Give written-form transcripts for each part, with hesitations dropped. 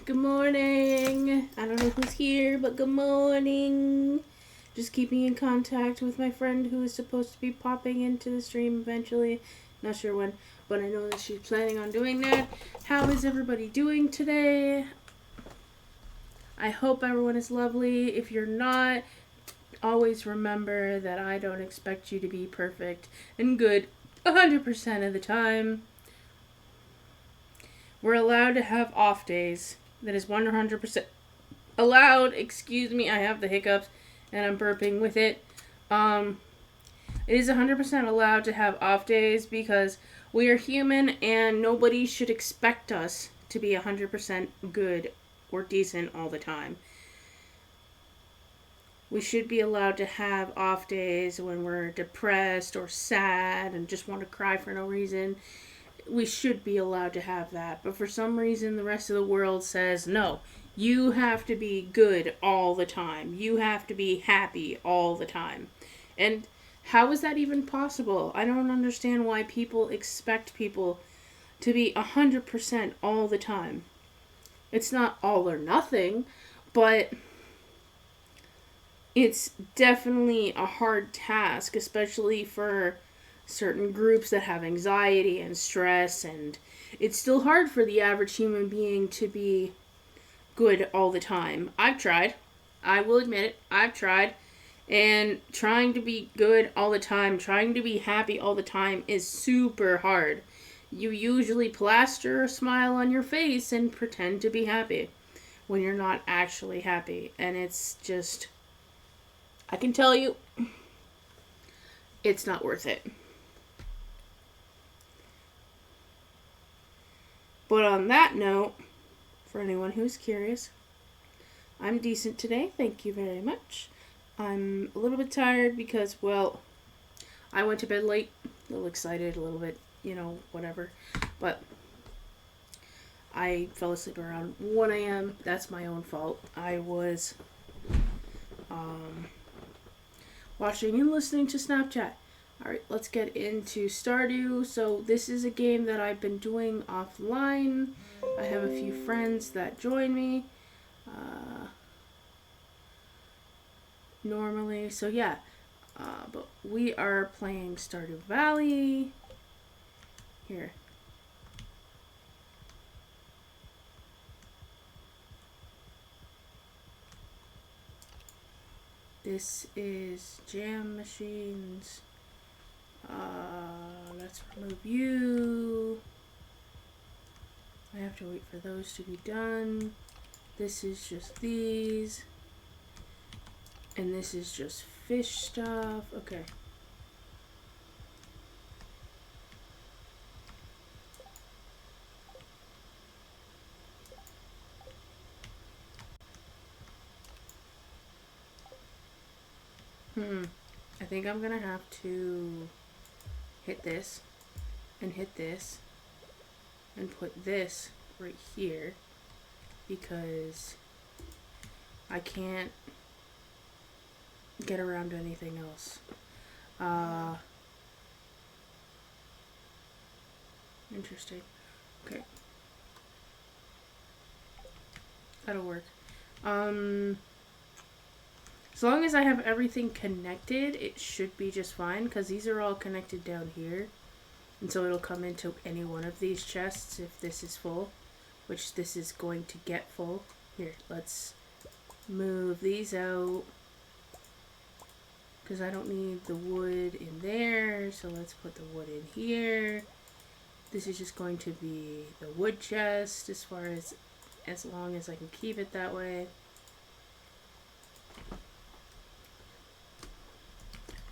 Good morning. I don't know who's here, but good morning. Just keeping in contact with my friend who is supposed to be popping into the stream eventually. Not sure when, but I know that she's planning on doing that. How is everybody doing today? I hope everyone is lovely. If you're not, always remember that I don't expect you to be perfect and good 100% of the time. We're allowed to have off days. That is 100% allowed. Excuse me, I have the hiccups and I'm burping with it. It is 100% allowed to have off days because we are human and nobody should expect us to be 100% good or decent all the time. We should be allowed to have off days when we're depressed or sad and just want to cry for no reason. We should be allowed to have that. But for some reason, the rest of the world says, no, you have to be good all the time. You have to be happy all the time. And how is that even possible? I don't understand why people expect people to be 100% all the time. It's not all or nothing, but it's definitely a hard task, especially for certain groups that have anxiety and stress, and it's still hard for the average human being to be good all the time. I've tried. I will admit it. I've tried. And trying to be good all the time, trying to be happy all the time is super hard. You usually plaster a smile on your face and pretend to be happy when you're not actually happy. And it's just, I can tell you, it's not worth it. But on that note, for anyone who's curious, I'm decent today. Thank you very much. I'm a little bit tired because, well, I went to bed late. A little excited, a little bit, whatever. But I fell asleep around 1 a.m. That's my own fault. I was watching and listening to Snapchat. Alright, let's get into Stardew. So this is a game that I've been doing offline. I have a few friends that join me normally. So yeah, but we are playing Stardew Valley. Here. This is Jam Machines. Let's remove you. I have to wait for those to be done. This is just these. And this is just fish stuff. Okay. I think I'm gonna have to hit this and hit this and put this right here because I can't get around to anything else. Interesting. Okay. That'll work. As long as I have everything connected, it should be just fine, because these are all connected down here. And so it'll come into any one of these chests if this is full, which this is going to get full. Here, let's move these out, because I don't need the wood in there, so let's put the wood in here. This is just going to be the wood chest as long as I can keep it that way.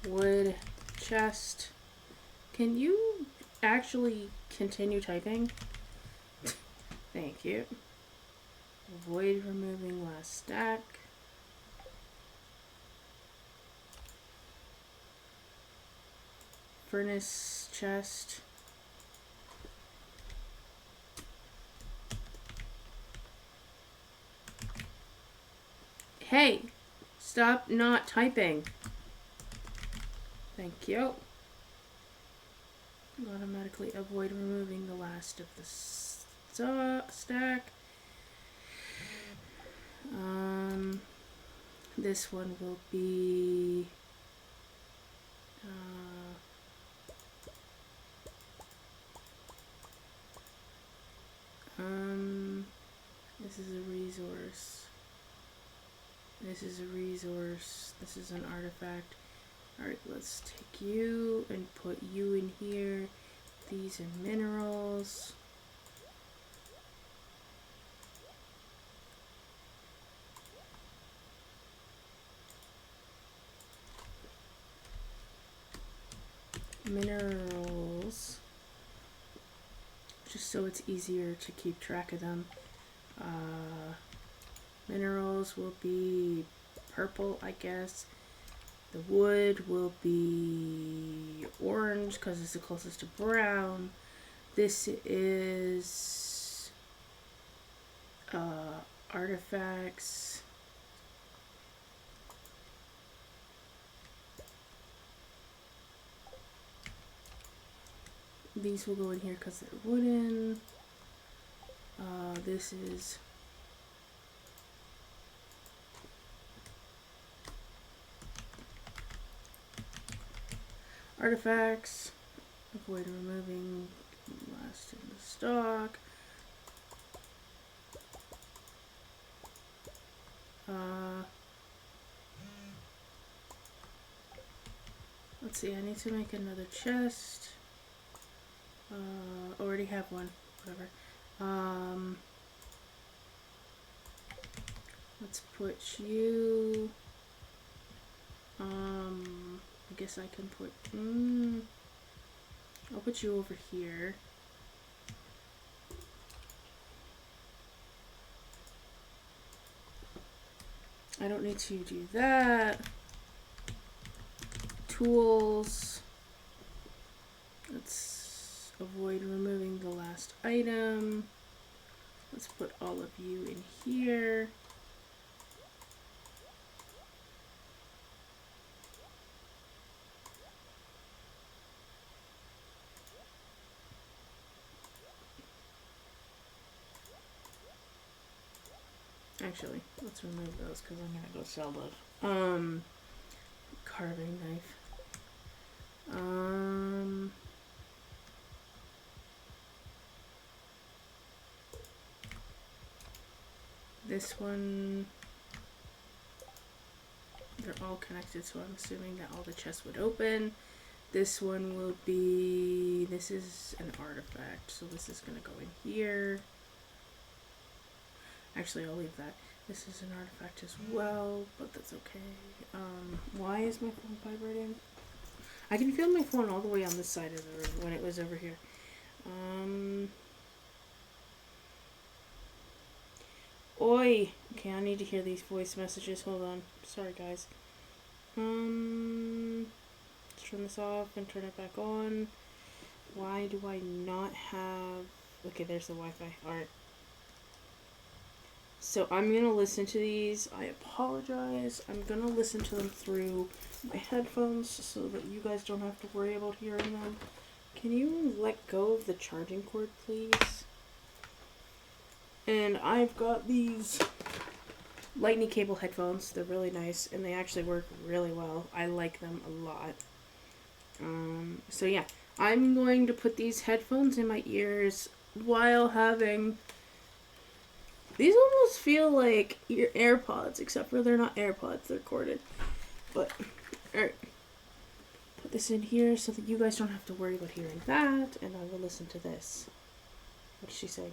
Wood chest. Can you actually continue typing? Thank you. Avoid removing last stack. Furnace chest. Hey, stop not typing. Thank you. Automatically avoid removing the last of the stack. This one will be this is a resource. This is a resource. This is an artifact. Alright, let's take you and put you in here. These are minerals. Minerals. Just so it's easier to keep track of them. Minerals will be purple, I guess. The wood will be orange because it's the closest to brown. This is artifacts. These will go in here because they're wooden. This is artifacts. Avoid removing last in the stock. Let's see, I need to make another chest. Already have one, whatever. Let's put you, I guess I can put, I'll put you over here. I don't need to do that. Tools. Let's avoid removing the last item. Let's put all of you in here. Actually, let's remove those because I'm gonna go sell those. Carving knife. This one, they're all connected, so I'm assuming that all the chests would open. This one will be, this is an artifact, so this is gonna go in here. Actually, I'll leave that. This is an artifact as well, but that's okay. Why is my phone vibrating? I can feel my phone all the way on this side of the room when it was over here. Oi! Okay, I need to hear these voice messages. Hold on. Sorry, guys. Let's turn this off and turn it back on. Why do I not have... Okay, there's the Wi-Fi. Alright. So I'm going to listen to these. I apologize. I'm going to listen to them through my headphones so that you guys don't have to worry about hearing them. Can you let go of the charging cord, please? And I've got these lightning cable headphones. They're really nice and they actually work really well. I like them a lot. So yeah, I'm going to put these headphones in my ears while having... These almost feel like your AirPods, except for they're not AirPods, they're corded. But, alright. Put this in here so that you guys don't have to worry about hearing that, and I will listen to this. What is she saying?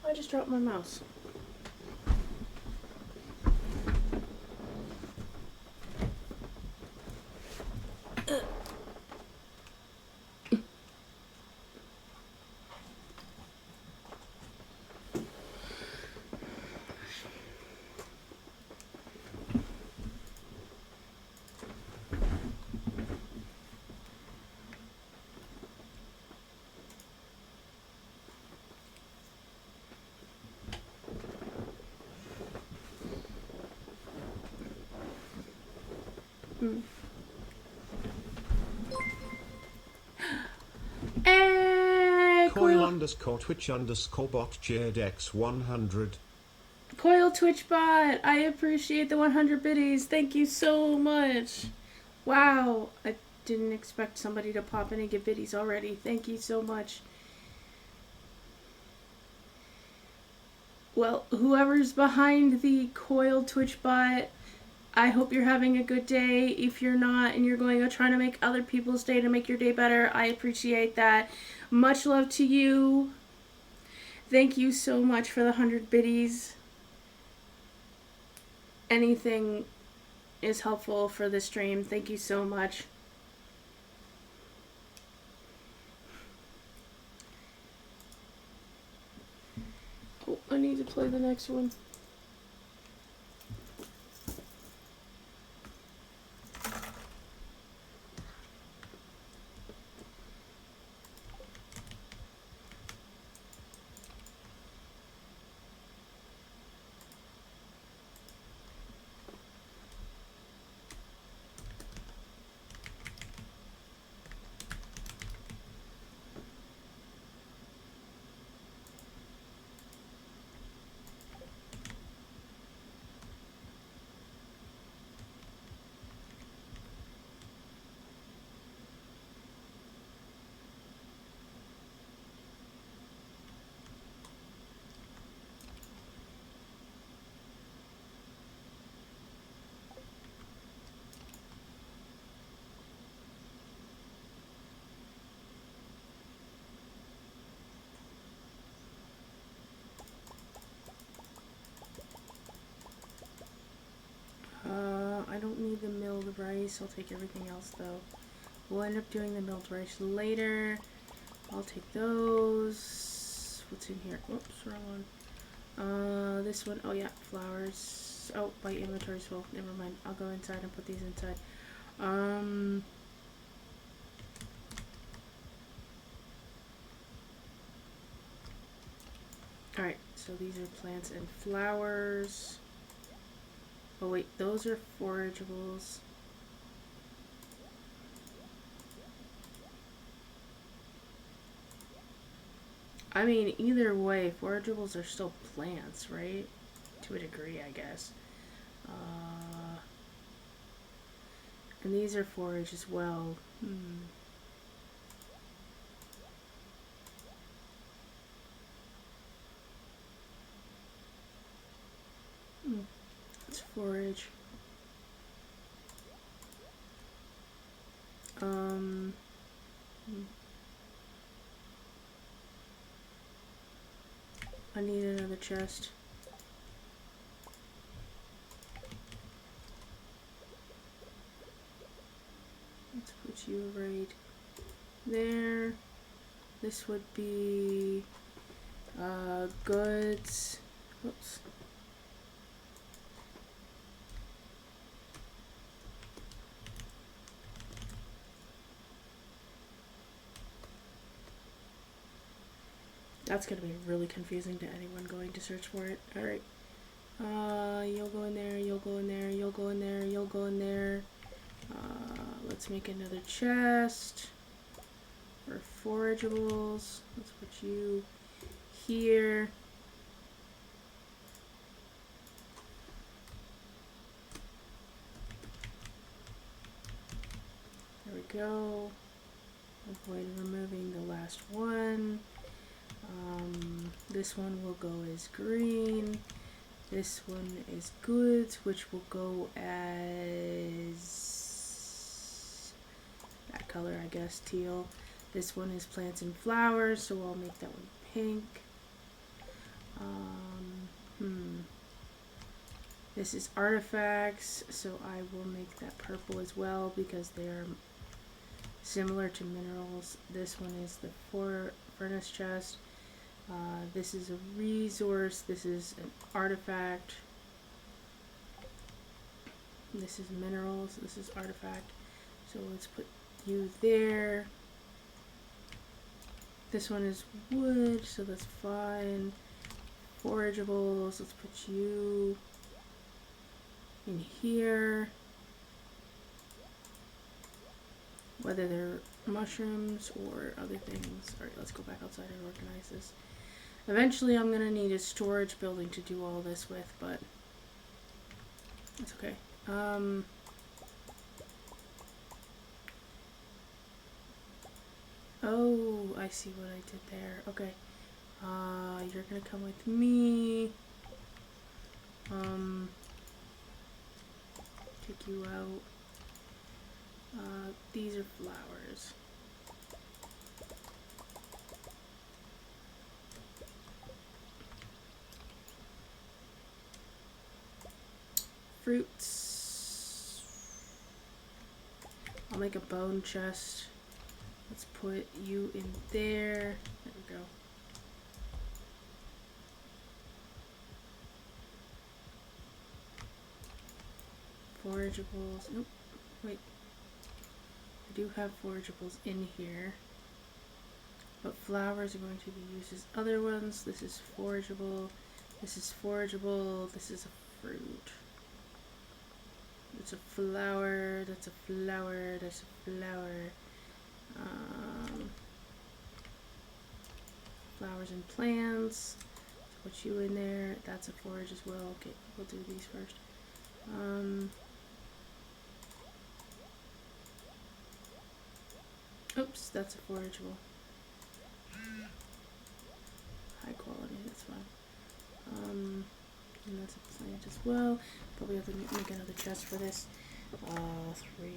I just dropped my mouse. Mm. Coil underscore Twitch underscore bot JDX 100. Coil Twitch bot, I appreciate the 100 biddies. Thank you so much. Wow, I didn't expect somebody to pop in and give biddies already. Thank you so much. Well, whoever's behind the Coil Twitch bot, I hope you're having a good day. If you're not and you're going to try to make other people's day to make your day better, I appreciate that. Much love to you. Thank you so much for the 100 biddies. Anything is helpful for the stream. Thank you so much. Oh, I need to play the next one. I don't need the milled rice. I'll take everything else though. We'll end up doing the milled rice later. I'll take those. What's in here? Oops, wrong one. This one. Oh yeah, flowers. Oh, my inventory's full. Never mind. I'll go inside and put these inside. Alright, so these are plants and flowers. Oh wait, those are forageables. I mean, either way, forageables are still plants, right? To a degree, I guess. And these are forage as well. Let's forage. I need another chest. Let's put you right there. This would be goods. Oops. That's going to be really confusing to anyone going to search for it. Alright. You'll go in there, you'll go in there, you'll go in there, you'll go in there. Let's make another chest for forageables. Let's put you here. There we go. Avoid removing the last one. This one will go as green. This one is goods, which will go as that color, I guess, teal. This one is plants and flowers, so I'll make that one pink. This is artifacts, so I will make that purple as well because they are similar to minerals. This one is the furnace chest. This is a resource. This is an artifact. This is minerals. This is artifact. So let's put you there. This one is wood, so that's fine. Forageables. Let's put you in here. whether they're mushrooms or other things. Alright, let's go back outside and organize this. Eventually I'm going to need a storage building to do all this with, but it's okay. Oh, I see what I did there. Okay. You're gonna come with me. Take you out. These are flowers. Fruits. I'll make a bone chest. Let's put you in there. There we go. Forageables. Nope. Wait. I do have forageables in here. But flowers are going to be used as other ones. This is forageable. This is forageable. This is a fruit. It's a flower. That's a flower. That's a flower. Flowers and plants. Put you in there. That's a forage as well. Okay, we'll do these first. Oops, that's a forageable. High quality, that's fine. And that's a plant as well. Probably have to make another chest for this. 3.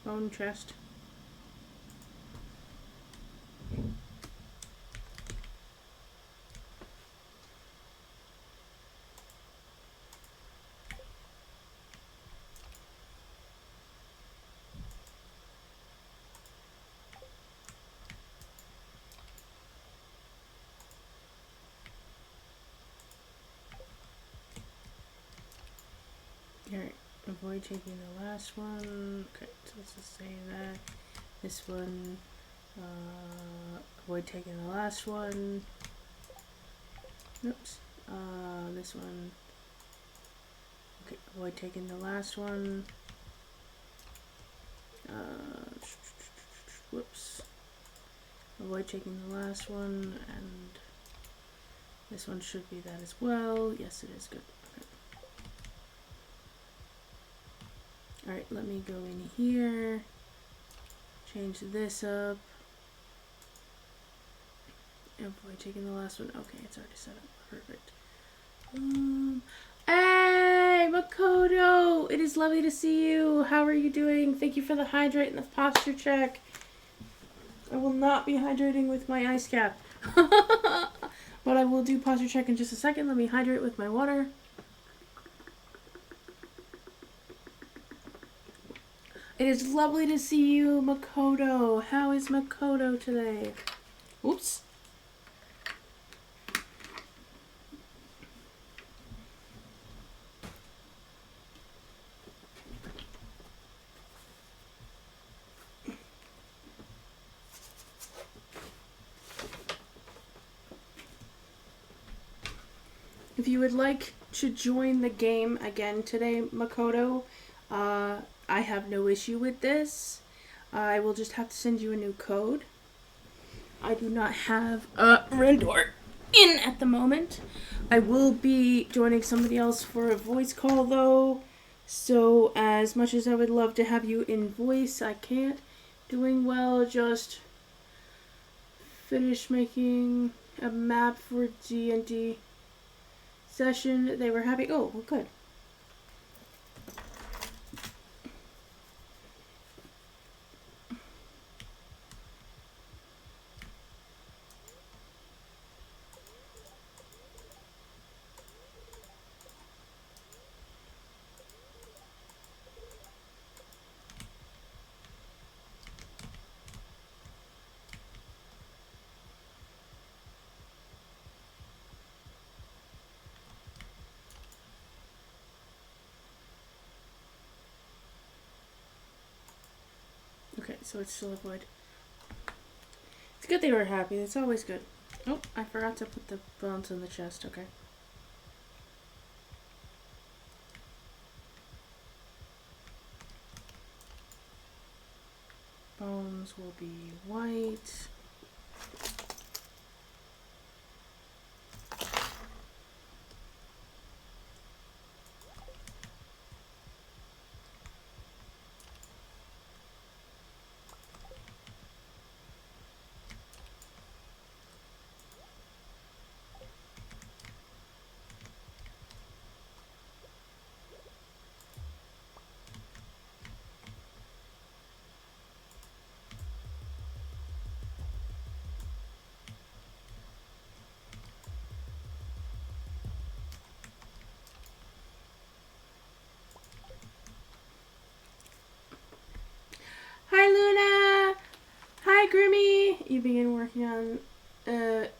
Bone chest. Alright, avoid taking the last one. Okay, so let's just say that. This one, avoid taking the last one. Oops. This one. Okay, avoid taking the last one. Whoops. Avoid taking the last one, and this one should be that as well. Yes, it is. Good. Alright, let me go in here, change this up, avoid taking the last one. Okay, it's already set up. Perfect. Hey, Makoto! It is lovely to see you. How are you doing? Thank you for the hydrate and the posture check. I will not be hydrating with my ice cap. But I will do posture check in just a second. Let me hydrate with my water. It is lovely to see you, Makoto. How is Makoto today? Oops. If you would like to join the game again today, Makoto, I have no issue with this. I will just have to send you a new code. I do not have Rendor in at the moment. I will be joining somebody else for a voice call though. So as much as I would love to have you in voice, I can't. Doing well, just finish making a map for D&D. session. They were happy. Oh, well, good. Okay, so it's still a void. It's good they were happy. It's always good. Oh, I forgot to put the bones in the chest. Okay. Bones will be white. Hi, Luna! Hi, Grimmy!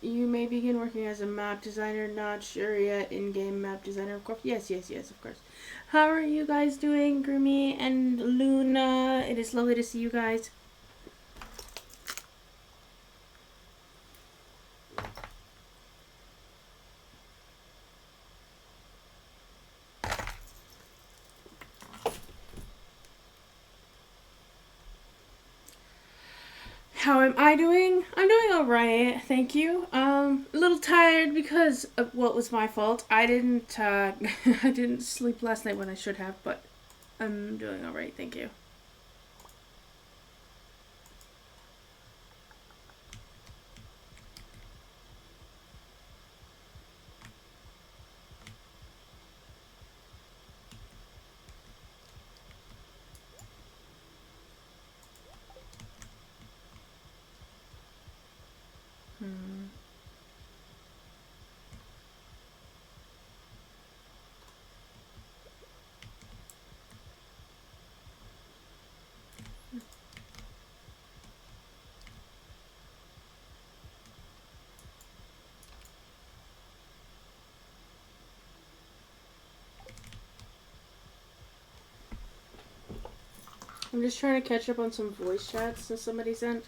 You may begin working as a map designer. Not sure yet. In-game map designer, of course. Yes, of course. How are you guys doing, Grimmy and Luna? It is lovely to see you guys. How am I doing? I'm doing alright, thank you. A little tired because of what was my fault. I didn't I didn't sleep last night when I should have, but I'm doing alright, thank you. I'm just trying to catch up on some voice chats that somebody sent.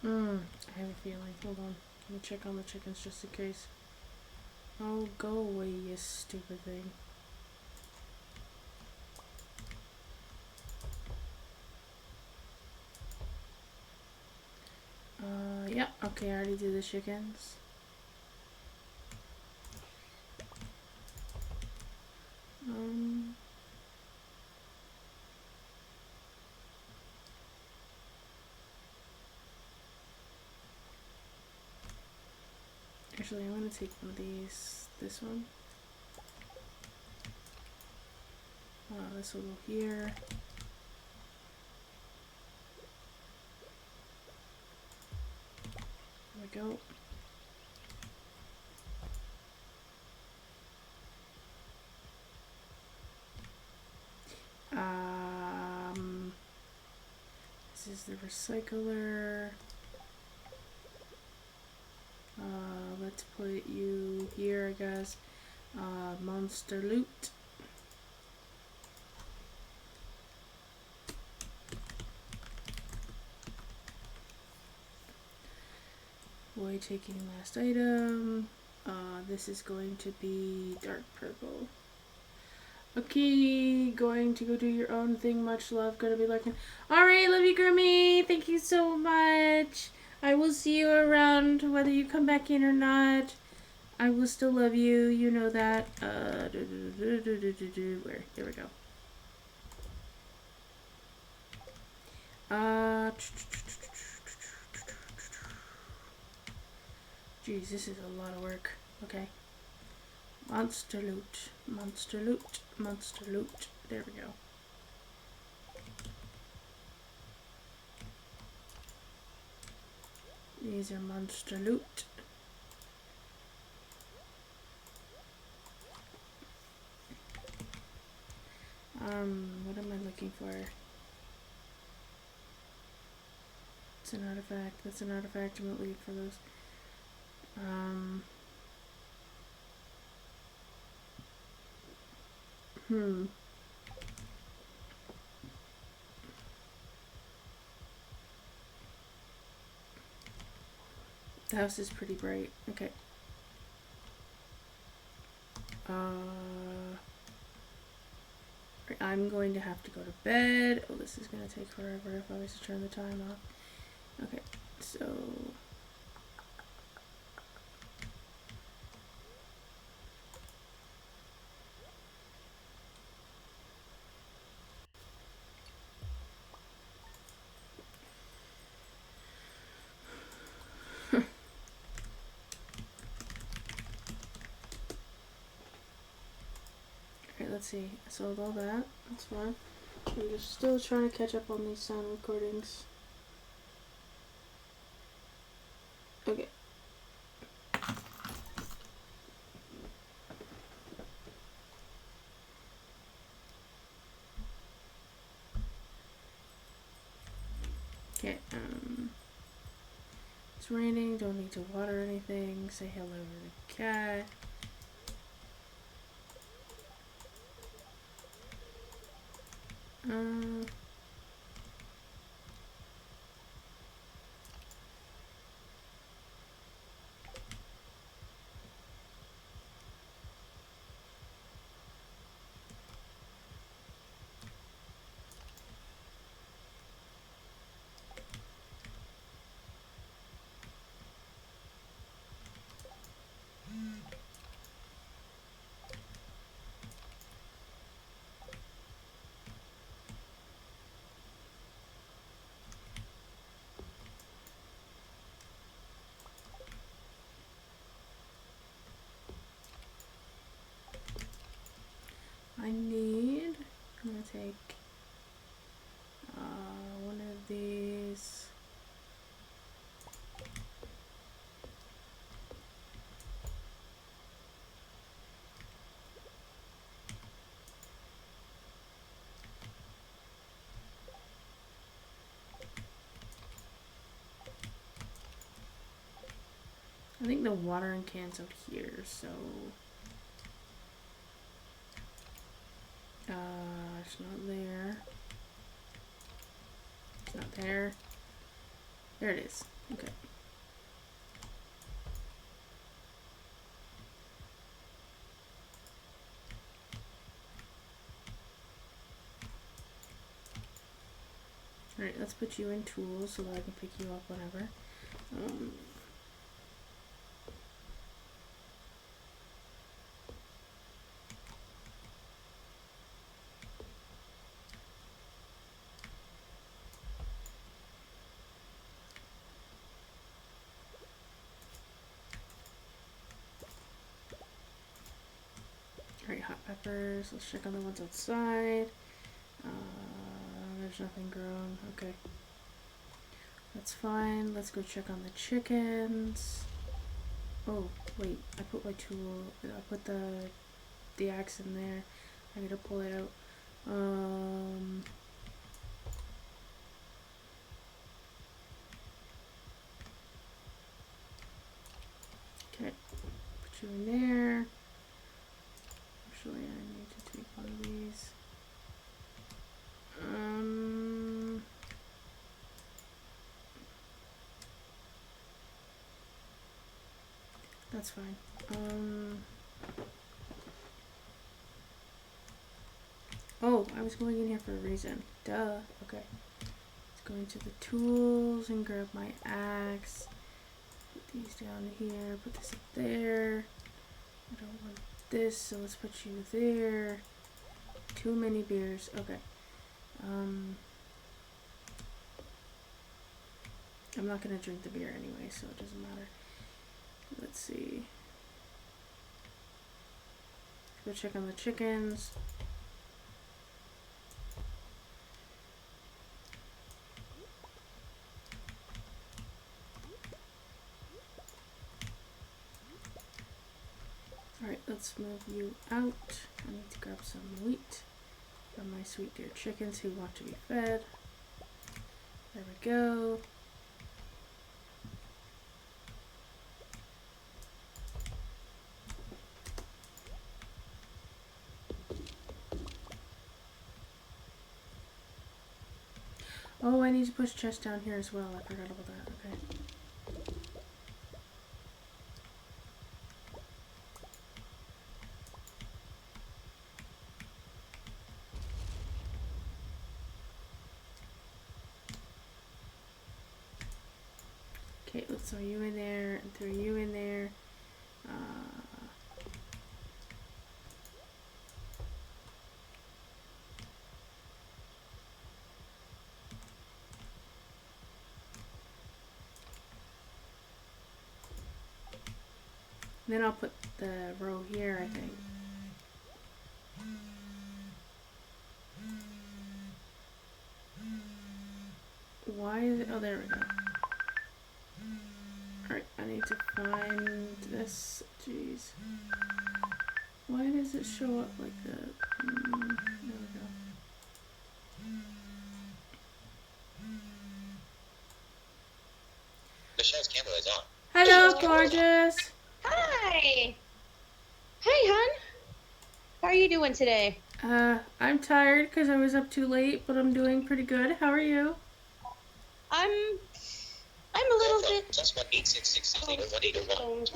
I have a feeling. Hold on. Let me check on the chickens just in case. Oh, go away, you stupid thing. Yeah, okay, I already did the chickens. Actually, I'm gonna take one of these. This one. This will go here. go. This is the recycler. Let's put you here, I guess. Monster loot. Boy taking last item. This is going to be dark purple. Okay, going to go do your own thing. Much love. Gonna be lurking. Alright, love you, Grimmy. Thank you so much. I will see you around whether you come back in or not. I will still love you. You know that. Where? There we go. Jeez, this is a lot of work. Okay. Monster loot. Monster loot. Monster loot. There we go. These are monster loot. What am I looking for? It's an artifact. That's an artifact. I'm gonna leave for those. The house is pretty bright. Okay. I'm going to have to go to bed. Oh, this is going to take forever if I was to turn the time off. Okay, so... Alright, let's see. I sold all that. That's fine. I'm just still trying to catch up on these sound recordings. Okay. Okay, it's raining, don't need to water anything. Say hello to the cat. I'm gonna take one of these. I think the watering can's out here, so it's not there. It's not there. There it is. Okay. Alright, let's put you in tools so that I can pick you up whenever. Alright, hot peppers. Let's check on the ones outside. There's nothing grown. Okay. That's fine. Let's go check on the chickens. Oh, wait. I put my tool. I put the axe in there. I gotta pull it out. Okay. Put you in there. Actually, I need to take one of these. That's fine. Oh, I was going in here for a reason. Duh. Okay. Let's go into the tools and grab my axe. Put these down here. Put this up there. I don't want this, so let's put you there. Too many beers. Okay. I'm not gonna drink the beer anyway, so it doesn't matter. Let's see. Let's go check on the chickens. Alright, let's move you out. I need to grab some wheat for my sweet dear chickens who want to be fed. There we go. Oh, I need to push chest down here as well. I forgot about that. Okay. Okay, let's throw you in there and throw you in there. Then I'll put the row here, I think. Why is it? Oh, there we go. Alright, I need to find this. Jeez. Why does it show up like that? There we go. The show's camera is on. Hello, gorgeous. Hi. Hey, hon. How are you doing today? I'm tired because I was up too late, but I'm doing pretty good. How are you? I'm a little bit. Just 1-866-801-801.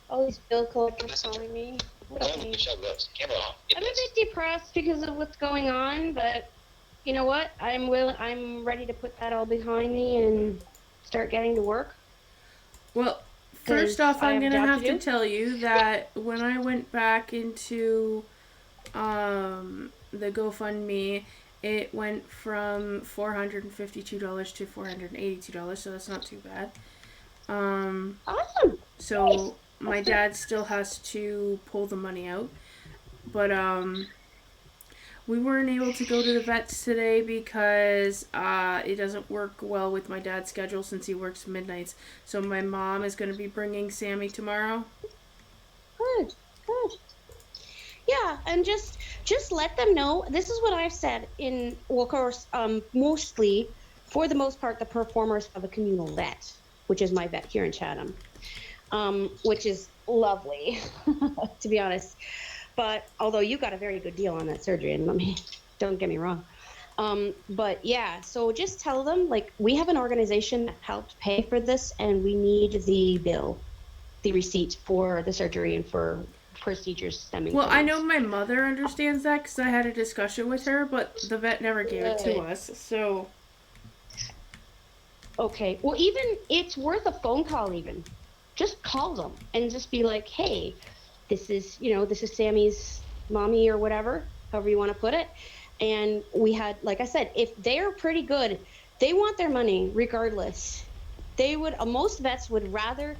All these bill collectors calling me. The show goes. Camera off. I'm a bit depressed because of what's going on, but you know what? I'm ready to put that all behind me and start getting to work. Well, first off, I'm going to have to tell you that when I went back into the GoFundMe, it went from $452 to $482, so that's not too bad. Awesome. So nice. My dad still has to pull the money out, but we weren't able to go to the vets today because it doesn't work well with my dad's schedule since he works midnights. So my mom is going to be bringing Sammy tomorrow. Good. Yeah, and just let them know. This is what I've said in, well, of course, mostly, for the most part, the performers have a communal vet, which is my vet here in Chatham, which is lovely, to be honest. But although you got a very good deal on that surgery, and don't get me wrong. But yeah, so just tell them, like, we have an organization that helped pay for this, and we need the bill, the receipt for the surgery and for procedures stemming well, from I know my mother understands that because I had a discussion with her, but the vet never gave it to us, so. Okay, well, even it's worth a phone call. Even just call them and just be like, hey, this is Sammy's mommy or whatever, however you want to put it. And we had, like I said, if they're pretty good, they want their money regardless. They would, most vets would rather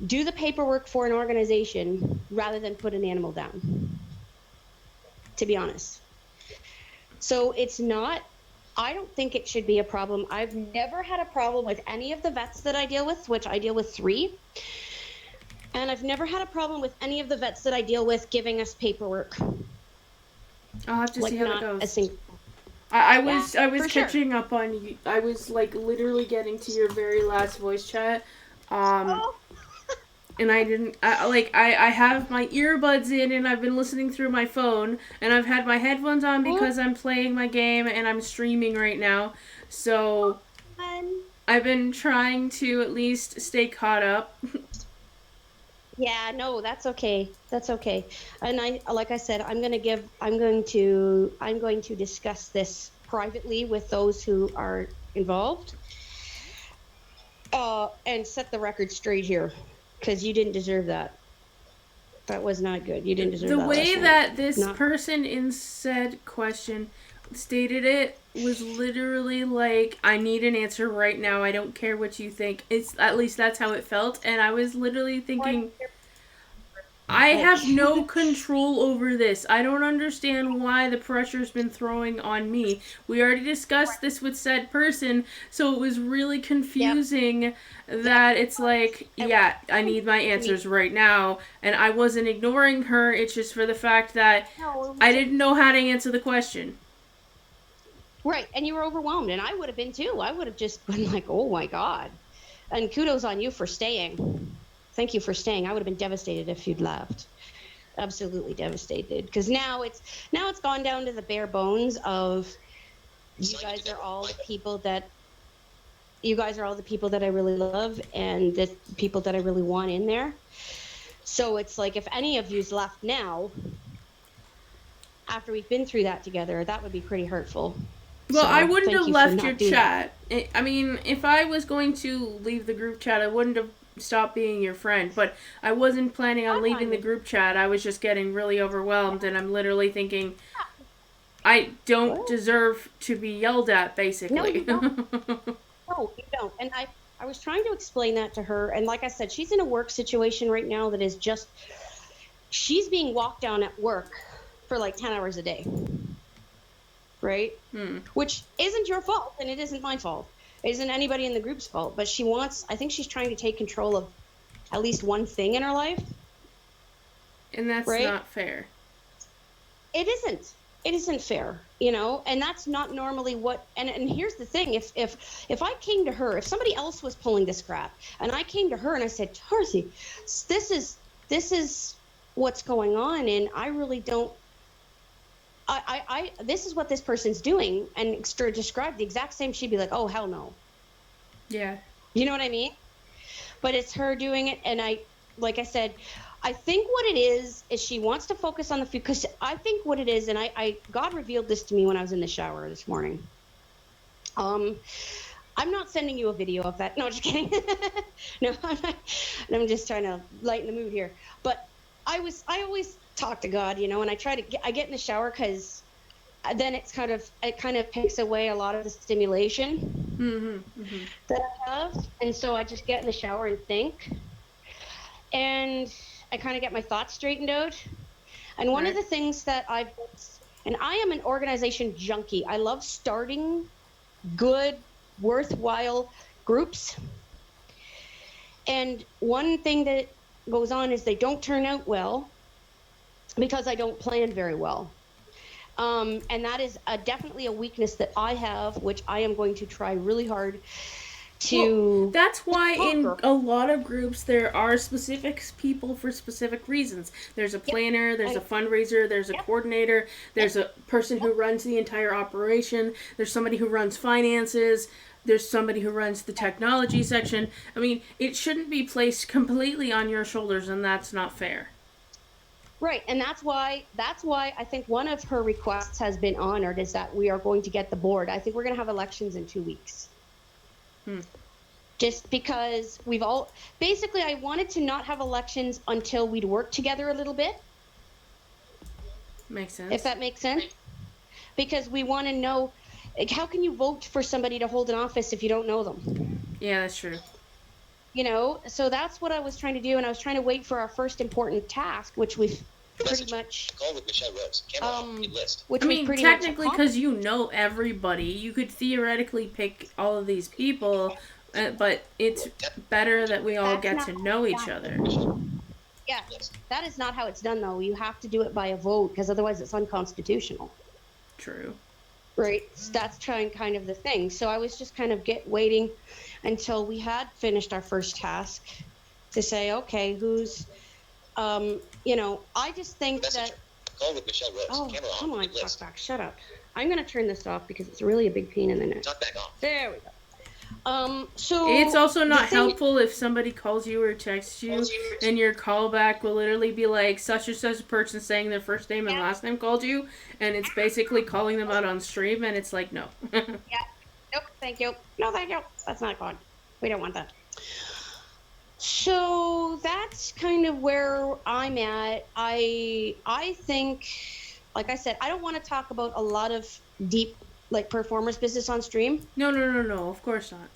do the paperwork for an organization rather than put an animal down, to be honest. So it's not I don't think it should be a problem. I've never had a problem with any of the vets that I deal with, which I deal with 3. And I've never had a problem with any of the vets that I deal with giving us paperwork. I'll have to see how that not a goes. single. I Yeah, was for sure. catching up on you. I was like literally getting to your very last voice chat. Oh, And I didn't I have my earbuds in and I've been listening through my phone and I've had my headphones on because I'm playing my game and I'm streaming right now. So I've been trying to at least stay caught up. yeah, no, that's okay. That's okay. And like I said, I'm going to discuss this privately with those who are involved, and set the record straight here, because you didn't deserve that. That was not good. You didn't deserve The that way last night. that this Not- person in said question stated it was literally like, I need an answer right now. I don't care what you think. It's at least that's how it felt, and I was literally thinking, I have no control over this. I don't understand why the pressure's been throwing on me. We already discussed this with said person, so it was really confusing that it's like, yeah, I need my answers right now. And I wasn't ignoring her, it's just for the fact that I didn't know how to answer the question. Right, and you were overwhelmed, and I would have been too. I would have just been like, oh my God. And kudos on you for staying. Thank you for staying. I would have been devastated if you'd left. Absolutely devastated. Because now it's gone down to the bare bones of you guys are all the people that I really love and the people that I really want in there. So it's like, if any of you's left now, after we've been through that together, that would be pretty hurtful. Well, So, I wouldn't thank have you for left not your doing that. chat. I mean, if I was going to leave the group chat, I wouldn't have stopped being your friend. But I wasn't planning on leaving the group chat. I was just getting really overwhelmed, and I'm literally thinking, I don't deserve to be yelled at, basically. No, you don't. No, you don't. And I was trying to explain that to her. And like I said, she's in a work situation right now that is just, she's being walked down at work for like 10 hours a day. Right? Which isn't your fault, and it isn't my fault. It isn't anybody in the group's fault. But I think she's trying to take control of at least one thing in her life. And that's not fair. It isn't. It isn't fair, and that's not normally what, and here's the thing, if I came to her, if somebody else was pulling this crap, and I came to her and I said, Dorothy, this is what's going on, and I really don't, this is what this person's doing, and describe the exact same, she'd be like, oh, hell no. Yeah. You know what I mean? But it's her doing it, and like I said, I think what it is she wants to focus on the future, because I think what it is, and God revealed this to me when I was in the shower this morning. I'm not sending you a video of that. No, just kidding. No, I'm not. I'm just trying to lighten the mood here. But I always talk to God, and I get in the shower, because then it kind of takes away a lot of the stimulation that I have, and so I just get in the shower and think, and I kind of get my thoughts straightened out. And one of the things that I am an organization junkie. I love starting good, worthwhile groups. And one thing that goes on is they don't turn out well because I don't plan very well. And that is definitely a weakness that I have, which I am going to try really hard to... Well, that's why in a lot of groups there are specific people for specific reasons. There's a planner, there's a fundraiser, there's a coordinator, there's a person who runs the entire operation, there's somebody who runs finances, there's somebody who runs the technology section. I mean, it shouldn't be placed completely on your shoulders, and that's not fair. Right, and that's why I think one of her requests has been honored, is that we are going to get the board. I think we're going to have elections in 2 weeks. Just because basically I wanted to not have elections until we'd work together a little bit. Makes sense. If that makes sense. Because we want to know, like, how can you vote for somebody to hold an office if you don't know them? Yeah, that's true. So that's what I was trying to do, and I was trying to wait for our first important task, which pretty much. Call with Michelle Rose. Camera off. List. Which I was mean, pretty technically, much a because you know everybody, you could theoretically pick all of these people, but it's better that we all That's get not to how know it's each done. other. Yeah, that is not how it's done, though. You have to do it by a vote, because otherwise it's unconstitutional. True. Right? That's kind of the thing. So I was just kind of waiting until we had finished our first task to say, okay, who's, I just think that. Call with Michelle Rose. Oh, Camera off. come on, List. talk back. Shut up. I'm going to turn this off because it's really a big pain in the neck. Talk back off. There we go. So It's also not thing, helpful if somebody calls you or texts you and your callback will literally be like such and such a person saying their first name and last name called you, and it's basically calling them out on stream, and it's like, no. Yeah. Nope, thank you. No, thank you. That's not good. We don't want that. So that's kind of where I'm at. I think, like I said, I don't want to talk about a lot of deep, like, performers business on stream. No, of course not.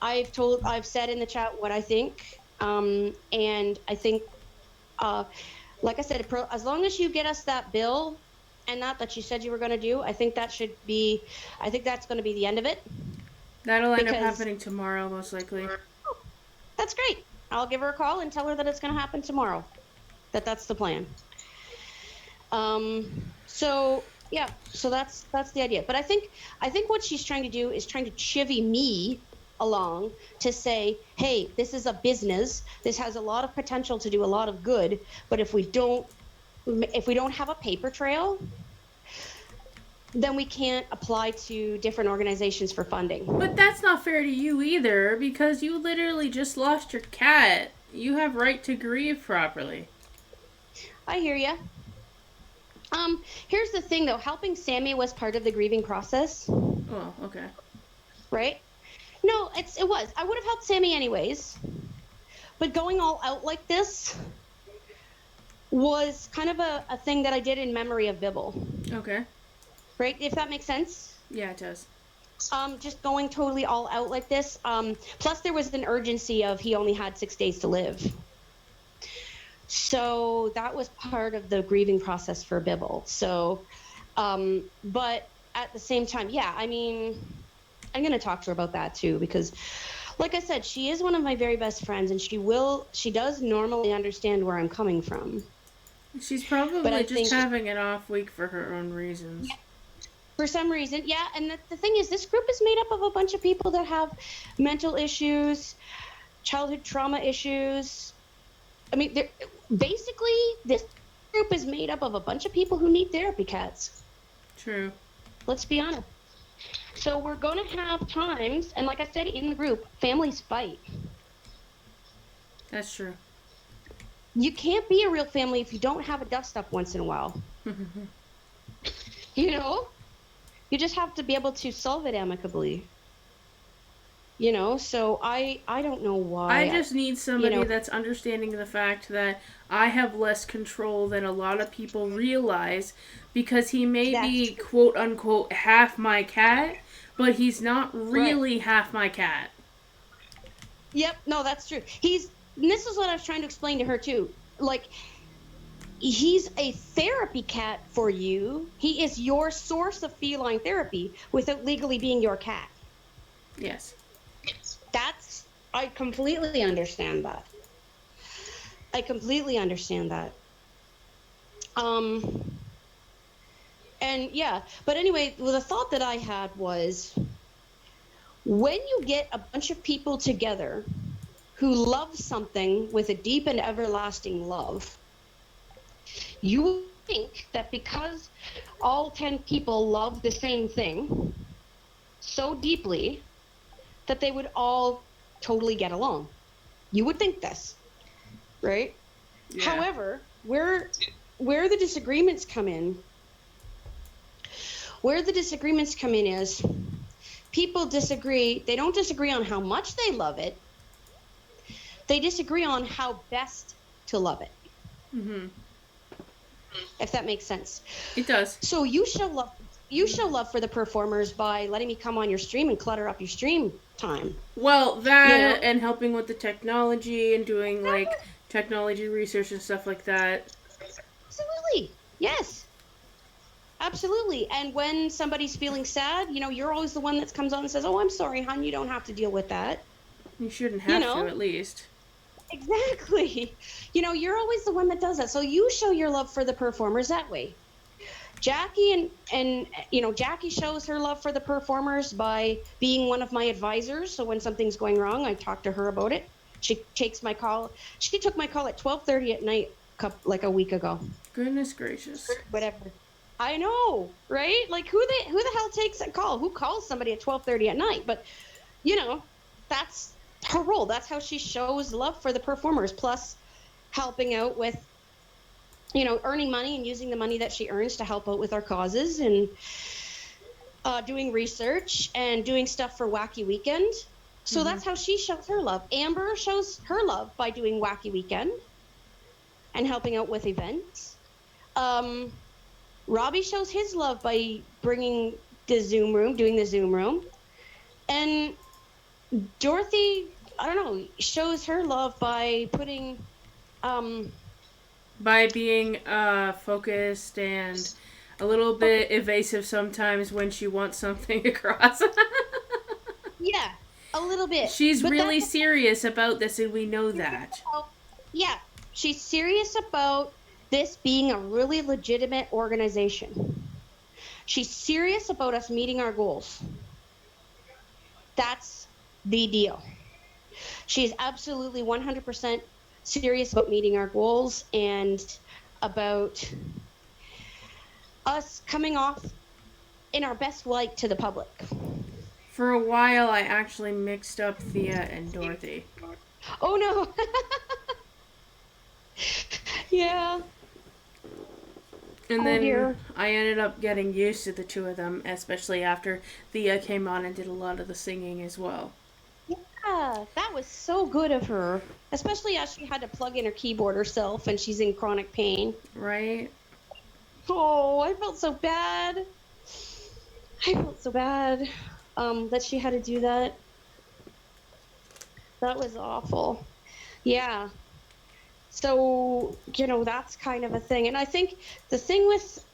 I've said in the chat what I think, and I think, like I said, as long as you get us that bill and that you said you were going to do, I think that's going to be the end of it. That'll end up happening tomorrow, most likely. Oh, that's great. I'll give her a call and tell her that it's going to happen tomorrow. That's the plan. So that's the idea. But I think what she's trying to do is trying to chivvy me along to say, hey, this is a business. This has a lot of potential to do a lot of good. But if we don't have a paper trail, then we can't apply to different organizations for funding. But that's not fair to you either, because you literally just lost your cat. You have right to grieve properly. I hear ya. Here's the thing, though. Helping Sammy was part of the grieving process. Oh, okay. Right? No, it was. I would have helped Sammy anyways. But going all out like this was kind of a thing that I did in memory of Bibble. Okay. Right? If that makes sense? Yeah, it does. Just going totally all out like this. Plus, there was an urgency of he only had 6 days to live. So that was part of the grieving process for Bibble. So, but at the same time, yeah, I mean, I'm going to talk to her about that too, because like I said, she is one of my very best friends, and she does normally understand where I'm coming from. She's probably just having an off week for her own reasons. Yeah, for some reason, yeah. And the thing is, this group is made up of a bunch of people that have mental issues, childhood trauma issues. I mean, basically, this group is made up of a bunch of people who need therapy cats. True. Let's be honest. So we're going to have times, and like I said in the group, families fight. That's true. You can't be a real family if you don't have a dust-up once in a while. You know? You just have to be able to solve it amicably. You know, so I don't know why. I just need somebody that's understanding the fact that I have less control than a lot of people realize, because he may be quote unquote half my cat, but he's not really half my cat. Yep, no, that's true. This is what I was trying to explain to her too. Like, he's a therapy cat for you. He is your source of feline therapy without legally being your cat. Yes. I completely understand that. And yeah, but anyway, the thought that I had was, when you get a bunch of people together who love something with a deep and everlasting love, you think that because all 10 people love the same thing so deeply, that they would all totally get along. You would think this, right? Yeah. However, where the disagreements come in is people disagree. They don't disagree on how much they love it. They disagree on how best to love it. Mm-hmm. If that makes sense. It does. So you show love for the performers by letting me come on your stream and clutter up your stream time. Well, that and helping with the technology and doing like technology research and stuff like that. Absolutely. Yes. Absolutely. And when somebody's feeling sad, you're always the one that comes on and says, "Oh, I'm sorry, hon, you don't have to deal with that." You shouldn't You have to, know? at least. Exactly. You're always the one that does that. So you show your love for the performers that way. Jackie and Jackie shows her love for the performers by being one of my advisors. So when something's going wrong, I talk to her about it. She takes my call. She took my call at 12:30 at night, like a week ago. Goodness gracious. Whatever. I know, right? Like who the hell takes that call? Who calls somebody at 12:30 at night? But that's her role. That's how she shows love for the performers. Plus, helping out with earning money and using the money that she earns to help out with our causes and doing research and doing stuff for Wacky Weekend. So that's how she shows her love. Amber shows her love by doing Wacky Weekend and helping out with events. Robbie shows his love by bringing the Zoom room, doing the Zoom room. And Dorothy, I don't know, shows her love by putting by being focused and a little bit evasive sometimes when she wants something across. Yeah, a little bit. She's really serious about this, and we know that. Yeah, she's serious about this being a really legitimate organization. She's serious about us meeting our goals. That's the deal. She's absolutely 100% serious about meeting our goals and about us coming off in our best light to the public. For a while, I actually mixed up Thea and Dorothy. Oh, no. Yeah. And then I ended up getting used to the two of them, especially after Thea came on and did a lot of the singing as well. Yeah, that was so good of her, especially as she had to plug in her keyboard herself and she's in chronic pain. Right? Oh, I felt so bad. That she had to do that. That was awful. Yeah. So, that's kind of a thing. And I think the thing with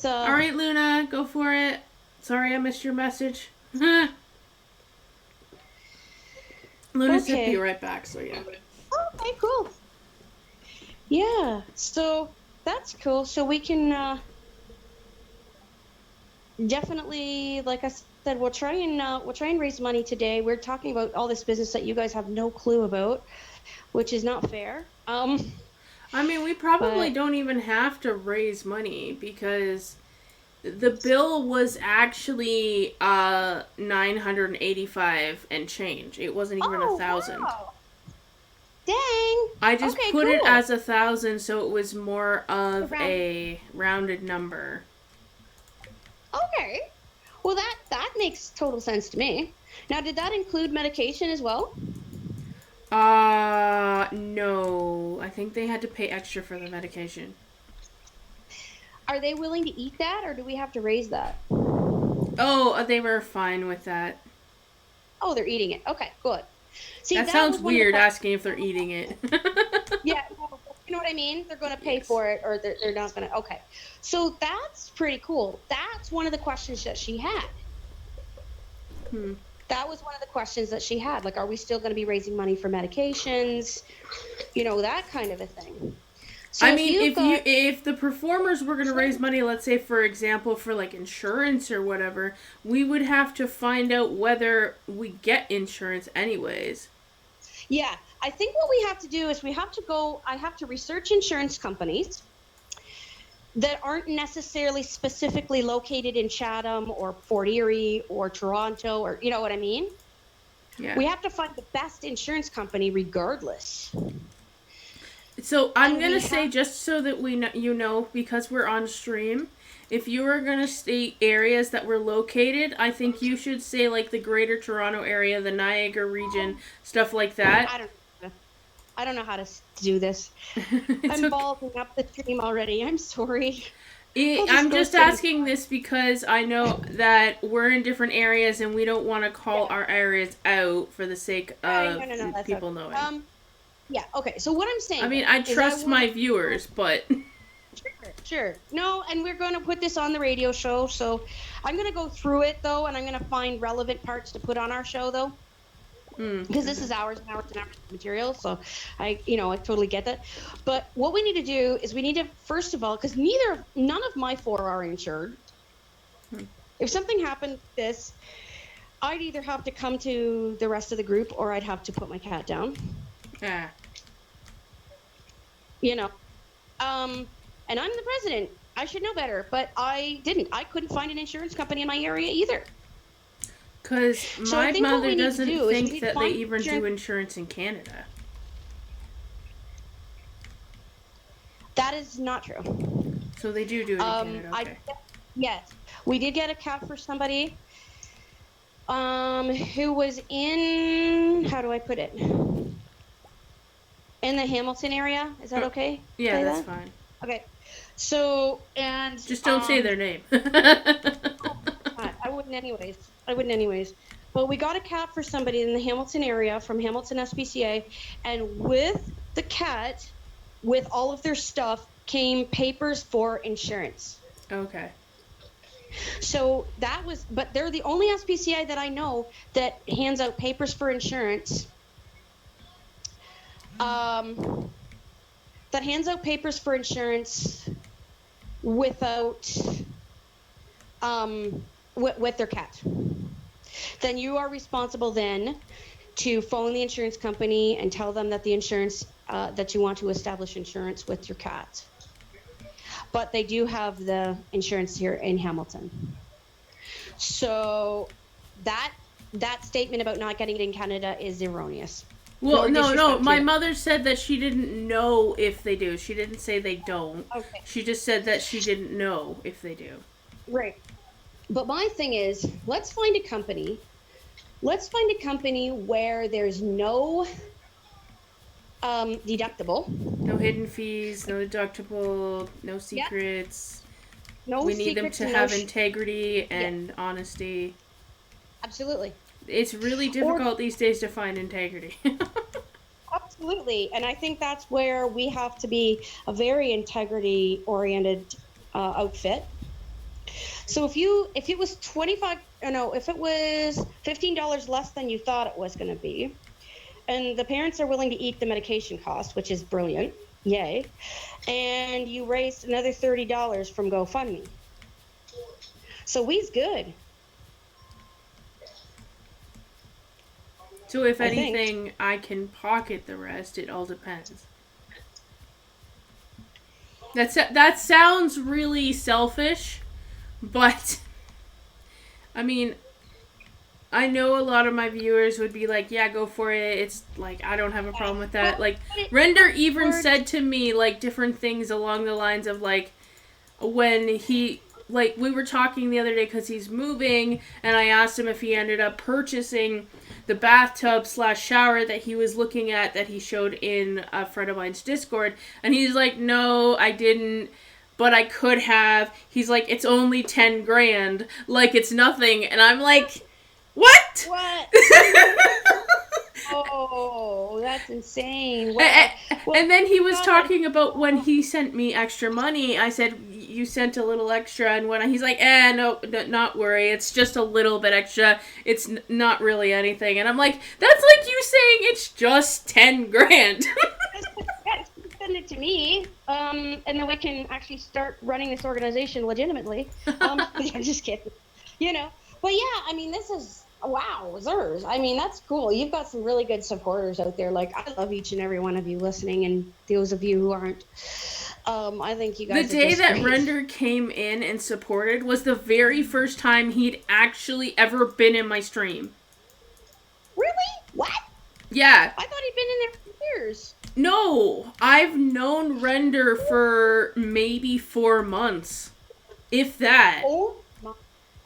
all right, Luna, go for it. Sorry I missed your message. Luna said be right back, so yeah. Okay, cool. Yeah, so that's cool. So we can definitely, like I said, we'll try and raise money today. We're talking about all this business that you guys have no clue about, which is not fair. I mean, we probably don't even have to raise money because the bill was actually $985 and change. It wasn't even 1,000. Wow. Dang. I just put it as 1,000, so it was more of a rounded number. Okay. Well, that makes total sense to me. Now, did that include medication as well? No. I think they had to pay extra for the medication. Are they willing to eat that, or do we have to raise that? Oh, they were fine with that. Oh, they're eating it. Okay, good. See, that sounds weird, asking if they're eating it. Yeah, you know what I mean? They're going to pay for it, or they're not going to. Okay. So that's pretty cool. That's one of the questions that she had. That was one of the questions that she had. Like, are we still going to be raising money for medications? That kind of a thing. So I mean, if the performers were going to raise money, let's say, for example, for like insurance or whatever, we would have to find out whether we get insurance anyways. Yeah, I think what we have to do is I have to research insurance companies that aren't necessarily specifically located in Chatham or Fort Erie or Toronto, or you know what I mean? Yeah. We have to find the best insurance company regardless. So I'm going to say, just so that we know, because we're on stream, if you are going to state areas that we're located, I think you should say like the Greater Toronto area, the Niagara region, stuff like that. I don't know how to do this. I'm ballsing up the stream already. I'm sorry. I'm just asking this because I know that we're in different areas and we don't want to call our areas out for the sake of people knowing. Yeah, okay. So what I'm saying I mean, I is trust my viewers, but... Sure. No, and we're going to put this on the radio show, so I'm going to go through it, though, and I'm going to find relevant parts to put on our show, though. Because this is hours and hours and hours of material, so I totally get that. But what we need to do is we need to, first of all, because none of my 4 are insured. If something happened with this, I'd either have to come to the rest of the group or I'd have to put my cat down. Yeah. And I'm the president. I should know better, but I didn't. I couldn't find an insurance company in my area either. Because my mother doesn't think that they even do insurance in Canada. That is not true. So they do it in Canada, okay. Yes. We did get a cat for somebody who was in, how do I put it? In the Hamilton area. Is that okay? Yeah, that's fine. Okay. So, and... Just don't say their name. I wouldn't anyways. But we got a cat for somebody in the Hamilton area from Hamilton SPCA, and with the cat, with all of their stuff, came papers for insurance. Okay. So that was, but they're the only SPCA that I know that hands out papers for insurance. That hands out papers for insurance without, with their cat. Then you are responsible then to phone the insurance company and tell them that the insurance, that you want to establish insurance with your cat. But they do have the insurance here in Hamilton. So that statement about not getting it in Canada is erroneous. Well, no. My mother said that she didn't know if they do. She didn't say they don't. Okay. She just said that she didn't know if they do. Right. But my thing is, let's find a company where there's no deductible. No hidden fees, no deductible, no secrets. No we need secrets, them to have integrity and honesty. Absolutely. It's really difficult these days to find integrity. Absolutely. And I think that's where we have to be a very integrity-oriented outfit. So if it was $15 less than you thought it was going to be, and the parents are willing to eat the medication cost, which is brilliant, yay, and you raised another $30 from GoFundMe. So we's good. So if anything, I can pocket the rest. It all depends. That sounds really selfish, but I mean, I know a lot of my viewers would be like, yeah, go for it. It's like, I don't have a problem with that. Like, Render even said to me, like, different things along the lines of, like, when he, like, we were talking the other day because he's moving, and I asked him if he ended up purchasing the bathtub/shower that he was looking at that he showed in a friend of mine's Discord, and he's like, no, I didn't, but I could have. He's like, it's only 10 grand, like it's nothing, and I'm like, what? Oh, that's insane. And then he was talking about when he sent me extra money. I said, you sent a little extra, and when he's like, no, not worry, it's just a little bit extra. It's not really anything. And I'm like, that's like you saying it's just 10 grand. Send it to me, and then we can actually start running this organization legitimately. I'm just kidding. But yeah, I mean, this is, wow, Zers. I mean, that's cool. You've got some really good supporters out there. Like, I love each and every one of you listening, and those of you who aren't. I think you guys The day that Render came in and supported was the very first time he'd actually ever been in my stream. Really? What? Yeah. I thought he'd been in there for years. No, I've known Render for maybe 4 months. If that. Oh my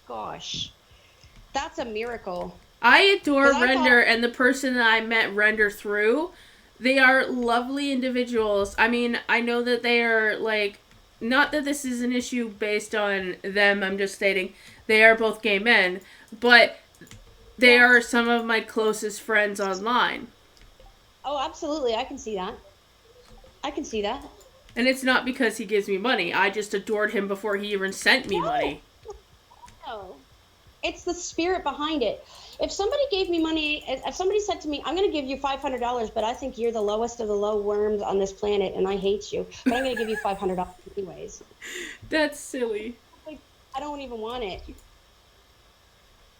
gosh. That's a miracle. I adore Render, and the person that I met Render through, they are lovely individuals. I mean, I know that they are, like, not that this is an issue based on them, I'm just stating, they are both gay men, but they are some of my closest friends online. Oh, absolutely. I can see that. I can see that. And it's not because he gives me money. I just adored him before he even sent me No, money. no. It's the spirit behind it. If somebody gave me money, if somebody said to me, I'm going to give you $500, but I think you're the lowest of the low worms on this planet and I hate you, but I'm going to give you $500 anyways. That's silly. Like, I don't even want it.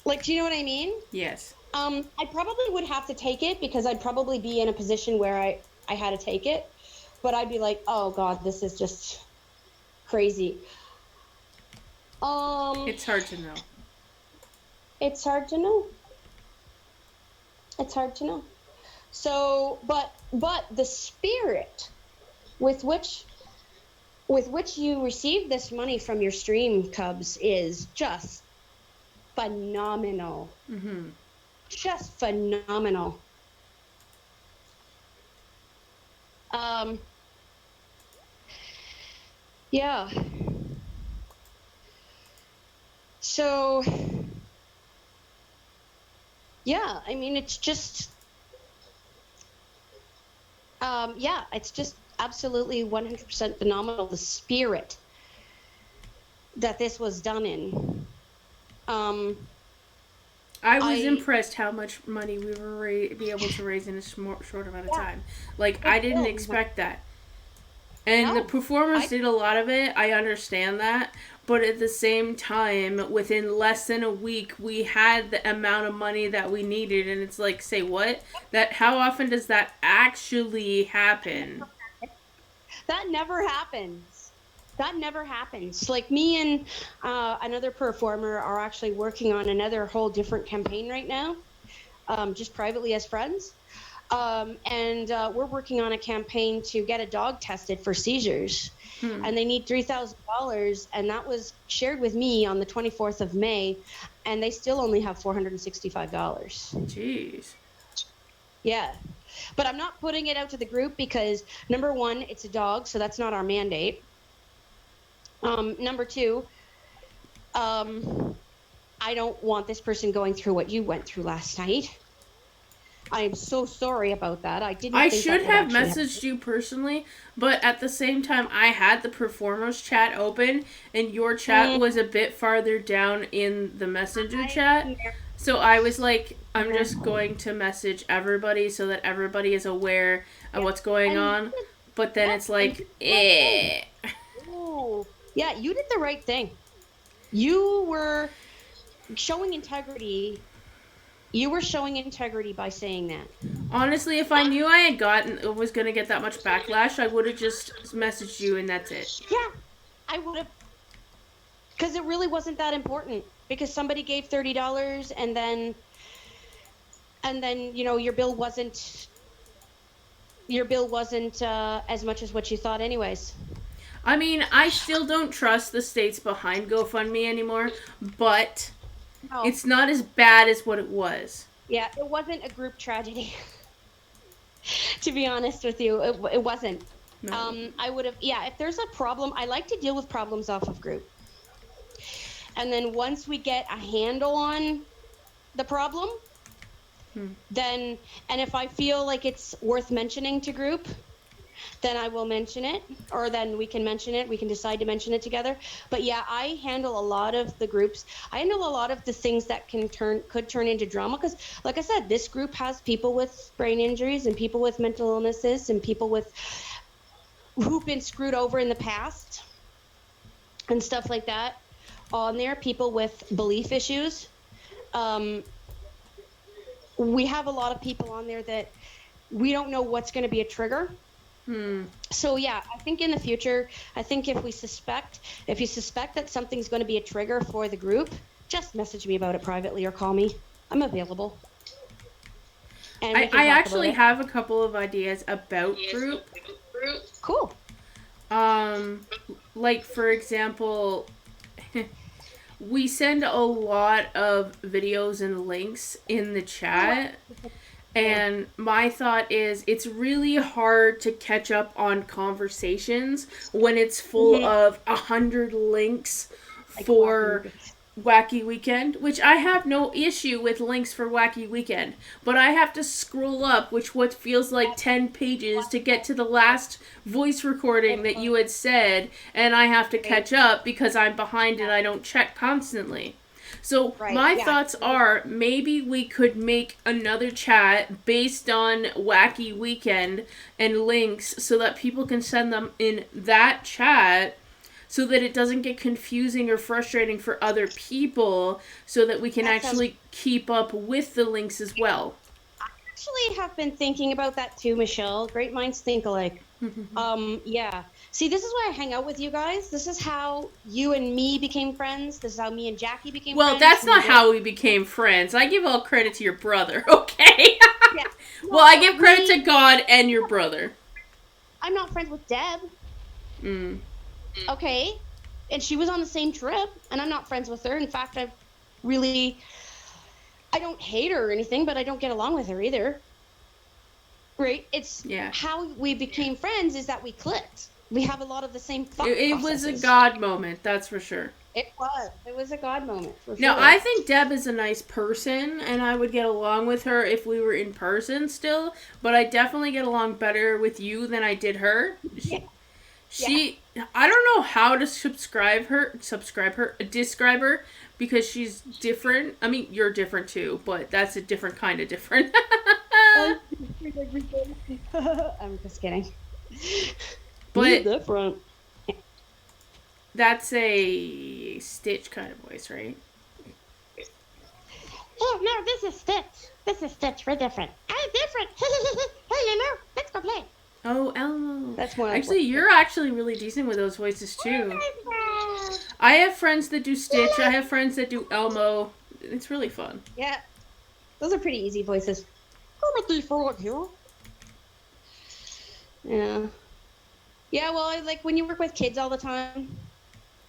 Like, do you know what I mean? Yes. I probably would have to take it because I'd probably be in a position where I had to take it, but I'd be like, oh God, this is just crazy. It's hard to know. It's hard to know. It's hard to know. So, but the spirit with which you receive this money from your stream, Cubs, is just phenomenal. Mm-hmm. Just phenomenal. Yeah. So, yeah, I mean, it's just, yeah, it's just absolutely 100% phenomenal. The spirit that this was done in. I was impressed how much money we were be able to raise in a short amount of Yeah, time. Like, I it didn't will. expect that. And the No, performers I did a lot of it. I understand that. But at the same time, within less than a week, we had the amount of money that we needed. And it's like, say what? That how often does that actually happen? that never happens. That never happens. Like me and another performer are actually working on another whole different campaign right now, just privately as friends. And we're working on a campaign to get a dog tested for seizures. And they need $3,000. And that was shared with me on the 24th of May. And they still only have $465. Jeez. Yeah. But I'm not putting it out to the group because number one, it's a dog. So that's not our mandate. Number two, I don't want this person going through what you went through last night. I am so sorry about that. I didn't I think should that would have actually happen. messaged you personally, but at the same time, I had the performers chat open, and your chat was a bit farther down in the messenger chat. So I was like, I'm just going to message everybody so that everybody is aware of what's going And on. But then yeah, it's and like, you did the right thing. eh. Oh, yeah, you did the right thing. You were showing integrity. You were showing integrity by saying that. Honestly, if I knew I had gotten was gonna get that much backlash, I would have just messaged you and that's it. Yeah, I would have, because it really wasn't that important. Because somebody gave $30, and then your bill wasn't as much as what you thought, anyways. I mean, I still don't trust the states behind GoFundMe anymore, but No, it's not as bad as what it was. yeah, it wasn't a group tragedy. To be honest with you, it wasn't. No. I would have, yeah, if there's a problem, I like to deal with problems off of group. And then once we get a handle on the problem, then, and if I feel like it's worth mentioning to group, then I will mention it, or then we can mention it. We can decide to mention it together. But yeah, I handle a lot of the groups. I handle a lot of the things that could turn into drama. Because, like I said, this group has people with brain injuries and people with mental illnesses and people who've been screwed over in the past and stuff like that on there. People with belief issues. We have a lot of people on there that we don't know what's going to be a trigger. So yeah, I think in the future, I think if you suspect that something's going to be a trigger for the group, just message me about it privately or call me. I'm available. And we can I talk actually about it. have a couple of ideas about group. Cool. Like for example, we send a lot of videos and links in the chat. And my thought is it's really hard to catch up on conversations when it's full of 100 links for Wacky Weekend, which I have no issue with links for Wacky Weekend, but I have to scroll up, which what feels like 10 pages to get to the last voice recording that you had said, and I have to catch up because I'm behind and I don't check constantly. So my thoughts are maybe we could make another chat based on Wacky Weekend and links so that people can send them in that chat so that it doesn't get confusing or frustrating for other people so that we can actually keep up with the links as well. I actually have been thinking about that too, Michelle. Great minds think alike. Yeah. See, this is why I hang out with you guys. This is how you and me became friends. This is how me and Jackie became friends. Well, that's not how we became friends. I give all credit to your brother, okay? Yeah. Well, I give credit to God and your brother. I'm not friends with Deb. Okay? And she was on the same trip, and I'm not friends with her. In fact, I don't hate her or anything, but I don't get along with her either. Right? It's how we became friends is that we clicked. We have a lot of the same thought It was a God moment, that's for sure. It was. It was a God moment, for sure. Now, I think Deb is a nice person, and I would get along with her if we were in person still, but I definitely get along better with you than I did her. She I don't know how to describe her, because she's different. I mean, you're different too, but that's a different kind of different. I'm just kidding. But different. That's a Stitch kind of voice, right? Oh, no, this is Stitch. This is Stitch. We're different. I'm different. Hey, Elmo, let's go play. Oh, Elmo. That's more actually, you're actually really decent with those voices, too. I have friends that do Stitch. I have friends that do Elmo. It's really fun. Yeah. Those are pretty easy voices. Yeah. Yeah, well, like when you work with kids all the time.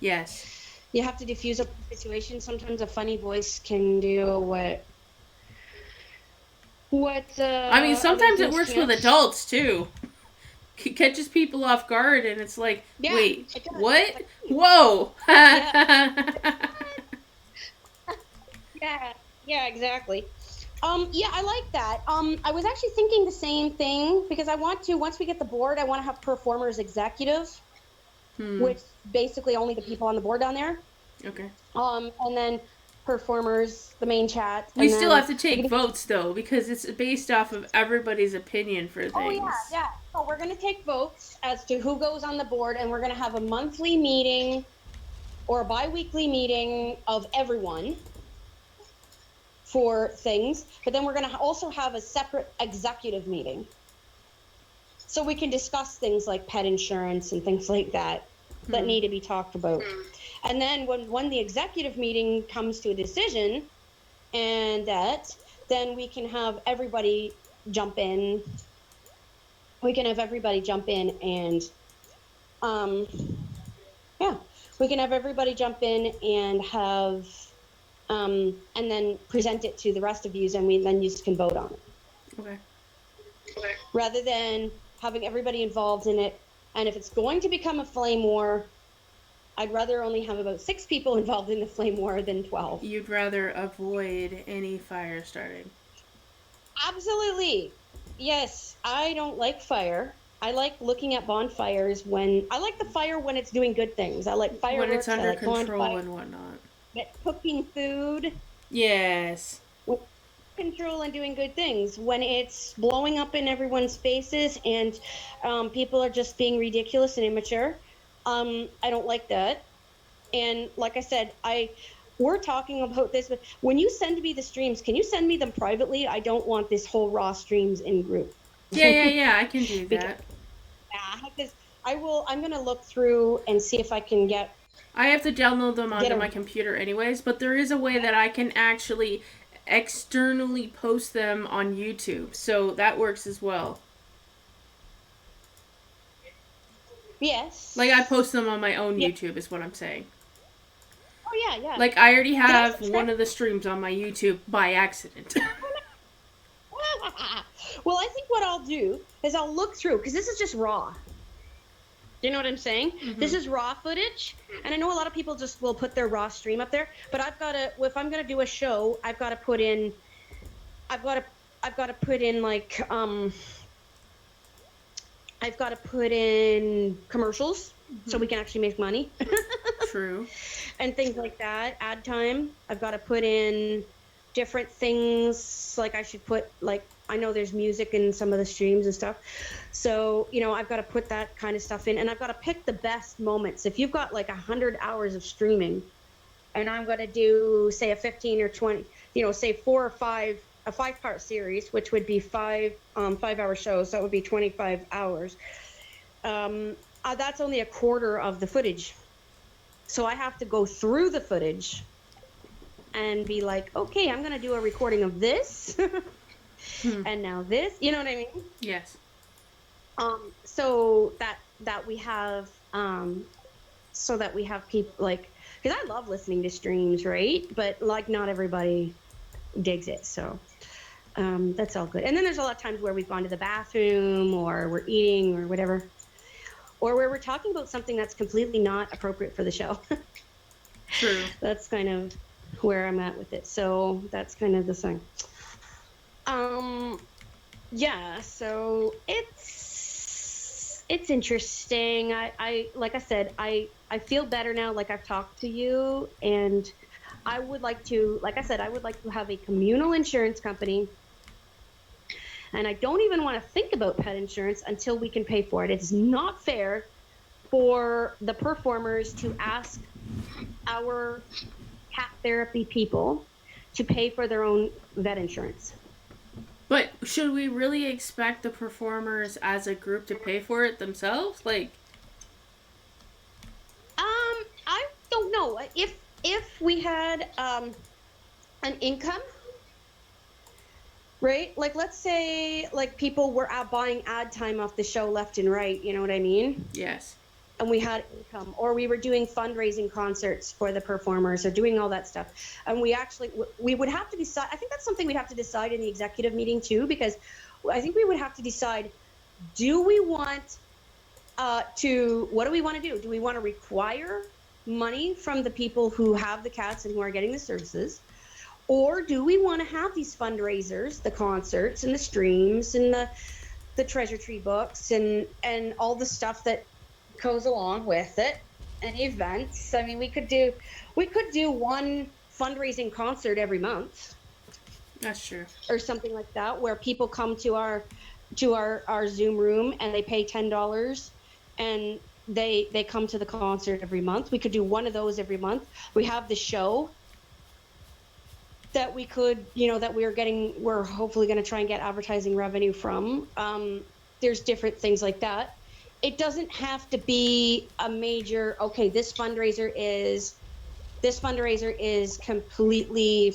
Yes. You have to diffuse a situation. Sometimes a funny voice can do what I mean, sometimes it works with adults, too. It catches people off guard, and it's like, wait, what? Like, whoa! Yeah, exactly. Yeah, I like that. I was actually thinking the same thing because I want to, once we get the board, I want to have performers executive, which basically only the people on the board down there. Okay. And then performers, the main chat. We still have to take votes though, because it's based off of everybody's opinion for things. Oh yeah. So we're gonna take votes as to who goes on the board, and we're gonna have a monthly meeting or a bi-weekly meeting of everyone for things, but then we're going to also have a separate executive meeting so we can discuss things like pet insurance and things like that that need to be talked about. And then when the executive meeting comes to a decision, and then we can have everybody jump in. We can have everybody jump in and we can have everybody jump in and have and then present it to the rest of you, and then you can vote on it. Okay. Rather than having everybody involved in it, and if it's going to become a flame war, I'd rather only have about 6 people involved in the flame war than 12. You'd rather avoid any fire starting. Absolutely. Yes, I don't like fire. I like looking at bonfires I like the fire when it's doing good things. I like fireworks. When it's under like control and whatnot. Cooking food. Yes. Control and doing good things. When it's blowing up in everyone's faces and people are just being ridiculous and immature, I don't like that. And like I said, we're talking about this, but when you send me the streams, can you send me them privately? I don't want this whole raw streams in group. Yeah, I can do that. Because I'm going to look through and see if I can get... I have to download them onto my computer anyways, but there is a way that I can actually externally post them on YouTube, so that works as well. Yes. Like, I post them on my own YouTube is what I'm saying. Oh, yeah. Like, I already have one of the streams on my YouTube by accident. Well, I think what I'll do is I'll look through, because this is just raw. Do you know what I'm saying? Mm-hmm. This is raw footage, and I know a lot of people just will put their raw stream up there, but if I'm gonna do a show, I've got to put in like I've got to put in commercials so we can actually make money. True. And things like that. Ad time. I've got to put in different things. Like I should put, like, I know there's music in some of the streams and stuff. So, I've got to put that kind of stuff in, and I've got to pick the best moments. If you've got like 100 hours of streaming and I'm going to do, say, a 15 or 20, say 4 or 5, a 5-part series, which would be 5-hour shows. That would be 25 hours. That's only a quarter of the footage. So I have to go through the footage and be like, okay, I'm going to do a recording of this. And now this, you know what I mean? Yes. So that we have people, like, because I love listening to streams, right? But like not everybody digs it. So that's all good. And then there's a lot of times where we've gone to the bathroom or we're eating or whatever, or where we're talking about something that's completely not appropriate for the show. True. That's kind of where I'm at with it. So that's kind of the thing. Yeah, so it's interesting. I like I said, I feel better now, like I've talked to you, and I would like to, like I said, I would like to have a communal insurance company. And I don't even want to think about pet insurance until we can pay for it. It's not fair for the performers to ask our cat therapy people to pay for their own vet insurance. But should we really expect the performers as a group to pay for it themselves? Like, I don't know. If we had an income, right? Like, let's say like people were buying ad time off the show left and right, you know what I mean? yes. And we had income, or we were doing fundraising concerts for the performers or doing all that stuff. And we would have to decide. I think that's something we'd have to decide in the executive meeting too, because I think we would have to decide, do we want what do we want to do? Do we want to require money from the people who have the cats and who are getting the services? Or do we want to have these fundraisers, the concerts and the streams and the treasure tree books and all the stuff that goes along with it, and events? I mean, we could do one fundraising concert every month. That's true. Or something like that, where people come to our Zoom room and they pay $10 and they come to the concert every month. We could do one of those every month. We have the show that we could, that we're hopefully going to try and get advertising revenue from. There's different things like that. It doesn't have to be a major, okay, this fundraiser is completely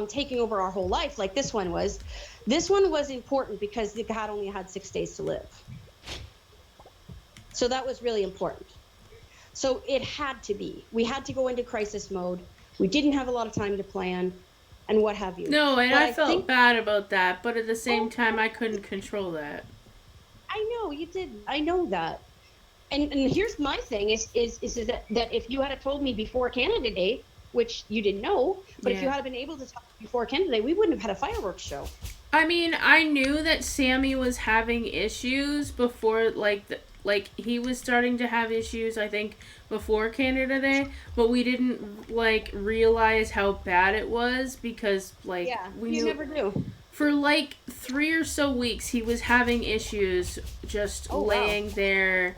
taking over our whole life like this one was. This one was important because the cat only had 6 days to live. So that was really important. So it had to be. We had to go into crisis mode. We didn't have a lot of time to plan and what have you. No, and I felt bad about that, but at the same time, I couldn't control that. I know you did. I know that. And here's my thing is that if you had told me before Canada Day, which you didn't know, but if you had been able to talk before Canada Day, we wouldn't have had a fireworks show. I mean, I knew that Sammy was having issues before, like he was starting to have issues, I think, before Canada Day, but we didn't, realize how bad it was because, we knew. Never do. For 3 or so weeks, he was having issues just laying there,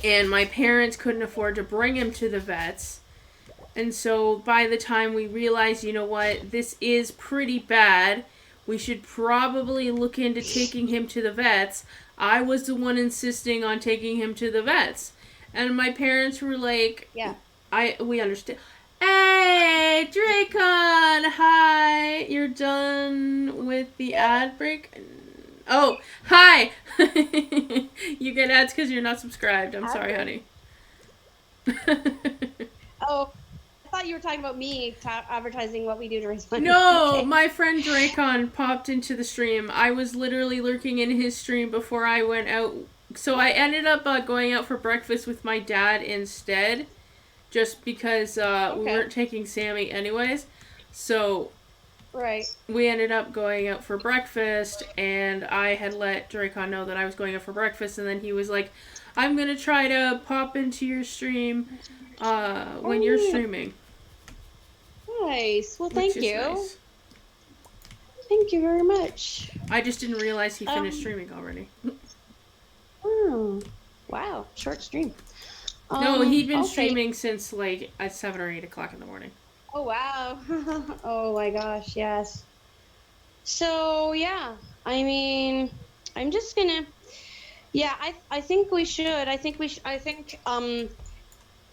and my parents couldn't afford to bring him to the vets. And so by the time we realized, you know what, this is pretty bad, we should probably look into taking him to the vets, I was the one insisting on taking him to the vets. And my parents were like, yeah, we understand. Hey, Dracon! Hi! You're done with the ad break? Oh, hi! You get ads because you're not subscribed. I'm sorry, honey. Oh, I thought you were talking about me advertising what we do to raise money. No, okay. My friend Dracon popped into the stream. I was literally lurking in his stream before I went out So I ended up going out for breakfast with my dad instead, just because we weren't taking Sammy anyways. So Right. we ended up going out for breakfast, and I had let Dracon know that I was going out for breakfast, and then he was like, I'm going to try to pop into your stream when you're streaming. Nice. Well, Which thank is you. nice. Thank you very much. I just didn't realize he finished streaming already. Oh, wow. Short stream. No, he'd been streaming since like at 7 or 8 o'clock in the morning. Oh, wow. Oh, my gosh. Yes. So, yeah. I mean, I'm just going to... Yeah, I think we should. I think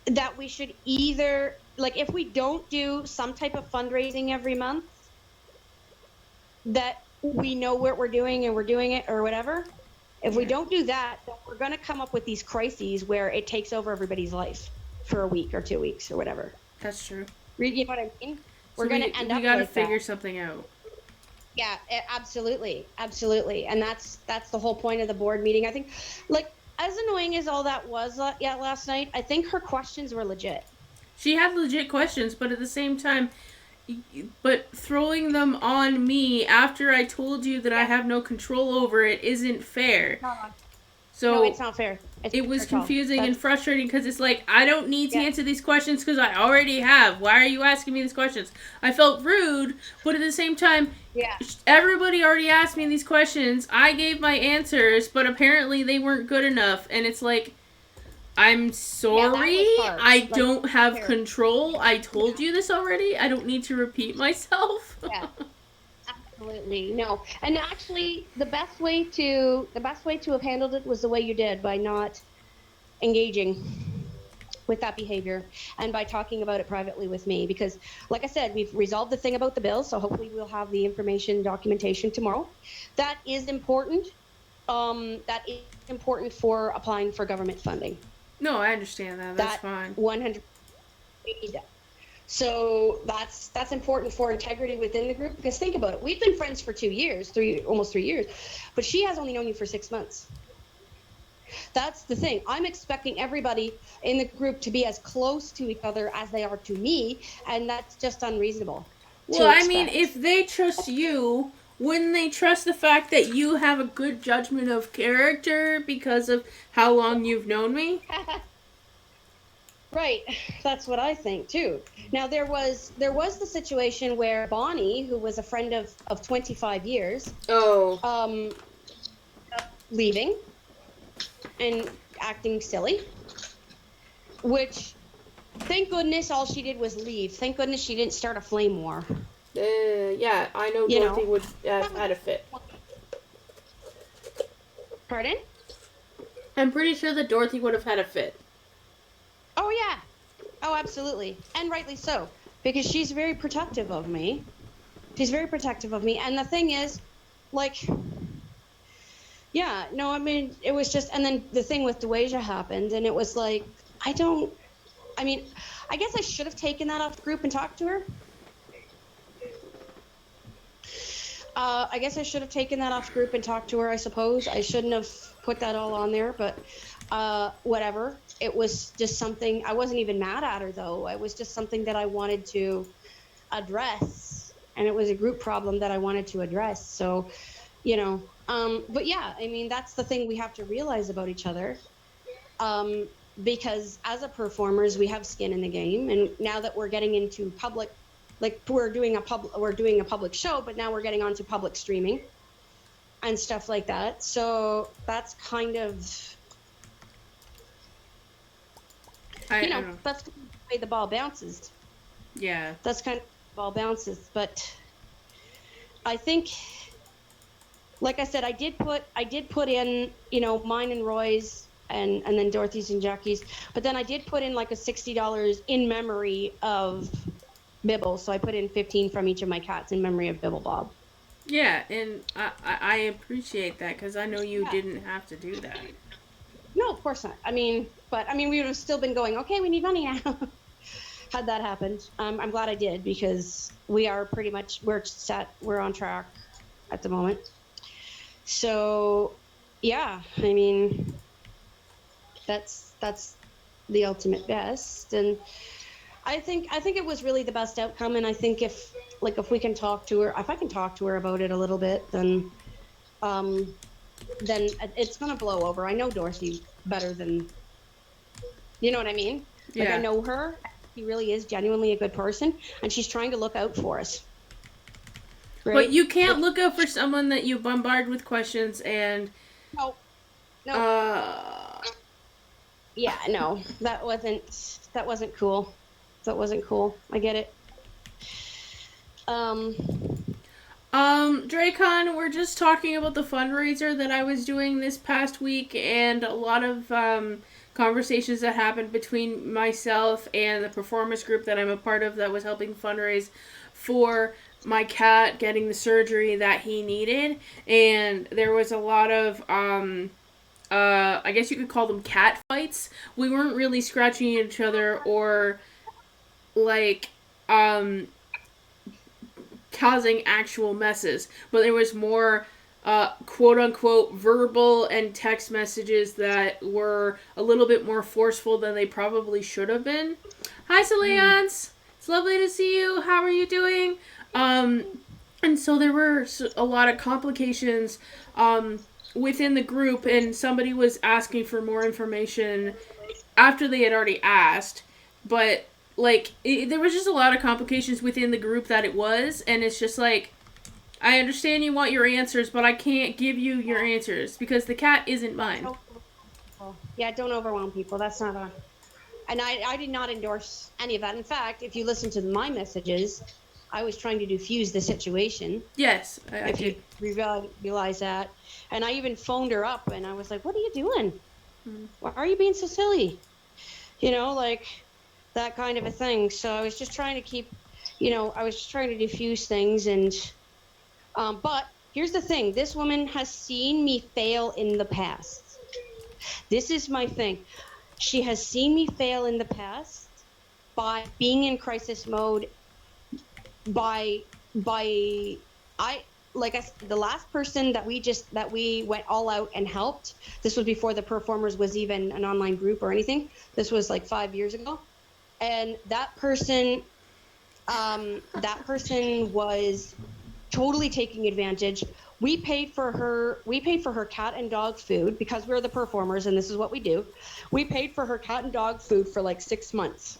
that we should either... Like, if we don't do some type of fundraising every month, that we know what we're doing and we're doing it or whatever. If we don't do that, then we're going to come up with these crises where it takes over everybody's life for a week or 2 weeks or whatever. That's true. You know what I mean? We're going to end up. We got to like figure that. something out. Yeah, absolutely, and that's the whole point of the board meeting. I think, like, as annoying as all that was, last night, I think her questions were legit. She had legit questions, but at the same time, but throwing them on me after I told you that I have no control over it isn't fair. No, it's not fair. It was confusing and frustrating because it's like, I don't need to answer these questions because I already have. Why are you asking me these questions? I felt rude, but at the same time, everybody already asked me these questions. I gave my answers, but apparently they weren't good enough. And it's like, I'm sorry. I don't have control. I told you this already. I don't need to repeat myself. Yeah. Absolutely. No. And actually the best way to have handled it was the way you did, by not engaging with that behavior and by talking about it privately with me, because like I said, we've resolved the thing about the bill, so hopefully we'll have the information documentation tomorrow. That is important. That is important for applying for government funding. No, I understand that. That's fine. 100%. So that's important for integrity within the group, because think about it. We've been friends for 2 years, almost 3 years, but she has only known you for 6 months. That's the thing. I'm expecting everybody in the group to be as close to each other as they are to me, and that's just unreasonable. Well, I mean, if they trust you, wouldn't they trust the fact that you have a good judgment of character because of how long you've known me? Right, that's what I think too. Now there was the situation where Bonnie, who was a friend of 25 years, leaving and acting silly, which, thank goodness all she did was leave. Thank goodness she didn't start a flame war. Yeah, I know Dorothy would have had a fit. Pardon? I'm pretty sure that Dorothy would have had a fit. Oh, yeah. Oh, absolutely. And rightly so, because she's very protective of me. She's very protective of me. And the thing is, like, yeah, no, I mean, it was just, and then the thing with Dwasia happened, and it was like, I guess I should have taken that off the group and talked to her. I guess I should have taken that off the group and talked to her, I suppose. I shouldn't have put that all on there, but whatever. It was just something, I wasn't even mad at her, though. It was just something that I wanted to address, and it was a group problem that I wanted to address. So, you know, but yeah, I mean, that's the thing we have to realize about each other. Because as a performers, we have skin in the game, and now that we're getting into public, like we're doing a public show, but now we're getting onto public streaming and stuff like that. So that's kind of, that's the way the ball bounces. Yeah. That's kind of the ball bounces. But I think, like I said, I did put in, mine and Roy's and then Dorothy's and Jackie's, but then I did put in like a $60 in memory of Bibble. So I put in 15 from each of my cats in memory of Bibble Bob. Yeah, and I appreciate that, because I know you didn't have to do that. No, of course not. We would have still been going, okay, we need money now. Had that happened. I'm glad I did, because we are pretty much, we're on track at the moment. So, yeah, That's the ultimate best. And I think it was really the best outcome. And I think if we can talk to her, if I can talk to her about it a little bit, then it's gonna blow over. I know Dorothy better than, you know what I mean? Like, I Yeah. know her. She really is genuinely a good person, and she's trying to look out for us. Right? But you can't look out for someone that you bombard with questions and. No. Yeah, no, that wasn't cool. That wasn't cool. I get it. Dracon, we're just talking about the fundraiser that I was doing this past week, and a lot of conversations that happened between myself and the performance group that I'm a part of that was helping fundraise for my cat getting the surgery that he needed. And there was a lot of I guess you could call them cat fights. We weren't really scratching each other or like causing actual messes, but there was more quote unquote verbal and text messages that were a little bit more forceful than they probably should have been. Hi, Saleance. It's lovely to see you. How are you doing? And so there were a lot of complications within the group, and somebody was asking for more information after they had already asked, but there was just a lot of complications within the group that it was, and it's just like, I understand you want your answers, but I can't give you your answers because the cat isn't mine. Yeah, don't overwhelm people. That's not a... And I did not endorse any of that. In fact, if you listen to my messages, I was trying to diffuse the situation. Yes, I if did. You realize that. And I even phoned her up, and I was like, what are you doing? Why are you being so silly? You know, like that kind of a thing. So I was just trying to keep, I was just trying to diffuse things. And but here's the thing. This woman has seen me fail in the past. This is my thing. She has seen me fail in the past by being in crisis mode, like I said, the last person that we went all out and helped, this was before the performers was even an online group or anything. This was like 5 years ago. And that person was totally taking advantage. We paid for her cat and dog food because we're the performers and this is what we do. We paid for her cat and dog food for like 6 months.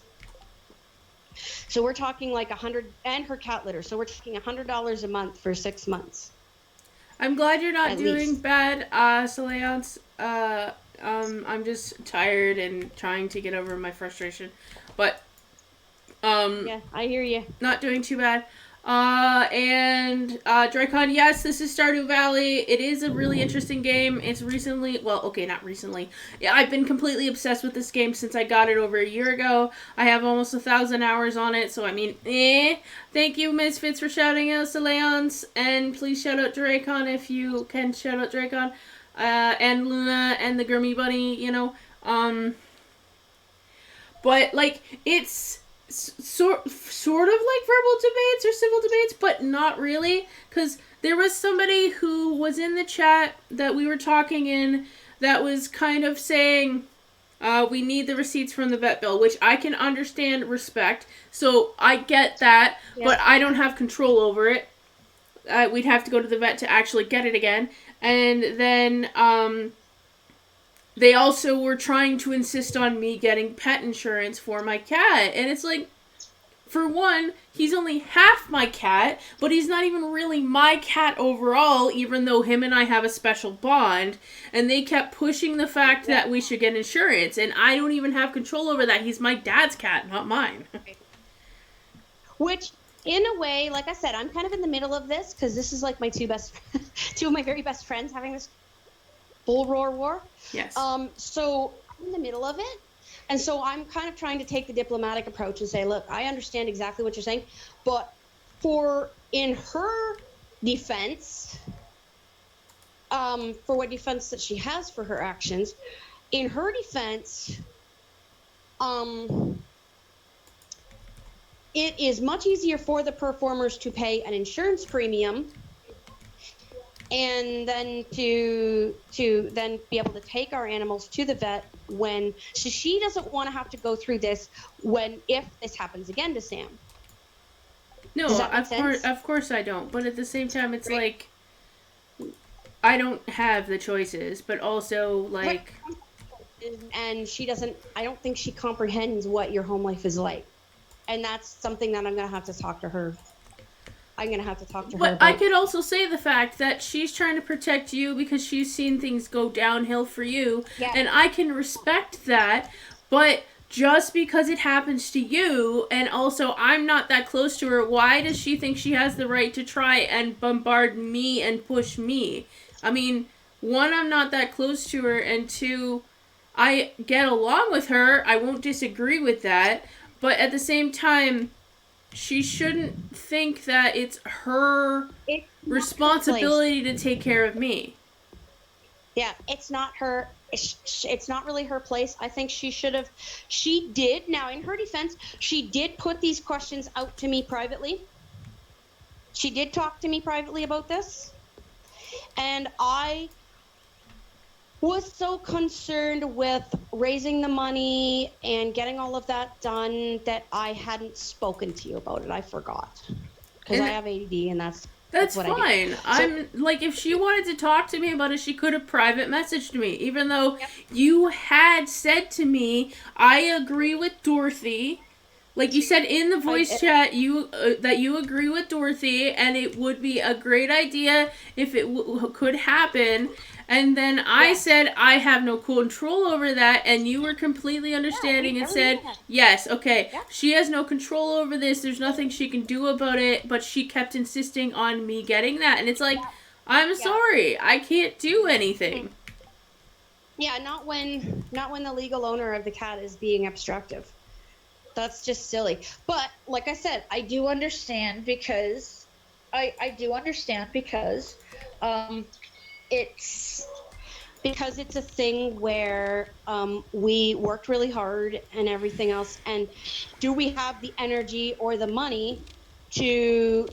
So we're talking like $100, and her cat litter. So we're talking $100 a month for 6 months. I'm glad you're not doing bad, Saleance. I'm just tired and trying to get over my frustration, but yeah, I hear you. Not doing too bad. Dracon, yes, this is Stardew Valley. It is a really interesting game. It's not recently. Yeah, I've been completely obsessed with this game since I got it over a year ago. I have almost 1,000 hours on it, so I mean, Thank you, Misfits, for shouting out Saleance, and please shout out Dracon if you can shout out Dracon, and Luna, and the Gurmy Bunny, but, it's sort of like verbal debates or civil debates, but not really, because there was somebody who was in the chat that we were talking in that was kind of saying, we need the receipts from the vet bill, which I can understand, respect, so I get that, but I don't have control over it. We'd have to go to the vet to actually get it again, and then, they also were trying to insist on me getting pet insurance for my cat. And it's like, for one, he's only half my cat, but he's not even really my cat overall, even though him and I have a special bond. And they kept pushing the fact that we should get insurance. And I don't even have control over that. He's my dad's cat, not mine. Which, in a way, like I said, I'm kind of in the middle of this, because this is like my two of my very best friends having this bull roar war. Yes. So I'm in the middle of it. And so I'm kind of trying to take the diplomatic approach and say, look, I understand exactly what you're saying, but in her defense, for what defense that she has for her actions, in her defense, it is much easier for the performers to pay an insurance premium and then to then be able to take our animals to the vet so she doesn't want to have to go through this if this happens again to Sam. Does No, that make sense? of course I don't. But at the same time, it's Right. like I don't have the choices, but also like. And she doesn't. I don't think she comprehends what your home life is like, and that's something that I'm gonna have to talk to her. I'm gonna have to talk to her. But I could also say the fact that she's trying to protect you because she's seen things go downhill for you, and I can respect that. But just because it happens to you, and also I'm not that close to her, why does she think she has the right to try and bombard me and push me? I mean, one, I'm not that close to her, and two, I get along with her. I won't disagree with that. But at the same time, she shouldn't think that it's her responsibility to take care of me. Yeah, it's not her. It's not really her place. I think she did. Now, in her defense, she did put these questions out to me privately. She did talk to me privately about this. And I was so concerned with raising the money and getting all of that done that I hadn't spoken to you about it. I forgot. Because I have ADD, and that's what fine. I'm like, if she wanted to talk to me about it, she could have private messaged me. Even though you had said to me, I agree with Dorothy. Like you said in the voice chat, that you agree with Dorothy, and it would be a great idea if it could happen. And then I said I have no control over that, and you were completely understanding and said, yes, okay, she has no control over this, there's nothing she can do about it, but she kept insisting on me getting that. And it's like, I'm sorry, I can't do anything. Yeah, not when the legal owner of the cat is being obstructive. That's just silly. But like I said, I do understand because it's a thing where we worked really hard and everything else, and do we have the energy or the money to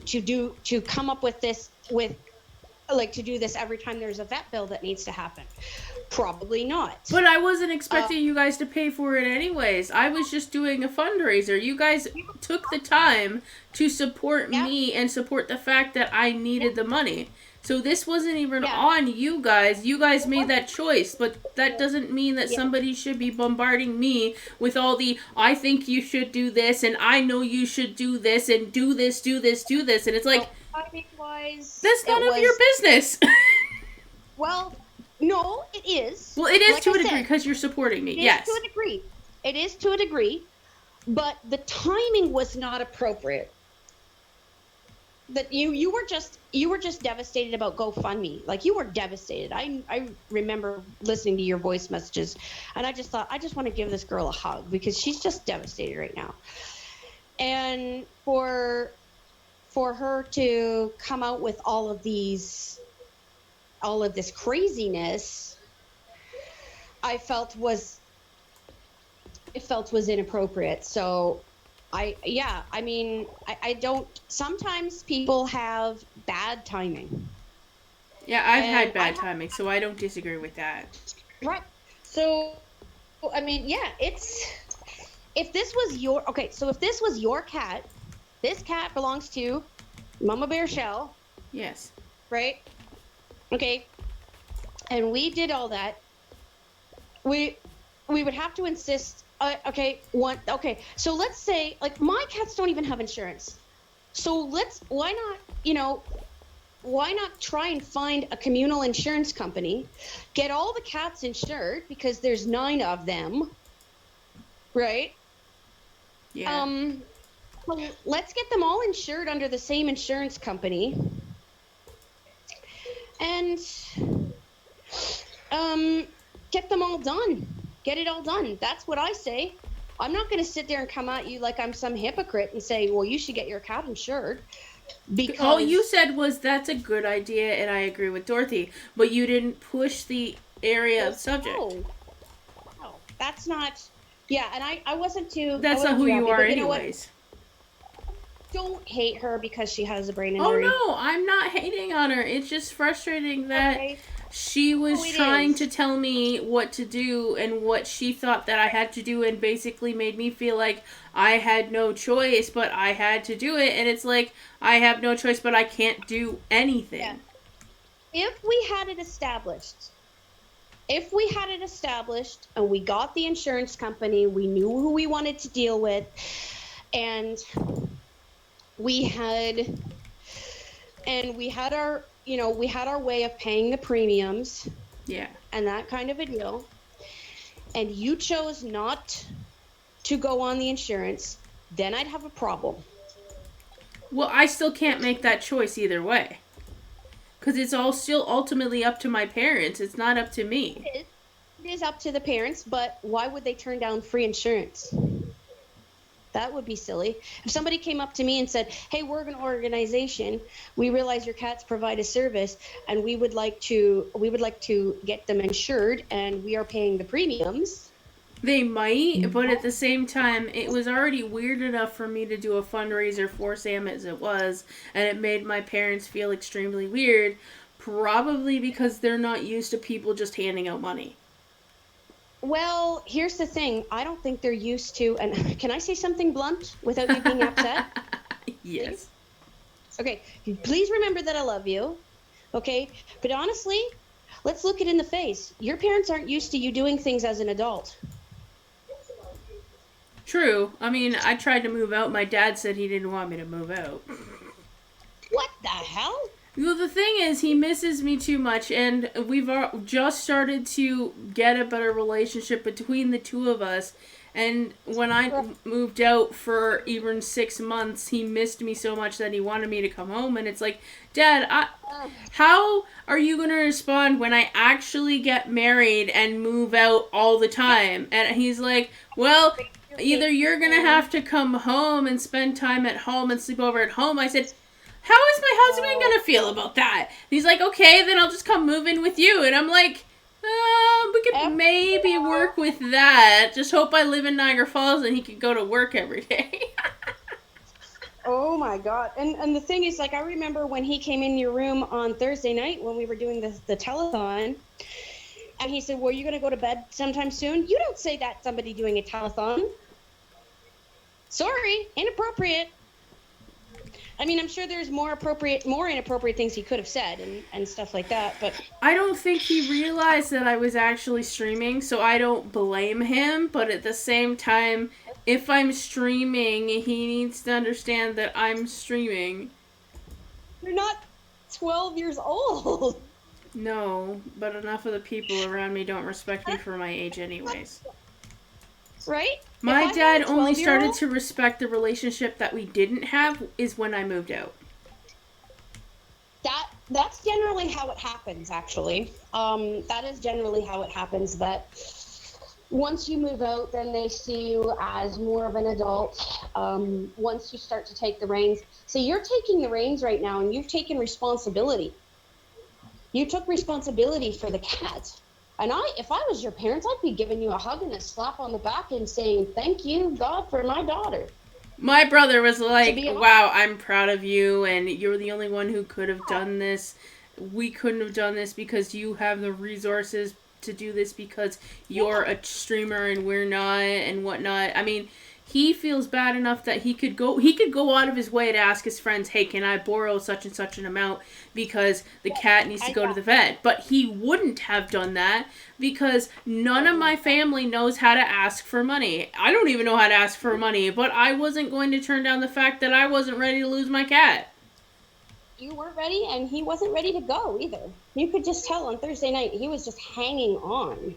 come up with this to do this every time there's a vet bill that needs to happen? Probably not. But I wasn't expecting you guys to pay for it anyways. I was just doing a fundraiser. You guys took the time to support me and support the fact that I needed the money. So this wasn't even on you guys. You guys made that choice, but that doesn't mean that somebody should be bombarding me with all the, I think you should do this, and I know you should do this, and do this, do this, do this. And it's like, that's none of your business. Well, no, it is. Well, it is to a degree because you're supporting me. Yes. To a degree. It is to a degree, but the timing was not appropriate. That you were just devastated about GoFundMe. Like, you were devastated. I remember listening to your voice messages, and I just thought, I just want to give this girl a hug because she's just devastated right now. And for her to come out with all of this craziness, I felt was inappropriate. So I don't, sometimes people have bad timing. Yeah, I've had bad timing, so I don't disagree with that. Right. So, I mean, yeah, if this was your cat, this cat belongs to Mama Bear Shell. Yes. Right? Okay. And we did all that. We would have to insist. So let's say, like, my cats don't even have insurance. So why not try and find a communal insurance company, get all the cats insured because there's 9 of them, right? Yeah. Well, let's get them all insured under the same insurance company, and get them all done. Get it all done. That's what I say. I'm not going to sit there and come at you like I'm some hypocrite and say, well, you should get your cat insured. Because all you said was that's a good idea, and I agree with Dorothy, but you didn't push the area of subject. No, that's not. Yeah, and I wasn't too. That's not who you are, anyways. don't hate her because she has a brain Oh injury. no, I'm not hating on her. It's just frustrating that she was trying to tell me what to do and what she thought that I had to do, and basically made me feel like I had no choice, but I had to do it. And it's like, I have no choice, but I can't do anything. Yeah. If we had it established and we got the insurance company, we knew who we wanted to deal with, and we had our, we had our way of paying the premiums, yeah, and that kind of a deal, and you chose not to go on the insurance, then I'd have a problem. Well, I still can't make that choice either way, because it's all still ultimately up to my parents. It's not up to me. It is up to the parents, but why would they turn down free insurance? That would be silly. If somebody came up to me and said, hey, we're an organization, we realize your cats provide a service, and we would like to get them insured, and we are paying the premiums. They might, but at the same time, it was already weird enough for me to do a fundraiser for Sam as it was, and it made my parents feel extremely weird, probably because they're not used to people just handing out money. Well, here's the thing. I don't think they're used to, and can I say something blunt without you being upset? Yes. Okay, please remember that I love you, okay? But honestly, let's look it in the face. Your parents aren't used to you doing things as an adult. True. I mean, I tried to move out. My dad said he didn't want me to move out. What the hell? Well, the thing is, he misses me too much, and we've just started to get a better relationship between the two of us. And when I moved out for even 6 months, he missed me so much that he wanted me to come home. And it's like, Dad, how are you going to respond when I actually get married and move out all the time? And he's like, well, either you're going to have to come home and spend time at home and sleep over at home. I said, how is my husband going to feel about that? And he's like, okay, then I'll just come move in with you. And I'm like, we could maybe work with that. Just hope I live in Niagara Falls and he could go to work every day. Oh my God. And the thing is, like, I remember when he came in your room on Thursday night when we were doing the telethon, and he said, well, are you going to go to bed sometime soon? You don't say that to somebody doing a telethon. Sorry, inappropriate. I mean, I'm sure there's more inappropriate things he could have said and stuff like that, but I don't think he realized that I was actually streaming, so I don't blame him, but at the same time, if I'm streaming, he needs to understand that I'm streaming. You're not 12 years old. No, but enough of the people around me don't respect me for my age anyways. Right? My dad only started to respect the relationship that we didn't have is when I moved out. That's generally how it happens, actually. That is generally how it happens, that once you move out, then they see you as more of an adult. Once you start to take the reins. So you're taking the reins right now, and you've taken responsibility. You took responsibility for the cat. And if I was your parents, I'd be giving you a hug and a slap on the back and saying, thank you, God, for my daughter. My brother was like, wow, I'm proud of you, and you're the only one who could have done this. We couldn't have done this because you have the resources to do this because you're a streamer and we're not and whatnot. I mean, he feels bad enough that he could go out of his way to ask his friends, hey, can I borrow such and such an amount because the cat needs to go to the vet? But he wouldn't have done that because none of my family knows how to ask for money. I don't even know how to ask for money, but I wasn't going to turn down the fact that I wasn't ready to lose my cat. You weren't ready, and he wasn't ready to go either. You could just tell on Thursday night he was just hanging on.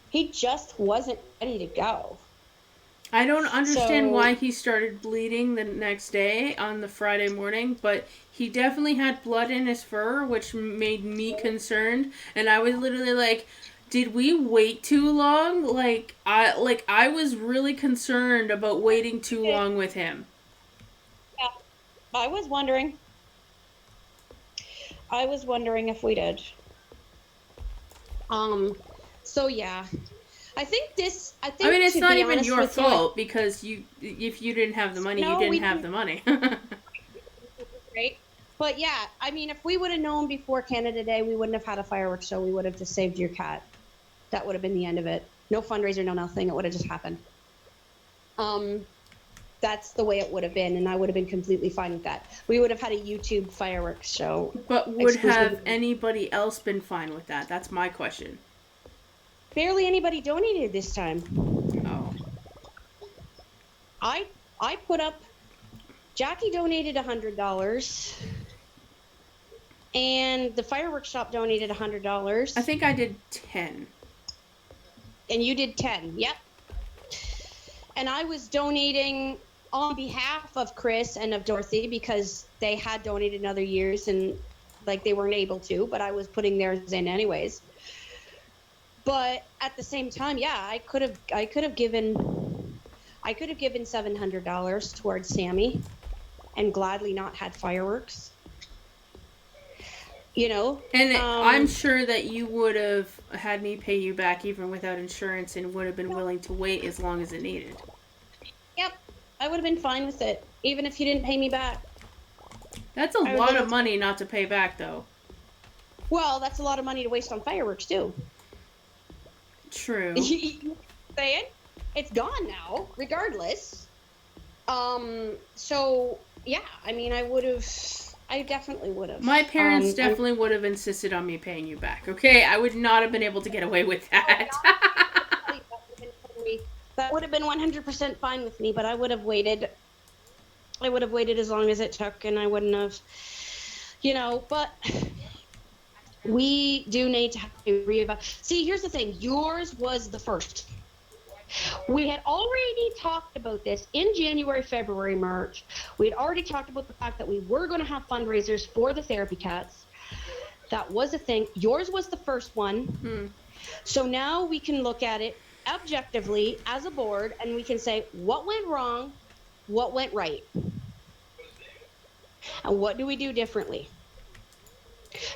He just wasn't ready to go. I don't understand why he started bleeding the next day on the Friday morning, but he definitely had blood in his fur, which made me concerned. And I was literally like, did we wait too long? I was really concerned about waiting too long with him. Yeah, I was wondering if we did. So yeah. I mean, it's to not be even honest your with you, fault because if you didn't have the money, you no, didn't we have didn't, the money. right? But yeah, I mean, if we would have known before Canada Day, we wouldn't have had a fireworks show. We would have just saved your cat. That would have been the end of it. No fundraiser, no nothing. It would have just happened. That's the way it would have been, and I would have been completely fine with that. We would have had a YouTube fireworks show But would have exclusively. anybody else been fine with that? That's my question. Barely anybody donated this time. Oh. I put up. Jackie donated $100, and the fireworks shop donated $100. I think I did 10. And you did 10. Yep. And I was donating on behalf of Chris and of Dorothy because they had donated in other years and like they weren't able to, but I was putting theirs in anyways. But at the same time, yeah, I could have given $700 towards Sammy and gladly not had fireworks. You know? And I'm sure that you would have had me pay you back even without insurance and would have been willing to wait as long as it needed. Yep. I would have been fine with it, even if you didn't pay me back. That's a lot of money not to pay back, though. Well, that's a lot of money to waste on fireworks, too. True. Saying? It's gone now, regardless. So, yeah, I mean, I definitely would have. My parents definitely would have insisted on me paying you back, okay? I would not have been able to get away with that. That would have been 100% fine with me, but I would have waited. I would have waited as long as it took, and I wouldn't have, but we do need to have to reevaluate. See, here's the thing. Yours was the first. We had already talked about this in January, February, March. We had already talked about the fact that we were going to have fundraisers for the therapy cats. That was a thing. Yours was the first one. So now we can look at it objectively as a board, and we can say what went wrong, what went right, and what do we do differently.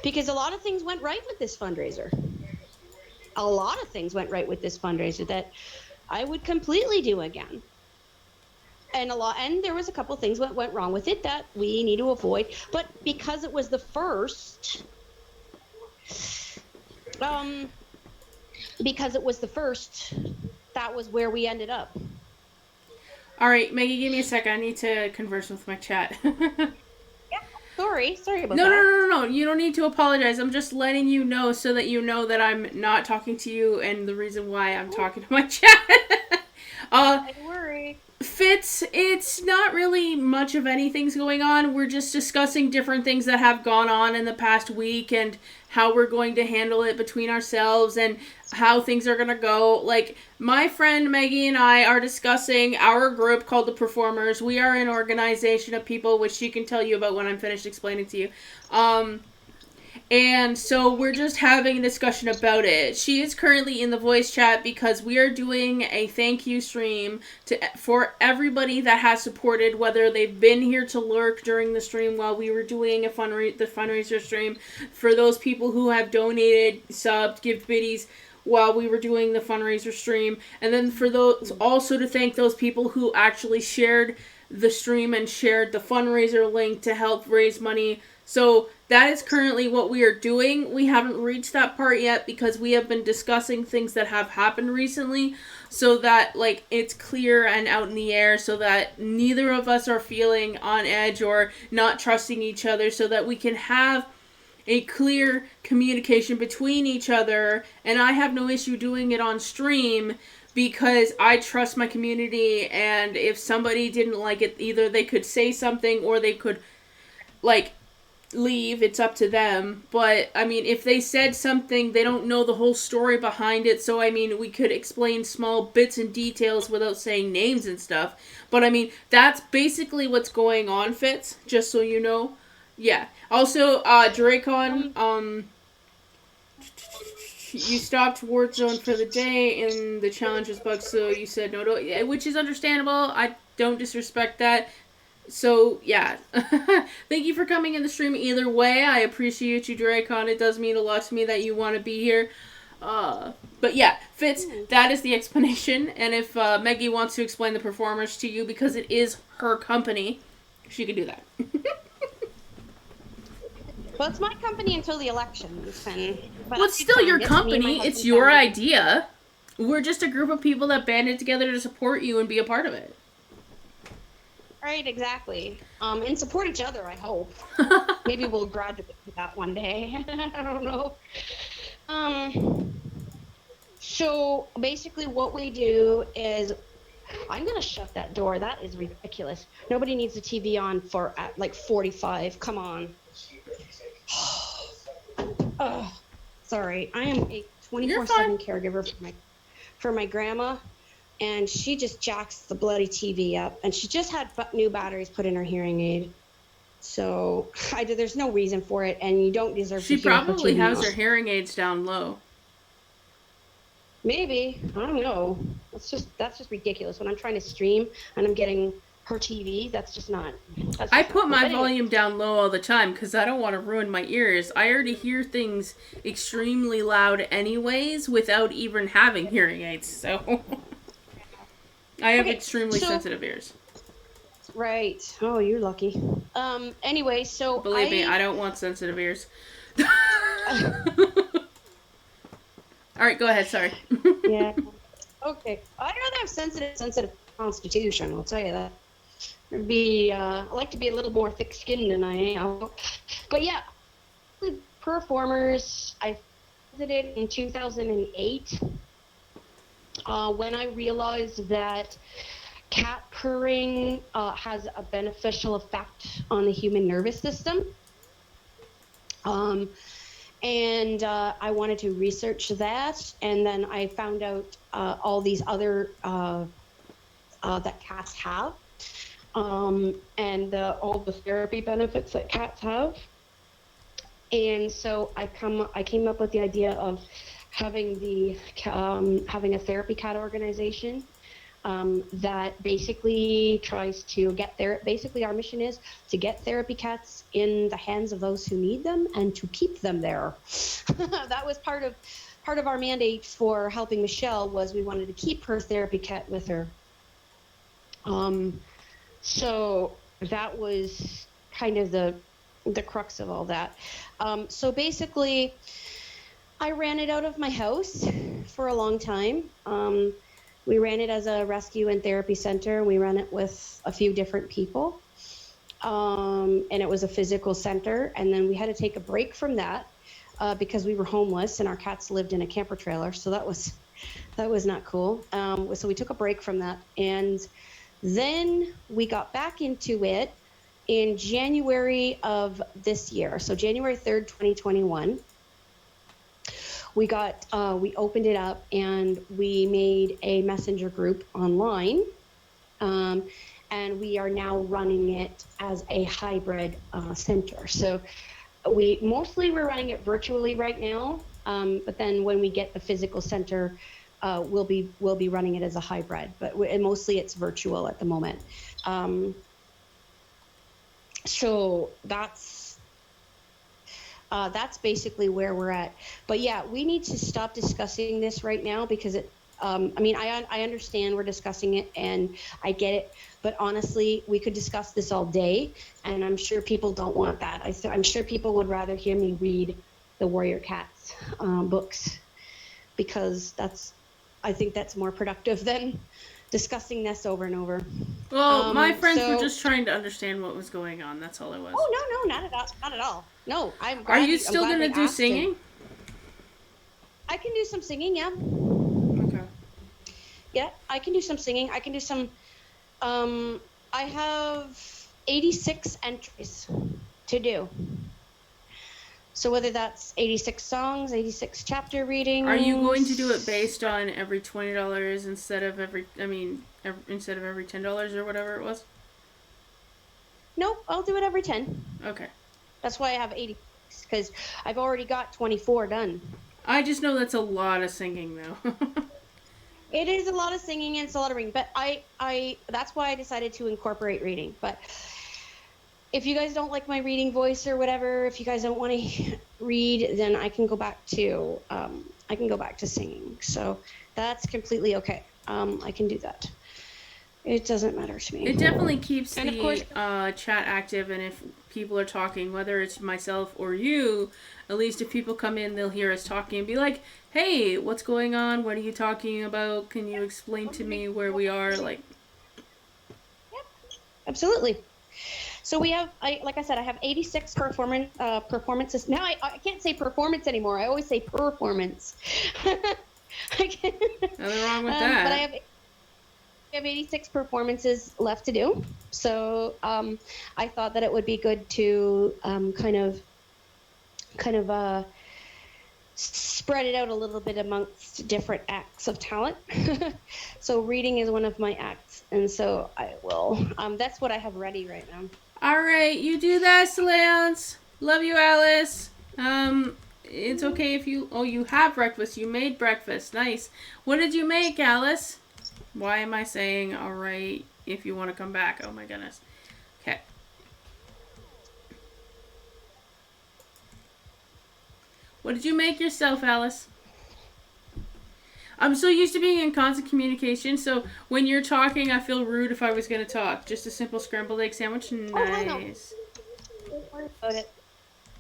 Because a lot of things went right with this fundraiser. A lot of things went right with this fundraiser that I would completely do again. And there was a couple things that went wrong with it that we need to avoid. But because it was the first, that was where we ended up. All right, Maggie, give me a second. I need to converse with my chat. Sorry about that. No. You don't need to apologize. I'm just letting you know so that you know that I'm not talking to you and the reason why I'm talking to my chat. Don't worry. Fitz, it's not really much of anything's going on. We're just discussing different things that have gone on in the past week and how we're going to handle it between ourselves and how things are going to go. Like, my friend Maggie and I are discussing our group called The Performers. We are an organization of people, which she can tell you about when I'm finished explaining to you. And so we're just having a discussion about it. She is currently in the voice chat because we are doing a thank you stream for everybody that has supported, whether they've been here to lurk during the stream while we were doing the fundraiser stream, for those people who have donated, subbed, gift biddies while we were doing the fundraiser stream, and then for those also to thank those people who actually shared the stream and shared the fundraiser link to help raise money. So that is currently what we are doing. We haven't reached that part yet because we have been discussing things that have happened recently so that, like, it's clear and out in the air so that neither of us are feeling on edge or not trusting each other, so that we can have a clear communication between each other. And I have no issue doing it on stream because I trust my community, and if somebody didn't like it, either they could say something or they could, like, leave. It's up to them. But I mean, if they said something, they don't know the whole story behind it, so I mean, we could explain small bits and details without saying names and stuff. But I mean, that's basically what's going on, Fitz, just so you know. Yeah. Also, Dracon, you stopped Warzone for the day and the challenge was bugged, so you said no to, which is understandable. I don't disrespect that. So, yeah. Thank you for coming in the stream either way. I appreciate you, Dracon. It does mean a lot to me that you want to be here. But yeah, Fitz, that is the explanation. And if Maggie wants to explain the performers to you, because it is her company, she could do that. Well, it's my company until the elections, but Well, it's still your company. It's your idea. We're just a group of people that banded together to support you and be a part of it. Right, exactly. And support each other, I hope. Maybe we'll graduate to that one day. I don't know. So basically what we do is, I'm going to shut that door. That is ridiculous. Nobody needs the TV on for at like 45. Come on. Sorry. I am a 24/7 caregiver for my grandma, and she just jacks the bloody TV up, and she just had new batteries put in her hearing aid. So there's no reason for it, and you don't deserve to hear her TV. She probably has her hearing aids down low. Maybe. I don't know. That's just ridiculous. When I'm trying to stream and I'm getting her TV, that's just not. I put my volume down low all the time because I don't want to ruin my ears. I already hear things extremely loud anyways without even having hearing aids, so I have extremely sensitive ears. Right. Oh, you're lucky. Anyway, so believe me, I don't want sensitive ears. All right, go ahead. Sorry. Yeah. Okay. I'd rather have sensitive constitution. I'll tell you that. I like to be a little more thick-skinned than I am. But yeah, performers. I visited in 2008 when I realized that cat purring has a beneficial effect on the human nervous system. And I wanted to research that, and then I found out all these other that cats have, and all the therapy benefits that cats have. And so I came up with the idea of having having a therapy cat organization that basically tries to get basically our mission is to get therapy cats in the hands of those who need them and to keep them there. That was part of our mandate for helping Michelle, was we wanted to keep her therapy cat with her. So that was kind of the crux of all that. So basically I ran it out of my house for a long time. We ran it as a rescue and therapy center. We ran it with a few different people. And it was a physical center. And then we had to take a break from that because we were homeless and our cats lived in a camper trailer. So that was not cool. So we took a break from that. And then we got back into it in January of this year. So January 3rd, 2021. We opened it up and we made a messenger group online, and we are now running it as a hybrid center. So we're running it virtually right now, but then when we get the physical center, we'll be running it as a hybrid. But mostly it's virtual at the moment. So that's basically where we're at. But yeah, we need to stop discussing this right now because I understand we're discussing it and I get it, but honestly, we could discuss this all day, and I'm sure people don't want that. I'm sure people would rather hear me read the Warrior Cats books, because I think that's more productive than discussing this over and over. Well, my friends were just trying to understand what was going on. That's all it was. Oh, no, not at all. No, I'm glad. Are you still going to do singing? I can do some singing, yeah. Okay. Yeah, I can do some singing. I can do some, I have 86 entries to do. So whether that's 86 songs, 86 chapter readings. Are you going to do it based on every $20 instead of every $10 or whatever it was? Nope, I'll do it every 10. Okay. That's why I have 80, because I've already got 24 done. I just know that's a lot of singing, though. It is a lot of singing and it's a lot of reading, but I that's why I decided to incorporate reading. But if you guys don't like my reading voice or whatever, if you guys don't want to read, then I can go back to singing. So that's completely okay. I can do that. It doesn't matter to me. It definitely keeps And the of course, chat active, and if people are talking, whether it's myself or you, at least if people come in, they'll hear us talking and be like, "Hey, what's going on? What are you talking about? Can you explain to me where we are?" Like, yep, absolutely. So we have, like I said, I have 86 performances. Now I can't say performance anymore. I always say performance. nothing wrong with But that. I have 86 performances left to do. So I thought that it would be good to kind of spread it out a little bit amongst different acts of talent. So reading is one of my acts, and so I will. That's what I have ready right now. All right, you do that, Leons. Love you, Alice. It's okay if you. Oh, you have breakfast. You made breakfast. Nice. What did you make, Alice? Why am I saying all right if you want to come back? Oh my goodness. Okay. What did you make yourself, Alice? I'm so used to being in constant communication, so when you're talking, I feel rude if I was going to talk. Just a simple scrambled egg sandwich. Nice. Don't worry about it.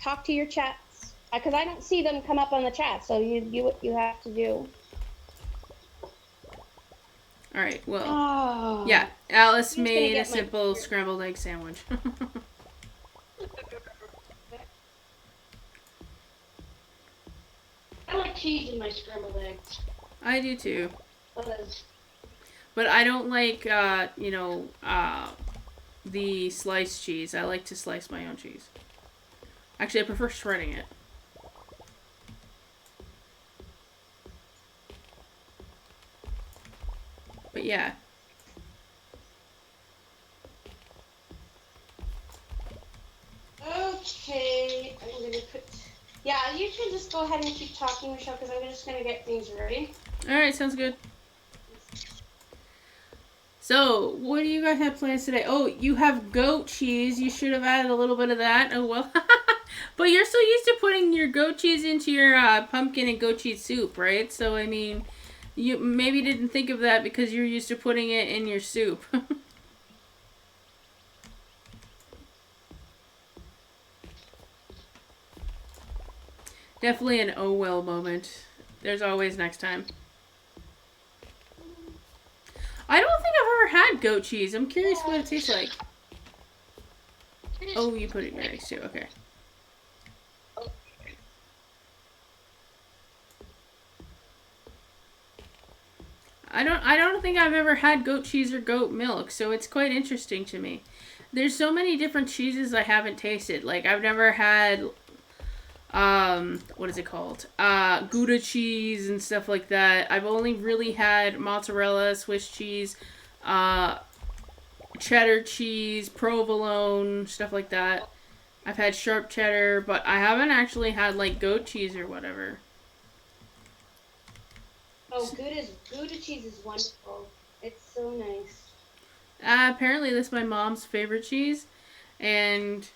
Talk to your chats because I don't see them come up on the chat. So you have to do. All right. Well, Oh. yeah. Alice made a simple scrambled egg sandwich. I like cheese in my scrambled eggs. I do too. But I don't like, the sliced cheese. I like to slice my own cheese. Actually, I prefer shredding it. But yeah. Okay, I'm gonna put. Yeah, you can just go ahead and keep talking, Michelle, because I'm just gonna get things ready. Alright, sounds good. So, what do you guys have plans today? Oh, you have goat cheese. You should have added a little bit of that. Oh, well. But you're so used to putting your goat cheese into your pumpkin and goat cheese soup, right? So, I mean, you maybe didn't think of that because you're used to putting it in your soup. Definitely an oh well moment. There's always next time. I don't think I've ever had goat cheese. I'm curious what it tastes like. Oh, you put it in your eggs too. Okay. I don't think I've ever had goat cheese or goat milk, so it's quite interesting to me. There's so many different cheeses I haven't tasted. Like I've never had what is it called? Gouda cheese and stuff like that. I've only really had mozzarella, Swiss cheese, cheddar cheese, provolone, stuff like that. I've had sharp cheddar, but I haven't actually had like goat cheese or whatever. Oh, Gouda cheese is wonderful. It's so nice. Apparently, that's my mom's favorite cheese, and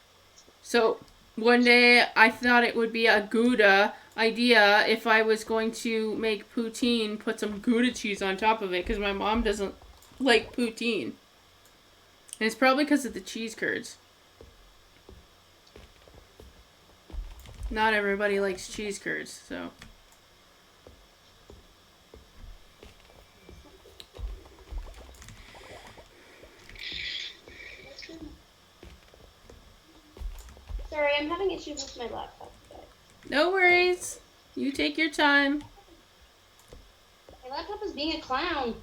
so one day I thought it would be a Gouda idea if I was going to make poutine, put some Gouda cheese on top of it because my mom doesn't like poutine. And it's probably because of the cheese curds. Not everybody likes cheese curds, so. Sorry, I'm having issues with my laptop today. No worries. You take your time. My laptop is being a clown.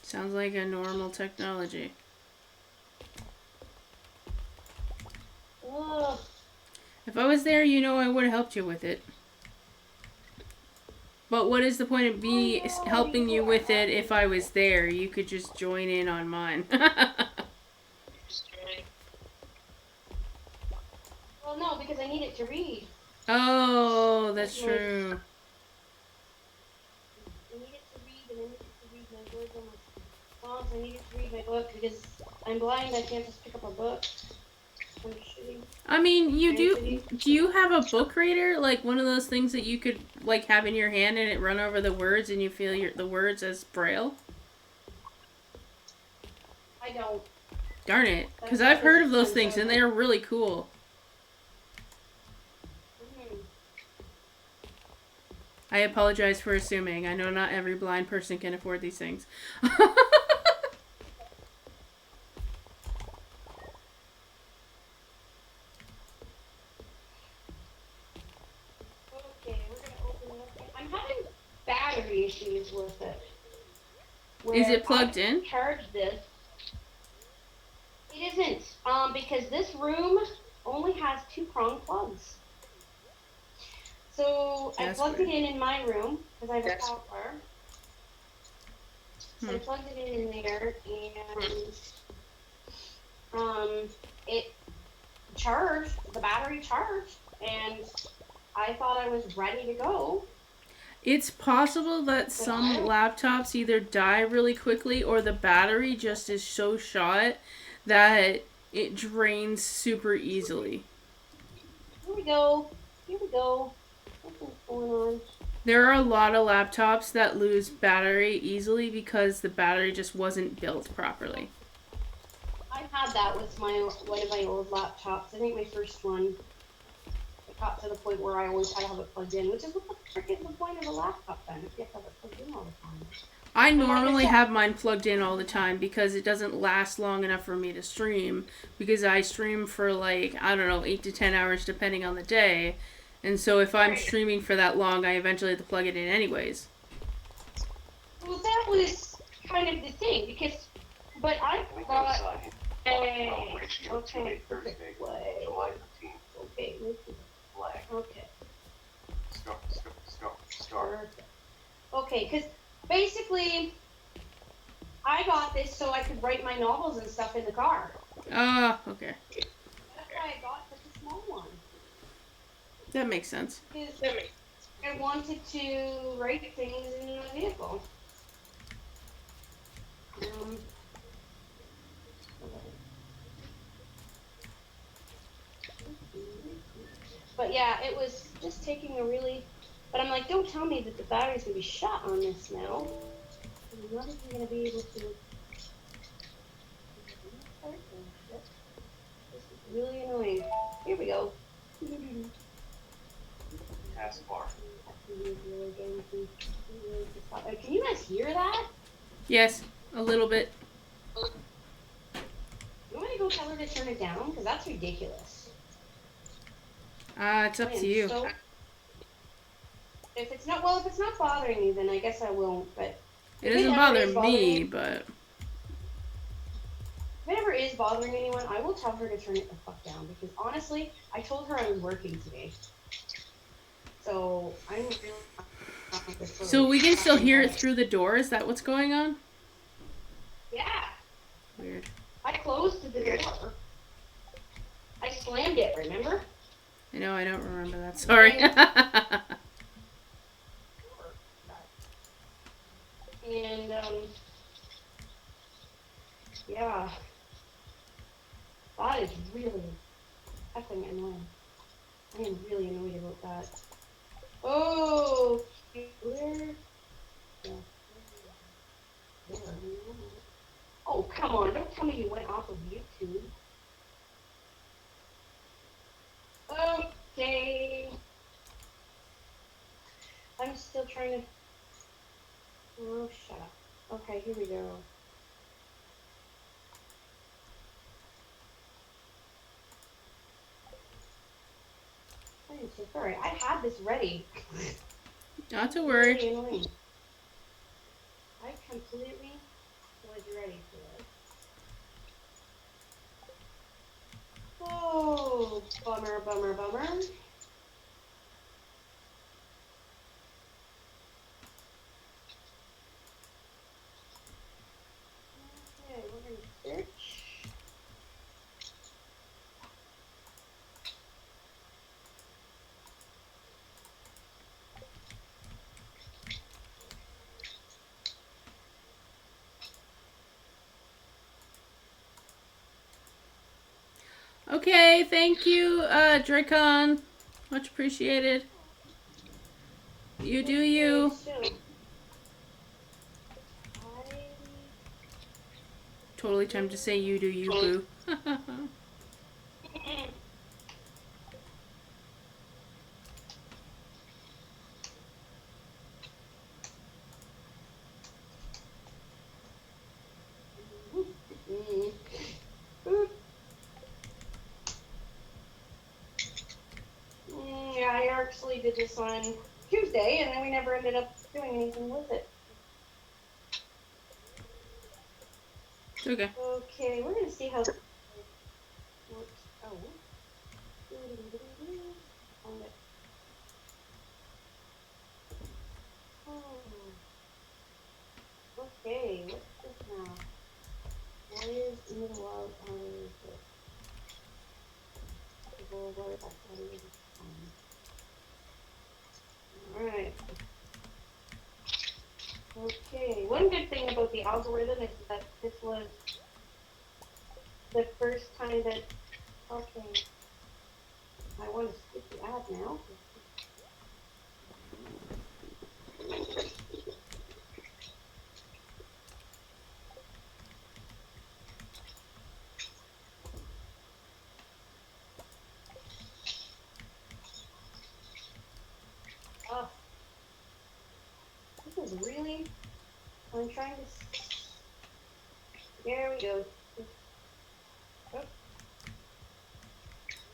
Sounds like a normal technology. Ugh. If I was there, I would have helped you with it. But what is the point of me helping you with it if I was there? You could just join in on mine. Well, no, because I need it to read. Oh, that's true. I need it to read, and I need it to read my words on my songs. I need it to read my book because I'm blind. I can't just pick up a book. I'm shitty. I mean, you I'm do. shitty. Do you have a book reader, like one of those things that you could like have in your hand and it run over the words and you feel the words as braille? I don't. Darn it, because I've That was heard of those things and expensive. they're really cool. Mm-hmm. I apologize for assuming. I know not every blind person can afford these things. Okay, we're gonna open it up. I'm having battery issues with it. Is Where it plugged I in? charge this. It isn't. Because this room only has 2-prong plugs. So I That's plugged weird. it in my room because I have a power. So I Hmm. plugged it in there, and it charged. The battery charged, and I thought I was ready to go. It's possible that But I some don't. laptops either die really quickly or the battery just is so shot that it drains super easily. Here we go. Here we go. Something's going on. There are a lot of laptops that lose battery easily because the battery just wasn't built properly. I had that with one of my old laptops. I think my first one. It got to the point where I always had to have it plugged in, which is what the frick is the point of a laptop then if you have to have it plugged in all the time. I And like I normally said, have mine plugged in all the time because it doesn't last long enough for me to stream because I stream for like, I don't know, 8 to 10 hours depending on the day. And so if I'm right. streaming for that long, I eventually have to plug it in anyways. Well, that was kind of the thing because, but I thought, hey, okay, perfect way. Okay, okay, perfect. Okay, because basically, I got this so I could write my novels and stuff in the car. Ah, okay. That's why I got such a small one. That makes sense. Because I wanted to write things in the vehicle. Um, but yeah, it was just taking a really. But I'm like, don't tell me that the battery's gonna be shot on this now. I'm not even gonna be able to. This is really annoying. Here we go. Taskbar. Can you guys hear that? Yes, a little bit. You want me to go tell her to turn it down? Because that's ridiculous. It's up I to am you. so. If it's not bothering you, then I guess I won't. But It if it doesn't ever bother is bothering me, you, but if it ever is bothering anyone, I will tell her to turn it the fuck down. Because honestly, I told her I was working today, so I'm really not so we can still hear it it. through the door. Is that what's going on? Yeah, Weird. I closed the door. I slammed it. Remember? I know. I don't remember that. Sorry. And yeah, that is really effing annoying. I am really annoyed about that. Oh, where? Yeah. Oh, come on! Don't tell me you went off of YouTube. Okay. I'm still trying to. Oh, shut up. Okay, here we go. I am so sorry. I had this ready. Not to worry. Really annoying. I completely was ready for this. Oh, bummer, bummer, bummer. Okay, we're going to search. Okay, thank you, Dracon. Much appreciated. You do you. So Totally time to say you do you, boo. Yeah, I actually did this on Tuesday, and then we never ended up doing anything with it. Okay. Okay, we're gonna see how this works out. Found it. Okay, what's this now? Warriors in the wild are Alright. Okay, one good thing about the algorithm is that this was the first time that, okay, I want to skip the ad now. Oh, this is really, I'm trying to, there we go. Oh.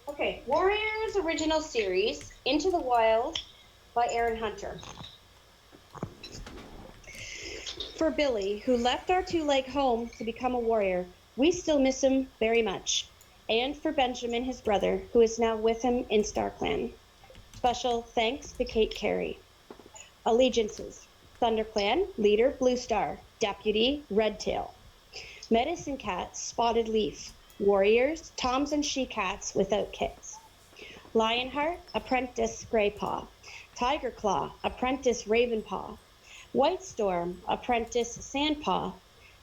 Okay, Warriors Original Series, Into the Wild by Aaron Hunter. For Billy, who left our two-leg home to become a warrior, we still miss him very much. And for Benjamin, his brother, who is now with him in StarClan. Special thanks to Kate Carey. Allegiances. ThunderClan, leader Blue Star, deputy Redtail. Medicine Cat, Spotted Leaf. Warriors, Toms and She-Cats without kits. Lionheart, apprentice Greypaw. Tiger Claw, apprentice Ravenpaw. White Storm, apprentice Sandpaw.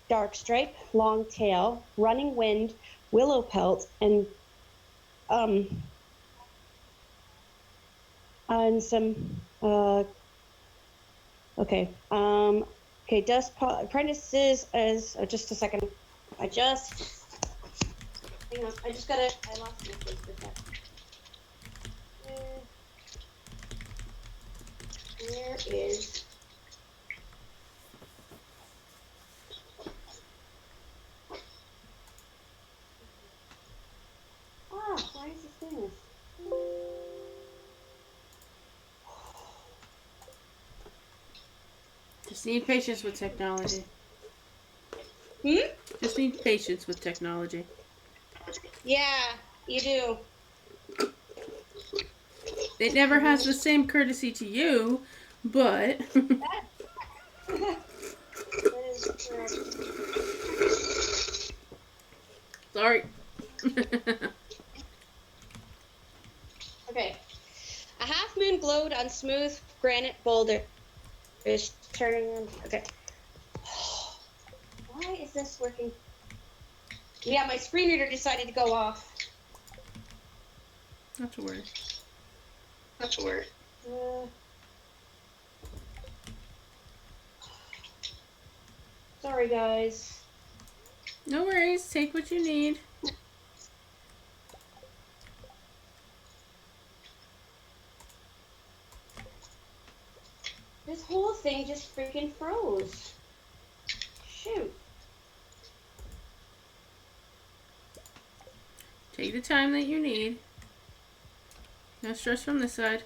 Dark Stripe, Longtail, Running Wind, Willow Pelt, and some okay, Dustpaw apprentices as just a second. I hang on, I lost my place for a sec. Where is why is this doing this? Just need patience with technology. Hmm? Just need patience with technology. Yeah, you do. It never has the same courtesy to you, but That is correct. sorry. Okay. A half moon glowed on smooth granite boulder. Is turning. Okay. Why is this working? Yeah, my screen reader decided to go off. Not to worry. Not to worry. Sorry, guys. No worries. Take what you need. This whole thing just freaking froze. Shoot. Take the time that you need. No stress from this side.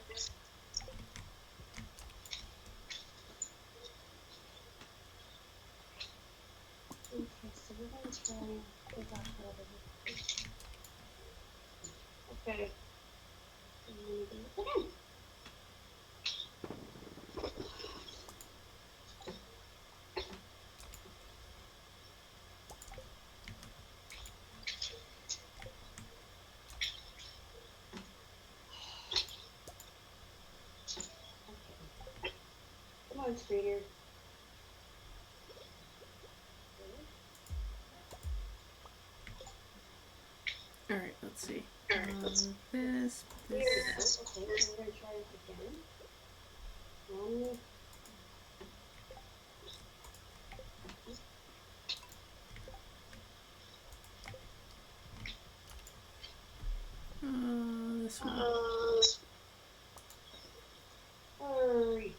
Okay, so we're going to try and go back over here. Okay. Come on, screen reader. Alright. Alright, let's see. This. Okay, so we're gonna try it again. This one. Hurry.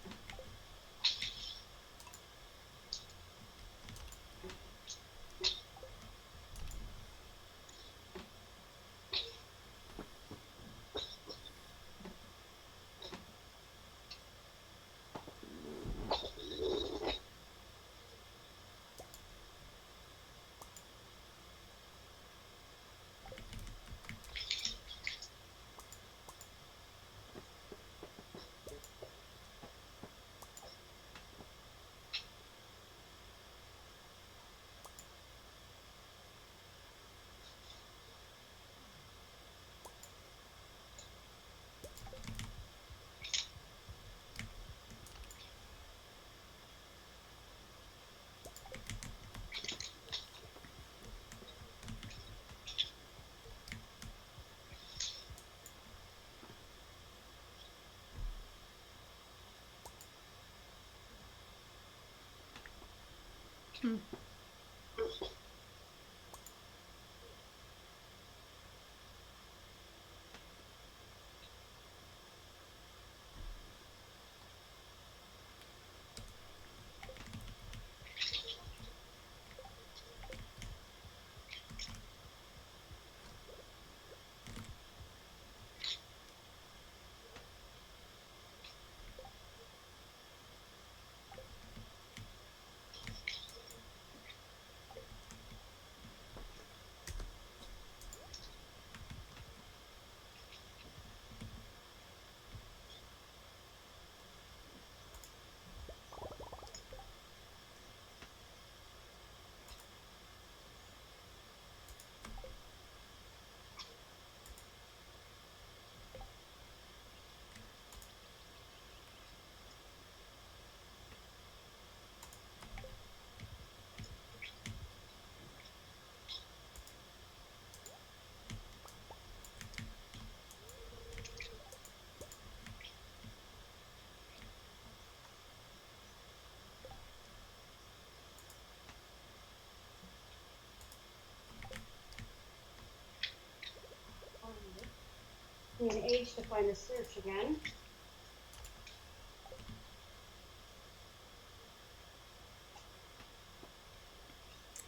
I'm going H to find the search again.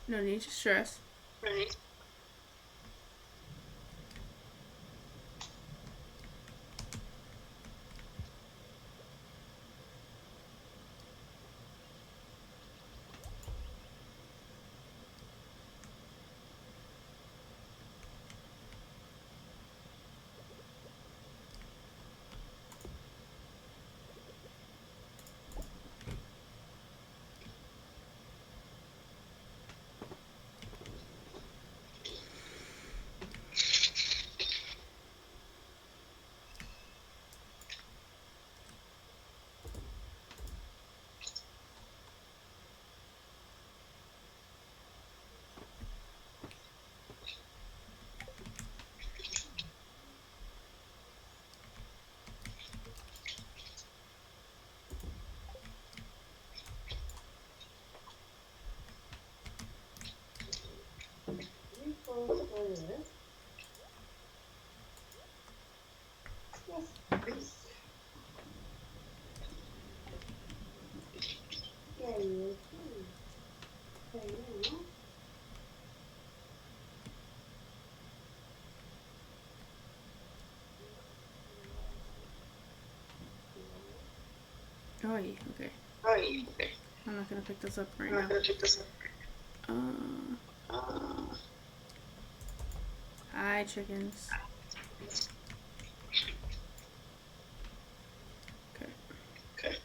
No need to stress. Right. Yes, please. There you go. Okay, now. Oh, yeah, okay. Oh, yeah. Okay. I'm not gonna pick this up right I'm now. not gonna pick this up. Hi, chickens. Okay. Okay.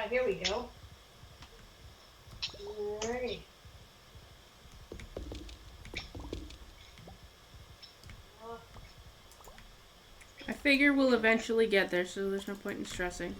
here we go. All right. I figure we'll eventually get there, so there's no point in stressing.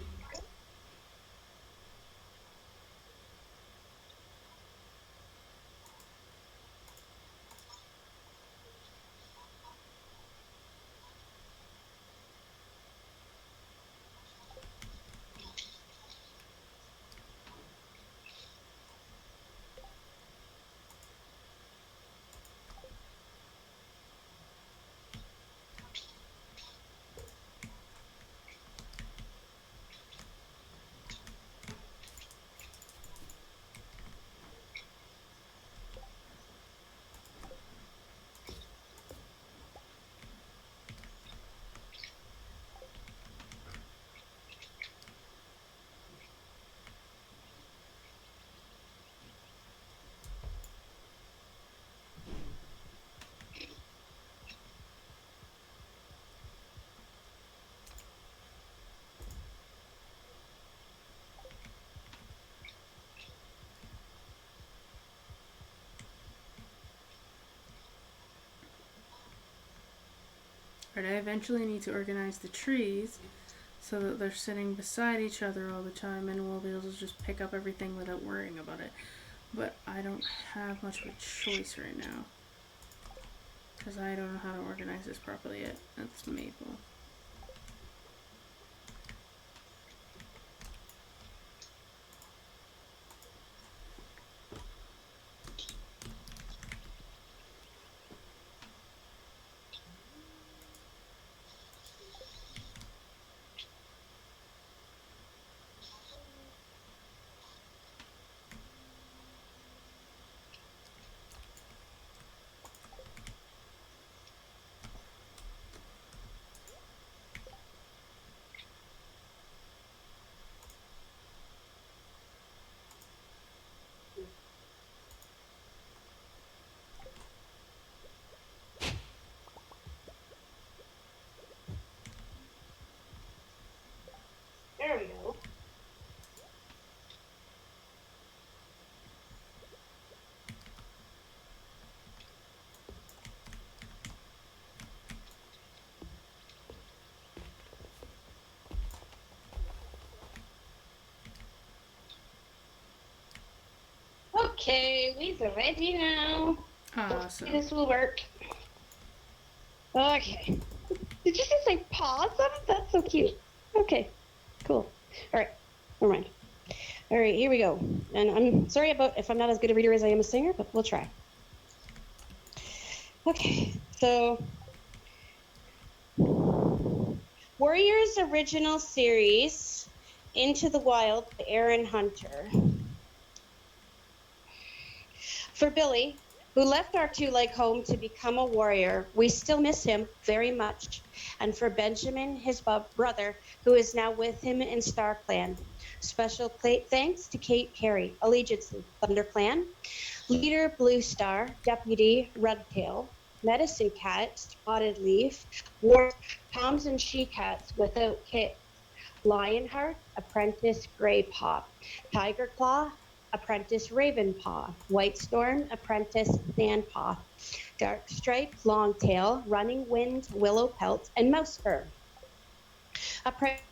Alright, I eventually need to organize the trees so that they're sitting beside each other all the time and we'll be able to just pick up everything without worrying about it. But I don't have much of a choice right now because I don't know how to organize this properly yet. That's Maple. There we go. Okay, we're ready now. Awesome. This will work. Okay. Did you just say pause on it? That's so cute. Okay, cool. All right, never mind. All right, here we go. And I'm sorry about if I'm not as good a reader as I am a singer, but we'll try. Okay, so Warriors original series, Into the Wild by Aaron Hunter. For Billy, who left our two-leg home to become a warrior, we still miss him very much. And for Benjamin, his brother, who is now with him in Star Clan. Special thanks to Kate Carey, Allegiance Thunder Clan, Leader Blue Star, Deputy Redtail, Medicine Cat, Spotted Leaf, War Toms and She-Cats without kits, Lionheart, Apprentice Grey Paw, Tiger Claw, Apprentice Ravenpaw, White Storm, Apprentice Sandpaw, Dark Stripe, Longtail, Running Wind, Willow Pelt, and Mouse Fur. Apprentice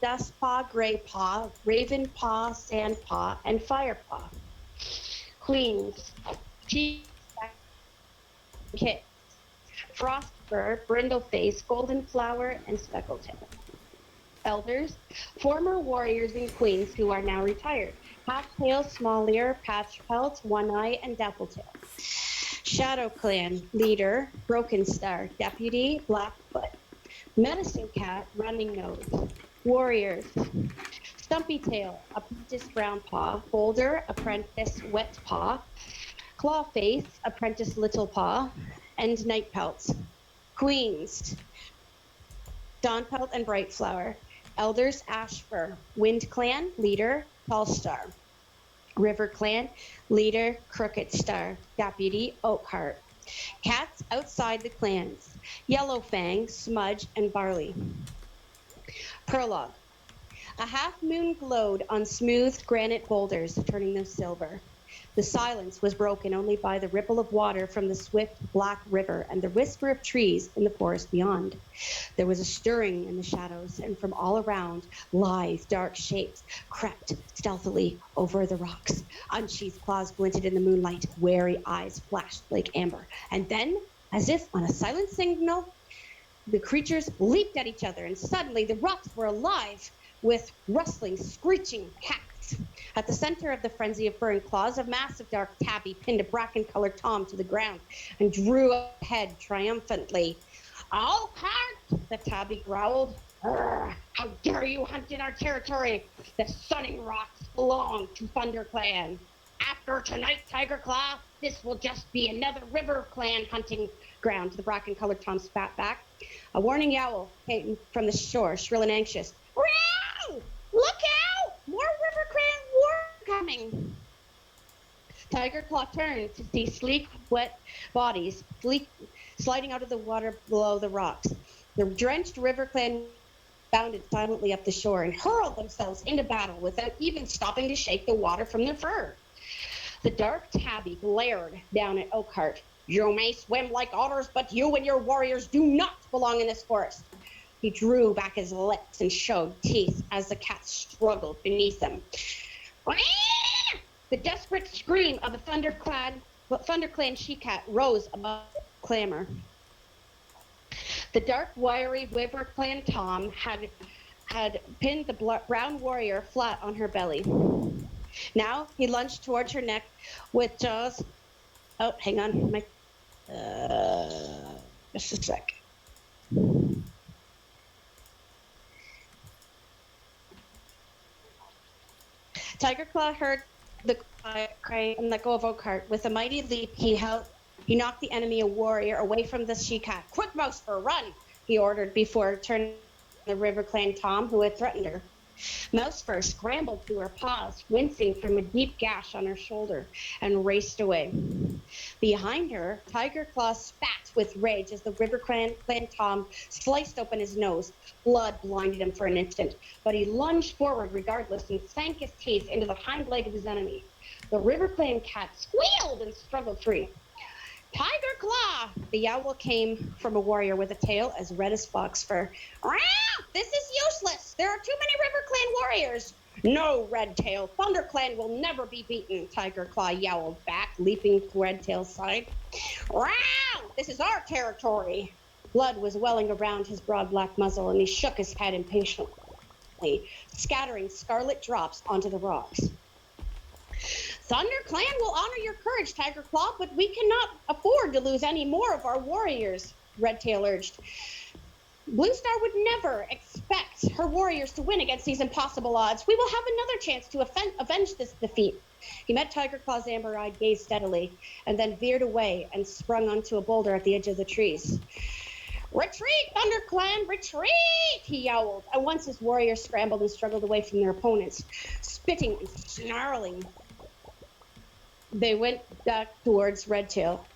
Dustpaw, Greypaw, Ravenpaw, Sandpaw, and Firepaw. Queens, Kit, Frostfur, Brindleface, Golden Flower, and Speckletail. Elders, former warriors and queens who are now retired. Halftail, Smallier, Patchpelt, One Eye, and Dappletail. Shadow Clan leader, Broken Star, Deputy, Blackfoot. Medicine Cat, Running Nose. Warriors, Stumpy Tail, Apprentice Brown Paw. Boulder, Apprentice Wet Paw. Clawface, Apprentice Little Paw. And Night Pelts. Queens, Dawn Pelt and Bright Flower. Elders, Ashfur. Wind Clan, leader, Tall Star. River Clan, leader, Crooked Star. Deputy, Oakheart. Cats outside the clans, Yellowfang, Smudge, and Barley. Prologue. A half moon glowed on smooth granite boulders, turning them silver. The silence was broken only by the ripple of water from the swift black river and the whisper of trees in the forest beyond. There was a stirring in the shadows, and from all around, lithe, dark shapes crept stealthily over the rocks. Unsheathed claws glinted in the moonlight, wary eyes flashed like amber. And then, as if on a silent signal, the creatures leaped at each other, and suddenly the rocks were alive with rustling, screeching cats. At the center of the frenzy of furry claws, a massive dark tabby pinned a bracken-colored tom to the ground and drew ahead triumphantly. "All cart!" the tabby growled. "How dare you hunt in our territory? The Sunning Rocks belong to ThunderClan. After tonight, Tiger Claw, this will just be another River Clan hunting ground." The bracken-colored tom spat back. A warning yowl came from the shore, shrill and anxious. "Row! Look out! More River Clan war coming!" Tiger Claw turned to see sleek, wet bodies sliding out of the water below the rocks. The drenched River Clan bounded silently up the shore and hurled themselves into battle without even stopping to shake the water from their fur. The dark tabby glared down at Oakhart. "You may swim like otters, but you and your warriors do not belong in this forest." He drew back his lips and showed teeth as the cat struggled beneath them. The desperate scream of a ThunderClan she-cat rose above the clamor. The dark, wiry River Clan Tom had pinned the brown warrior flat on her belly. Now he lunged towards her neck with jaws. Oh, hang on. Just a sec. Tiger Claw heard the cry and let go of Oakhart. With a mighty leap, he knocked the enemy warrior away from the she-cat. "Quick, Mousefur, run!" he ordered before turning the River Clan Tom, who had threatened her. Mousefur scrambled to her paws, wincing from a deep gash on her shoulder, and raced away. Behind her, Tiger Claw spat with rage as the River Clan Tom sliced open his nose. Blood blinded him for an instant, but he lunged forward regardless and sank his teeth into the hind leg of his enemy. The River Clan cat squealed and struggled free. "Tiger Claw!" The yowl came from a warrior with a tail as red as fox fur. "This is useless! There are too many River Clan warriors!" "No, Redtail! ThunderClan will never be beaten!" Tiger Claw yowled back, leaping to Redtail's side. "This is our territory!" Blood was welling around his broad black muzzle, and he shook his head impatiently, scattering scarlet drops onto the rocks. "ThunderClan will honor your courage, Tiger Claw, but we cannot afford to lose any more of our warriors," Redtail urged. "Blue Star would never expect her warriors to win against these impossible odds. We will have another chance to avenge this defeat." He met Tiger Claw's amber-eyed gaze steadily, and then veered away and sprung onto a boulder at the edge of the trees. "Retreat, ThunderClan, retreat!" he yowled, and once his warriors scrambled and struggled away from their opponents, spitting and snarling. They went back towards Redtail.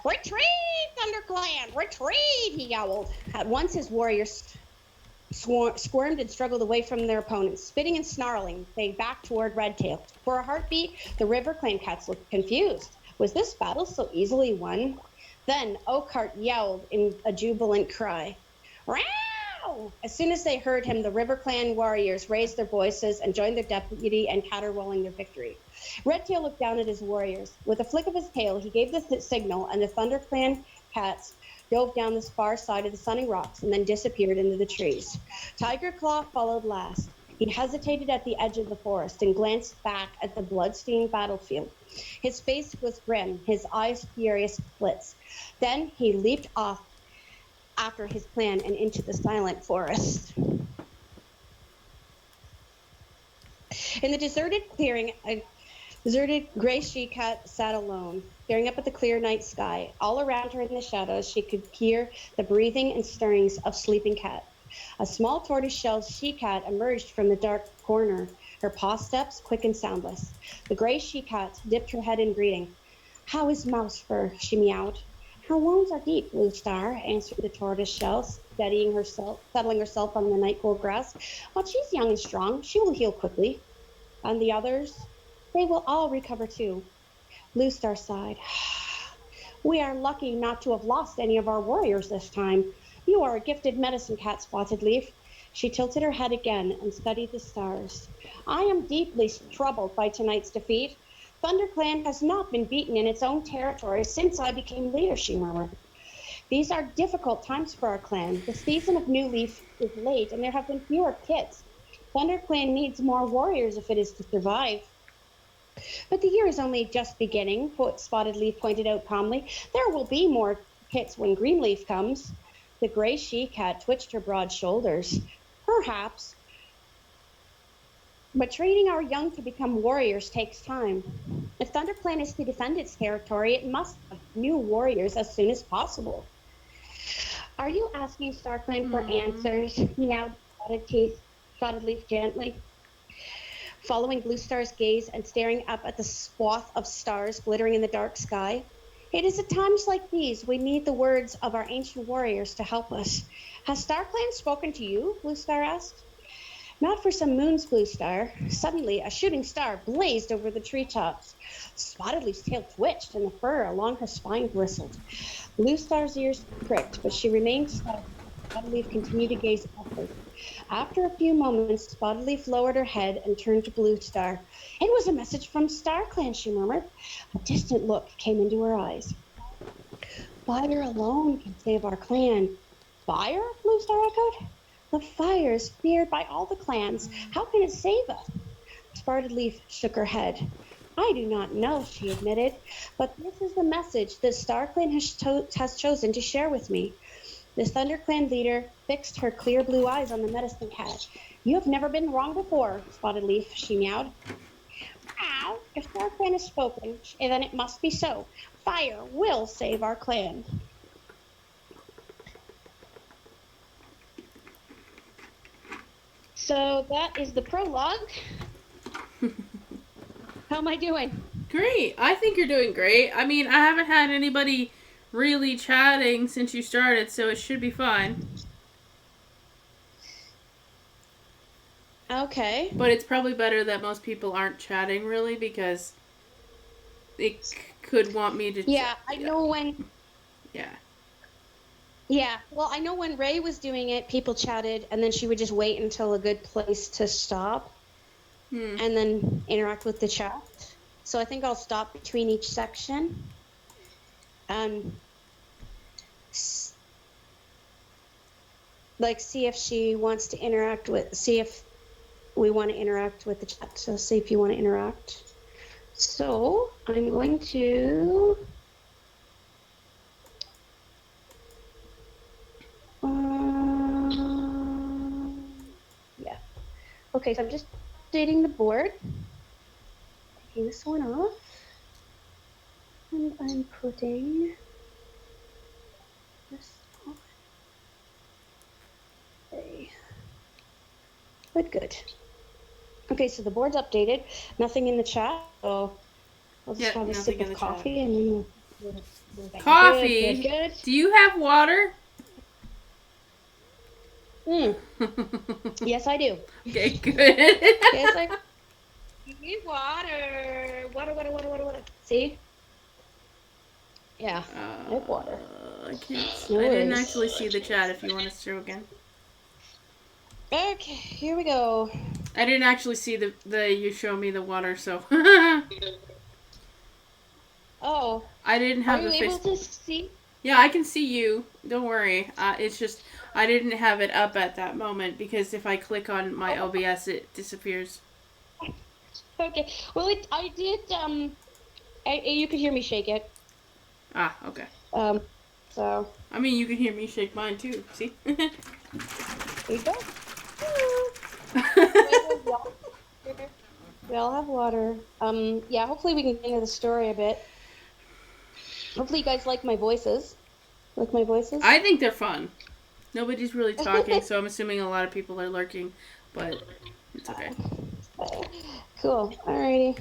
"Retreat, ThunderClan, retreat!" he yowled. At once his warriors squirmed and struggled away from their opponents. Spitting and snarling, they backed toward Redtail. For a heartbeat, the River Clan cats looked confused. Was this battle so easily won? Then Oakhart yelled in a jubilant cry. "Row!" As soon as they heard him, the River Clan warriors raised their voices and joined their deputy in caterwauling their victory. Redtail looked down at his warriors. With a flick of his tail, he gave the signal, and the ThunderClan cats dove down the far side of the Sunning Rocks and then disappeared into the trees. Tiger Claw followed last. He hesitated at the edge of the forest and glanced back at the blood-stained battlefield. His face was grim, his eyes furious slits. Then he leaped off after his clan and into the silent forest. In the deserted clearing, a deserted gray she-cat sat alone, staring up at the clear night sky. All around her in the shadows, she could hear the breathing and stirrings of sleeping cats. A small tortoiseshell she-cat emerged from the dark corner, her paw steps quick and soundless. The gray she-cat dipped her head in greeting. "How is mouse fur?" she meowed. "Her wounds are deep, Blue Star," answered the tortoiseshell, settling herself on the night-cool grass. "But she's young and strong. She will heal quickly." "And the others?" "They will all recover too." Blue Star sighed. "We are lucky not to have lost any of our warriors this time. You are a gifted medicine cat, Spotted Leaf." She tilted her head again and studied the stars. "I am deeply troubled by tonight's defeat. ThunderClan has not been beaten in its own territory since I became leader," she murmured. "These are difficult times for our clan. The season of New Leaf is late and there have been fewer kits. ThunderClan needs more warriors if it is to survive." "But the year is only just beginning," Spotted Leaf pointed out calmly. "There will be more kits when Greenleaf comes." The gray she-cat twitched her broad shoulders. "Perhaps. But training our young to become warriors takes time. If ThunderClan is to defend its territory, it must have new warriors as soon as possible." "Are you asking StarClan for answers?" meowed Spotted Leaf gently, following Blue Star's gaze and staring up at the swath of stars glittering in the dark sky. "It is at times like these we need the words of our ancient warriors to help us." "Has StarClan spoken to you?" Blue Star asked. "Not for some moons, Blue Star." Suddenly, a shooting star blazed over the treetops. Spotted Leaf's tail twitched and the fur along her spine bristled. Blue Star's ears pricked, but she remained silent. Spotted Leaf continued to gaze upward. After a few moments, Spotted Leaf lowered her head and turned to Blue Star. "It was a message from StarClan," she murmured. A distant look came into her eyes. "Fire alone can save our clan." "Fire?" Blue Star echoed. "The fire is feared by all the clans. How can it save us?" Spotted Leaf shook her head. "I do not know," she admitted, "but this is the message that StarClan has chosen to share with me." The ThunderClan leader fixed her clear blue eyes on the medicine cat. "You have never been wrong before, Spotted Leaf," she meowed. "Ow! If StarClan has spoken, then it must be so. Fire will save our clan." So that is the prologue. How am I doing? Great. I think you're doing great. I mean, I haven't had anybody really chatting since you started, so it should be fine. Okay. But it's probably better that most people aren't chatting, really, because they could want me to... Yeah, I know when... Yeah. Yeah, well, I know when Ray was doing it, people chatted, and then she would just wait until a good place to stop and then interact with the chat. So I think I'll stop between each section. Like, see if she wants to interact with... See if we want to interact with the chat. So see if you want to interact. So I'm going to... Yeah. Okay, so I'm just updating the board. Taking this one off. And I'm putting this on. Okay. Good. Okay, so the board's updated. Nothing in the chat, so I'll just have a sip of coffee and then we'll Coffee? Good. Do you have water? Yes, I do. Okay, good. Yes, I need water. Water. See? Yeah, I have water. I can't. No I didn't worries. actually see the chat. If you want to show again. Okay, here we go. I didn't actually see the you show me the water, so. Oh. I didn't have the the face. Are you able to see? Yeah, I can see you. Don't worry. It's just I didn't have it up at that moment because if I click on my OBS, it disappears. Okay. Well, I did. You could hear me shake it. Ah, okay. So. I mean, you can hear me shake mine too. See? There you go. We all have water. Yeah. Hopefully, we can get into the story a bit. Hopefully, you guys like my voices. Like my voices? I think they're fun. Nobody's really talking, so I'm assuming a lot of people are lurking, but it's okay. Cool. Alrighty.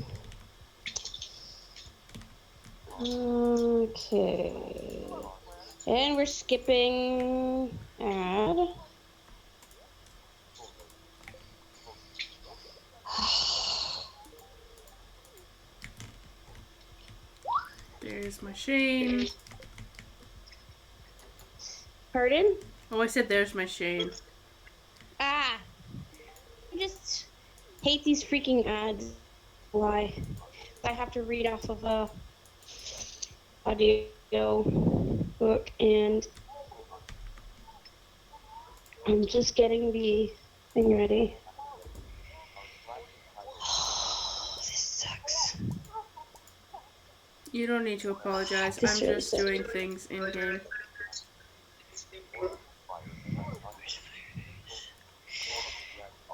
Okay. And we're skipping ad. There's my Shane. Pardon? Oh, I said there's my Shane. Ah. I just hate these freaking ads. Why? I have to read off of a audio book, and I'm just getting the thing ready. Oh, this sucks. You don't need to apologize. This I'm really just sucks. doing things in game.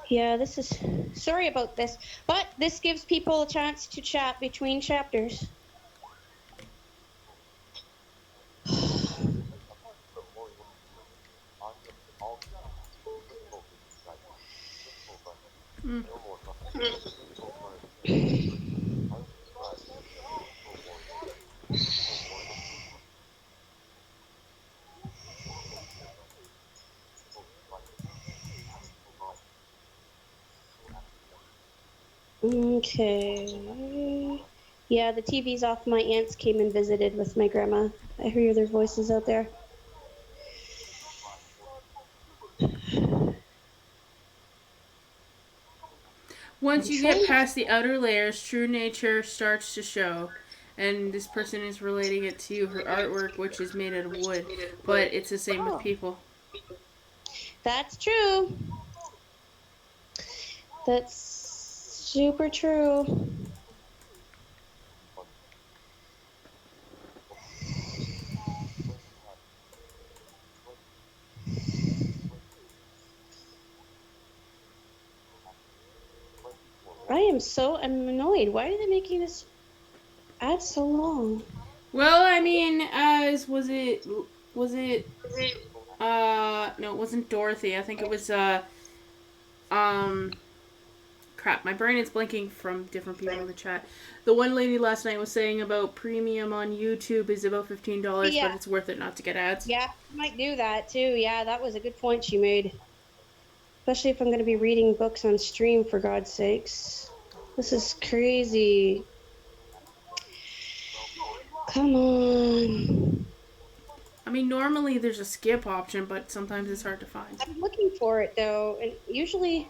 Yeah, this is. Sorry about this, but this gives people a chance to chat between chapters. Mm. Okay. Yeah, the TV's off. My aunts came and visited with my grandma. I hear their voices out there. Once you get past the outer layers, true nature starts to show. And this person is relating it to her artwork, which is made out of wood. But it's the same with people. That's true. That's super true. I am so annoyed. Why are they making this ad so long? Well, I mean, as was it no, it wasn't Dorothy. I think it was um crap, my brain is blinking from different people in the chat. The one lady last night was saying about premium on YouTube is about $15, Yeah, but it's worth it not to get ads. yeah, I might do that too. Yeah, that was a good point she made. Especially if I'm going to be reading books on stream, for God's sakes. This is crazy. Come on. I mean, normally there's a skip option, but sometimes it's hard to find. I'm looking for it though, and usually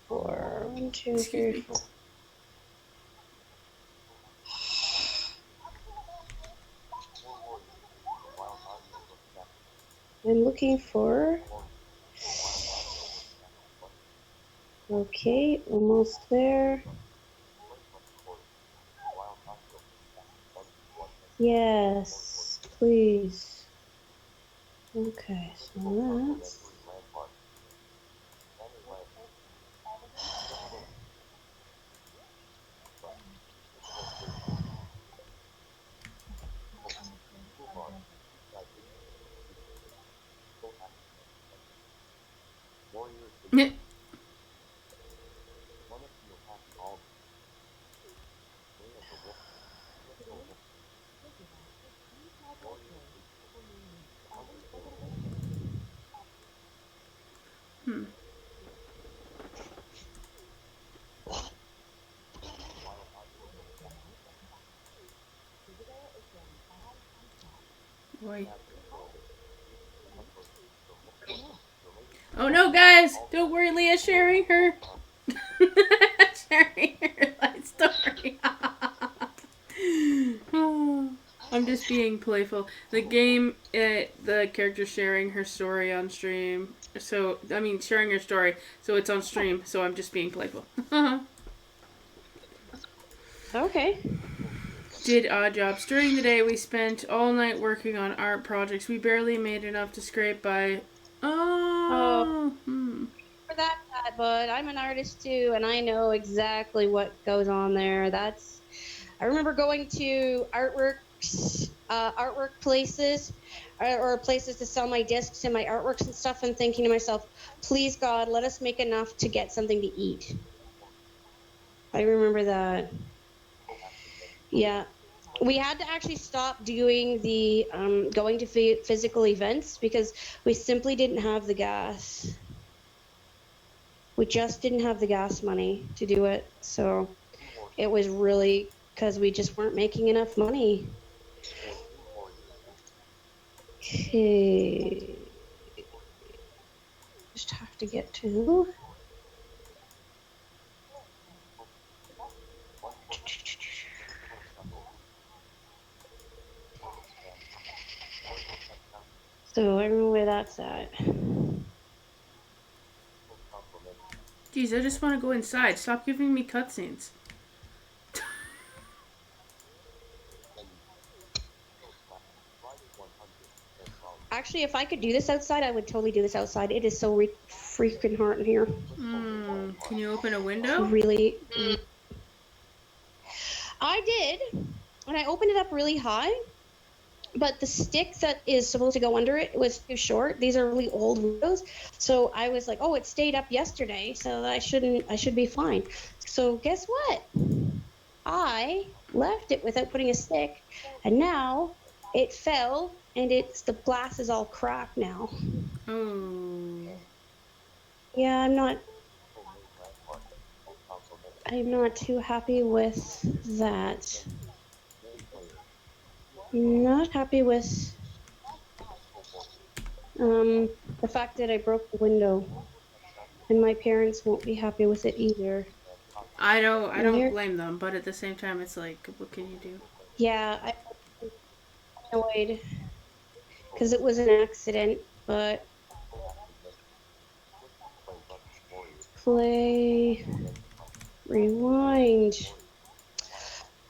1, 2, Excuse 3, me. 4. I'm looking for. Okay, almost there. Yes, please. Okay, so that's. Hmm. Boy. Oh no, guys! Don't worry, Leah's sharing her sharing her life story. I'm just being playful. The game, the character sharing her story on stream. So I mean, sharing her story. So it's on stream. So I'm just being playful. Okay. Did odd jobs during the day. We spent all night working on art projects. We barely made enough to scrape by. Oh. For that, but I'm an artist too, and I know exactly what goes on there. I remember going to artworks artwork places or places to sell my discs and my artworks and stuff, and thinking to myself, please God, let us make enough to get something to eat. I remember that. Yeah. We had to actually stop doing the going to physical events because we simply didn't have the gas. We just didn't have the gas money to do it. So it was really because we just weren't making enough money. Okay. Just have to get to. So I don't know where that's at. Geez, I just want to go inside. Stop giving me cutscenes. Actually, if I could do this outside, I would totally do this outside. It is so freaking hot in here. Can you open a window? Really. I did, and I opened it up really high, but the stick that is supposed to go under it was too short. These are really old windows, so I was like, "Oh, it stayed up yesterday, so I should be fine." So guess what? I left it without putting a stick, and now it fell, and the glass is all cracked now. Oh. Yeah, I'm not too happy with that. Not happy with the fact that I broke the window, and my parents won't be happy with it either. I don't There, blame them, but at the same time it's like, what can you do? yeah, I'm annoyed because it was an accident, but play, rewind.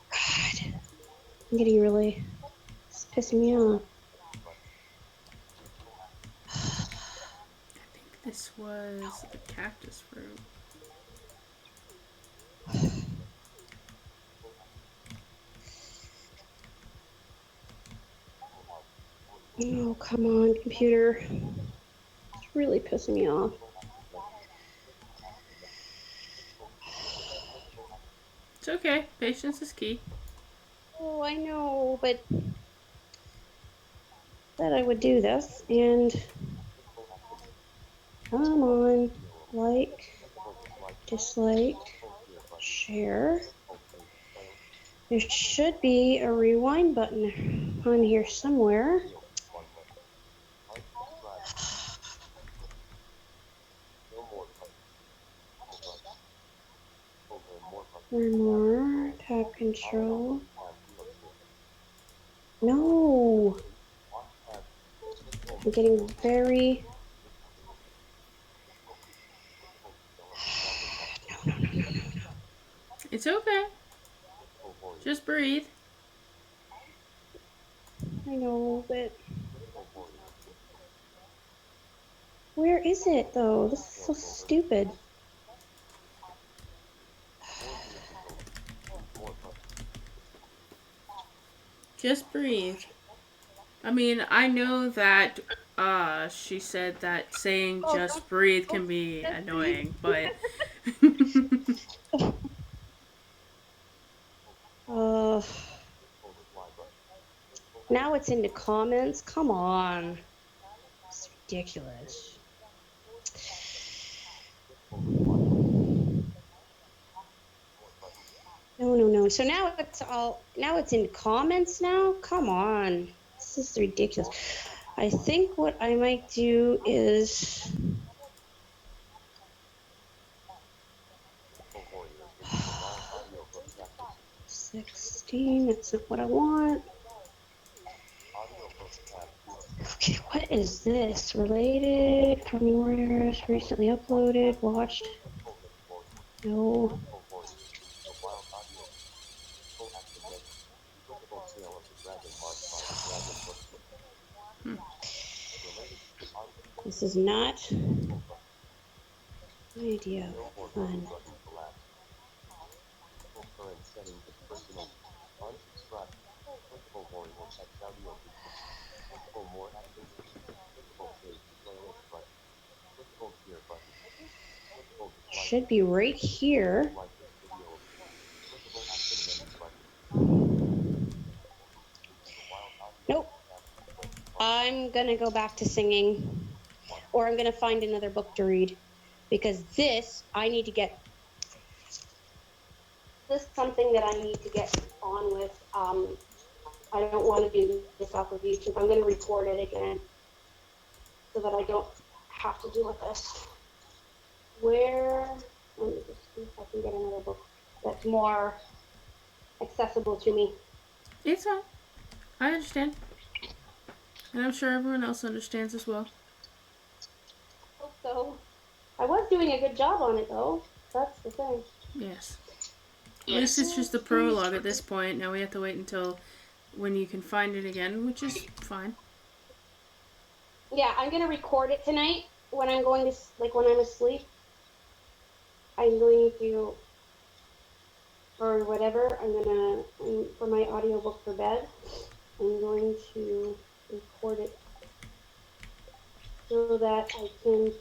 God, I'm getting really, it's pissing me off. I think this was the cactus fruit. Oh, come on, computer. It's really pissing me off. It's okay. Patience is key. Oh, I know, but that I would do this, and come on, like, dislike, share. There should be a rewind button on here somewhere. More, tab control. No, I'm getting very. No, no, no, no, no, no. It's okay. Just breathe. I know, but where is it though? This is so stupid. Just breathe. I mean, I know that she said that saying Oh, just breathe don't can be just breathe. annoying, but Uh, now it's into comments. Come on, it's ridiculous. No, no, no. So now it's all. Now it's in comments. Now, come on, this is ridiculous. I think what I might do is 16. That's not what I want. Okay, what is this? Related from Warriors, recently uploaded, watched. No. This is not my idea of fun. Should be right here. Nope. I'm gonna go back to singing, or I'm gonna find another book to read, because this I need to get. This is something that I need to get on with. I don't want to do this off of YouTube. I'm gonna record it again so that I don't have to deal with this. Where? Let me just see if I can get another book that's more accessible to me. It's fine. I understand. And I'm sure everyone else understands as well. Hope so. I was doing a good job on it though. That's the thing. Yes. At least Yes. it's just the prologue at this point. Now we have to wait until when you can find it again, which is fine. Yeah, I'm gonna record it tonight when I'm going to when I'm asleep. I'm going to, or whatever. For my audiobook for bed. I'm going to record it so that I can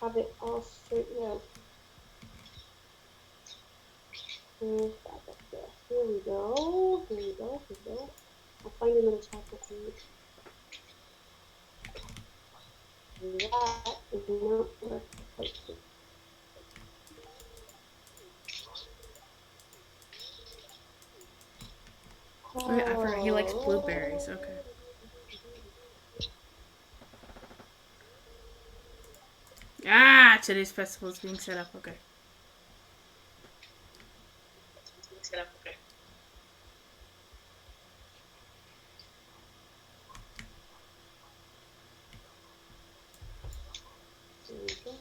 have it all straightened out. Back up there. Here we go. Here we go. Here we go. I'll find another chapter for you. That is not where it's supposed to. Okay, I forgot he likes blueberries. Okay. Ah, today's festival is being set up. Okay. Set up. Okay. Here we go.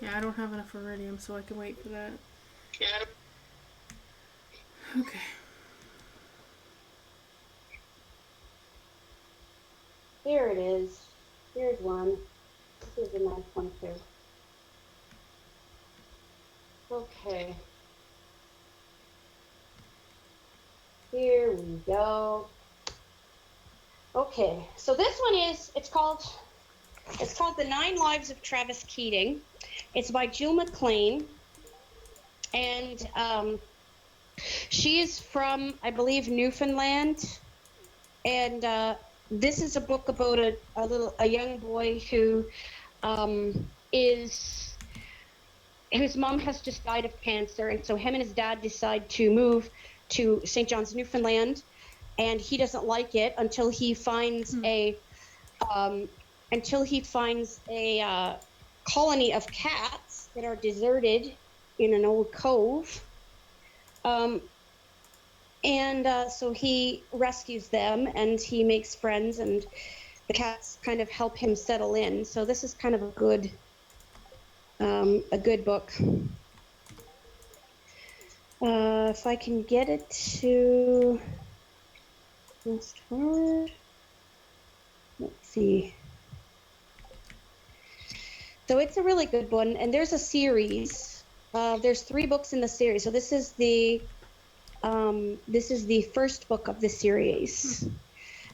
Yeah, I don't have enough iridium, so I can wait for that. Yeah. Okay. Here it is. Here's one. This is a nice one too. Okay. Here we go. Okay, so this one is, it's called The 9 Lives of Travis Keating. It's by Jill McLean. And she is from, I believe, Newfoundland. And this is a book about a young boy who his mom has just died of cancer, and so him and his dad decide to move to St. John's, Newfoundland, and he doesn't like it until he finds um, a colony of cats that are deserted in an old cove. So he rescues them and he makes friends, and the cats kind of help him settle in. So this is kind of a good book. If I can get it to most forward, let's see. So it's a really good one, and there's a series. There's 3 books in the series. So this is the first book of the series.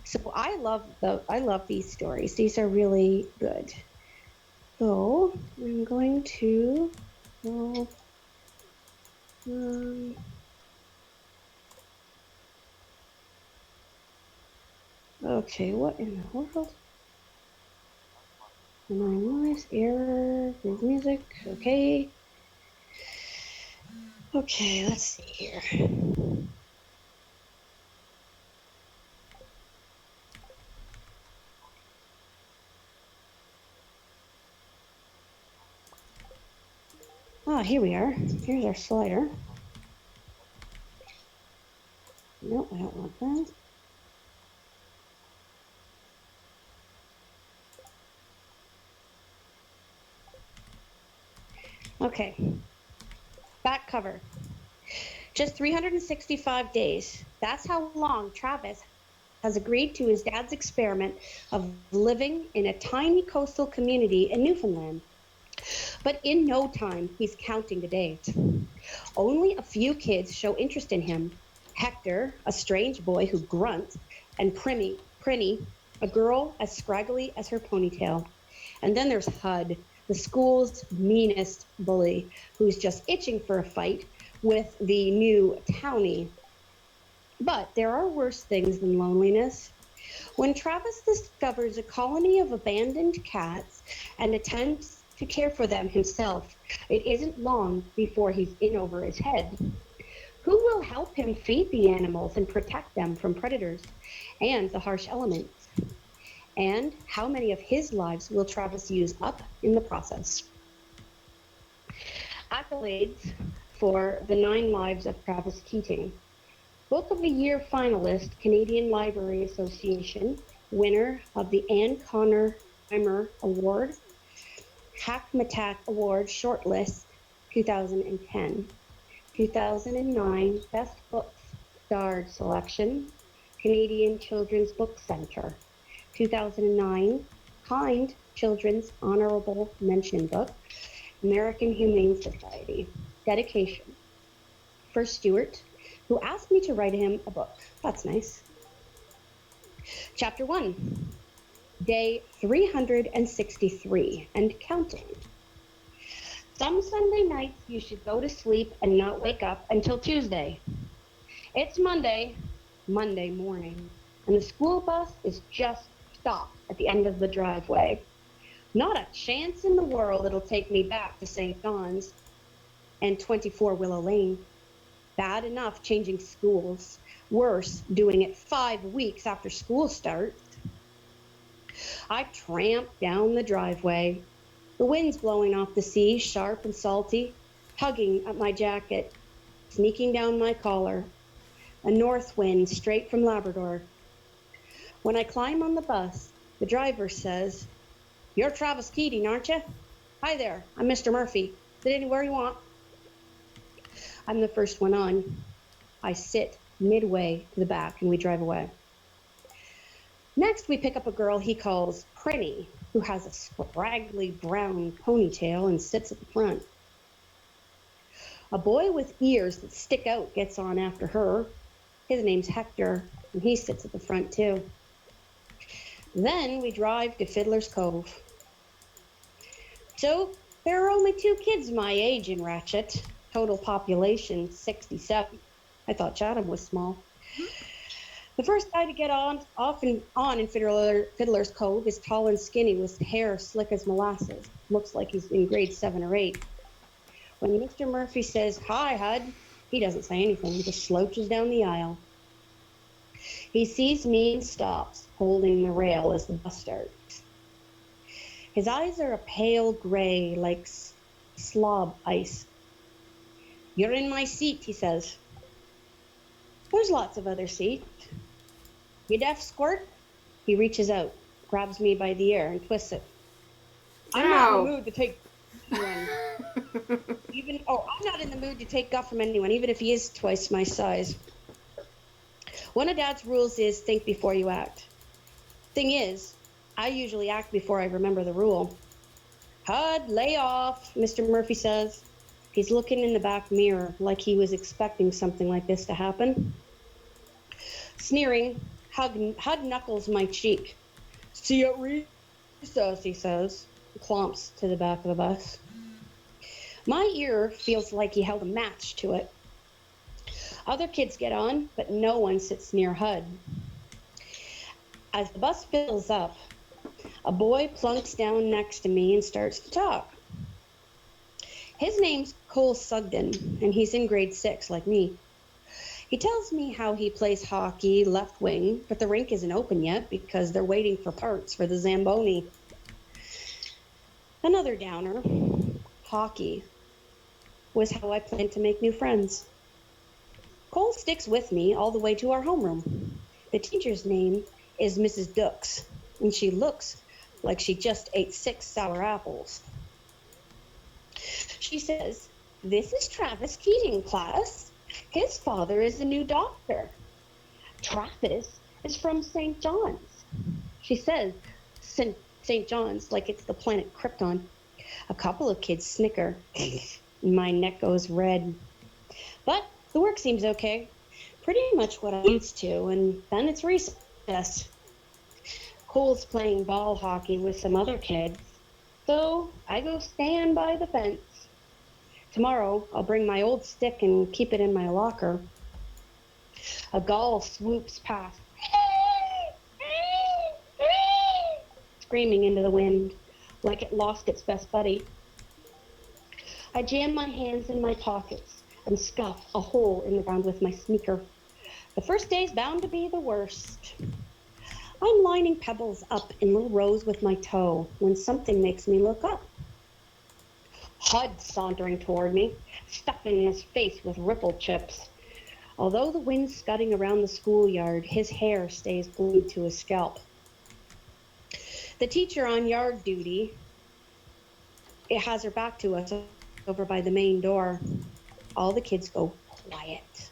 So I love these stories. These are really good. So I'm going to okay, what in the world? Noise, error, there's music, okay. Okay, let's see here. Ah, here we are. Here's our slider. No, I don't want that. Okay, back cover. Just 365 days. That's how long Travis has agreed to his dad's experiment of living in a tiny coastal community in Newfoundland. But in no time, he's counting the days. Only a few kids show interest in him. Hector, a strange boy who grunts, and Prinny, a girl as scraggly as her ponytail. And then there's Hud, the school's meanest bully, who's just itching for a fight with the new townie. But there are worse things than loneliness. When Travis discovers a colony of abandoned cats and attempts to care for them himself, it isn't long before he's in over his head. Who will help him feed the animals and protect them from predators and the harsh elements? And how many of his lives will Travis use up in the process? Accolades for the 9 lives of Travis Keating. Book of the Year finalist, Canadian Library Association, winner of the Anne Connor Primer Award, Hackmatack Award shortlist 2010, 2009 Best Books Starred Selection, Canadian Children's Book Centre, 2009 Kind Children's Honorable Mention Book, American Humane Society, dedication. For Stuart, who asked me to write him a book. That's nice. Chapter 1, day 363 and counting. Some Sunday nights you should go to sleep and not wake up until Tuesday. It's Monday morning, and the school bus is just stopped at the end of the driveway. Not a chance in the world it'll take me back to St. John's and 24 Willow Lane. Bad enough changing schools. Worse, doing it 5 weeks after school starts. I tramp down the driveway. The wind's blowing off the sea, sharp and salty, tugging at my jacket, sneaking down my collar. A north wind straight from Labrador. When I climb on the bus, the driver says, "You're Travis Keating, aren't you?" "Hi there, I'm Mr. Murphy. Sit anywhere you want." I'm the first one on. I sit midway to the back and we drive away. Next, we pick up a girl he calls Prinny, who has a scraggly brown ponytail and sits at the front. A boy with ears that stick out gets on after her. His name's Hector, and he sits at the front too. Then we drive to Fiddler's Cove. So there are only 2 kids my age in Ratchet. Total population 67. I thought Chatham was small. The first guy to get on in Fiddler's Cove is tall and skinny with hair slick as molasses. Looks like he's in grade 7 or 8. When Mr. Murphy says, "Hi, Hud," he doesn't say anything. He just slouches down the aisle. He sees me and stops, holding the rail as the bus starts. His eyes are a pale gray, like slob ice. "You're in my seat," he says. There's lots of other seats. "You deaf, Squirt?" He reaches out, grabs me by the ear, and twists it. I'm not in the mood to take one. I'm not in the mood to take guff from anyone, even if he is twice my size. One of Dad's rules is think before you act. Thing is, I usually act before I remember the rule. "Hud, lay off," Mr. Murphy says. He's looking in the back mirror like he was expecting something like this to happen. Sneering, Hud knuckles my cheek. "See you at recess," he says, clomps to the back of the bus. My ear feels like he held a match to it. Other kids get on, but no one sits near Hud. As the bus fills up, a boy plunks down next to me and starts to talk. His name's Cole Sugden, and he's in grade 6, like me. He tells me how he plays hockey left wing, but the rink isn't open yet because they're waiting for parts for the Zamboni. Another downer. Hockey was how I planned to make new friends. Cole sticks with me all the way to our homeroom. The teacher's name is Mrs. Dux, and she looks like she just ate 6 sour apples. She says, "This is Travis Keating, class. His father is the new doctor. Travis is from St. John's." She says St. John's like it's the planet Krypton. A couple of kids snicker. My neck goes red. But the work seems okay. Pretty much what I'm used to, and then it's recess. Cole's playing ball hockey with some other kids, so I go stand by the fence. Tomorrow, I'll bring my old stick and keep it in my locker. A gull swoops past, screaming into the wind, like it lost its best buddy. I jam my hands in my pockets and scuff a hole in the ground with my sneaker. The first day's bound to be the worst. I'm lining pebbles up in little rows with my toe when something makes me look up. Hud sauntering toward me, stuffing his face with ripple chips. Although the wind's scudding around the schoolyard, his hair stays glued to his scalp. The teacher on yard duty, it has her back to us over by the main door. All the kids go quiet,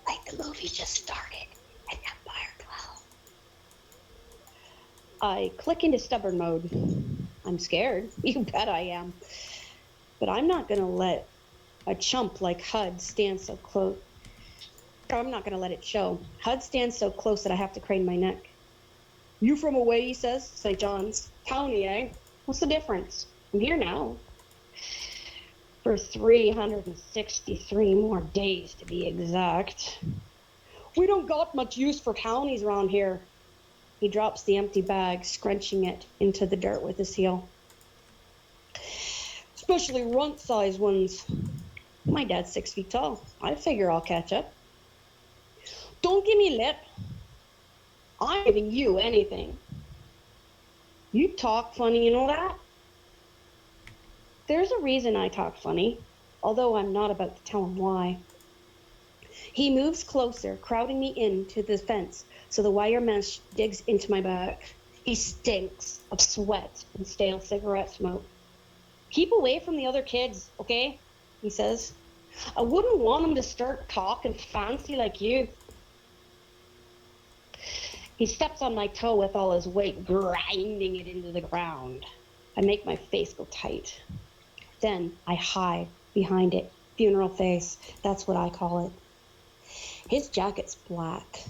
like the movie just started at Empire 12. I click into stubborn mode. I'm scared. You bet I am. But I'm not going to let a chump like Hud stand so close. I'm not going to let it show. Hud stands so close that I have to crane my neck. "You from away," he says. St. John's. "County, eh? What's the difference? I'm here now. For 363 more days, to be exact. We don't got much use for townies around here." He drops the empty bag, scrunching it into the dirt with his heel. "Especially runt-sized ones. My dad's 6 feet tall. I figure I'll catch up." "Don't give me lip. I'm giving you anything. You talk funny, you know that?" There's a reason I talk funny, although I'm not about to tell him why. He moves closer, crowding me into the fence, so the wire mesh digs into my back. He stinks of sweat and stale cigarette smoke. "Keep away from the other kids, okay?" he says. "I wouldn't want them to start talking fancy like you." He steps on my toe with all his weight, grinding it into the ground. I make my face go tight. Then I hide behind it. Funeral face, that's what I call it. His jacket's black.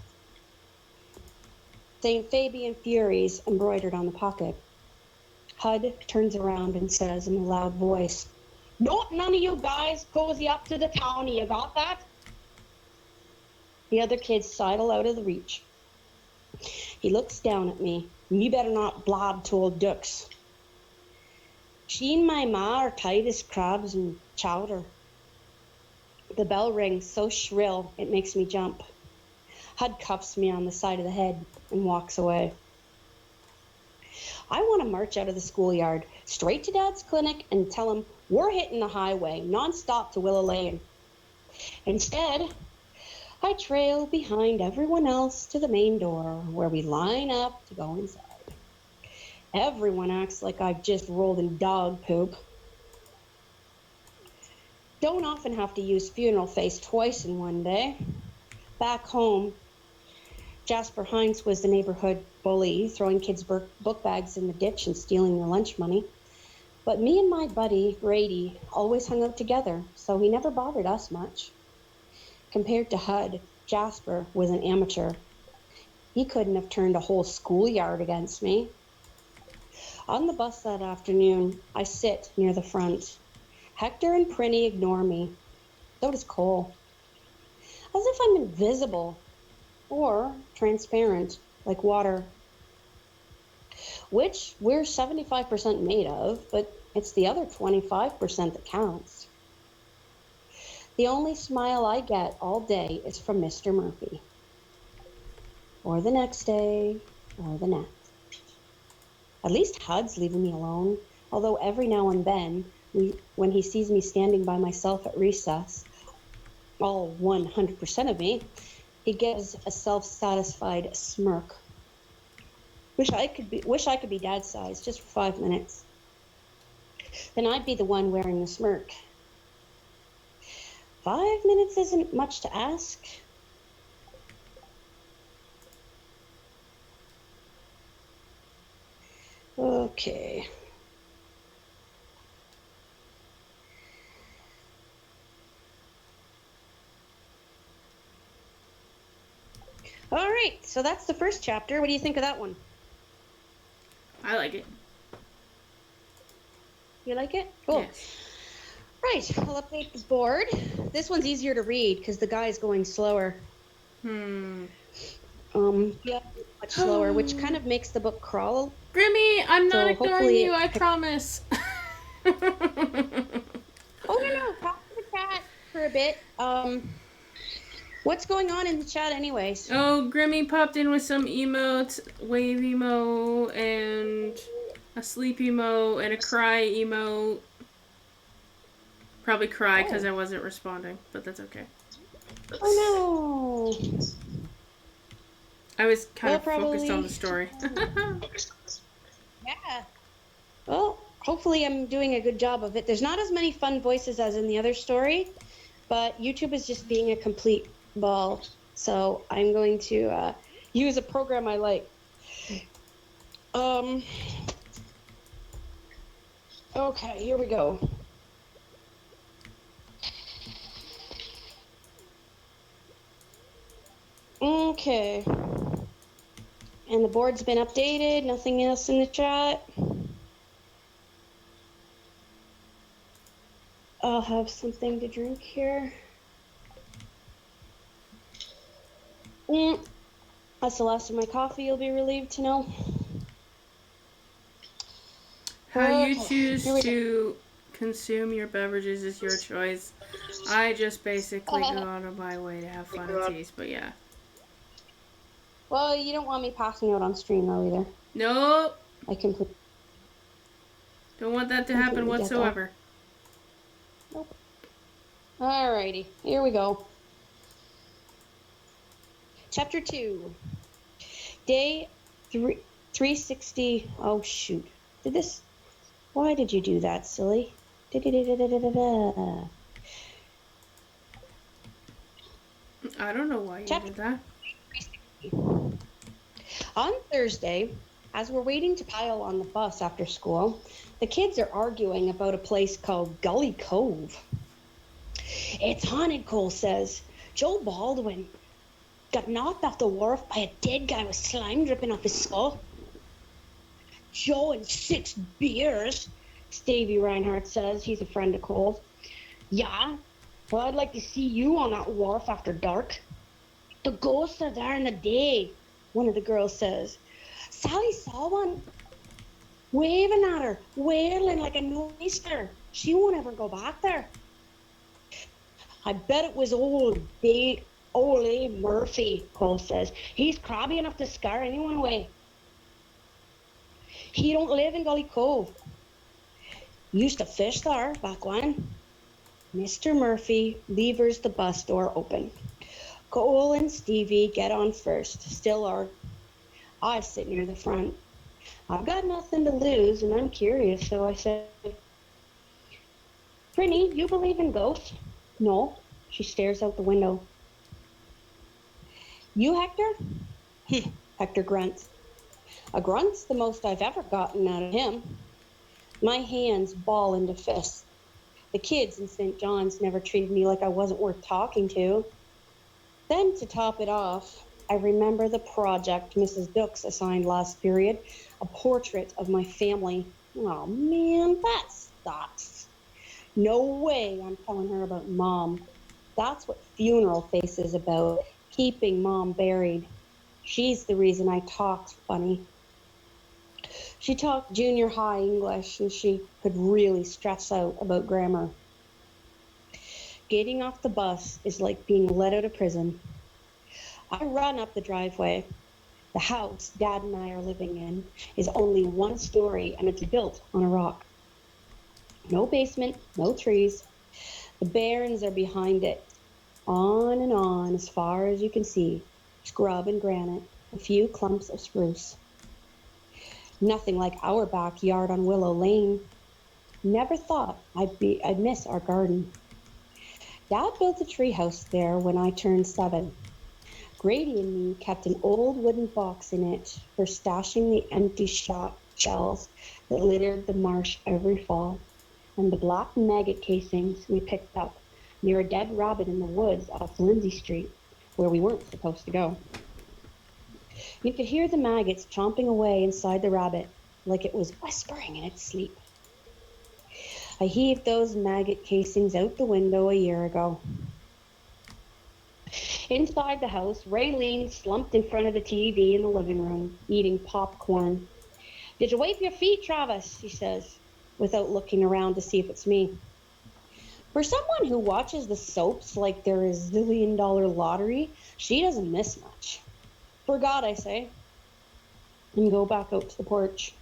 St. Fabian Furies embroidered on the pocket. Hud turns around and says in a loud voice, "Don't none of you guys cozy up to the townie, you got that?" The other kids sidle out of the reach. He looks down at me. "You better not blab to old ducks. She and my ma are tight as crabs and chowder." The bell rings so shrill it makes me jump. Hud cuffs me on the side of the head and walks away. I want to march out of the schoolyard, straight to Dad's clinic, and tell him we're hitting the highway nonstop to Willow Lane. Instead, I trail behind everyone else to the main door, where we line up to go inside. Everyone acts like I've just rolled in dog poop. Don't often have to use funeral face twice in one day. Back home, Jasper Hines was the neighborhood bully, throwing kids' book bags in the ditch and stealing their lunch money. But me and my buddy, Grady, always hung out together, so he never bothered us much. Compared to Hud, Jasper was an amateur. He couldn't have turned a whole schoolyard against me. On the bus that afternoon, I sit near the front. Hector and Prinny ignore me. So does Cole. As if I'm invisible or transparent like water, which we're 75% made of, but it's the other 25% that counts. The only smile I get all day is from Mr. Murphy. Or the next day, or the next. At least Hud's leaving me alone, although every now and then, when he sees me standing by myself at recess, all 100% of me, he gives a self-satisfied smirk. Wish I could be Dad's size just for 5 minutes. then I'd be the one wearing the smirk. 5 minutes isn't much to ask. Okay. All right, so that's the first chapter. What do you think of that one? I like it. You like it? Cool. Yes. Right, I'll update the board. This one's easier to read because the guy's going slower. Yeah, much slower, which kind of makes the book crawl. Grimmy, I'm not So ignoring hopefully you, I promise. Oh no, talk to the chat for a bit. What's going on in the chat anyways? Oh, Grimmy popped in with some emotes, wave emo, and a sleep emo, and a cry emo. Probably cry because I wasn't responding, but that's okay. Oh no. I was kind of probably focused on the story. Yeah. Well, hopefully I'm doing a good job of it. There's not as many fun voices as in the other story, but YouTube is just being a complete ball. So I'm going to use a program I like. Okay, here we go. Okay. And the board's been updated. Nothing else in the chat. I'll have something to drink here. That's the last of my coffee, you'll be relieved to know. How you choose to consume your beverages is your choice. I just basically go out of my way to have fun and tease, but yeah. Well, you don't want me passing out on stream though either. Nope. I completely don't want that to happen whatsoever. Nope. Alrighty, here we go. Chapter 2. Day 360. Oh shoot. Why did you do that, silly? I don't know why you did that. On Thursday, as we're waiting to pile on the bus after school, the kids are arguing about a place called Gully Cove. It's haunted, Cole says. Joe Baldwin got knocked off the wharf by a dead guy with slime dripping off his skull. Joe and 6 beers, Stevie Reinhardt says. He's a friend of Cole's. Yeah, well, I'd like to see you on that wharf after dark. The ghosts are there in the day, one of the girls says. Sally saw one, waving at her, wailing like a nor'easter. She won't ever go back there. I bet it was old Abe Murphy, Cole says. He's crabby enough to scare anyone away. He don't live in Gully Cove. Used to fish there back when. Mr. Murphy levers the bus door open. Cole and Stevie get on first, still are. I sit near the front. I've got nothing to lose and I'm curious, so I said, Prinny, you believe in ghosts? No. She stares out the window. You, Hector? Hector grunts. A grunt's the most I've ever gotten out of him. My hands ball into fists. The kids in St. John's never treated me like I wasn't worth talking to. Then, to top it off, I remember the project Mrs. Dux assigned last period, a portrait of my family. Oh man, that sucks. No way I'm telling her about Mom. That's what Funeral Face is about, keeping Mom buried. She's the reason I talked funny. She talked junior high English and she could really stress out about grammar. Getting off the bus is like being let out of prison. I run up the driveway. The house Dad and I are living in is only 1 story and it's built on a rock. No basement, no trees. The barrens are behind it. On and on as far as you can see. Scrub and granite, a few clumps of spruce. Nothing like our backyard on Willow Lane. Never thought I'd miss our garden. Dad built a treehouse there when I turned 7. Grady and me kept an old wooden box in it for stashing the empty shot shells that littered the marsh every fall, and the black maggot casings we picked up near a dead rabbit in the woods off Lindsay Street, where we weren't supposed to go. You could hear the maggots chomping away inside the rabbit like it was whispering in its sleep. I heaved those maggot casings out the window a year ago. Inside the house, Raylene slumped in front of the TV in the living room, eating popcorn. "Did you wipe your feet, Travis?" she says, without looking around to see if it's me. For someone who watches the soaps like they're a zillion-dollar lottery, she doesn't miss much. "Forgot," I say, and go back out to the porch.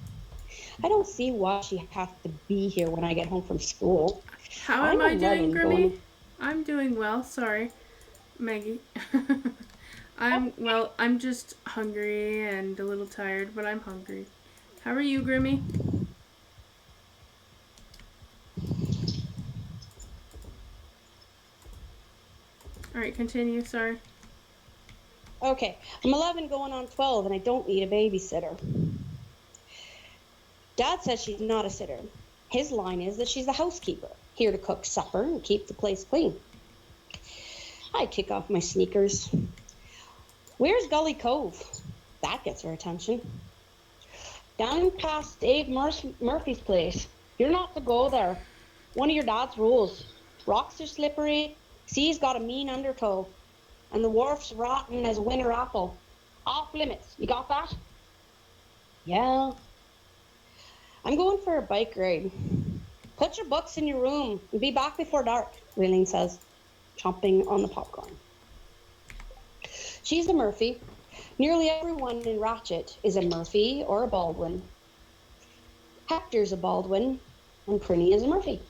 I don't see why she has to be here when I get home from school. How am I'm I doing, 11 Grimmy? going. I'm doing well. Sorry, Maggie. I'm just hungry and a little tired, but I'm hungry. How are you, Grimmy? All right, continue. Sorry. Okay, I'm 11 going on 12 and I don't need a babysitter. Dad says she's not a sitter. His line is that she's the housekeeper, here to cook supper and keep the place clean. I kick off my sneakers. "Where's Gully Cove?" That gets her attention. "Down past Dave Murphy's place. You're not to go there. One of your dad's rules. Rocks are slippery, sea's got a mean undertow, and the wharf's rotten as a winter apple. Off limits. You got that?" "Yeah." "I'm going for a bike ride." "Put your books in your room and be back before dark," Raylene says, chomping on the popcorn. She's the Murphy. Nearly everyone in Ratchet is a Murphy or a Baldwin. Hector's a Baldwin, and Prinny is a Murphy.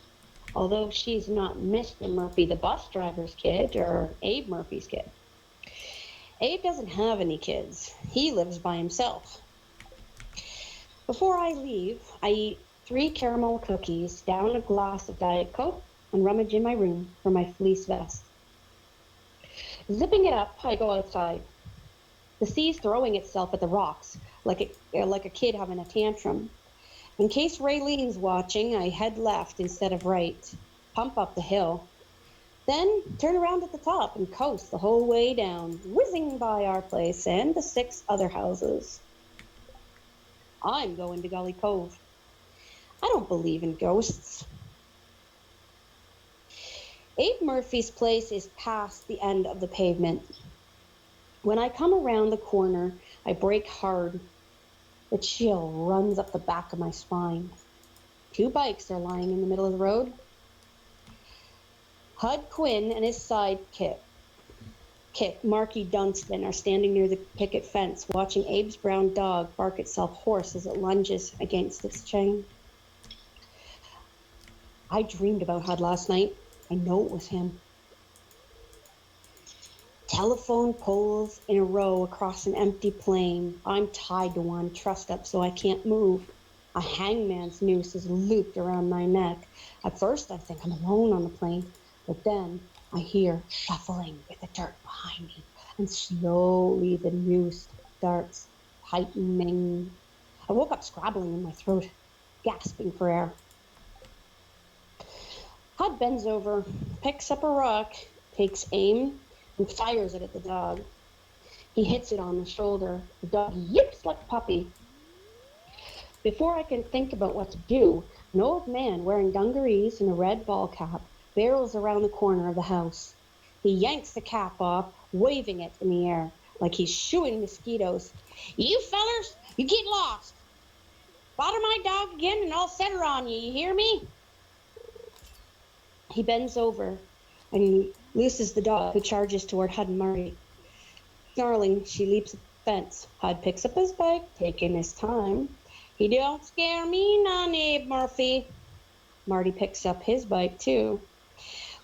Although she's not Mr. Murphy, the bus driver's kid, or Abe Murphy's kid. Abe doesn't have any kids. He lives by himself. Before I leave, I eat 3 caramel cookies, down a glass of Diet Coke, and rummage in my room for my fleece vest. Zipping it up, I go outside. The sea's throwing itself at the rocks, like a kid having a tantrum. In case Raylene's watching, I head left instead of right, pump up the hill, then turn around at the top and coast the whole way down, whizzing by our place and the 6 other houses. I'm going to Gully Cove. I don't believe in ghosts. Abe Murphy's place is past the end of the pavement. When I come around the corner, I brake hard. The chill runs up the back of my spine. 2 bikes are lying in the middle of the road. Hud Quinn and his sidekick, Marky Dunstan, are standing near the picket fence, watching Abe's brown dog bark itself hoarse as it lunges against its chain. I dreamed about Hud last night. I know it was him. Telephone poles in a row across an empty plain. I'm tied to one, trussed up so I can't move. A hangman's noose is looped around my neck. At first I think I'm alone on the plain, but then I hear shuffling with the dirt behind me, and slowly the noose starts tightening. I woke up scrabbling in my throat, gasping for air. Hud bends over, picks up a rock, takes aim, and fires it at the dog. He hits it on the shoulder. The dog yips like a puppy. Before I can think about what to do, an old man wearing dungarees and a red ball cap barrels around the corner of the house. He yanks the cap off, waving it in the air like he's shooing mosquitoes. "You fellers, you get lost. Bother my dog again and I'll set her on you, you hear me?" He bends over and he looses the dog, who charges toward Hud and Marty. Snarling, she leaps the fence. Hud picks up his bike, taking his time. "He don't scare me none, Abe Murphy." Marty picks up his bike too,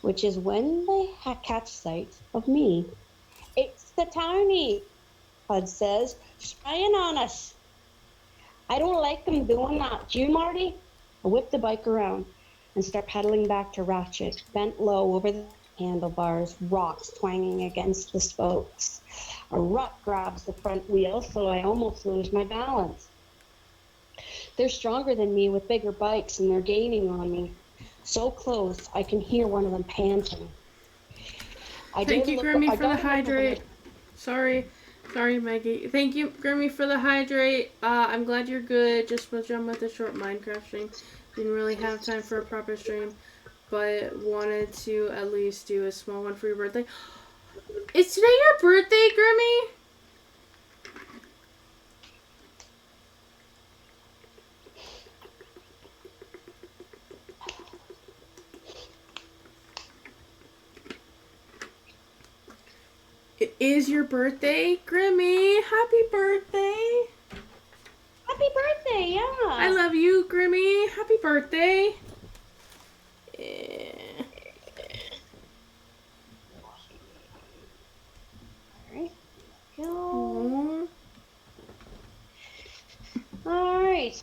which is when they catch sight of me. "It's the Tony," Hud says, "spying on us." "I don't like them doing that. Do you, Marty?" I whip the bike around. and start pedaling back to Ratchet, bent low over the handlebars, rocks twanging against the spokes. A rut grabs the front wheel, so I almost lose my balance. They're stronger than me with bigger bikes, and they're gaining on me. So close, I can hear one of them panting. Thank you, Grimmy, for the gotta look over hydrate. Sorry, Maggie. Thank you, Grimmy, for the hydrate. I'm glad you're good. Just was done with a short Minecraft stream. Didn't really have time for a proper stream, but wanted to at least do a small one for your birthday. Is today your birthday, Grimmy? It is your birthday, Grimmy. Happy birthday. Happy birthday, yeah. I love you, Grimmy. Happy birthday. Yeah. Alright. Alright.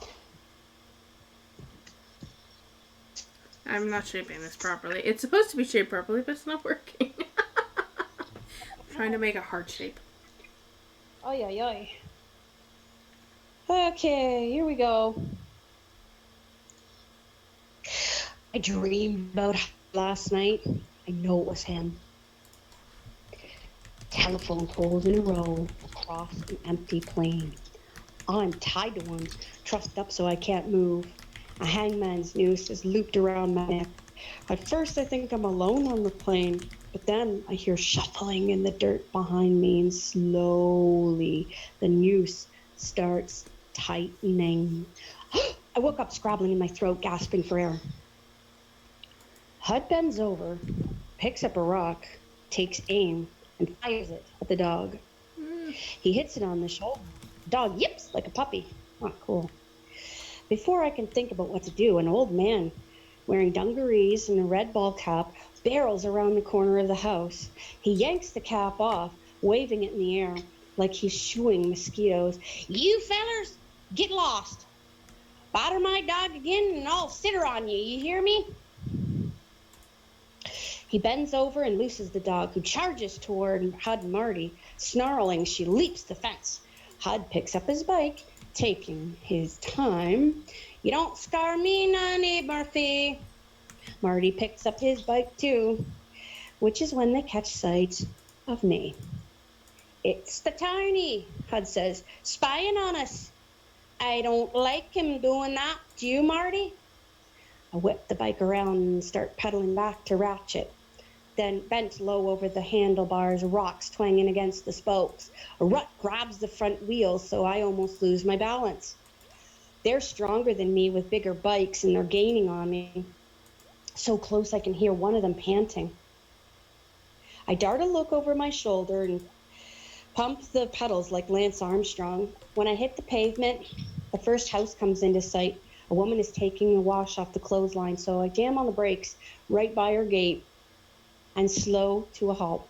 I'm not shaping this properly. It's supposed to be shaped properly, but it's not working. I'm trying to make a heart shape. Oy, oy, oy. Okay, here we go. I dreamed about last night. I know it was him. Telephone poles in a row across an empty plain. I'm tied to one, trussed up so I can't move. A hangman's noose is looped around my neck. At first I think I'm alone on the plain, but then I hear shuffling in the dirt behind me, and slowly the noose starts tightening. I woke up scrabbling in my throat, gasping for air. Hud bends over, picks up a rock, takes aim, and fires it at the dog. He hits it on the shoulder. The dog yips like a puppy. Oh, cool. Before I can think about what to do, an old man wearing dungarees and a red ball cap barrels around the corner of the house. He yanks the cap off, waving it in the air like he's shooing mosquitoes. You fellers, get lost. Batter my dog again and I'll sit her on you. You hear me? He bends over and looses the dog, who charges toward Hud and Marty. Snarling, she leaps the fence. Hud picks up his bike, taking his time. You don't scar me none, Murphy. Marty picks up his bike too, which is when they catch sight of me. It's the Tiny, Hud says, spying on us. I don't like him doing that. Do you, Marty? I whip the bike around and start pedaling back to Ratchet. Then, bent low over the handlebars, rocks twanging against the spokes. A rut grabs the front wheels, so I almost lose my balance. They're stronger than me with bigger bikes, and they're gaining on me. So close I can hear one of them panting. I dart a look over my shoulder and pump the pedals like Lance Armstrong. When I hit the pavement, the first house comes into sight. A woman is taking a wash off the clothesline, so I jam on the brakes right by her gate and slow to a halt.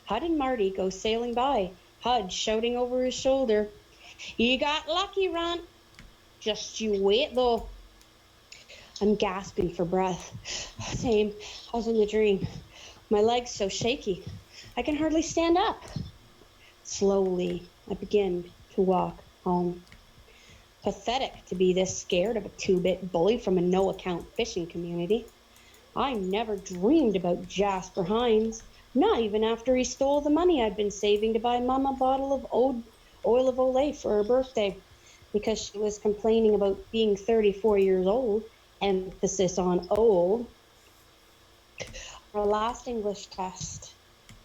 Hud and Marty go sailing by, Hud shouting over his shoulder, "You got lucky, Ron. Just you wait, though." I'm gasping for breath. Same as in the dream. My legs so shaky, I can hardly stand up. Slowly, I begin to walk home. Pathetic to be this scared of a two-bit bully from a no-account fishing community. I never dreamed about Jasper Hines, not even after he stole the money I'd been saving to buy Mom a bottle of oil of Olay for her birthday, because she was complaining about being 34 years old, emphasis on old. Our last English test,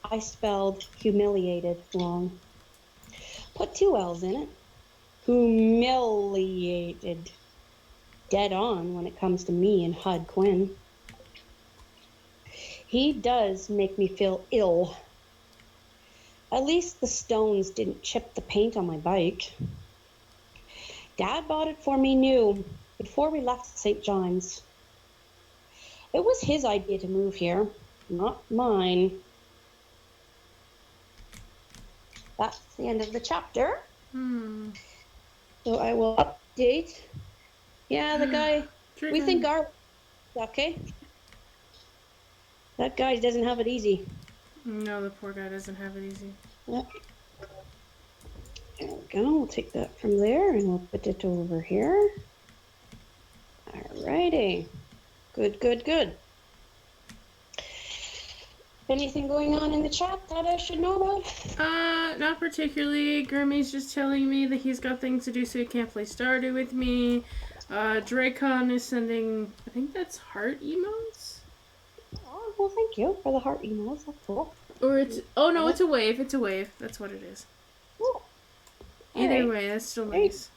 I spelled humiliated wrong. Put 2 L's in it. Humiliated. Dead on when it comes to me and Hud Quinn. He does make me feel ill. At least the stones didn't chip the paint on my bike. Dad bought it for me new before we left St. John's. It was his idea to move here, not mine. That's the end of the chapter. So I will update. Yeah, the guy, we think Okay. That guy doesn't have it easy. No, the poor guy doesn't have it easy. Yep. There we go. We'll take that from there and we'll put it over here. Alrighty. Good, good, good. Anything going on in the chat that I should know about? Not particularly. Grimmy's just telling me that he's got things to do, so he can't play Stardew with me. Dracon is sending, I think that's heart emotes? Oh, well, thank you for the heart emails. That's cool. Or it's, oh no, it's a wave. It's a wave. That's what it is. Cool. Either way, that's still nice.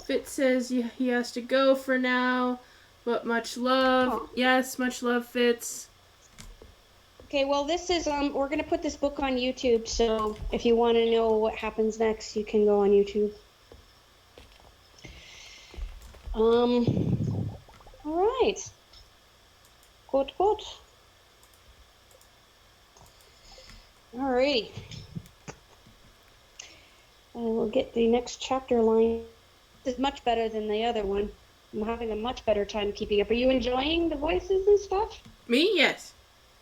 Fitz says he has to go for now, but much love. Oh. Yes, much love, Fitz. Okay, well, this is, we're going to put this book on YouTube, so if you want to know what happens next, you can go on YouTube. All right. Good, good. All right. We'll get the next chapter line. This is much better than the other one. I'm having a much better time keeping up. Are you enjoying the voices and stuff? Me? Yes.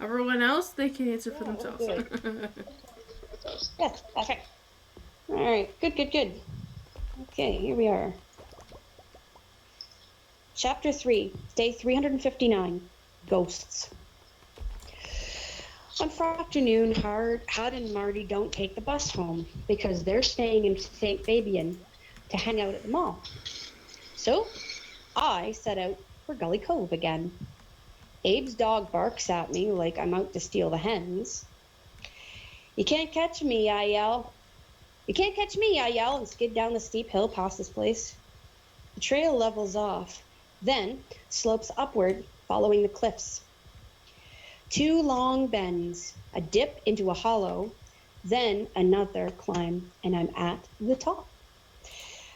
Everyone else, they can answer for themselves. Yes, okay. All right, good, good, good. Okay, here we are. Chapter 3, day 359, Ghosts. On Friday afternoon, Hard and Marty don't take the bus home because they're staying in St. Fabian to hang out at the mall. So I set out for Gully Cove again. Abe's dog barks at me like I'm out to steal the hens. You can't catch me, I yell. You can't catch me, I yell, and skid down the steep hill past this place. The trail levels off, then slopes upward, following the cliffs. 2 long bends, a dip into a hollow, then another climb, and I'm at the top.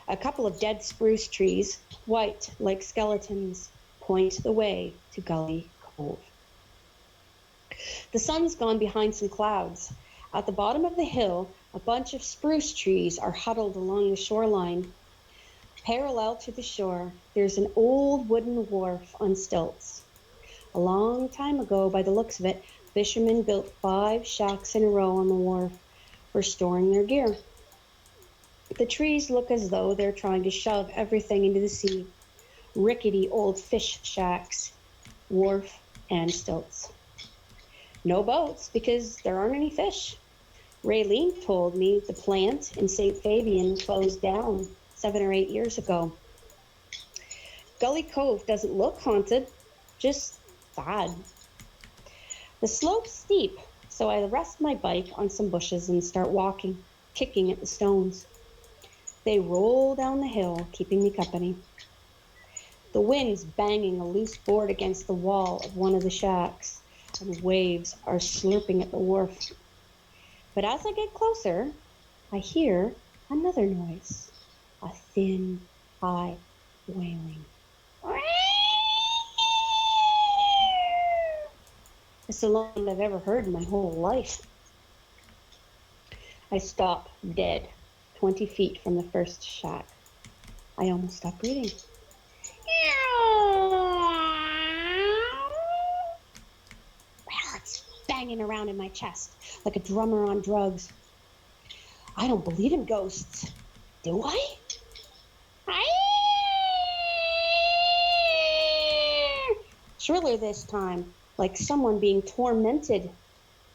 A couple of dead spruce trees, white like skeletons, point the way to Gully Cove. The sun's gone behind some clouds. At the bottom of the hill, a bunch of spruce trees are huddled along the shoreline. Parallel to the shore, there's an old wooden wharf on stilts. A long time ago, by the looks of it, fishermen built 5 shacks in a row on the wharf for storing their gear. The trees look as though they're trying to shove everything into the sea. Rickety old fish shacks, wharf, and stilts. No boats because there aren't any fish. Raylene told me the plant in St. Fabian closed down 7 or 8 years ago. Gully Cove doesn't look haunted, just bad. The slope's steep, so I rest my bike on some bushes and start walking, kicking at the stones. They roll down the hill, keeping me company. The wind's banging a loose board against the wall of one of the shacks, and waves are slurping at the wharf. But as I get closer, I hear another noise, a thin, high wailing. It's the longest I've ever heard in my whole life. I stop dead, 20 feet from the first shack. I almost stop breathing. It's banging around in my chest like a drummer on drugs. I don't believe in ghosts, do I? Shriller this time, like someone being tormented.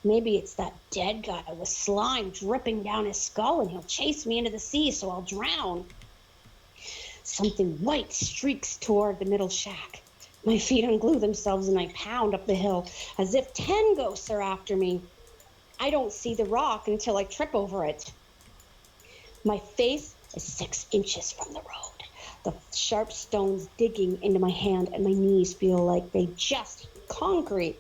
Maybe it's that dead guy with slime dripping down his skull and he'll chase me into the sea so I'll drown. Something white streaks toward the middle shack. My feet unglue themselves and I pound up the hill as if 10 ghosts are after me. I don't see the rock until I trip over it. My face is 6 inches from the road. The sharp stones digging into my hand and my knees feel like they just hit concrete.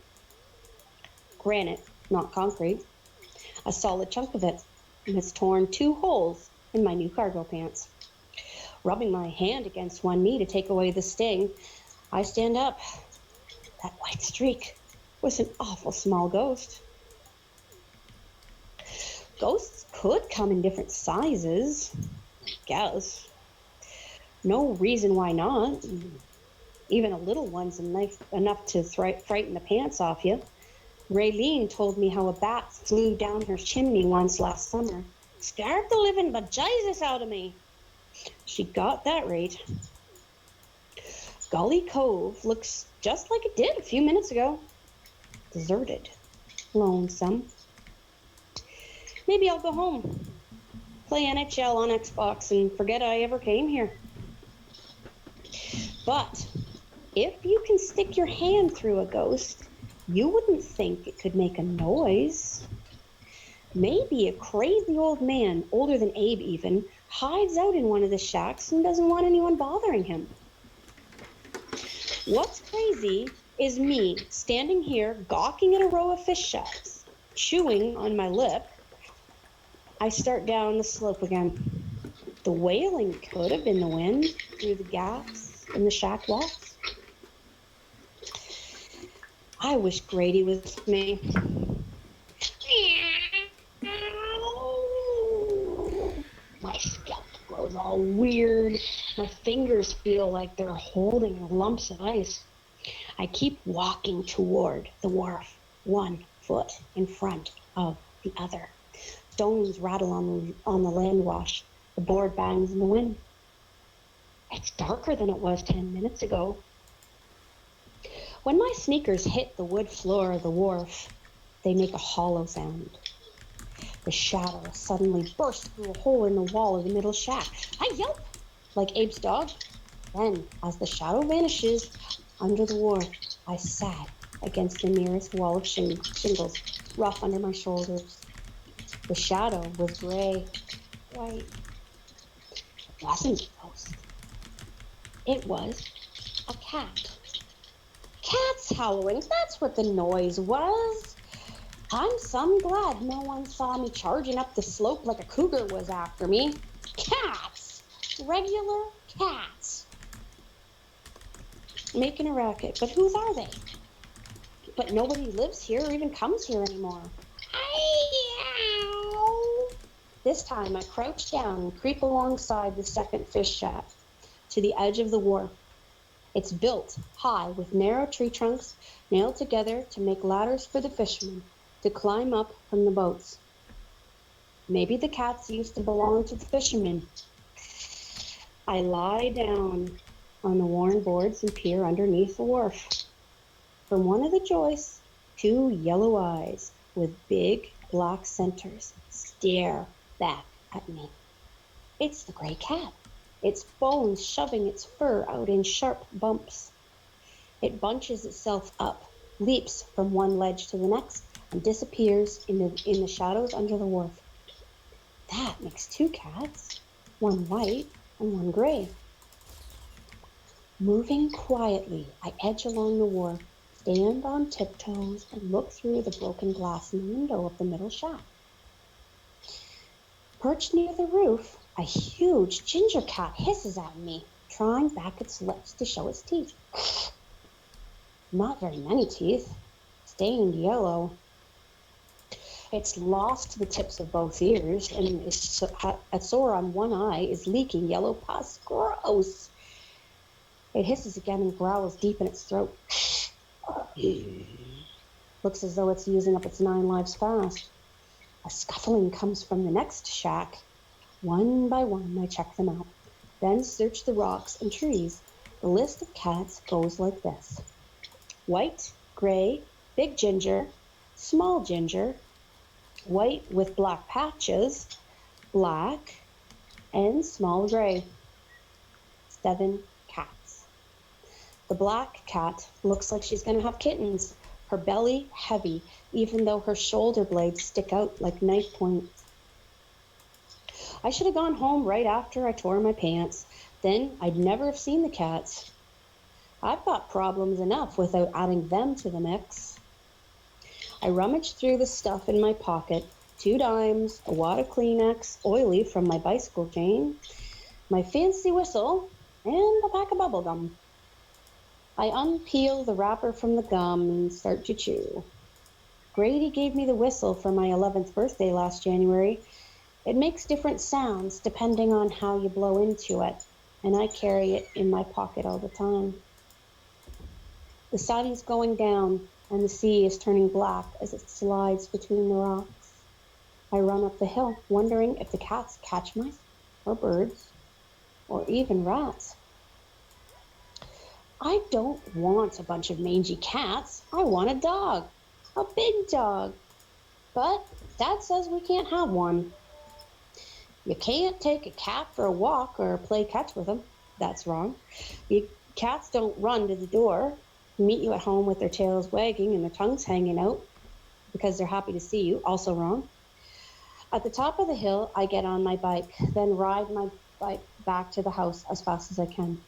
Granite, not concrete. A solid chunk of it, and it's torn 2 holes in my new cargo pants. Rubbing my hand against one knee to take away the sting, I stand up. That white streak was an awful small ghost. Ghosts could come in different sizes, I guess. No reason why not. Even a little one's enough to frighten the pants off you. Raylene told me how a bat flew down her chimney once last summer. Scared the living bejesus out of me. She got that right. Gully Cove looks just like it did a few minutes ago. Deserted. Lonesome. Maybe I'll go home. Play NHL on Xbox and forget I ever came here. But if you can stick your hand through a ghost, you wouldn't think it could make a noise. Maybe a crazy old man, older than Abe even, hides out in one of the shacks and doesn't want anyone bothering him. What's crazy is me standing here gawking at a row of fish shacks, chewing on my lip. I start down the slope again. The wailing could have been the wind through the gaps in the shack walls. I wish Grady was with me. My scalp grows all weird. My fingers feel like they're holding lumps of ice. I keep walking toward the wharf, 1 foot in front of the other. Stones rattle on the land wash. The board bangs in the wind. It's darker than it was 10 minutes ago. When my sneakers hit the wood floor of the wharf, they make a hollow sound. The shadow suddenly bursts through a hole in the wall of the middle shack. I yelp like Abe's dog. Then, as the shadow vanishes under the wharf, I sag against the nearest wall of shingles, rough under my shoulders. The shadow was gray, white. It wasn't a ghost. It was a cat. Cats howling, that's what the noise was. I'm some glad no one saw me charging up the slope like a cougar was after me. Cats! Regular cats. Making a racket, but whose are they? But nobody lives here or even comes here anymore. This time I crouch down and creep alongside the second fish shack to the edge of the wharf. It's built high with narrow tree trunks nailed together to make ladders for the fishermen to climb up from the boats. Maybe the cats used to belong to the fishermen. I lie down on the worn boards and peer underneath the wharf. From one of the joists, 2 yellow eyes with big black centers stare back at me. It's the gray cat, its bones shoving its fur out in sharp bumps. It bunches itself up, leaps from one ledge to the next, and disappears in the shadows under the wharf. That makes 2 cats, one white and one gray. Moving quietly, I edge along the wharf, stand on tiptoes, and look through the broken glass in the window of the middle shack. Perched near the roof, a huge ginger cat hisses at me, trying back its lips to show its teeth. Not very many teeth, stained yellow. It's lost the tips of both ears, and a sore on one eye is leaking yellow pus. Gross! It hisses again and growls deep in its throat. Looks as though it's using up its 9 lives fast. A scuffling comes from the next shack. One by one, I check them out, then search the rocks and trees. The list of cats goes like this: white, gray, big ginger, small ginger, white with black patches, black, and small gray. 7 cats. The black cat looks like she's going to have kittens. Her belly heavy, even though her shoulder blades stick out like knife points. I should have gone home right after I tore my pants. Then I'd never have seen the cats. I've got problems enough without adding them to the mix. I rummaged through the stuff in my pocket: 2 dimes, a wad of Kleenex, oily from my bicycle chain, my fancy whistle, and a pack of bubble gum. I unpeel the wrapper from the gum and start to chew. Grady gave me the whistle for my 11th birthday last January. It makes different sounds depending on how you blow into it, and I carry it in my pocket all the time. The sun's going down, and the sea is turning black as it slides between the rocks. I run up the hill, wondering if the cats catch mice, or birds, or even rats. I don't want a bunch of mangy cats. I want a dog, a big dog. But Dad says we can't have one. You can't take a cat for a walk or play catch with him. That's wrong. Cats don't run to the door, meet you at home with their tails wagging and their tongues hanging out because they're happy to see you. Also wrong. At the top of the hill, I get on my bike, then ride my bike back to the house as fast as I can.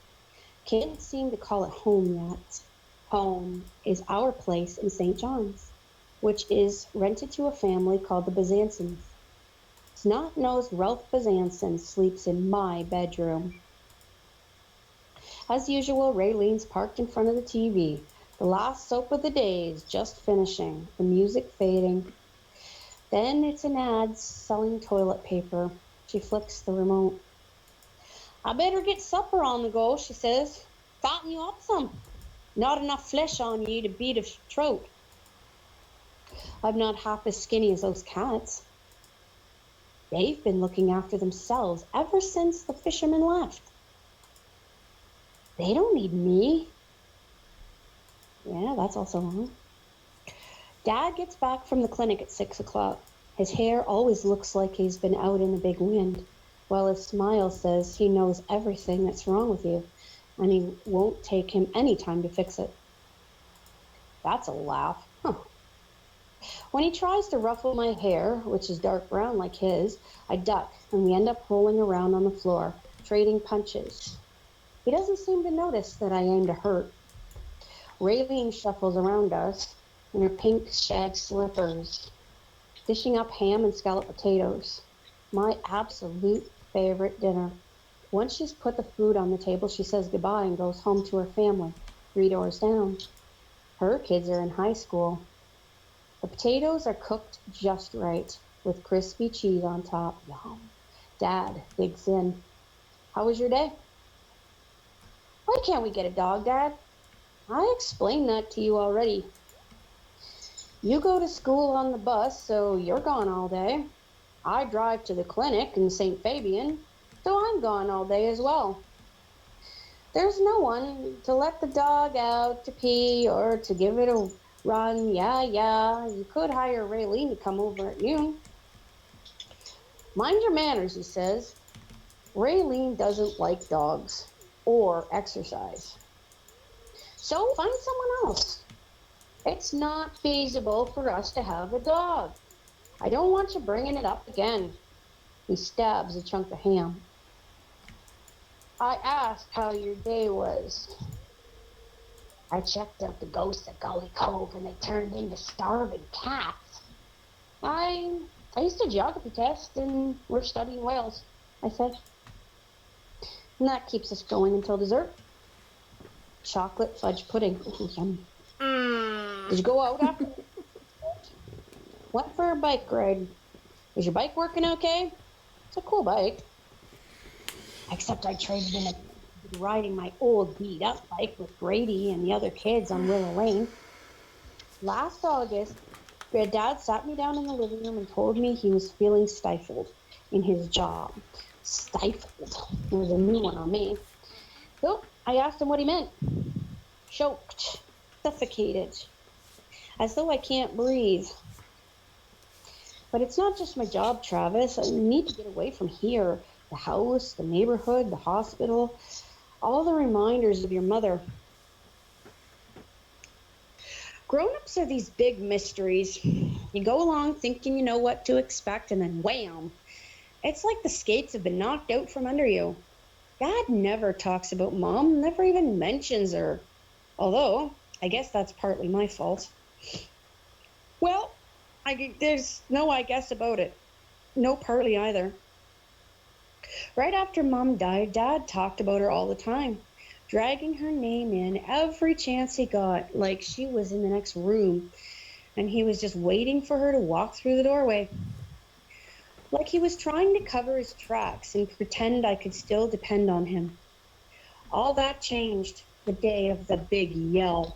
Can't seem to call it home yet. Home is our place in St. John's, which is rented to a family called the Bezansons. Snot-nosed Ralph Bezanson sleeps in my bedroom. As usual, Raylene's parked in front of the TV. The last soap of the day is just finishing, the music fading. Then it's an ad selling toilet paper. She flicks the remote. I better get supper on the go, she says. Fatten you up some. Not enough flesh on you to beat a trout. I'm not half as skinny as those cats. They've been looking after themselves ever since the fisherman left. They don't need me. Yeah, that's also wrong. Dad gets back from the clinic at 6 o'clock. His hair always looks like he's been out in the big wind, while his smile says he knows everything that's wrong with you, and he won't take him any time to fix it. That's a laugh. Huh. When he tries to ruffle my hair, which is dark brown like his, I duck, and we end up rolling around on the floor, trading punches. He doesn't seem to notice that I aim to hurt. Raylene shuffles around us in her pink shag slippers, dishing up ham and scalloped potatoes. My absolute favorite dinner. Once she's put the food on the table, she says goodbye and goes home to her family, 3 doors down. Her kids are in high school. The potatoes are cooked just right, with crispy cheese on top. Yum. Dad digs in. How was your day? Why can't we get a dog, Dad? I explained that to you already. You go to school on the bus, so you're gone all day. I drive to the clinic in St. Fabian, so I'm gone all day as well. There's no one to let the dog out to pee or to give it a run. Yeah, you could hire Raylene to come over at noon. Mind your manners, he says. Raylene doesn't like dogs or exercise. So find someone else. It's not feasible for us to have a dog. I don't want you bringing it up again. He stabs a chunk of ham. I asked how your day was. I checked out the ghosts at Gully Cove and they turned into starving cats. I aced a geography test and we're studying whales, I said. And that keeps us going until dessert. Chocolate fudge pudding. Ooh, yummy. Did you go out after? Went for a bike ride. Is your bike working okay? It's a cool bike. Except I traded in riding my old beat-up bike with Brady and the other kids on Willow Lane. Last August, Dad sat me down in the living room and told me he was feeling stifled in his job. Stifled. There's a new one on me. So I asked him what he meant. Choked. Suffocated. As though I can't breathe. But it's not just my job, Travis. I need to get away from here. The house, the neighborhood, the hospital, all the reminders of your mother. Grown-ups are these big mysteries. You go along thinking you know what to expect, and then wham! It's like the skates have been knocked out from under you. Dad never talks about Mom, never even mentions her. Although, I guess that's partly my fault. Well, there's no I guess about it. No partly either. Right after Mom died, Dad talked about her all the time, dragging her name in every chance he got, like she was in the next room, and he was just waiting for her to walk through the doorway. Like he was trying to cover his tracks and pretend I could still depend on him. All that changed the day of the big yell.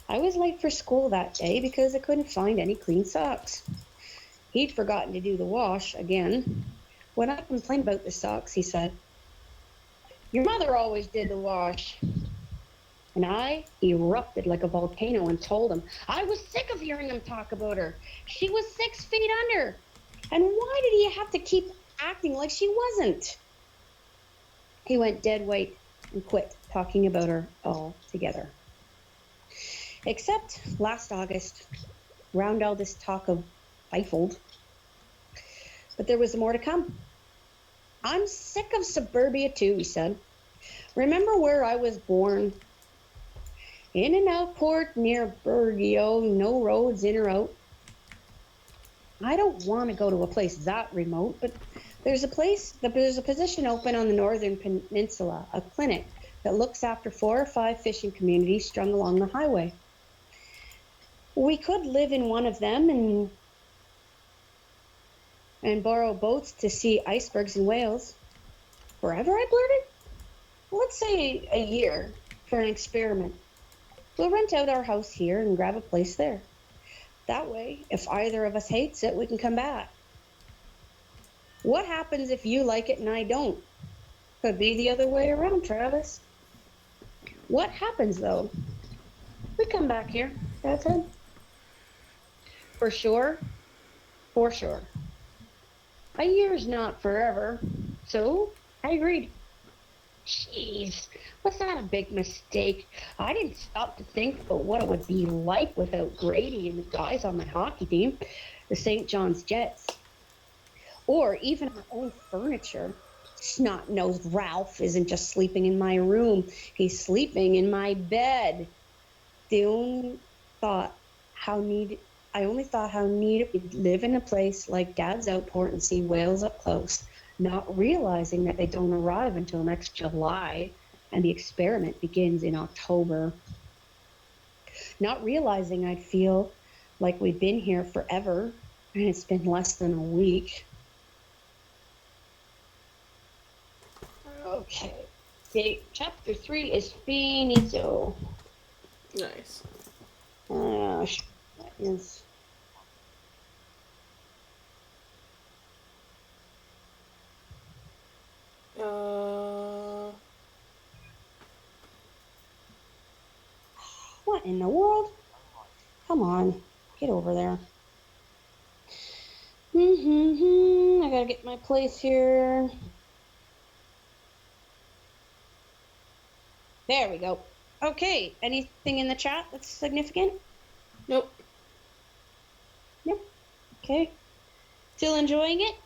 I was late for school that day because I couldn't find any clean socks. He'd forgotten to do the wash again. When I complained about the socks, he said, "Your mother always did the wash." And I erupted like a volcano and told him I was sick of hearing him talk about her. She was 6 feet under. And why did he have to keep acting like she wasn't? He went dead white and quit talking about her altogether. Except last August, round all this talk of Feifold. But there was more to come. "I'm sick of suburbia too," he said. "Remember where I was born? In an outport near Burgio, no roads in or out. I don't want to go to a place that remote, but there's a position open on the northern peninsula, a clinic that looks after 4 or 5 fishing communities strung along the highway. We could live in one of them and borrow boats to see icebergs and whales." "Forever?" I blurted. "Let's say a year for an experiment. We'll rent out our house here and grab a place there. That way, if either of us hates it, we can come back." "What happens if you like it and I don't?" "Could be the other way around, Travis." "What happens though?" "We come back here," Dad said. "For sure?" "For sure. A year's not forever." So I agreed. Jeez, was that a big mistake? I didn't stop to think about what it would be like without Grady and the guys on my hockey team, the St. John's Jets, or even our own furniture. Snot-nosed Ralph isn't just sleeping in my room, he's sleeping in my bed. The only thought how neat I only thought how neat it would live in a place like Dad's outport and see whales up close, not realizing that they don't arrive until next July and the experiment begins in October. Not realizing I'd feel like we'd been here forever and it's been less than a week. Okay, chapter 3 is finito. Nice. That is. What in the world? Come on, get over there. I gotta get my place here. There we go. Okay, anything in the chat that's significant? Nope. Nope. Okay. Still enjoying it?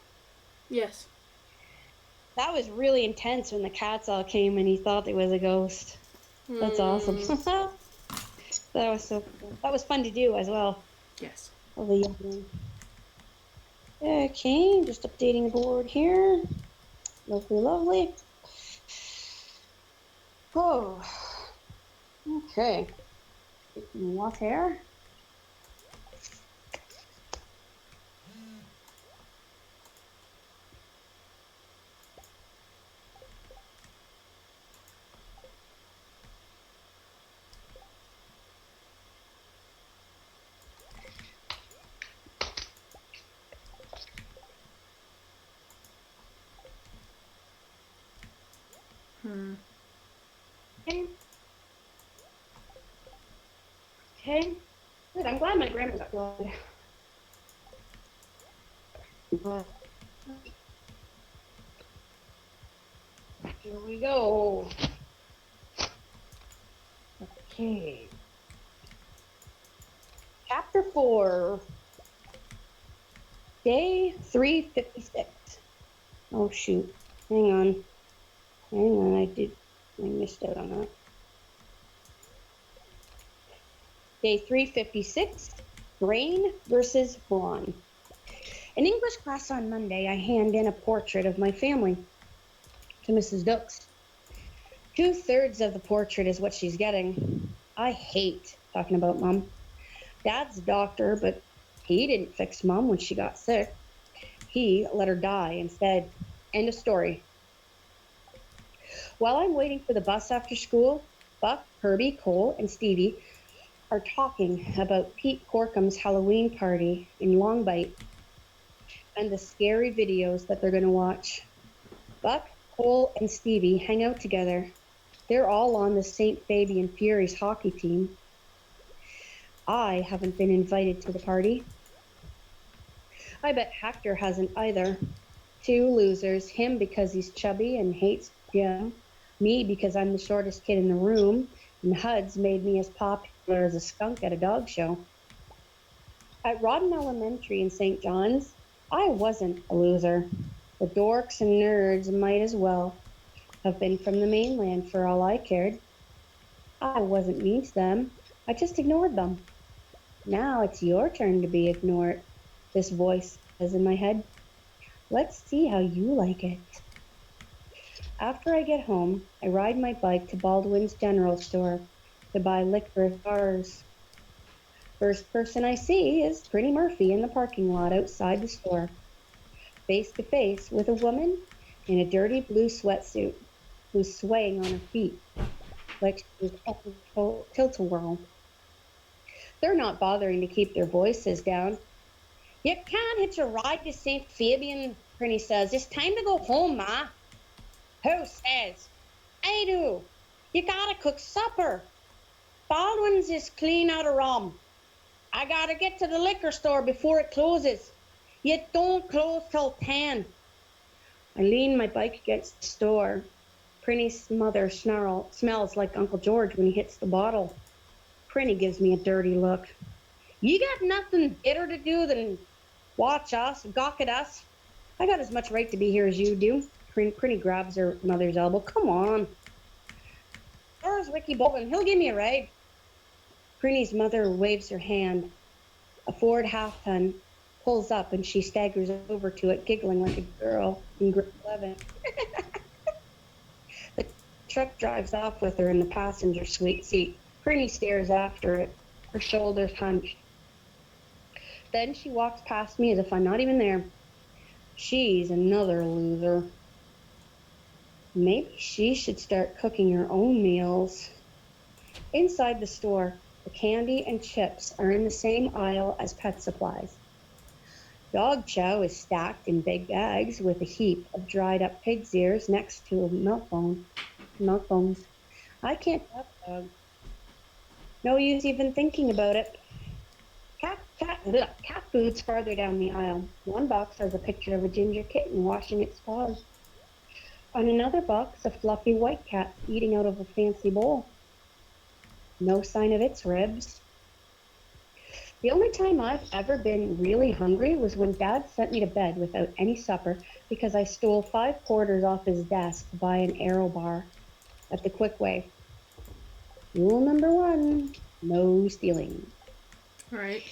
Yes. That was really intense when the cats all came and he thought it was a ghost. That's awesome. That was fun to do as well. Yes. Okay, just updating the board here. Lovely, lovely. Oh, okay. Water. Okay. Okay. Good. I'm glad my grandma got blood. Here we go. Okay. Chapter 4. Day 356. Oh shoot. Hang on. I missed out on that. Day 356. Brain versus brawn. In English class on Monday, I hand in a portrait of my family to Mrs. Dux. 2/3 of the portrait is what she's getting. I hate talking about Mom. Dad's a doctor, but he didn't fix Mom when she got sick. He let her die instead. End of story. While I'm waiting for the bus after school, Buck, Herbie, Cole, and Stevie are talking about Pete Corkum's Halloween party in Longbite and the scary videos that they're going to watch. Buck, Cole, and Stevie hang out together. They're all on the St. Fabian Furies hockey team. I haven't been invited to the party. I bet Hector hasn't either. Two losers, him because he's chubby and hates gym, me because I'm the shortest kid in the room, and Hud's made me as popular as a skunk at a dog show. At Rodden Elementary in St. John's, I wasn't a loser. The dorks and nerds might as well have been from the mainland for all I cared. I wasn't mean to them. I just ignored them. Now it's your turn to be ignored, this voice says in my head. Let's see how you like it. After I get home, I ride my bike to Baldwin's General Store to buy licorice bars. First person I see is Pretty Murphy in the parking lot outside the store, face to face with a woman in a dirty blue sweatsuit who's swaying on her feet like she's up a tilt-a-whirl. They're not bothering to keep their voices down. You can't hitch a ride to St. Fabian, Prinny says. It's time to go home, Ma. Who says? I do. You gotta cook supper. Baldwin's is clean out of rum. I gotta get to the liquor store before it closes. You don't close till 10. I lean my bike against the store. Prinny's mother smells like Uncle George when he hits the bottle. Prinny gives me a dirty look. You got nothing better to do than watch us, gawk at us. I got as much right to be here as you do. Prinny grabs her mother's elbow. Come on. Where's Ricky Bolton? He'll give me a ride. Prinny's mother waves her hand. A Ford half-ton pulls up and she staggers over to it, giggling like a girl in grade 11. The truck drives off with her in the passenger seat. Prinny stares after it, her shoulders hunched. Then she walks past me as if I'm not even there. She's another loser. Maybe she should start cooking her own meals. Inside the store, the candy and chips are in the same aisle as pet supplies. Dog chow is stacked in big bags with a heap of dried up pig's ears next to a milk bones. I can't have a dog. No use even thinking about it. Cat food's farther down the aisle. One box has a picture of a ginger kitten washing its paws. On another box, a fluffy white cat eating out of a fancy bowl. No sign of its ribs. The only time I've ever been really hungry was when Dad sent me to bed without any supper because I stole 5 quarters off his desk to buy an Aero bar at the Quick Way. Rule number 1, no stealing. Right.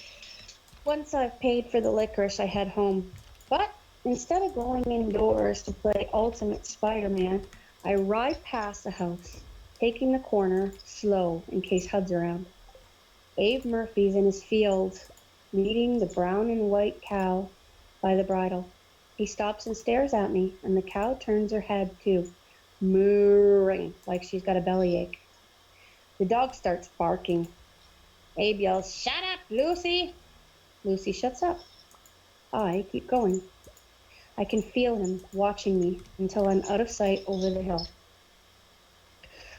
Once I've paid for the licorice, I head home. But instead of going indoors to play Ultimate Spider-Man, I ride past the house, taking the corner slow in case Hud's around. Abe Murphy's in his field, leading the brown and white cow by the bridle. He stops and stares at me, and the cow turns her head too, mooing like she's got a bellyache. The dog starts barking. Abe yells, "Shut up, Lucy!" Lucy shuts up. I keep going. I can feel him watching me until I'm out of sight over the hill.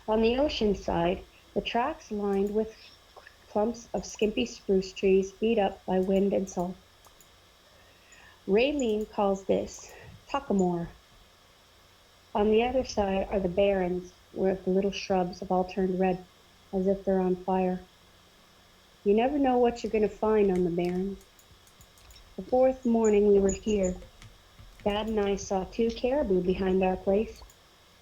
On the ocean side, the track's lined with clumps of skimpy spruce trees beat up by wind and salt. Raylene calls this Tuckamore. On the other side are the barrens, where the little shrubs have all turned red, as if they're on fire. You never know what you're going to find on the barrens. The 4th morning we were here, Dad and I saw 2 caribou behind our place.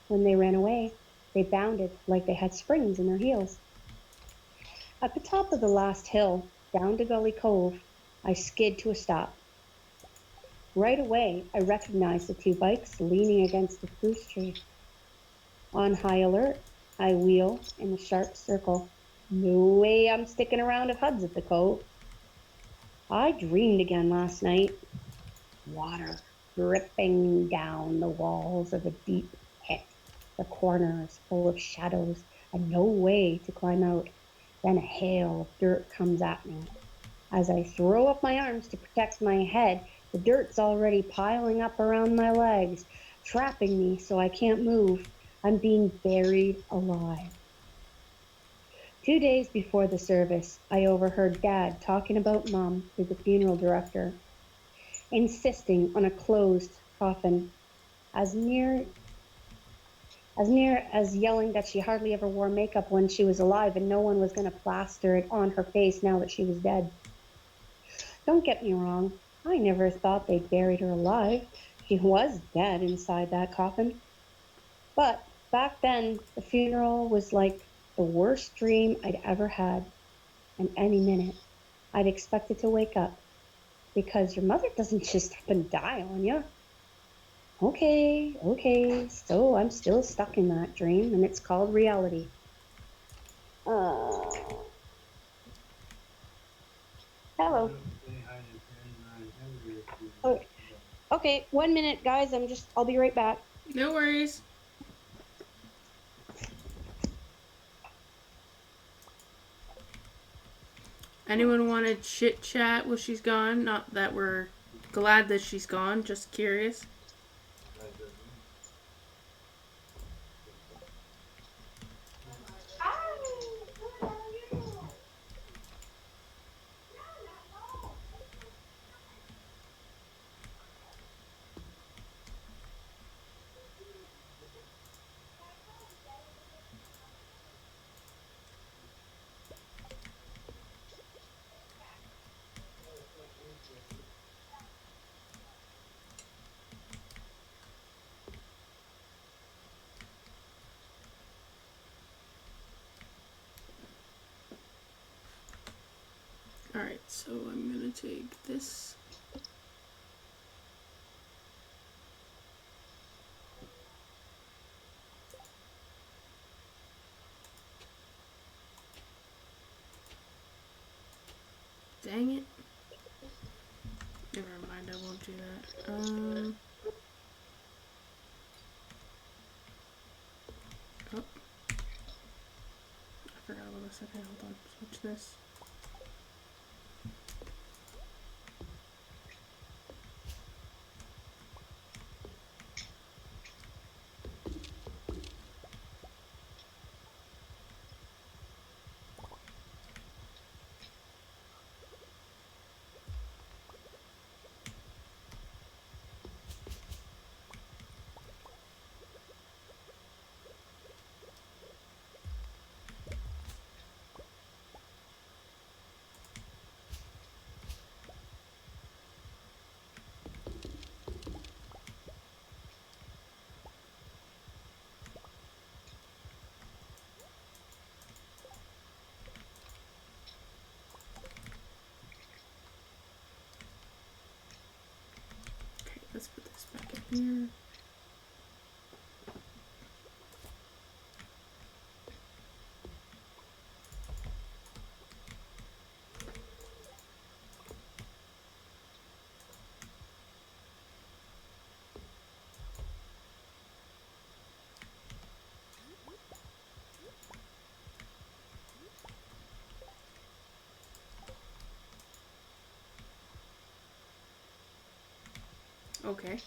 When they ran away, they bounded like they had springs in their heels. At the top of the last hill, down to Gully Cove, I skid to a stop. Right away, I recognized the 2 bikes leaning against the spruce tree. On high alert, I wheel in a sharp circle. No way I'm sticking around if Hud's at the cove. I dreamed again last night. Water dripping down the walls of a deep pit. The corners full of shadows and no way to climb out. Then a hail of dirt comes at me. As I throw up my arms to protect my head, the dirt's already piling up around my legs, trapping me so I can't move. I'm being buried alive. 2 days before the service, I overheard Dad talking about Mom to the funeral director, insisting on a closed coffin, as near as yelling that she hardly ever wore makeup when she was alive and no one was going to plaster it on her face now that she was dead. Don't get me wrong, I never thought they'd buried her alive. She was dead inside that coffin. But back then, the funeral was like the worst dream I'd ever had. And any minute, I'd expected to wake up because your mother doesn't just up and die on you. Okay, so I'm still stuck in that dream, and it's called reality. Uh, Hello. Oh, okay, 1 minute, guys. I'll be right back. No worries. Anyone want to chit chat while she's gone? Not that we're glad that she's gone, just curious. Alright, so I'm gonna take this. Dang it. Never mind, I won't do that. Oh, I forgot about a second. Hold on. Switch this. Okay, let's put this back in here. Okay.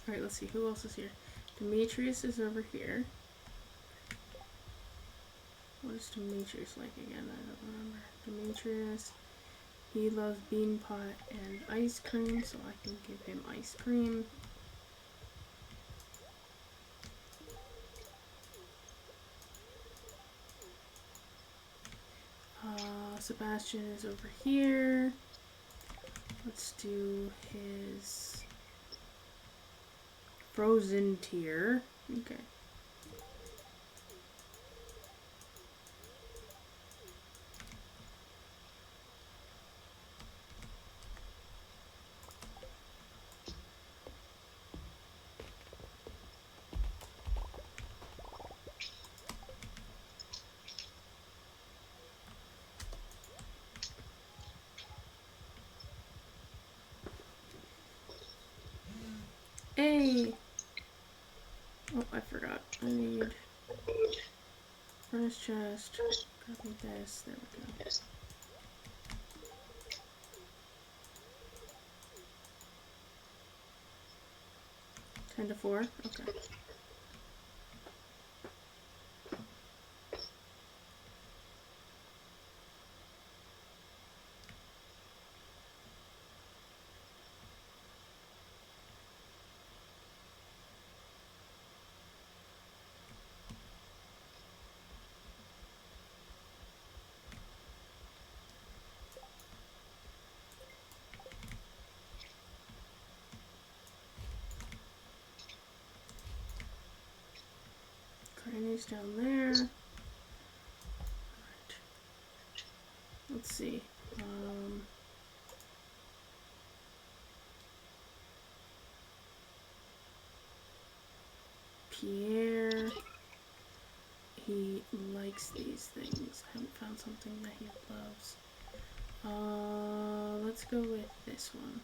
Alright, let's see. Who else is here? Demetrius is over here. What is Demetrius like again? I don't remember. Demetrius, he loves bean pot and ice cream, so I can give him ice cream. Sebastian is over here. Let's do his frozen tier. Okay. Hey! Oh, I forgot. I need furnace chest. Grab me this. There we go. Yes. 10 to 4? Okay. Granny's down there. Alright. Let's see. Pierre. He likes these things. I haven't found something that he loves. Let's go with this one.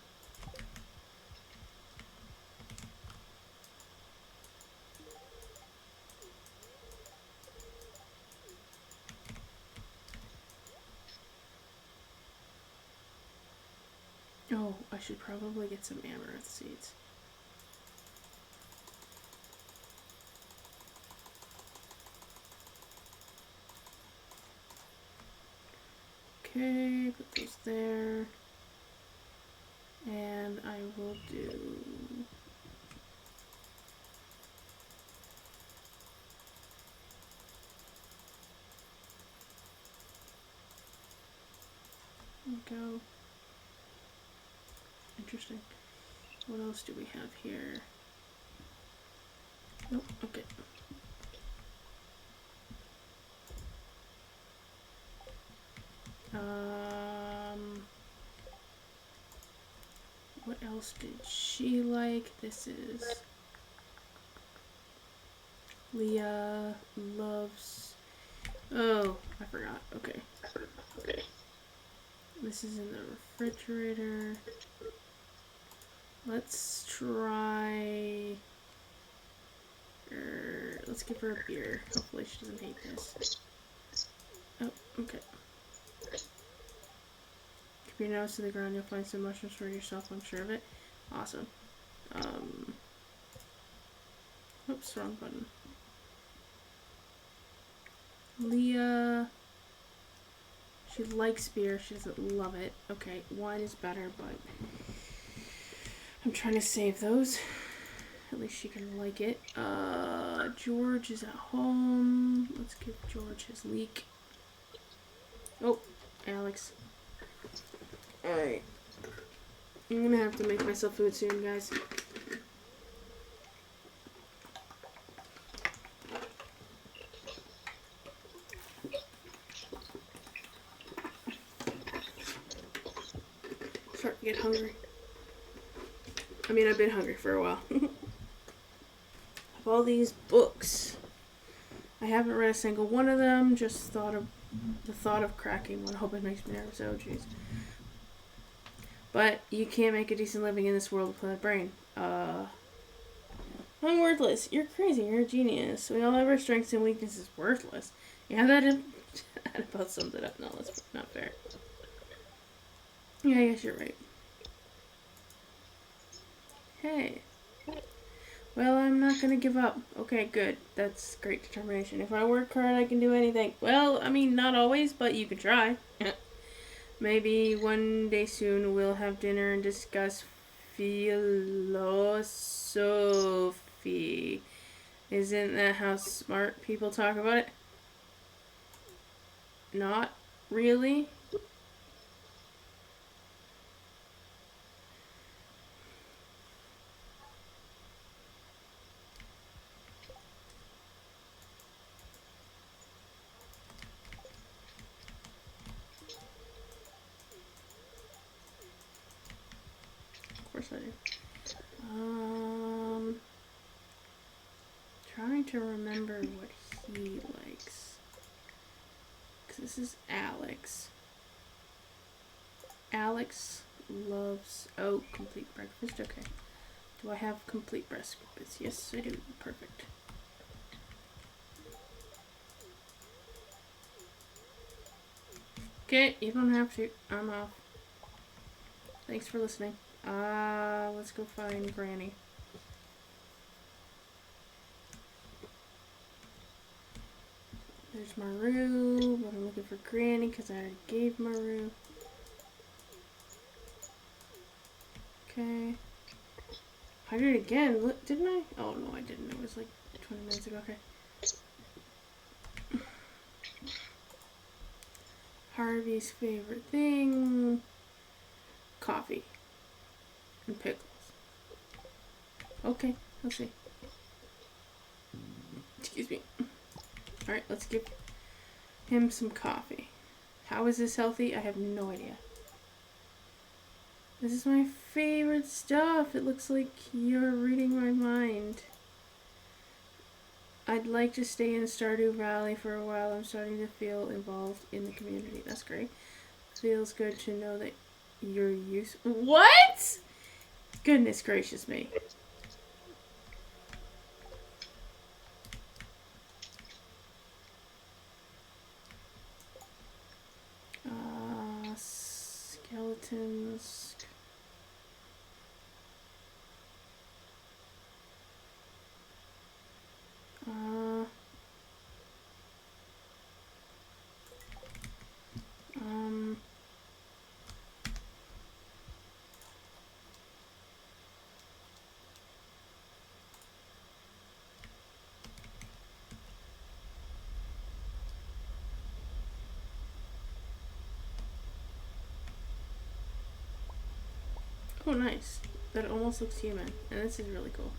Oh, I should probably get some amaranth seeds. Okay, put those there. And I will do... go. Interesting. What else do we have here? Nope, okay. What else did she like? This is... Leah loves... Oh, I forgot. Okay. Okay. This is in the refrigerator. Let's try... let's give her a beer. Hopefully she doesn't hate this. Oh, okay. Keep your nose to the ground, you'll find some mushrooms for yourself, I'm sure of it. Awesome. Oops, wrong button. Leah... She likes beer, she doesn't love it. Okay, wine is better, but... I'm trying to save those. At least she can like it. George is at home. Let's give George his leek. Oh, Alex. Alright. I'm gonna have to make myself food soon, guys. Starting to get hungry. I mean, I've been hungry for a while. Of all these books, I haven't read a single one of them. Just thought of the thought of cracking one. I hope it makes me nervous. Oh, jeez. But you can't make a decent living in this world without a brain. I'm worthless. You're crazy. You're a genius. We all have our strengths and weaknesses. Worthless. Yeah, that about sums it up. No, that's not fair. Yeah, I guess you're right. Hey. Well, I'm not gonna give up. Okay, good. That's great determination. If I work hard, I can do anything. Well, I mean, not always, but you can try. Maybe one day soon we'll have dinner and discuss philosophy. Isn't that how smart people talk about it? Not really. Of course I do. Trying to remember what he likes. Cause this is Alex. Alex loves complete breakfast. Okay. Do I have complete breakfast? Yes, I do. Perfect. Okay, you don't have to. I'm off. Thanks for listening. Let's go find Granny. There's Maru, but I'm looking for Granny because I already gave Maru. Okay. I did it again. What, didn't I? Oh, no, I didn't. It was like 20 minutes ago. Okay. Harvey's favorite thing. Coffee. And pickles. Okay, let's see. Excuse me. Alright, let's give him some coffee. How is this healthy? I have no idea. This is my favorite stuff. It looks like you're reading my mind. I'd like to stay in Stardew Valley for a while. I'm starting to feel involved in the community. That's great. Feels good to know that you're useful. What? Goodness gracious me. Skeletons. Uh, um, oh, nice. That almost looks human. And this is really cool.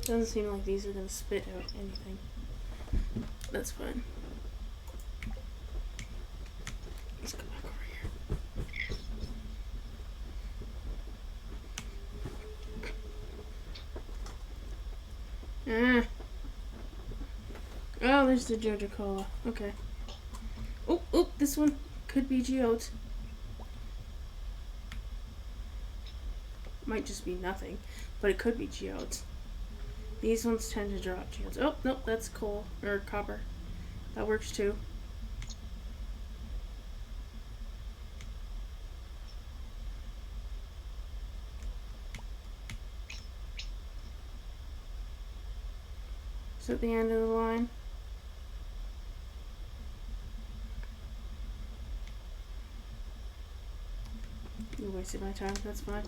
Doesn't seem like these are gonna spit out anything. That's fine. Let's go back over here. Oh, there's the Jojo Cola. Okay. Oh, this one could be geodes. Might just be nothing, but it could be geodes. These ones tend to drop geodes. Oh, nope, that's coal or copper. That works too. Is that the end of the line? You wasted my time. That's fine.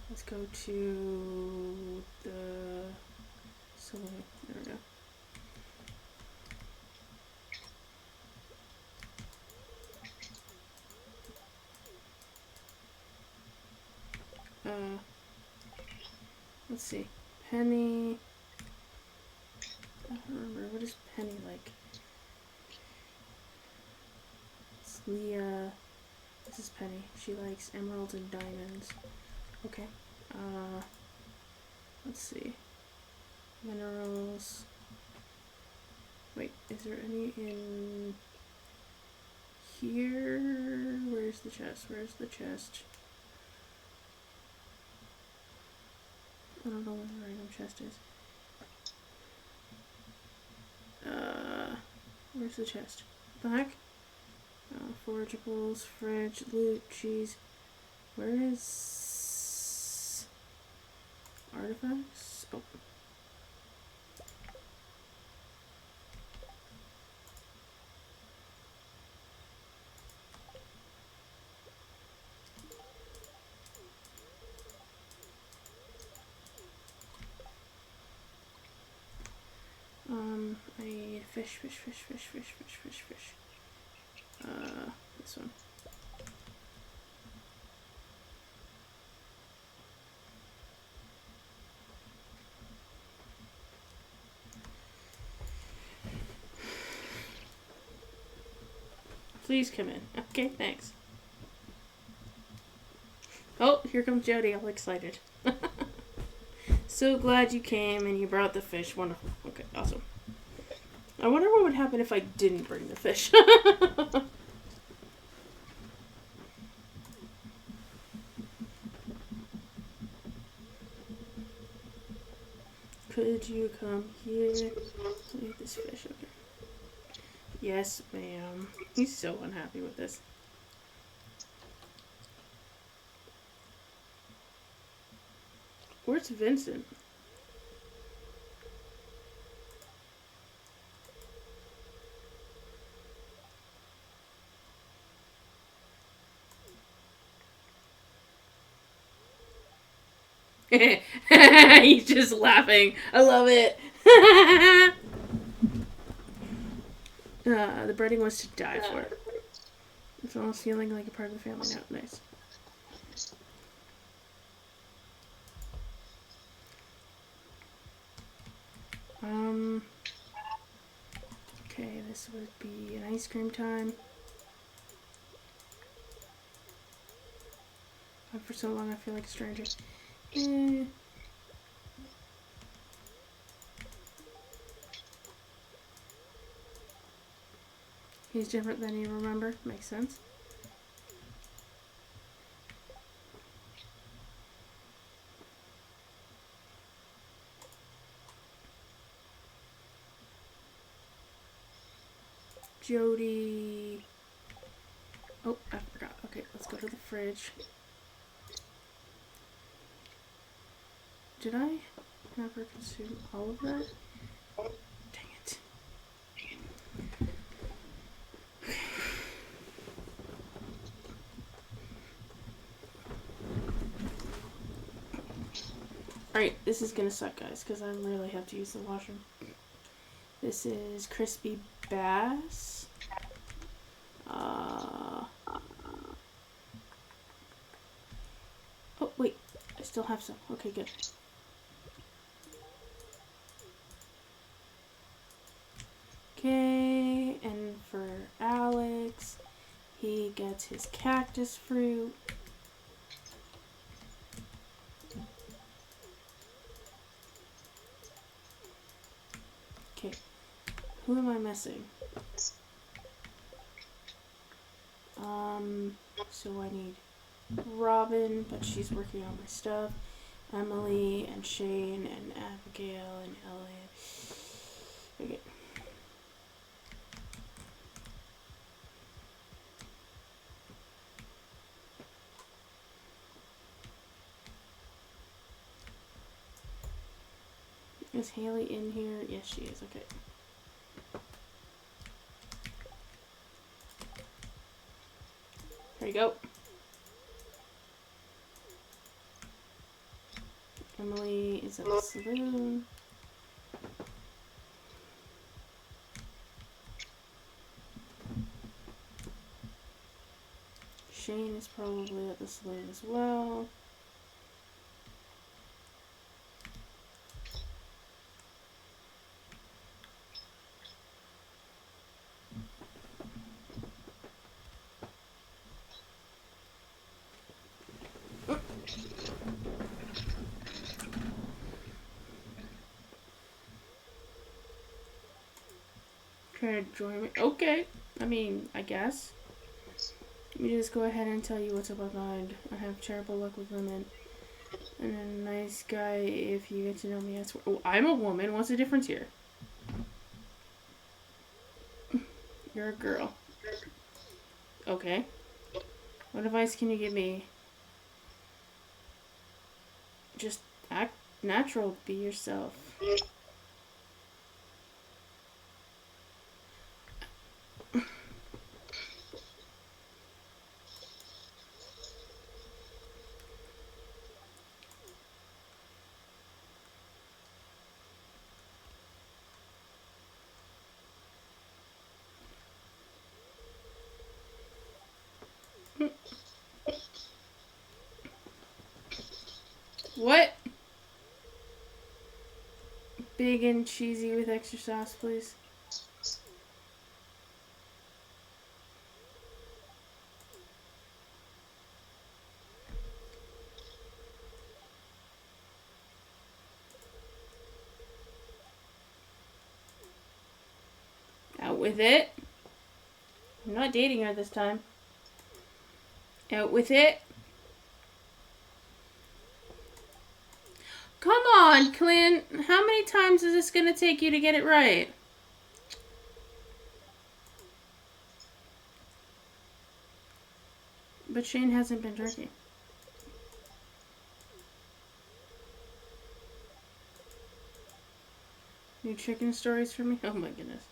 Let's go to the silver. There we go. Let's see. Penny. I don't remember. What is Penny like? It's Leah. This is Penny. She likes emeralds and diamonds. Okay. Let's see. Minerals. Wait, is there any in here? Where's the chest? Where's the chest? I don't know where the random chest is. Where's the chest? What the heck? Forageables, fridge, loot, cheese. Where is artifacts? Oh. I need fish. This one. Please come in. Okay, thanks. Oh, here comes Jody, all excited. So glad you came and you brought the fish. Wonderful. Okay, awesome. I wonder what would happen if I didn't bring the fish. Could you come here? Eat this fish, okay. Yes, ma'am. He's so unhappy with this. Where's Vincent? He's just laughing. I love it. The breading was to die for. It's almost feeling like a part of the family now. Nice. Okay, this would be an ice cream time. For so long I feel like a stranger. He's different than you remember. Makes sense. Jody. Oh, I forgot. Okay, let's go to the fridge. Did I never consume all of that? Dang it. Alright, this is gonna suck, guys, because I really have to use the washroom. This is crispy bass. Oh, wait. I still have some. Okay, good. Okay, and for Alex, he gets his cactus fruit. Okay, who am I missing? So I need Robin, but she's working on my stuff. Emily and Shane and Abigail and Elliot. Okay. Is Haley in here? Yes, she is. Okay. There you go. Emily is at the saloon. Shane is probably at the saloon as well. Trying to join me. Okay. I mean, I guess. Let me just go ahead and tell you what's up with mine. I have terrible luck with women. And a nice guy if you get to know me, I swear. Oh, I'm a woman. What's the difference here? You're a girl. Okay. What advice can you give me? Just act natural. Be yourself. What? Big and cheesy with extra sauce, please. Out with it. I'm not dating her this time. Out with it. Come on, Clint. How many times is this going to take you to get it right? But Shane hasn't been drinking. New chicken stories for me? Oh my goodness.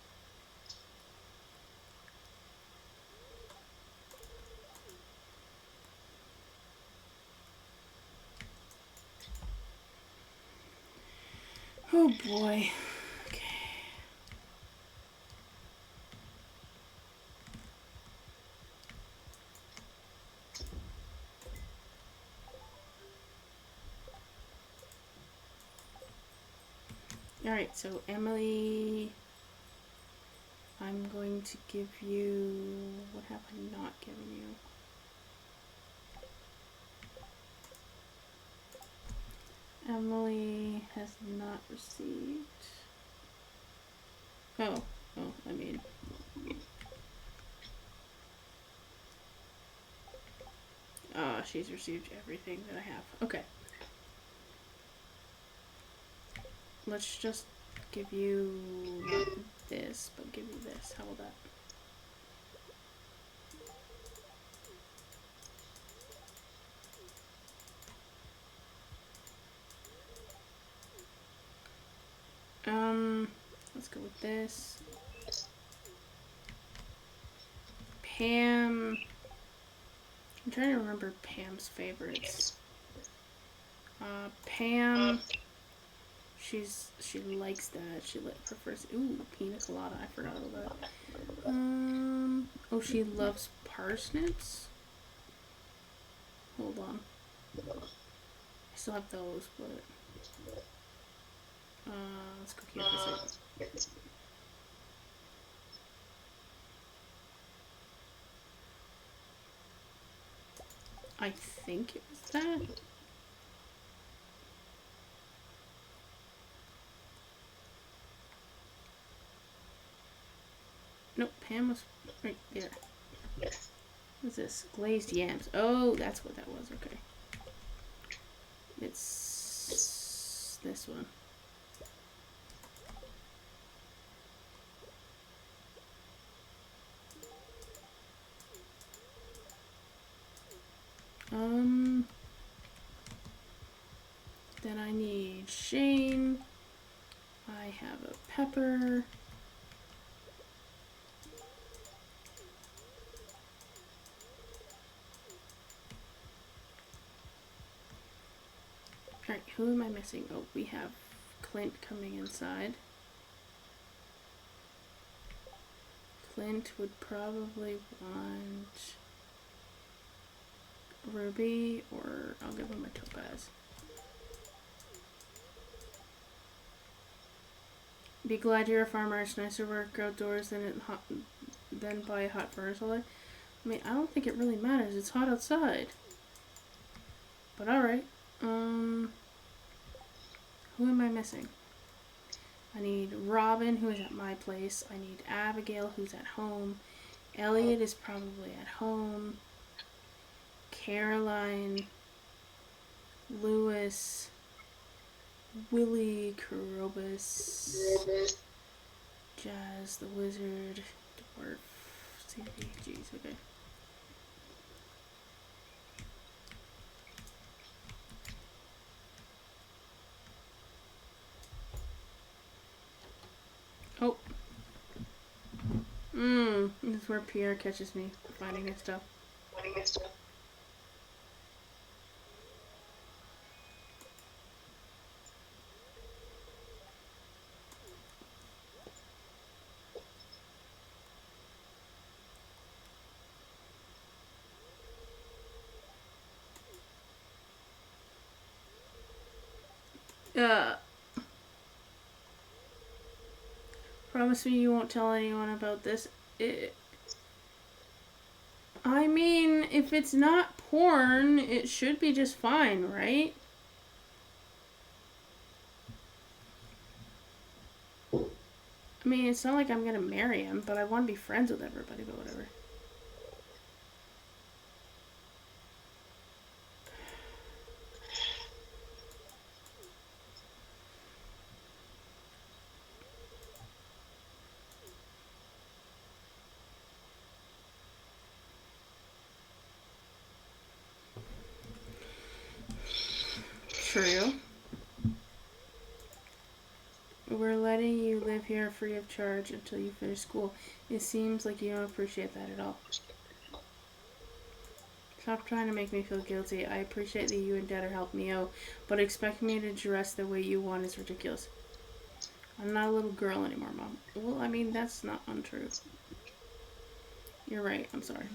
Oh boy. Okay. Alright, so Emily, I'm going to give you... What have I not given you? Emily has not received... Oh, I mean... she's received everything that I have. Okay. Let's just give you not this, but give you this. How about that? Let's go with this. Pam. I'm trying to remember Pam's favorites. Pam. She likes that. She prefers. Ooh, pina colada. I forgot about that. Oh, she loves parsnips. Hold on. I still have those, but let's go here for a second. I think it was that. Nope, Pam was right there. What's this? Glazed yams. Oh, that's what that was. Okay. It's this one. Then I need Shane. I have a pepper. Alright, who am I missing? Oh, we have Clint coming inside. Clint would probably want Ruby, or I'll give him a topaz. Be glad you're a farmer. It's nicer work outdoors than by a hot furnace all day. I mean, I don't think it really matters. It's hot outside. But alright. Who am I missing? I need Robin, who is at my place. I need Abigail, who's at home. Elliot is probably at home. Caroline, Lewis, Willie, Carobus, Jazz, the Wizard, Dwarf, CV. Jeez, okay. Oh. This is where Pierre catches me finding his stuff. Uh, promise me you won't tell anyone about this. I mean, if it's not porn, it should be just fine, right? I mean, it's not like I'm gonna marry him, but I want to be friends with everybody, but whatever. True. We're letting you live here free of charge until you finish school. It seems like you don't appreciate that at all. Stop trying to make me feel guilty. I appreciate that you and Dad are helping me out, but expecting me to dress the way you want is ridiculous. I'm not a little girl anymore, Mom. Well, I mean, that's not untrue. You're right. I'm sorry.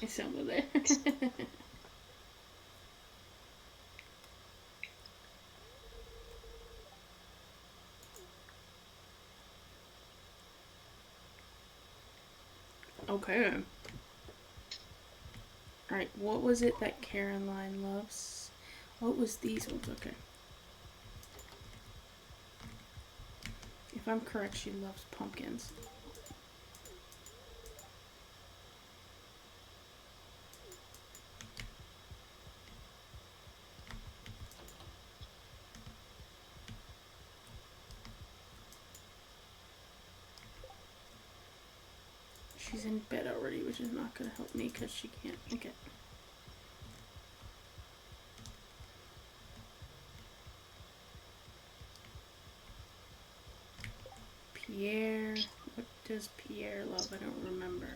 It's over there. Okay. Alright, what was it that Caroline loves? What was these ones? Okay. If I'm correct, she loves pumpkins. She's in bed already, which is not going to help me because she can't. Okay. Pierre. What does Pierre love? I don't remember.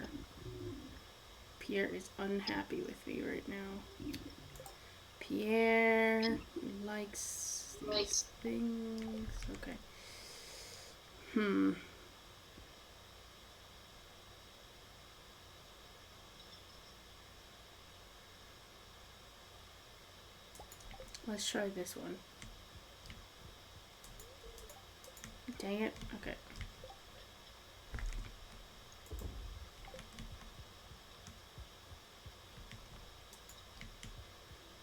Pierre is unhappy with me right now. Pierre likes these things. Okay. Let's try this one. Dang it. Okay.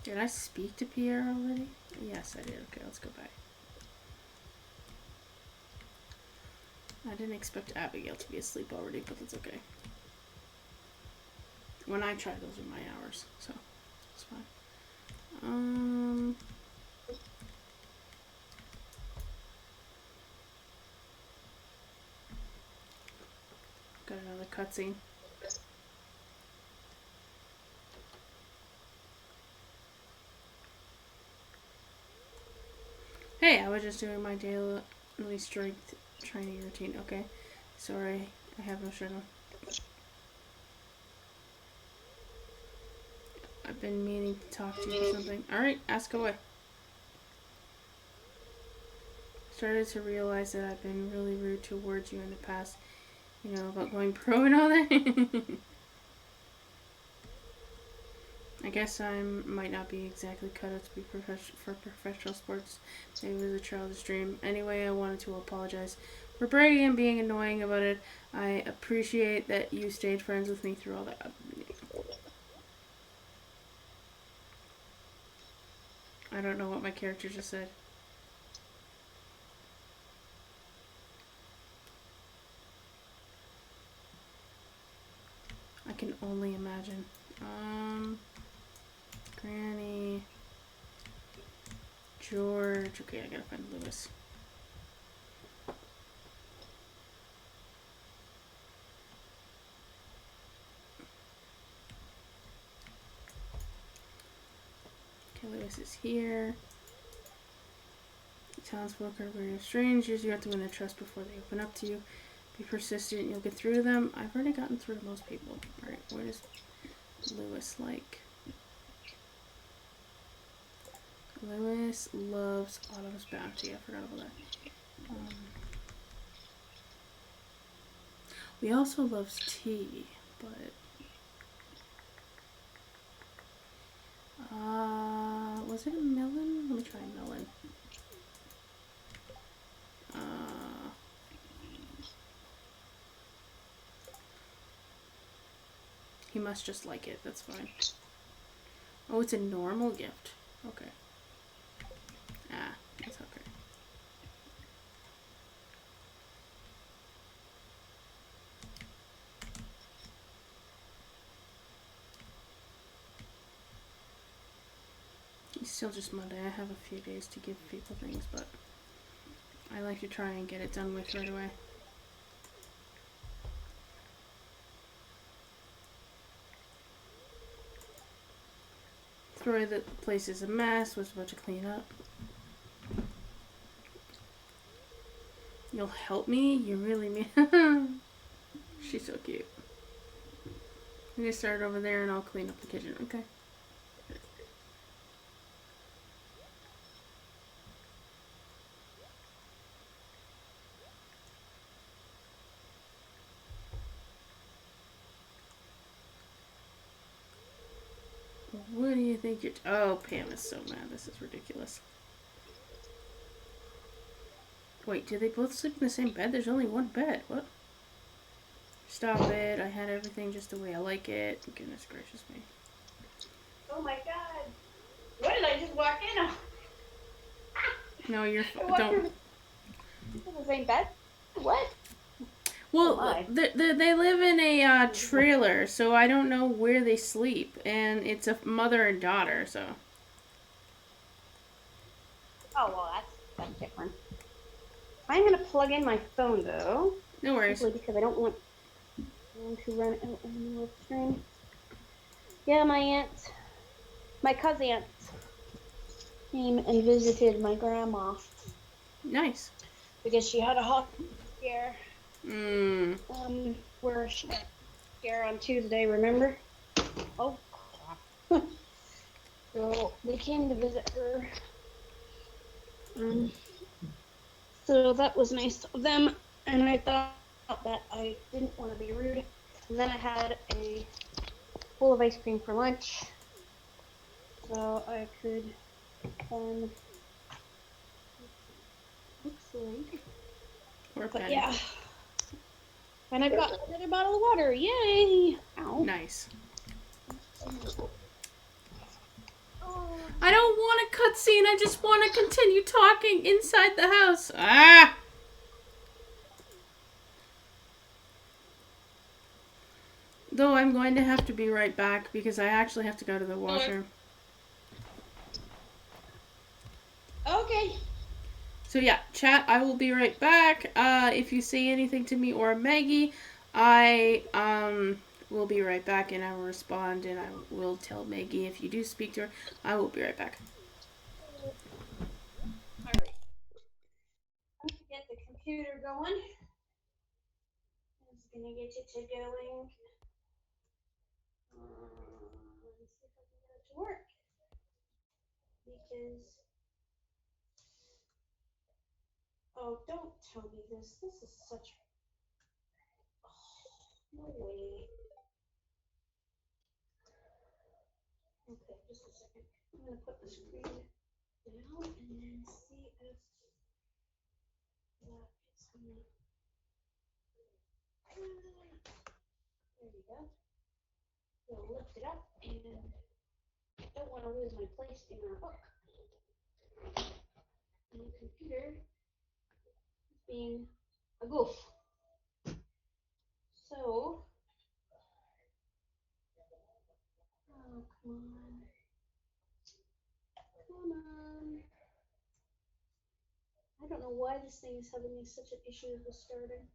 Did I speak to Pierre already? Yes, I did. Okay, let's go back. I didn't expect Abigail to be asleep already, but that's okay. When I try, those are my hours, so it's fine. Got another cutscene. Hey, I was just doing my daily strength training routine. Okay, sorry, I have no shirt on. I've been meaning to talk to you or something. Alright, ask away. Started to realize that I've been really rude towards you in the past. You know, about going pro and all that. I guess I might not be exactly cut out to be for professional sports. Maybe it was a childish dream. Anyway, I wanted to apologize for bragging and being annoying about it. I appreciate that you stayed friends with me through all that. I don't know what my character just said. I can only imagine. Granny. George. Okay, I gotta find Lewis. Okay, Lewis is here. Townsfolk are very strangers. You have to win their trust before they open up to you. Be persistent, you'll get through to them. I've already gotten through to most people. Alright, what is Lewis like? Lewis loves Autumn's Bounty. I forgot about that. We also loves tea, but was it a melon? Let me try a melon. He must just like it. That's fine. Oh, it's a normal gift. Okay. Ah, that's okay. It's still just Monday. I have a few days to give people things, but I like to try and get it done with right away. Sorry that the place is a mess. Was about to clean up. You'll help me? You really mean? She's so cute. I'm gonna start over there and I'll clean up the kitchen, okay? What do you think you're... Oh, Pam is so mad. This is ridiculous. Wait, do they both sleep in the same bed? There's only one bed. What? Stop it. I had everything just the way I like it. Goodness gracious me. Oh my god. What did I just walk in on? No, you're... Don't... In the same bed? What? Well, they live in a trailer, so I don't know where they sleep. And it's a mother and daughter, so... Oh, well, that's different. I'm going to plug in my phone, though. No worries. Simply because I don't want to run out in the middle of the stream. Yeah, my cousin came and visited my grandma. Nice. Because she had a hospital scare. Where she had a scare on Tuesday, remember? Oh, crap. So they came to visit her. So that was nice of them, and I thought that I didn't want to be rude. And then I had a bowl of ice cream for lunch, so I could looks like. But yeah. And I've got another bottle of water. Yay! Ow. Nice. I don't want a cutscene. I just want to continue talking inside the house. Ah! Though I'm going to have to be right back because I actually have to go to the washroom. Okay. So yeah, chat, I will be right back. If you say anything to me or Maggie, I will be right back and I will respond and I will tell Maggie if you do speak to her. I will be right back. Alright. I'm gonna get the computer going. I'm just gonna get it to going. Let's see if I can get it to work. Because oh, don't tell me this. This is such no way. Okay, just a second. I'm gonna put the screen down and then see if that is gonna. There you go. We'll lift it up and don't want to lose my place in our book. My computer is being a goof. So, oh, come on. Come on. I don't know why this thing is having such an issue with starting.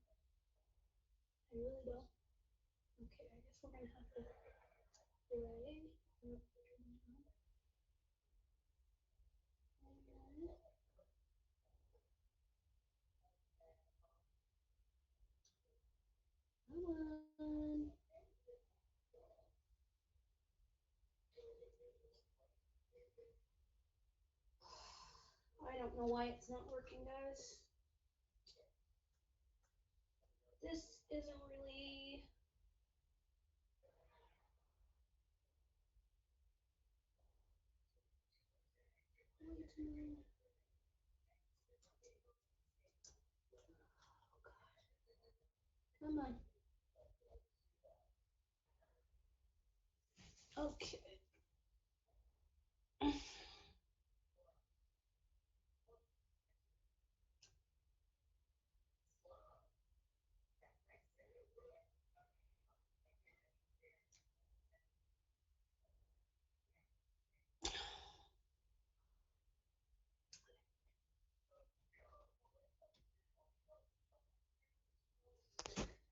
I really don't. Okay, I guess we're gonna have to delay. Come on. I don't know why it's not working, guys. This isn't really. Come on. Okay.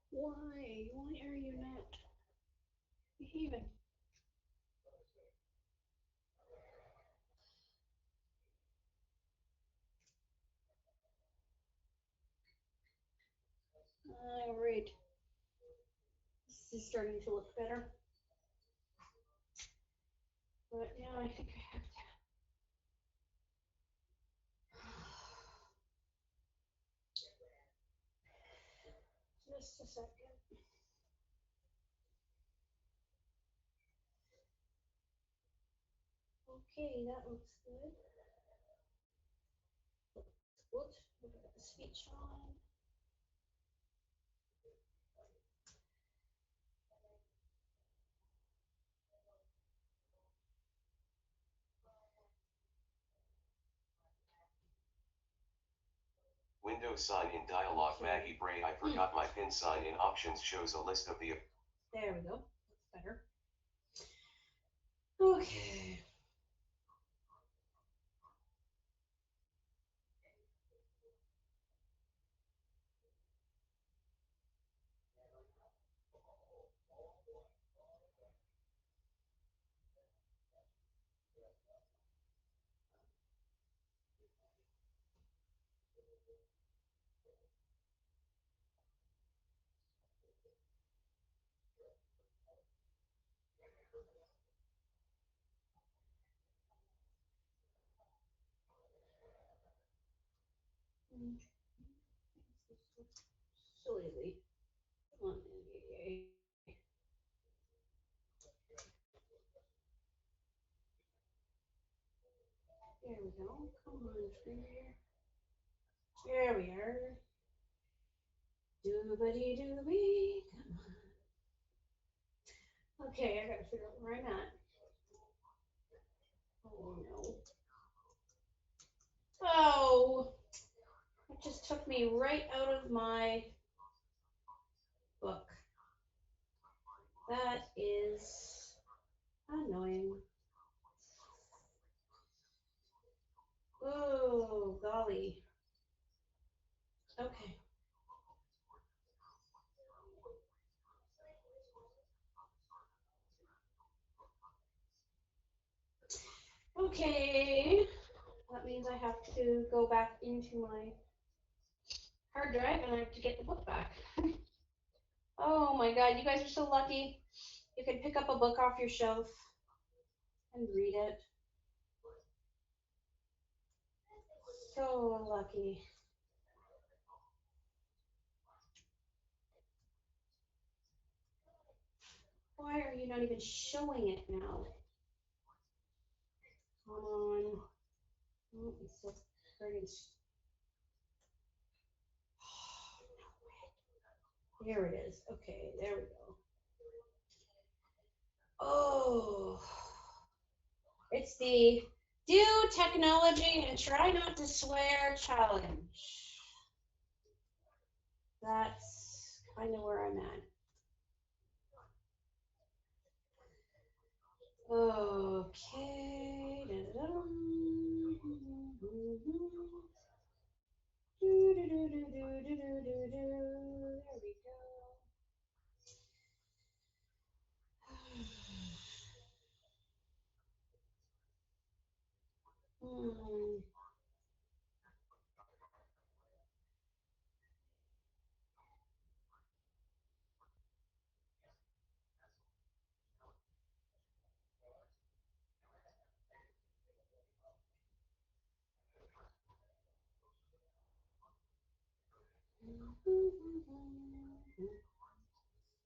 Why? Why are you not behaving? All right. This is starting to look better. But now I think I have to. Just a second. Okay, that looks good. Good. We'll get the speech on. Windows sign in dialog Maggie Bray. I forgot my pin sign in options shows a list of the. There we go. That's better. Okay. Silly. Come on, NVDA. There we go. Come on, screen here. There we are. Doobity doobie. Come on. Okay, I gotta figure out where I'm at. Oh no. Oh! It just took me right out of my book. That is annoying. Oh, golly. Okay. Okay. That means I have to go back into my hard drive and I have to get the book back. Oh my god, you guys are so lucky. You can pick up a book off your shelf and read it. So lucky. Why are you not even showing it now? Come on. Oh, it's so pretty. There it is. Okay, there we go. Oh, it's the do technology and try not to swear challenge. That's kind of where I'm at. Okay. There we go.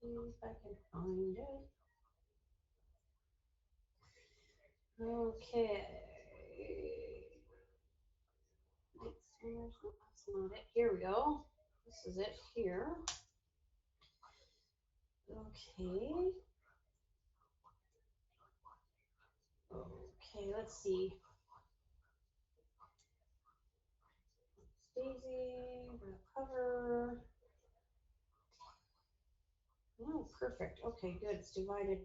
See if I can find it. Okay. That's not it. Here we go. This is it here. Okay. Okay, let's see. Daisy, cover. Oh, perfect. Okay, good. It's divided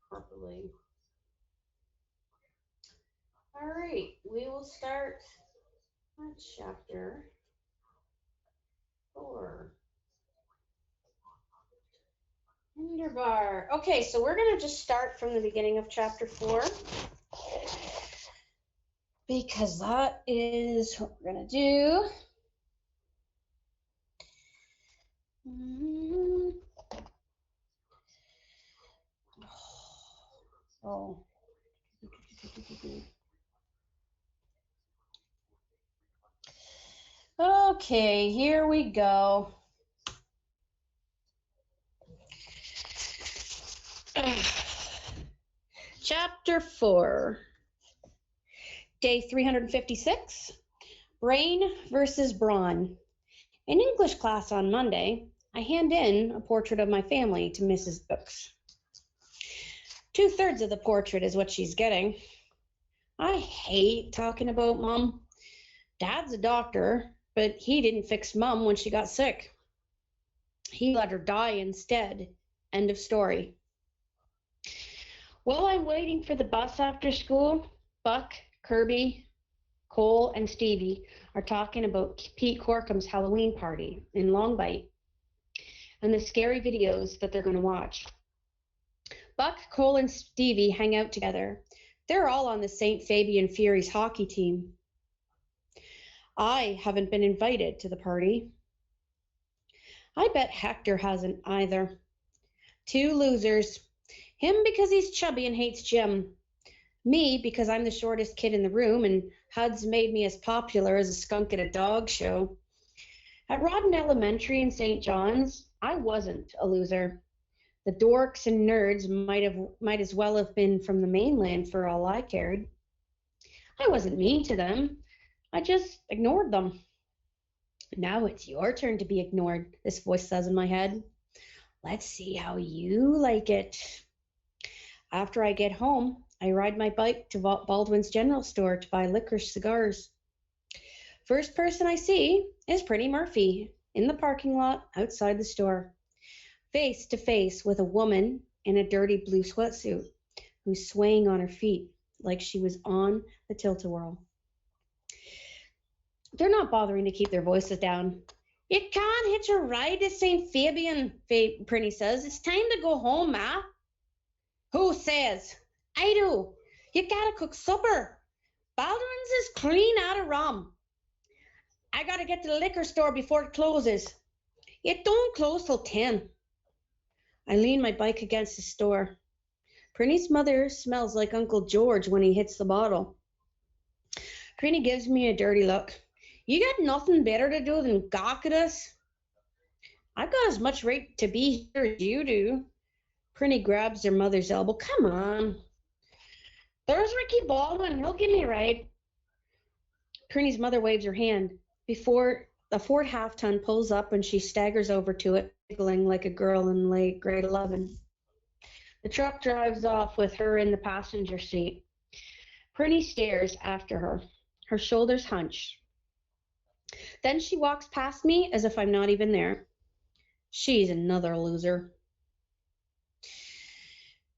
properly. All right, we will start on chapter 4. Underbar. Okay, so we're going to just start from the beginning of chapter 4 because that is what we're going to do. Oh. Okay, here we go. Chapter 4, day 356, Brain versus Brawn. In English class on Monday, I hand in a portrait of my family to Mrs. Brooks. 2/3 of the portrait is what she's getting. I hate talking about Mom. Dad's a doctor, but he didn't fix Mom when she got sick. He let her die instead. End of story. While I'm waiting for the bus after school, Buck, Kirby, Cole, and Stevie are talking about Pete Corcom's Halloween party in Longbyte and the scary videos that they're going to watch. Buck, Cole, and Stevie hang out together. They're all on the St. Fabian Furies hockey team. I haven't been invited to the party. I bet Hector hasn't either. 2 losers. Him because he's chubby and hates Jim. Me because I'm the shortest kid in the room and HUD's made me as popular as a skunk at a dog show. At Rodden Elementary in St. John's, I wasn't a loser. The dorks and nerds might as well have been from the mainland for all I cared. I wasn't mean to them. I just ignored them. Now it's your turn to be ignored, this voice says in my head. Let's see how you like it. After I get home, I ride my bike to Baldwin's General Store to buy licorice cigars. First person I see is Pretty Murphy in the parking lot outside the store, face to face with a woman in a dirty blue sweatsuit who's swaying on her feet like she was on the tilt-a-whirl. They're not bothering to keep their voices down. You can't hitch a ride to St. Fabian, Prinny says. It's time to go home, Ma. Who says? I do. You gotta cook supper. Baldwin's is clean out of rum. I gotta get to the liquor store before it closes. It don't close till 10. I lean my bike against the store. Prinny's mother smells like Uncle George when he hits the bottle. Prinny gives me a dirty look. You got nothing better to do than gawk at us? I've got as much right to be here as you do. Prinny grabs her mother's elbow. Come on. There's Ricky Baldwin. He'll give me a ride. Kearney's mother waves her hand before the Ford half-ton pulls up and she staggers over to it, giggling like a girl in late grade 11. The truck drives off with her in the passenger seat. Kearney stares after her, her shoulders hunched. Then she walks past me as if I'm not even there. She's another loser.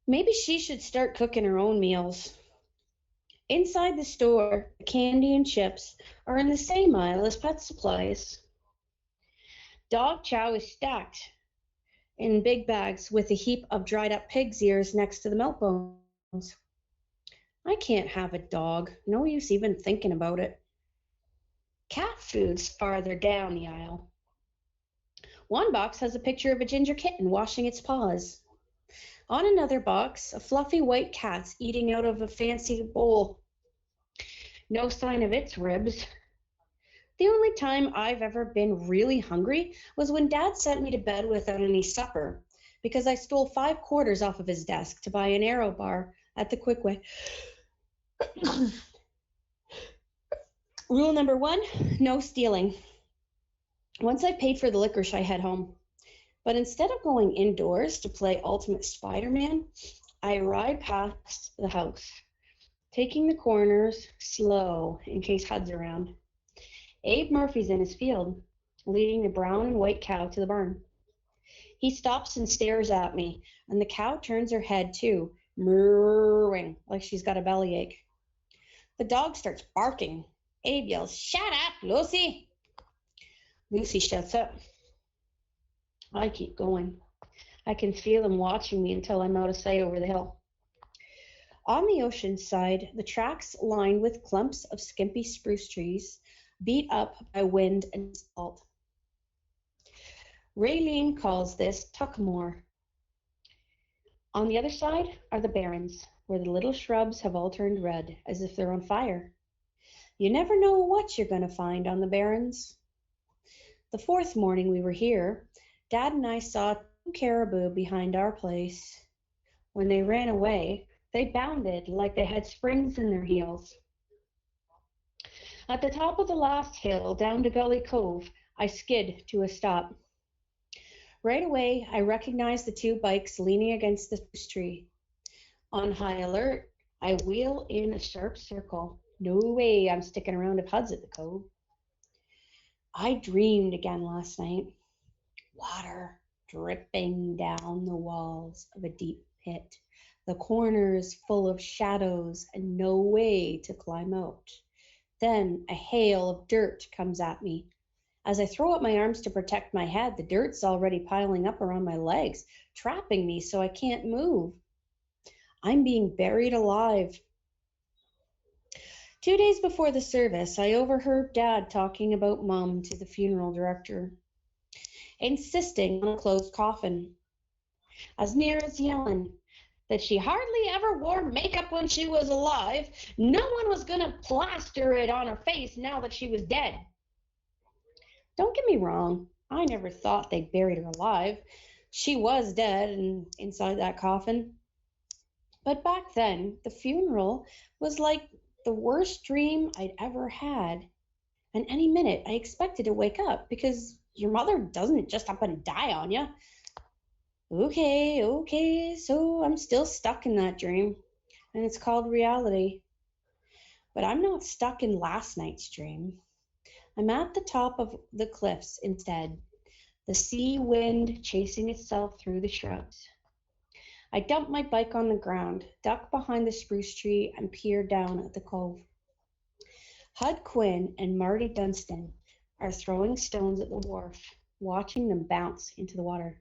Maybe she should start cooking her own meals. Inside the store, candy and chips are in the same aisle as pet supplies. Dog chow is stacked in big bags with a heap of dried up pig's ears next to the milk bones. I can't have a dog. No use even thinking about it. Cat food's farther down the aisle. One box has a picture of a ginger kitten washing its paws. On another box, a fluffy white cat's eating out of a fancy bowl. No sign of its ribs. The only time I've ever been really hungry was when Dad sent me to bed without any supper because I stole 5 quarters off of his desk to buy an Aero bar at the Quickway. Rule number 1, no stealing. Once I paid for the licorice, I head home. But instead of going indoors to play Ultimate Spider-Man, I ride past the house, taking the corners slow in case Hud's around. Abe Murphy's in his field, leading the brown and white cow to the barn. He stops and stares at me, and the cow turns her head too, mooing like she's got a bellyache. The dog starts barking. Abe yells, "Shut up, Lucy!" Lucy shuts up. I keep going. I can feel him watching me until I'm out of sight over the hill. On the ocean side, the tracks lined with clumps of skimpy spruce trees, beat up by wind and salt. Raylene calls this Tuckmore. On the other side are the barrens, where the little shrubs have all turned red, as if they're on fire. You never know what you're going to find on the barrens. The 4th morning we were here, Dad and I saw 2 caribou behind our place. When they ran away, they bounded like they had springs in their heels. At the top of the last hill, down to Gully Cove, I skid to a stop. Right away, I recognized the 2 bikes leaning against the spruce tree. On high alert, I wheel in a sharp circle. No way I'm sticking around if Hud's at the cove. I dreamed again last night. Water dripping down the walls of a deep pit. The corners full of shadows and no way to climb out. Then a hail of dirt comes at me. As I throw up my arms to protect my head, the dirt's already piling up around my legs, trapping me so I can't move. I'm being buried alive. 2 days before the service, I overheard Dad talking about Mom to the funeral director, insisting on a closed coffin, as near as yelling that she hardly ever wore makeup when she was alive. No one was going to plaster it on her face now that she was dead. Don't get me wrong, I never thought they buried her alive. She was dead and inside that coffin. But back then, the funeral was like the worst dream I'd ever had. And any minute, I expected to wake up because your mother doesn't just up and die on you. Okay, so I'm still stuck in that dream, and it's called reality. But I'm not stuck in last night's dream. I'm at the top of the cliffs instead, the sea wind chasing itself through the shrubs. I dump my bike on the ground, duck behind the spruce tree, and peer down at the cove. Hud Quinn and Marty Dunstan are throwing stones at the wharf, watching them bounce into the water.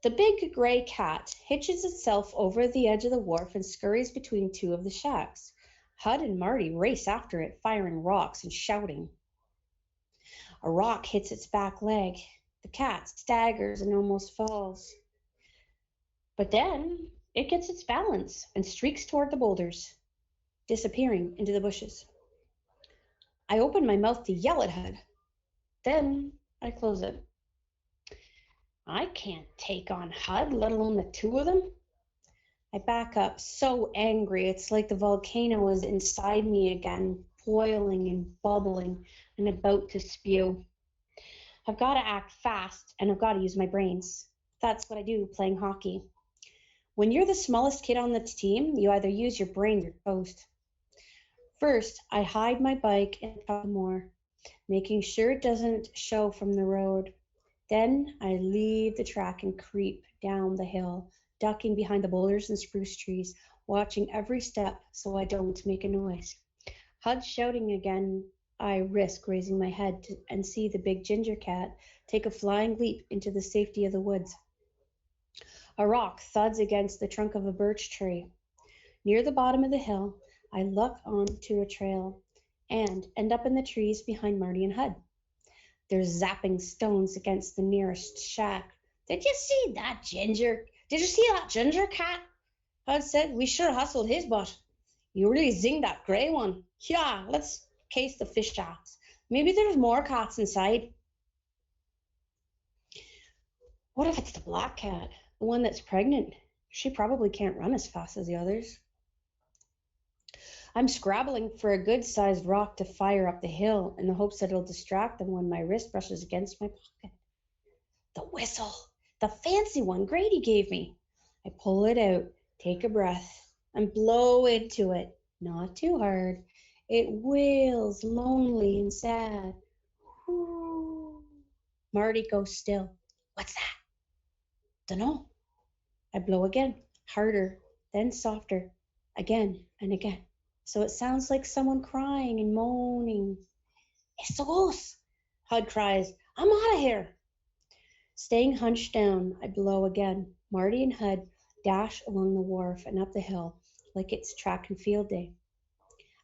The big gray cat hitches itself over the edge of the wharf and scurries between 2 of the shacks. Hud and Marty race after it, firing rocks and shouting. A rock hits its back leg. The cat staggers and almost falls. But then it gets its balance and streaks toward the boulders, disappearing into the bushes. I open my mouth to yell at Hud. Then I close it. I can't take on Hud, let alone the 2 of them. I back up, so angry. It's like the volcano is inside me again, boiling and bubbling and about to spew. I've got to act fast, and I've got to use my brains. That's what I do playing hockey. When you're the smallest kid on the team, you either use your brains or toast. First, I hide my bike in the moor, making sure it doesn't show from the road. Then I leave the track and creep down the hill, ducking behind the boulders and spruce trees, watching every step so I don't make a noise. Hud shouting again, I risk raising my head and see the big ginger cat take a flying leap into the safety of the woods. A rock thuds against the trunk of a birch tree. Near the bottom of the hill, I look onto a trail and end up in the trees behind Marty and Hud. They're zapping stones against the nearest shack. Did you see that ginger cat? Hud said, we sure hustled his butt. You really zinged that gray one. Yeah, let's case the fish shots. Maybe there's more cats inside. What if it's the black cat, the one that's pregnant? She probably can't run as fast as the others. I'm scrabbling for a good-sized rock to fire up the hill in the hopes that it'll distract them when my wrist brushes against my pocket. The whistle, the fancy one Grady gave me. I pull it out, take a breath, and blow into it. Not too hard. It wails lonely and sad. Ooh. Marty goes still. What's that? Dunno. I blow again, harder, then softer, again and again. So it sounds like someone crying and moaning. Jesus! Hud cries, I'm out of here. Staying hunched down, I blow again. Marty and Hud dash along the wharf and up the hill like it's track and field day.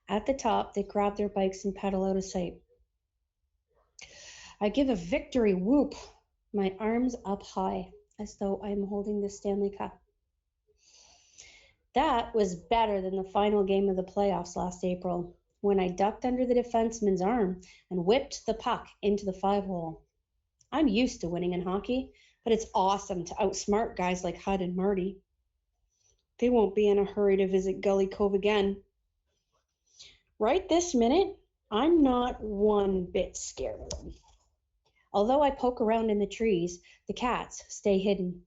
At the top, they grab their bikes and pedal out of sight. I give a victory whoop, my arms up high, as though I'm holding the Stanley Cup. That was better than the final game of the playoffs last April, when I ducked under the defenseman's arm and whipped the puck into the 5-hole. I'm used to winning in hockey, but it's awesome to outsmart guys like Hud and Marty. They won't be in a hurry to visit Gully Cove again. Right this minute, I'm not one bit scared of them. Although I poke around in the trees, the cats stay hidden.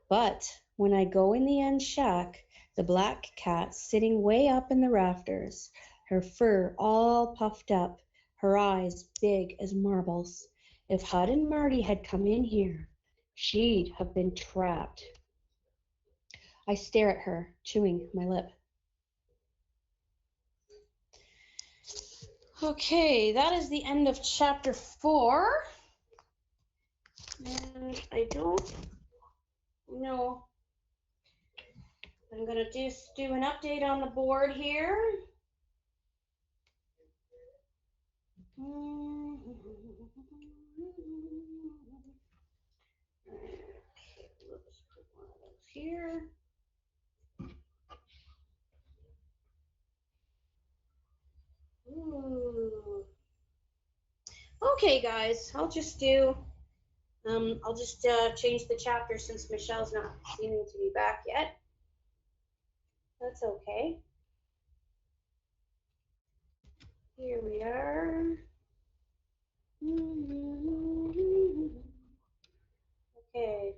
But when I go in the end shack, the black cat sitting way up in the rafters, her fur all puffed up, her eyes big as marbles. If Hud and Marty had come in here, she'd have been trapped. I stare at her, chewing my lip. Okay, that is the end of chapter 4. And I don't know. I'm going to just do an update on the board here. Let's put one of those here. Ooh. Okay, guys, I'll just change the chapter since Michelle's not seeming to be back yet. That's okay. Here we are. Okay.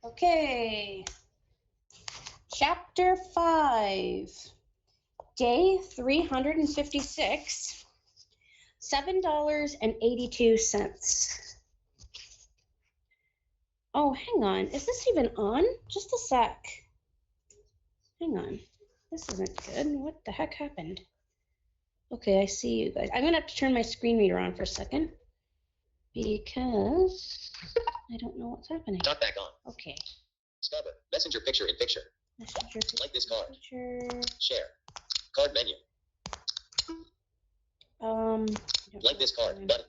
Okay. Chapter 5. Day 356. $7.82. Oh, hang on. Is this even on? Just a sec. Hang on. This isn't good. What the heck happened? Okay, I see you guys. I'm going to have to turn my screen reader on for a second because I don't know what's happening. Talk back on. Okay. Stop it. Messenger picture in picture. Messenger Like this card. picture. Share. Card menu. Like this card button.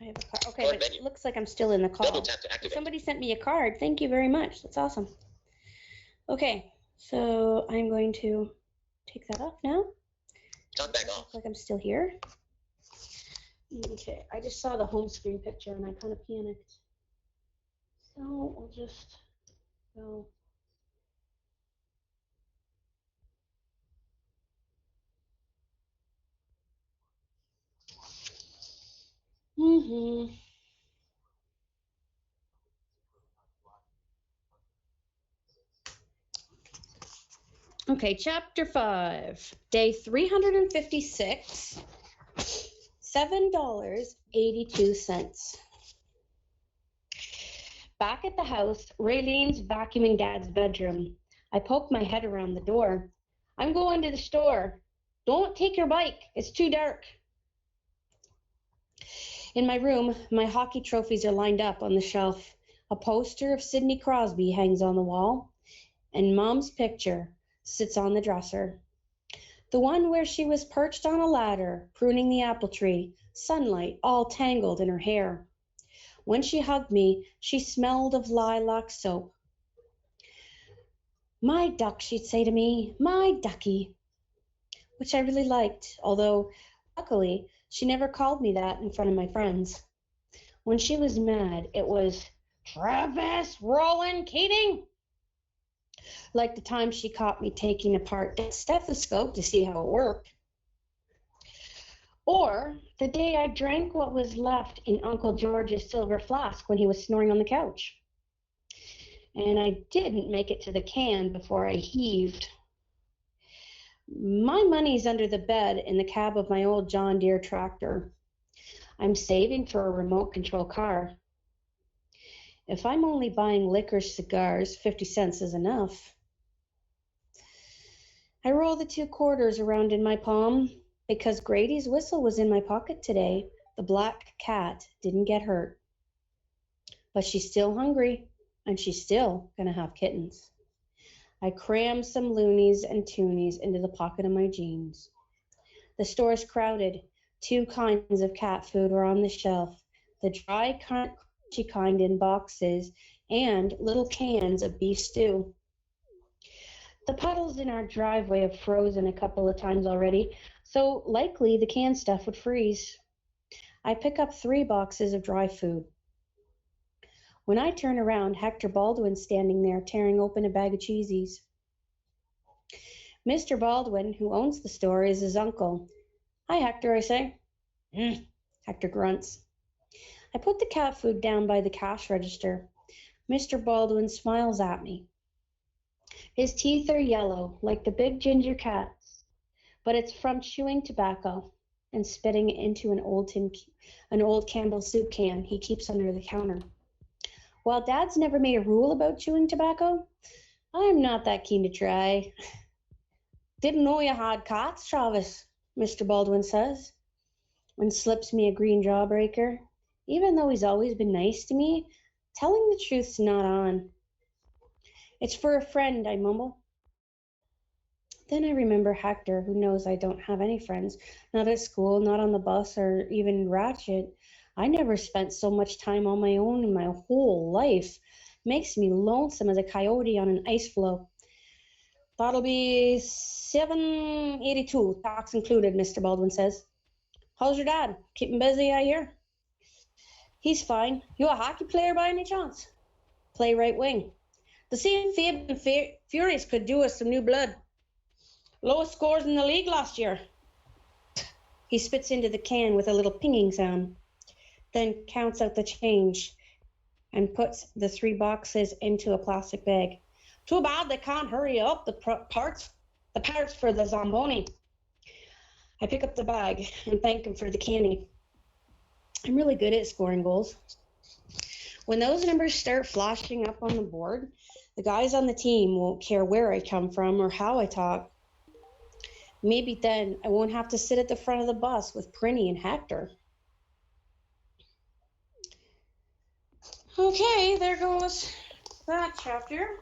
I have a card. Okay, Card but menu. it looks like I'm still in the call. Double tap to activate. Somebody sent me a card. Thank you very much. That's awesome. Okay, so I'm going to take that off now. Talk back off. Looks like I'm still here. Okay, I just saw the home screen picture and I kind of panicked. So we'll just go. Okay, chapter 5, day 356, $7.82. Back at the house, Raylene's vacuuming Dad's bedroom. I poke my head around the door. I'm going to the store. Don't take your bike. It's too dark. In my room, my hockey trophies are lined up on the shelf. A poster of Sidney Crosby hangs on the wall, and Mom's picture sits on the dresser. The one where she was perched on a ladder, pruning the apple tree, sunlight all tangled in her hair. When she hugged me, she smelled of lilac soap. My duck, she'd say to me, my ducky, which I really liked, although luckily she never called me that in front of my friends. When she was mad, it was, Travis, Roland, Keating. Like the time she caught me taking apart a stethoscope to see how it worked. Or the day I drank what was left in Uncle George's silver flask when he was snoring on the couch. And I didn't make it to the can before I heaved. My money's under the bed in the cab of my old John Deere tractor. I'm saving for a remote control car. If I'm only buying licorice cigars, 50 cents is enough. I roll the 2 quarters around in my palm. Because Grady's whistle was in my pocket today, the black cat didn't get hurt. But she's still hungry, and she's still gonna have kittens. I crammed some loonies and toonies into the pocket of my jeans. The store's crowded. 2 kinds of cat food were on the shelf. The dry, crunchy kind in boxes, and little cans of beef stew. The puddles in our driveway have frozen a couple of times already, so likely the canned stuff would freeze. I pick up 3 boxes of dry food. When I turn around, Hector Baldwin's standing there tearing open a bag of cheesies. Mr. Baldwin, who owns the store, is his uncle. Hi, Hector, I say. Hector grunts. I put the cat food down by the cash register. Mr. Baldwin smiles at me. His teeth are yellow, like the big ginger cat's, but it's from chewing tobacco and spitting into an old Campbell soup can he keeps under the counter. While Dad's never made a rule about chewing tobacco, I'm not that keen to try. Didn't know you had cats, Travis, Mr. Baldwin says, and slips me a green jawbreaker. Even though he's always been nice to me, telling the truth's not on. It's for a friend, I mumble. Then I remember Hector, who knows I don't have any friends, not at school, not on the bus, or even Ratchet. I never spent so much time on my own in my whole life. Makes me lonesome as a coyote on an ice floe. That'll be $7.82, tax included, Mr. Baldwin says. How's your dad? Keeping busy, I hear? He's fine. You a hockey player by any chance? Play right wing. The St. Fabian Furies could do us some new blood. Lowest scores in the league last year. He spits into the can with a little pinging sound, then counts out the change and puts the 3 boxes into a plastic bag. Too bad they can't hurry up the parts for the Zamboni. I pick up the bag and thank him for the candy. I'm really good at scoring goals. When those numbers start flashing up on the board, the guys on the team won't care where I come from or how I talk. Maybe then I won't have to sit at the front of the bus with Prinny and Hector. Okay, there goes that chapter.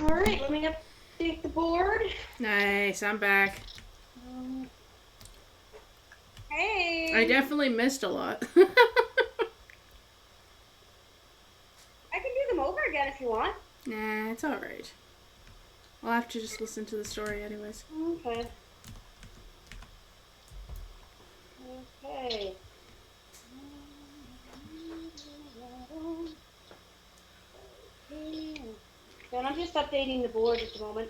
All right, let me update the board. Nice, I'm back. Hey. I definitely missed a lot. I can do them over again if you want. Nah, it's alright. I'll have to just listen to the story anyways. Okay. Okay. And I'm just updating the board at the moment.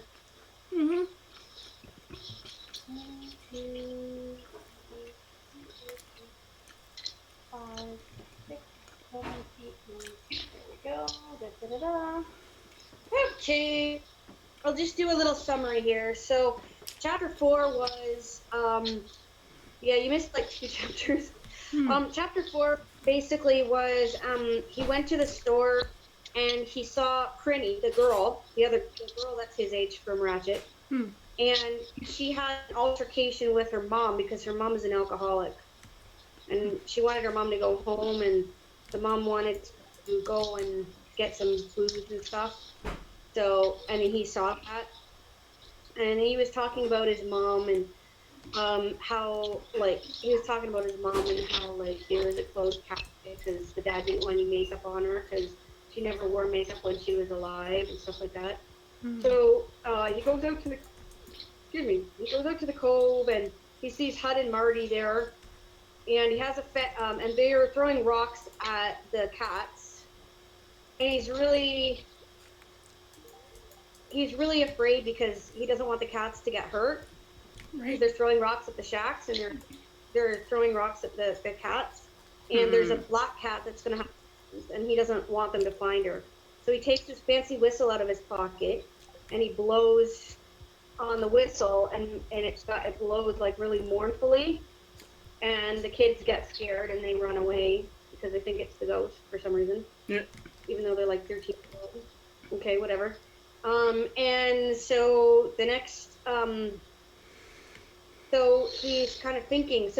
Mm-hmm. 1, 2, 3, 4, 5, 6, 7, 8, 9. There we go. Da, da, da, da. Okay. I'll just do a little summary here. So, chapter 4 was, yeah, you missed like 2 chapters. Chapter 4 basically was, he went to the store and he saw Crinny, the girl that's his age from Ratchet, and she had an altercation with her mom because her mom is an alcoholic, and she wanted her mom to go home, and the mom wanted to go and get some booze and stuff. So, and he saw that, and he was talking about his mom and how like he was talking about his mom and how like there was a closed casket because the dad didn't want any makeup on her because she never wore makeup when she was alive and stuff like that. So he goes out to the he goes out to the cove and he sees Hud and Marty there, and he has and they are throwing rocks at the cats, and he's really afraid because he doesn't want the cats to get hurt. Right. They're throwing rocks at the shacks and they're throwing rocks at the cats, and there's a black cat that's gonna have, and he doesn't want them to find her. So he takes his fancy whistle out of his pocket and he blows on the whistle, and it blows like really mournfully, and the kids get scared and they run away because they think it's the ghost for some reason. Yeah. Even though they're like 13 years old. Okay, whatever. And so the next so he's kind of thinking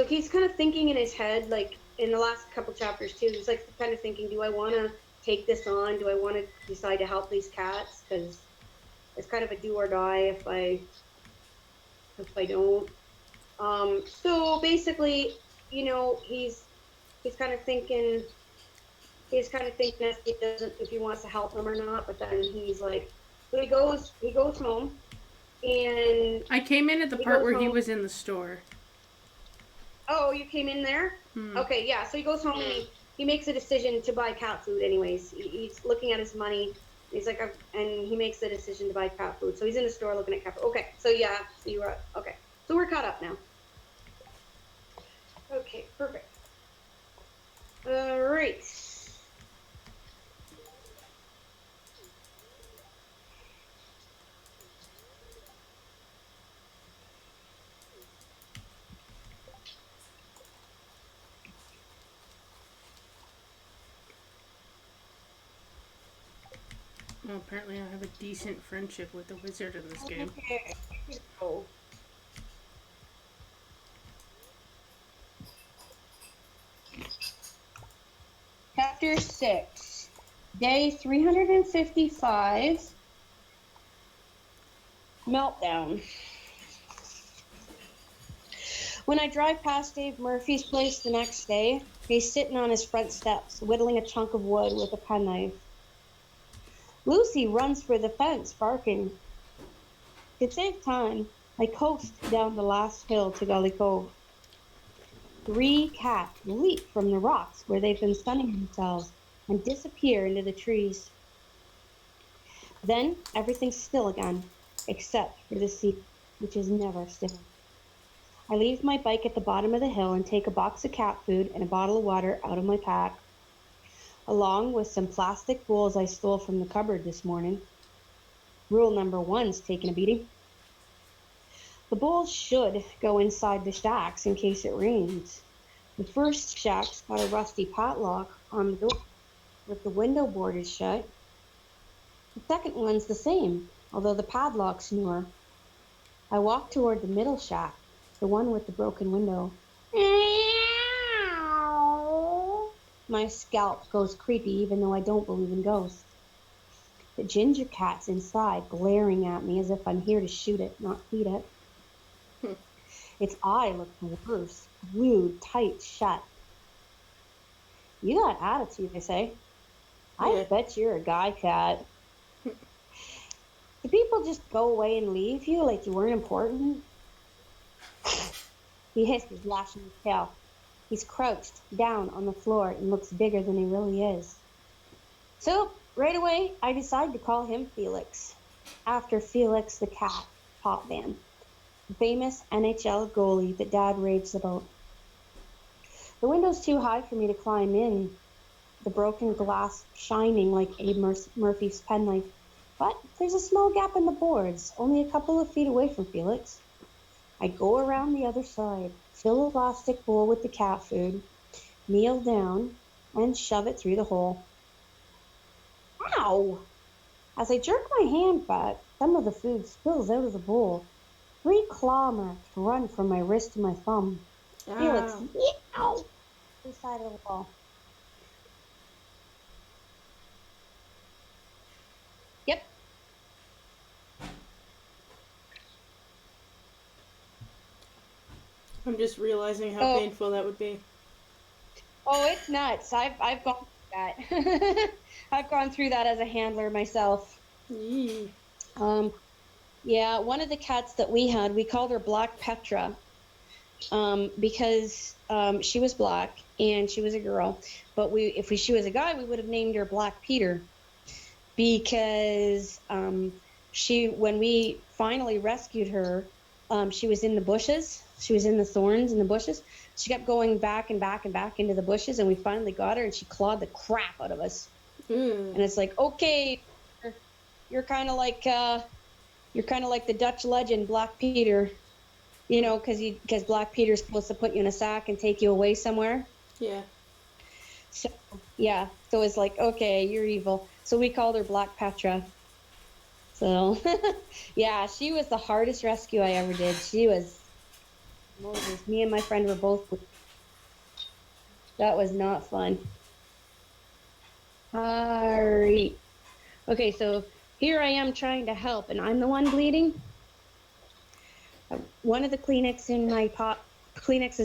in his head, like in the last couple chapters too, he's like kind of thinking, do I want to take this on? Do I want to decide to help these cats? Because it's kind of a do or die if I don't. So basically, you know, he's kind of thinking if he wants to help him or not, but then he's like, so he goes home, and I came in at the part where he was in the store. Oh, you came in there? Okay, yeah. So he goes home and he makes a decision to buy cat food anyways. He's looking at his money. He's like, and he makes the decision to buy cat food. So he's in the store looking at cat food. Okay, so yeah, so you were, okay. So we're caught up now. Okay, perfect. All right. Well, apparently I have a decent friendship with the wizard in this game. Okay. Oh. Chapter 6, Day 355, Meltdown. When I drive past Dave Murphy's place the next day, he's sitting on his front steps, whittling a chunk of wood with a penknife. Lucy runs for the fence, barking. To save time, I coast down the last hill to Gully Cove. 3 cats leap from the rocks where they've been sunning themselves and disappear into the trees. Then everything's still again, except for the sea, which is never still. I leave my bike at the bottom of the hill and take a box of cat food and a bottle of water out of my pack, along with some plastic bowls I stole from the cupboard this morning. Rule number 1's taking a beating. The bowls should go inside the shacks in case it rains. The first shack's got a rusty padlock on the door, but the window board is shut. The second one's the same, although the padlock's newer. I walk toward the middle shack, the one with the broken window. My scalp goes creepy even though I don't believe in ghosts. The ginger cat's inside, glaring at me as if I'm here to shoot it, not feed it. Its eye looked worse, glued tight shut. You got attitude, I say. I Yeah. bet you're a guy cat. Do people just go away and leave you like you weren't important? He hisses, lashing his tail. He's crouched down on the floor and looks bigger than he really is. So, right away, I decide to call him Felix, after Felix the cat, Pop Van, the famous NHL goalie that Dad raves about. The window's too high for me to climb in, the broken glass shining like Abe Murphy's penknife. But there's a small gap in the boards, only a couple of feet away from Felix. I go around the other side, fill a plastic bowl with the cat food, kneel down, and shove it through the hole. Ow! As I jerk my hand back, some of the food spills out of the bowl. 3 claw marks run from my wrist to my thumb. Felix, Ah. meow! To the side of the wall. Yep. I'm just realizing how Oh, painful that would be. it's nuts. I've gone through that. I've gone through that as a handler myself. Yee. Yeah, one of the cats that we had, we called her Black Petra, because she was black and she was a girl. But if she was a guy, we would have named her Black Peter, because when we finally rescued her, she was in the bushes. She was in the thorns in the bushes. She kept going back and back and back into the bushes, and we finally got her, and she clawed the crap out of us. Mm. And it's like, okay, you're kind of like the Dutch legend Black Peter, because Black Peter's supposed to put you in a sack and take you away somewhere. Yeah. So yeah, so it's like, okay, you're evil. So we called her Black Petra. So yeah, she was the hardest rescue I ever did. She was Moses. Me and my friend were both. That was not fun. Alright. Okay, so here I am trying to help, and I'm the one bleeding. One of the Kleenexes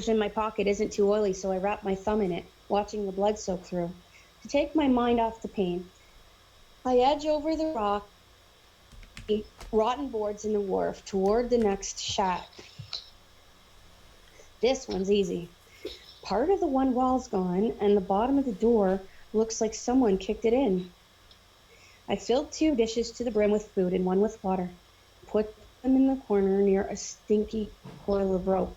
in my pocket isn't too oily, so I wrap my thumb in it, watching the blood soak through. To take my mind off the pain, I edge over the rotten boards in the wharf toward the next shack. This one's easy. Part of the one wall's gone, and the bottom of the door looks like someone kicked it in. I filled 2 dishes to the brim with food and 1 with water, put them in the corner near a stinky coil of rope.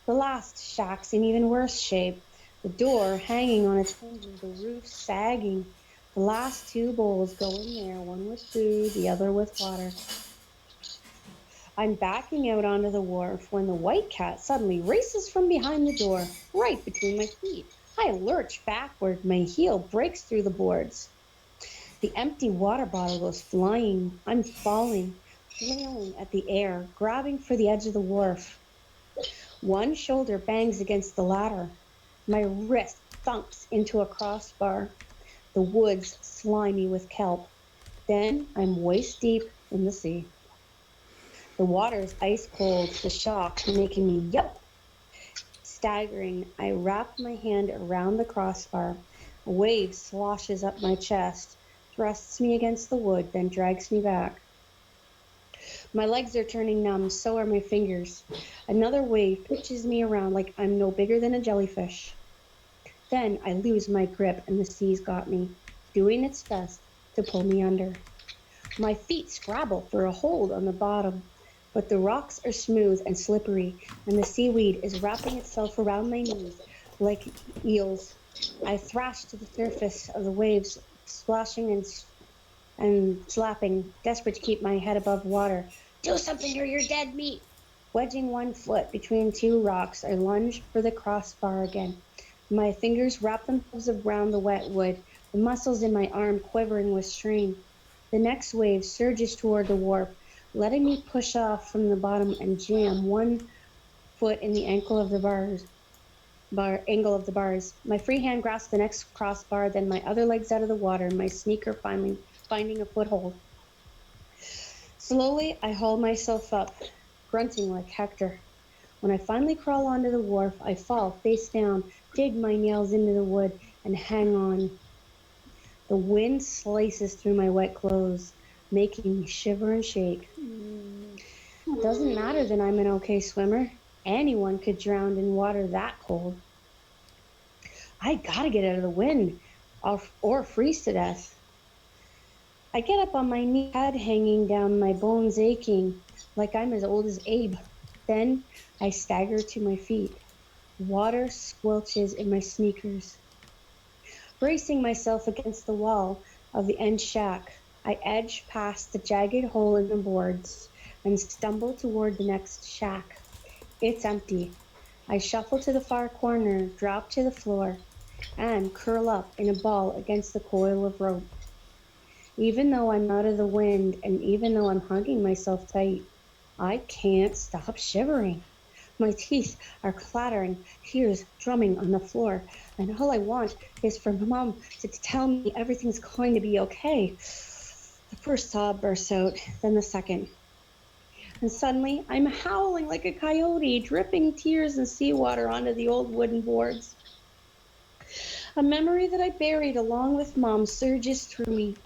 The last shack's in even worse shape. The door hanging on its hinges, the roof sagging. The last 2 bowls go in there, one with food, the other with water. I'm backing out onto the wharf when the white cat suddenly races from behind the door, right between my feet. I lurch backward, my heel breaks through the boards. The empty water bottle goes flying. I'm falling, flailing at the air, grabbing for the edge of the wharf. One shoulder bangs against the ladder. My wrist thumps into a crossbar. The woods slimy with kelp. Then I'm waist deep in the sea. The water's ice cold, the shock making me yelp. Staggering, I wrap my hand around the crossbar. A wave sloshes up my chest, thrusts me against the wood, then drags me back. My legs are turning numb, so are my fingers. Another wave pitches me around like I'm no bigger than a jellyfish. Then I lose my grip and the sea's got me, doing its best to pull me under. My feet scrabble for a hold on the bottom, but the rocks are smooth and slippery, and the seaweed is wrapping itself around my knees like eels. I thrash to the surface of the waves, splashing and slapping, desperate to keep my head above water. Do something or you're dead meat! Wedging one foot between 2 rocks, I lunge for the crossbar again. My fingers wrap themselves around the wet wood, the muscles in my arm quivering with strain. The next wave surges toward the wharf, letting me push off from the bottom and jam one foot in the angle of the bars. My free hand grasps the next crossbar, then my other leg's out of the water, my sneaker finally finding a foothold. Slowly, I haul myself up. grunting like Hector. When I finally crawl onto the wharf, I fall face down, dig my nails into the wood, and hang on. The wind slices through my wet clothes, making me shiver and shake. It doesn't matter that I'm an okay swimmer. Anyone could drown in water that cold. I gotta get out of the wind or freeze to death. I get up on my knee, head hanging down, my bones aching, like I'm as old as Abe. Then I stagger to my feet. Water squelches in my sneakers. Bracing myself against the wall of the end shack, I edge past the jagged hole in the boards and stumble toward the next shack. It's empty. I shuffle to the far corner, drop to the floor, and curl up in a ball against the coil of rope. Even though I'm out of the wind and even though I'm hugging myself tight, I can't stop shivering. My teeth are clattering, tears drumming on the floor, and all I want is for Mom to tell me everything's going to be okay. The first sob bursts out, then the second. And suddenly I'm howling like a coyote, dripping tears and seawater onto the old wooden boards. A memory that I buried along with Mom surges through me.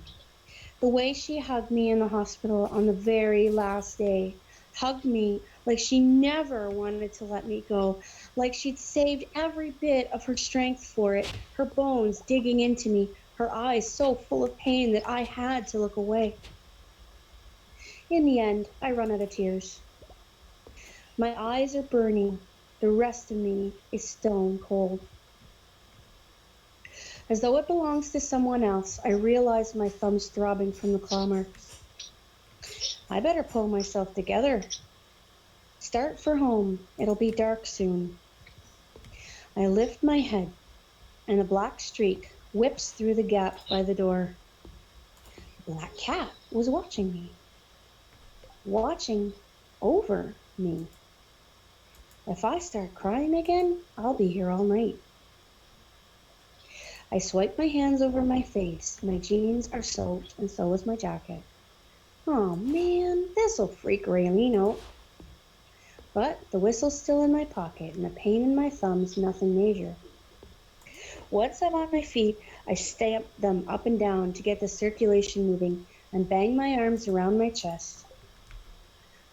The way she hugged me in the hospital on the very last day, hugged me like she never wanted to let me go, like she'd saved every bit of her strength for it, her bones digging into me, her eyes so full of pain that I had to look away. In the end, I run out of tears. My eyes are burning. The rest of me is stone cold. As though it belongs to someone else, I realize my thumb's throbbing from the claw marks. I better pull myself together. Start for home. It'll be dark soon. I lift my head, and a black streak whips through the gap by the door. The black cat was watching me. Watching over me. If I start crying again, I'll be here all night. I swipe my hands over my face. My jeans are soaked, and so is my jacket. Oh man, this'll freak Raylene out. But the whistle's still in my pocket, and the pain in my thumb's nothing major. Once I'm on my feet, I stamp them up and down to get the circulation moving and bang my arms around my chest.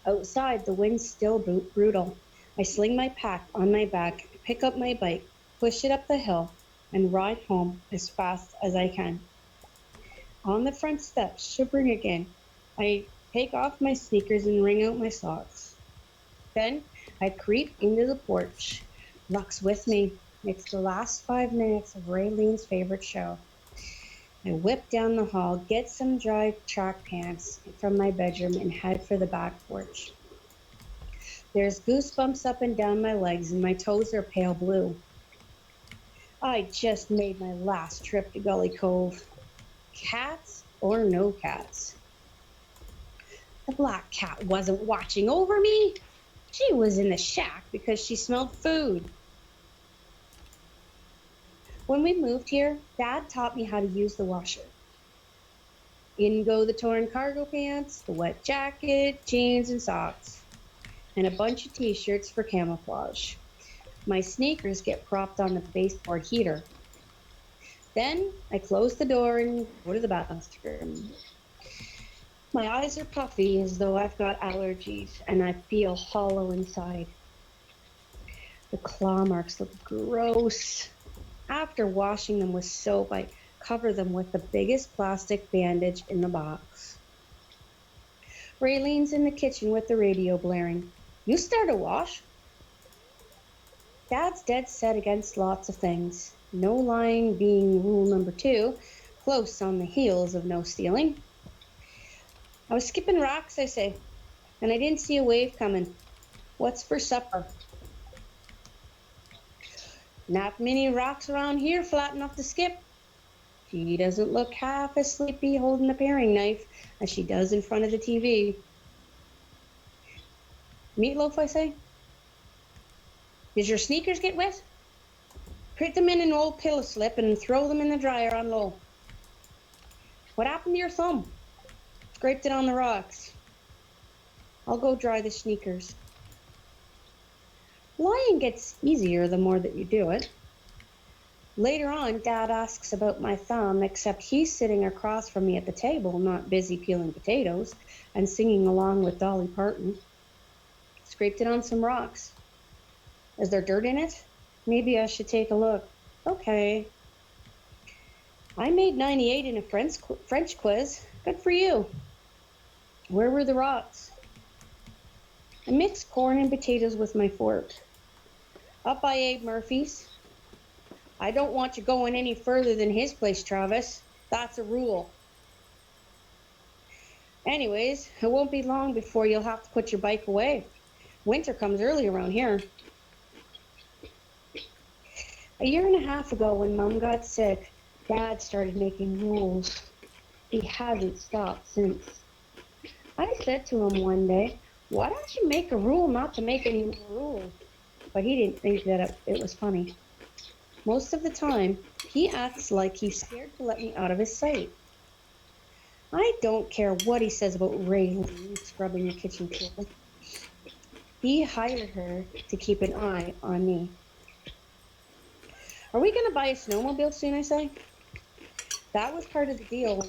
Outside, the wind's still brutal. I sling my pack on my back, pick up my bike, push it up the hill, and ride home as fast as I can. On the front steps, shivering again, I take off my sneakers and wring out my socks. Then I creep into the porch. Luck's with me. It's the last 5 minutes of Raylene's favorite show. I whip down the hall, get some dry track pants from my bedroom, and head for the back porch. There's goosebumps up and down my legs, and my toes are pale blue. I just made my last trip to Gully Cove. Cats or no cats. The black cat wasn't watching over me. She was in the shack because she smelled food. When we moved here, Dad taught me how to use the washer. In go the torn cargo pants, the wet jacket, jeans and socks, and a bunch of t-shirts for camouflage. My sneakers get propped on the baseboard heater. Then I close the door and go to the bathroom. My eyes are puffy as though I've got allergies, and I feel hollow inside. The claw marks look gross. After washing them with soap, I cover them with the biggest plastic bandage in the box. Raylene's in the kitchen with the radio blaring. You start a wash? Dad's dead set against lots of things. No lying being rule number 2, close on the heels of no stealing. I was skipping rocks, I say, and I didn't see a wave coming. What's for supper? Not many rocks around here flat enough to skip. She doesn't look half as sleepy holding a paring knife as she does in front of the TV. Meatloaf, I say? Did your sneakers get wet? Put them in an old pillow slip and throw them in the dryer on low. What happened to your thumb? Scraped it on the rocks. I'll go dry the sneakers. Lying gets easier the more that you do it. Later on, Dad asks about my thumb, except he's sitting across from me at the table, not busy peeling potatoes and singing along with Dolly Parton. Scraped it on some rocks. Is there dirt in it? Maybe I should take a look. Okay. I made 98 in a French quiz. Good for you. Where were the rocks? I mixed corn and potatoes with my fork. Up by Abe Murphy's. I don't want you going any further than his place, Travis. That's a rule. Anyways, it won't be long before you'll have to put your bike away. Winter comes early around here. A year and a half ago, when Mom got sick, Dad started making rules. He hasn't stopped since. I said to him one day, why don't you make a rule not to make any more rules? But he didn't think that it was funny. Most of the time, he acts like he's scared to let me out of his sight. I don't care what he says about Raylene scrubbing the kitchen floor. He hired her to keep an eye on me. Are we going to buy a snowmobile soon, I say? That was part of the deal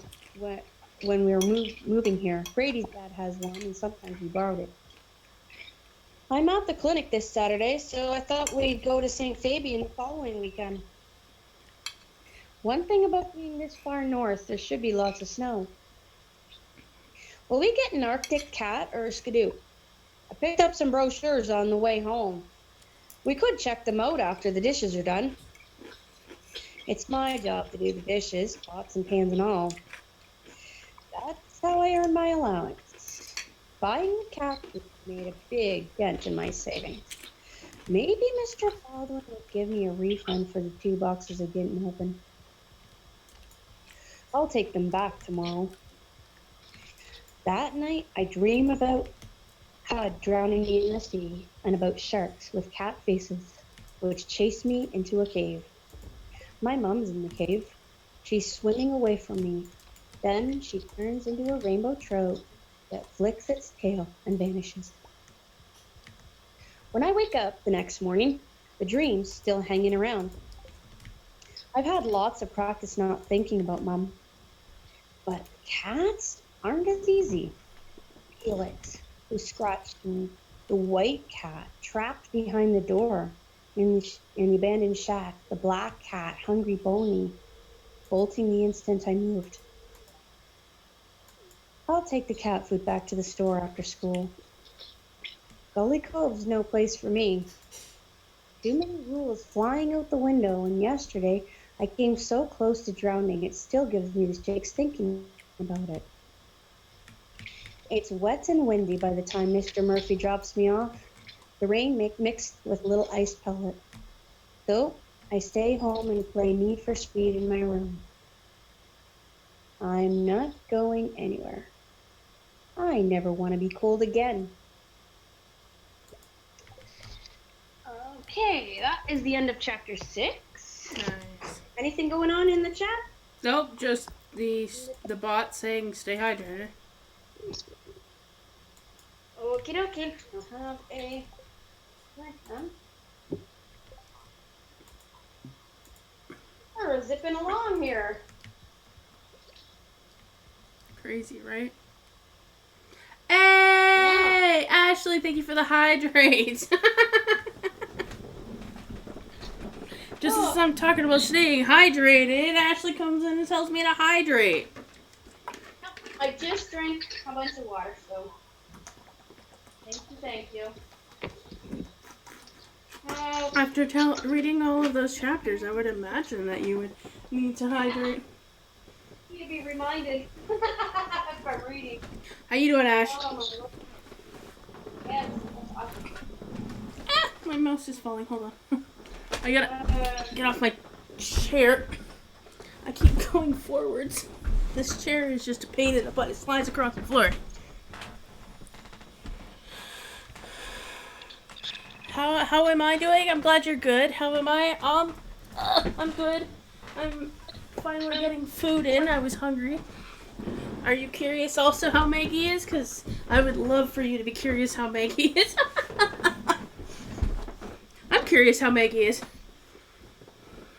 when we were moving here. Brady's dad has one, and sometimes we borrowed it. I'm at the clinic this Saturday, so I thought we'd go to St. Fabian the following weekend. One thing about being this far north, there should be lots of snow. Will we get an Arctic cat or a skidoo? I picked up some brochures on the way home. We could check them out after the dishes are done. It's my job to do the dishes, pots and pans and all. That's how I earn my allowance. Buying the cat food made a big dent in my savings. Maybe Mr. Baldwin will give me a refund for the 2 boxes I didn't open. I'll take them back tomorrow. That night, I dream about Cod drowning me in the sea and about sharks with cat faces, which chase me into a cave. My mom's in the cave. She's swimming away from me. Then she turns into a rainbow trout that flicks its tail and vanishes. When I wake up the next morning, the dream's still hanging around. I've had lots of practice not thinking about Mom. But cats aren't as easy. Felix, who scratched me, the white cat trapped behind the door in the abandoned shack, the black cat, Hungry Boney, bolting the instant I moved. I'll take the cat food back to the store after school. Gully Cove's no place for me. Too many rules flying out the window, and yesterday I came so close to drowning it still gives me the shakes thinking about it. It's wet and windy by the time Mr. Murphy drops me off. The rain mixed with little ice pellet. So I stay home and play Need for Speed in my room. I'm not going anywhere. I never want to be cold again. Okay, that is the end of chapter 6. Nice. Anything going on in the chat? Nope, just the bot saying stay hydrated. Okie dokie. I'll have a... We're zipping along here. Crazy, right? Hey! Wow. Ashley, thank you for the hydrate. Just as I'm talking about staying hydrated, Ashley comes in and tells me to hydrate. I just drank a bunch of water, so thank you. After reading all of those chapters, I would imagine that you would need to hydrate. You be reminded from reading. How you doing, Ash? Yes, that's awesome. Ah, my mouse is falling. Hold on. I gotta get off my chair. I keep going forwards. This chair is just a pain in the butt. It slides across the floor. How am I doing? I'm glad you're good. How am I? I'm good. I'm finally getting food in. I was hungry. Are you curious also how Maggie is? Because I would love for you to be curious how Maggie is. I'm curious how Maggie is.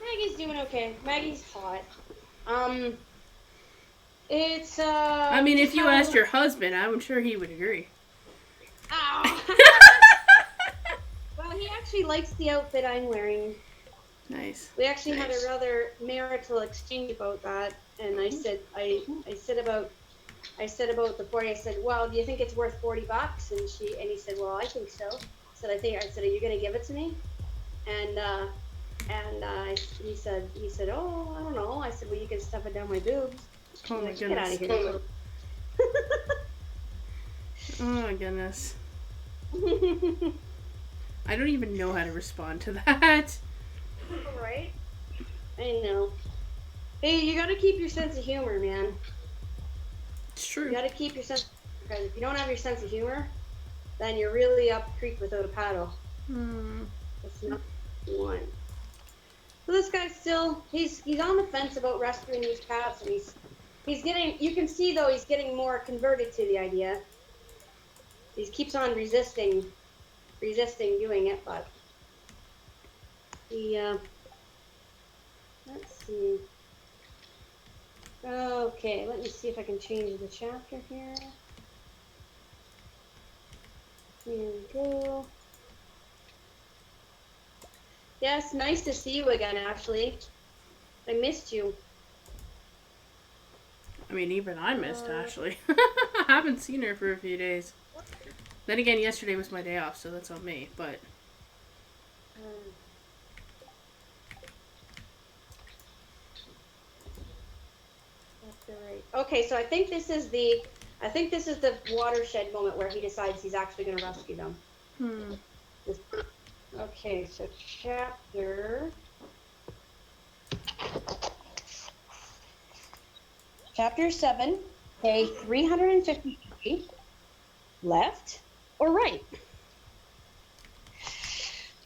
Maggie's doing okay. Maggie's hot. It's I mean, if you asked your husband, I'm sure he would agree. Oh. Well, he actually likes the outfit I'm wearing. Nice. We actually Nice. had a rather marital exchange about that, and I said about the 40. I said, "Well, do you think it's worth $40?" And he said, "Well, I think so." I said, "Are you going to give it to me?" And he said, "Oh, I don't know." I said, "Well, you can stuff it down my boobs." Oh my Like, get out goodness. of here. Oh my goodness. I don't even know how to respond to that. Right? I know. Hey, you gotta keep your sense of humor, man. It's You true. gotta keep your sense, because if you don't have your sense of humor, then you're really up the creek without a paddle. That's not what you want. So this guy's still, he's on the fence about rescuing these cats, and he's getting, you can see though, he's getting more converted to the idea. He keeps on resisting doing it, but he, let's see. Okay, let me see if I can change the chapter here. Here we go. Yes, nice to see you again, Ashley. I missed you. I mean, even I missed Ashley. I haven't seen her for a few days. Then again, yesterday was my day off, so that's on me, but... Okay, so I think this is the watershed moment where he decides he's actually going to rescue them. Okay, so chapter 7, day 353. Left or right?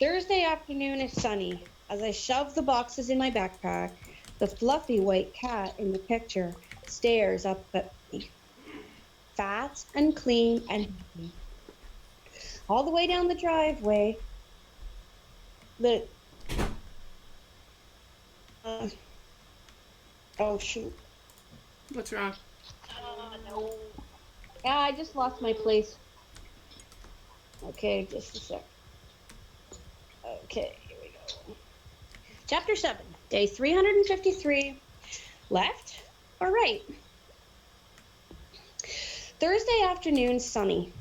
Thursday afternoon is sunny. As I shove the boxes in my backpack, the fluffy white cat in the picture stares up at me. Fat and clean and happy. All the way down the driveway, oh shoot. What's wrong? No. Yeah, I just lost my place. Okay, just a sec. Okay, here we go. Chapter 7, day 353. Left or right? Thursday afternoon, sunny.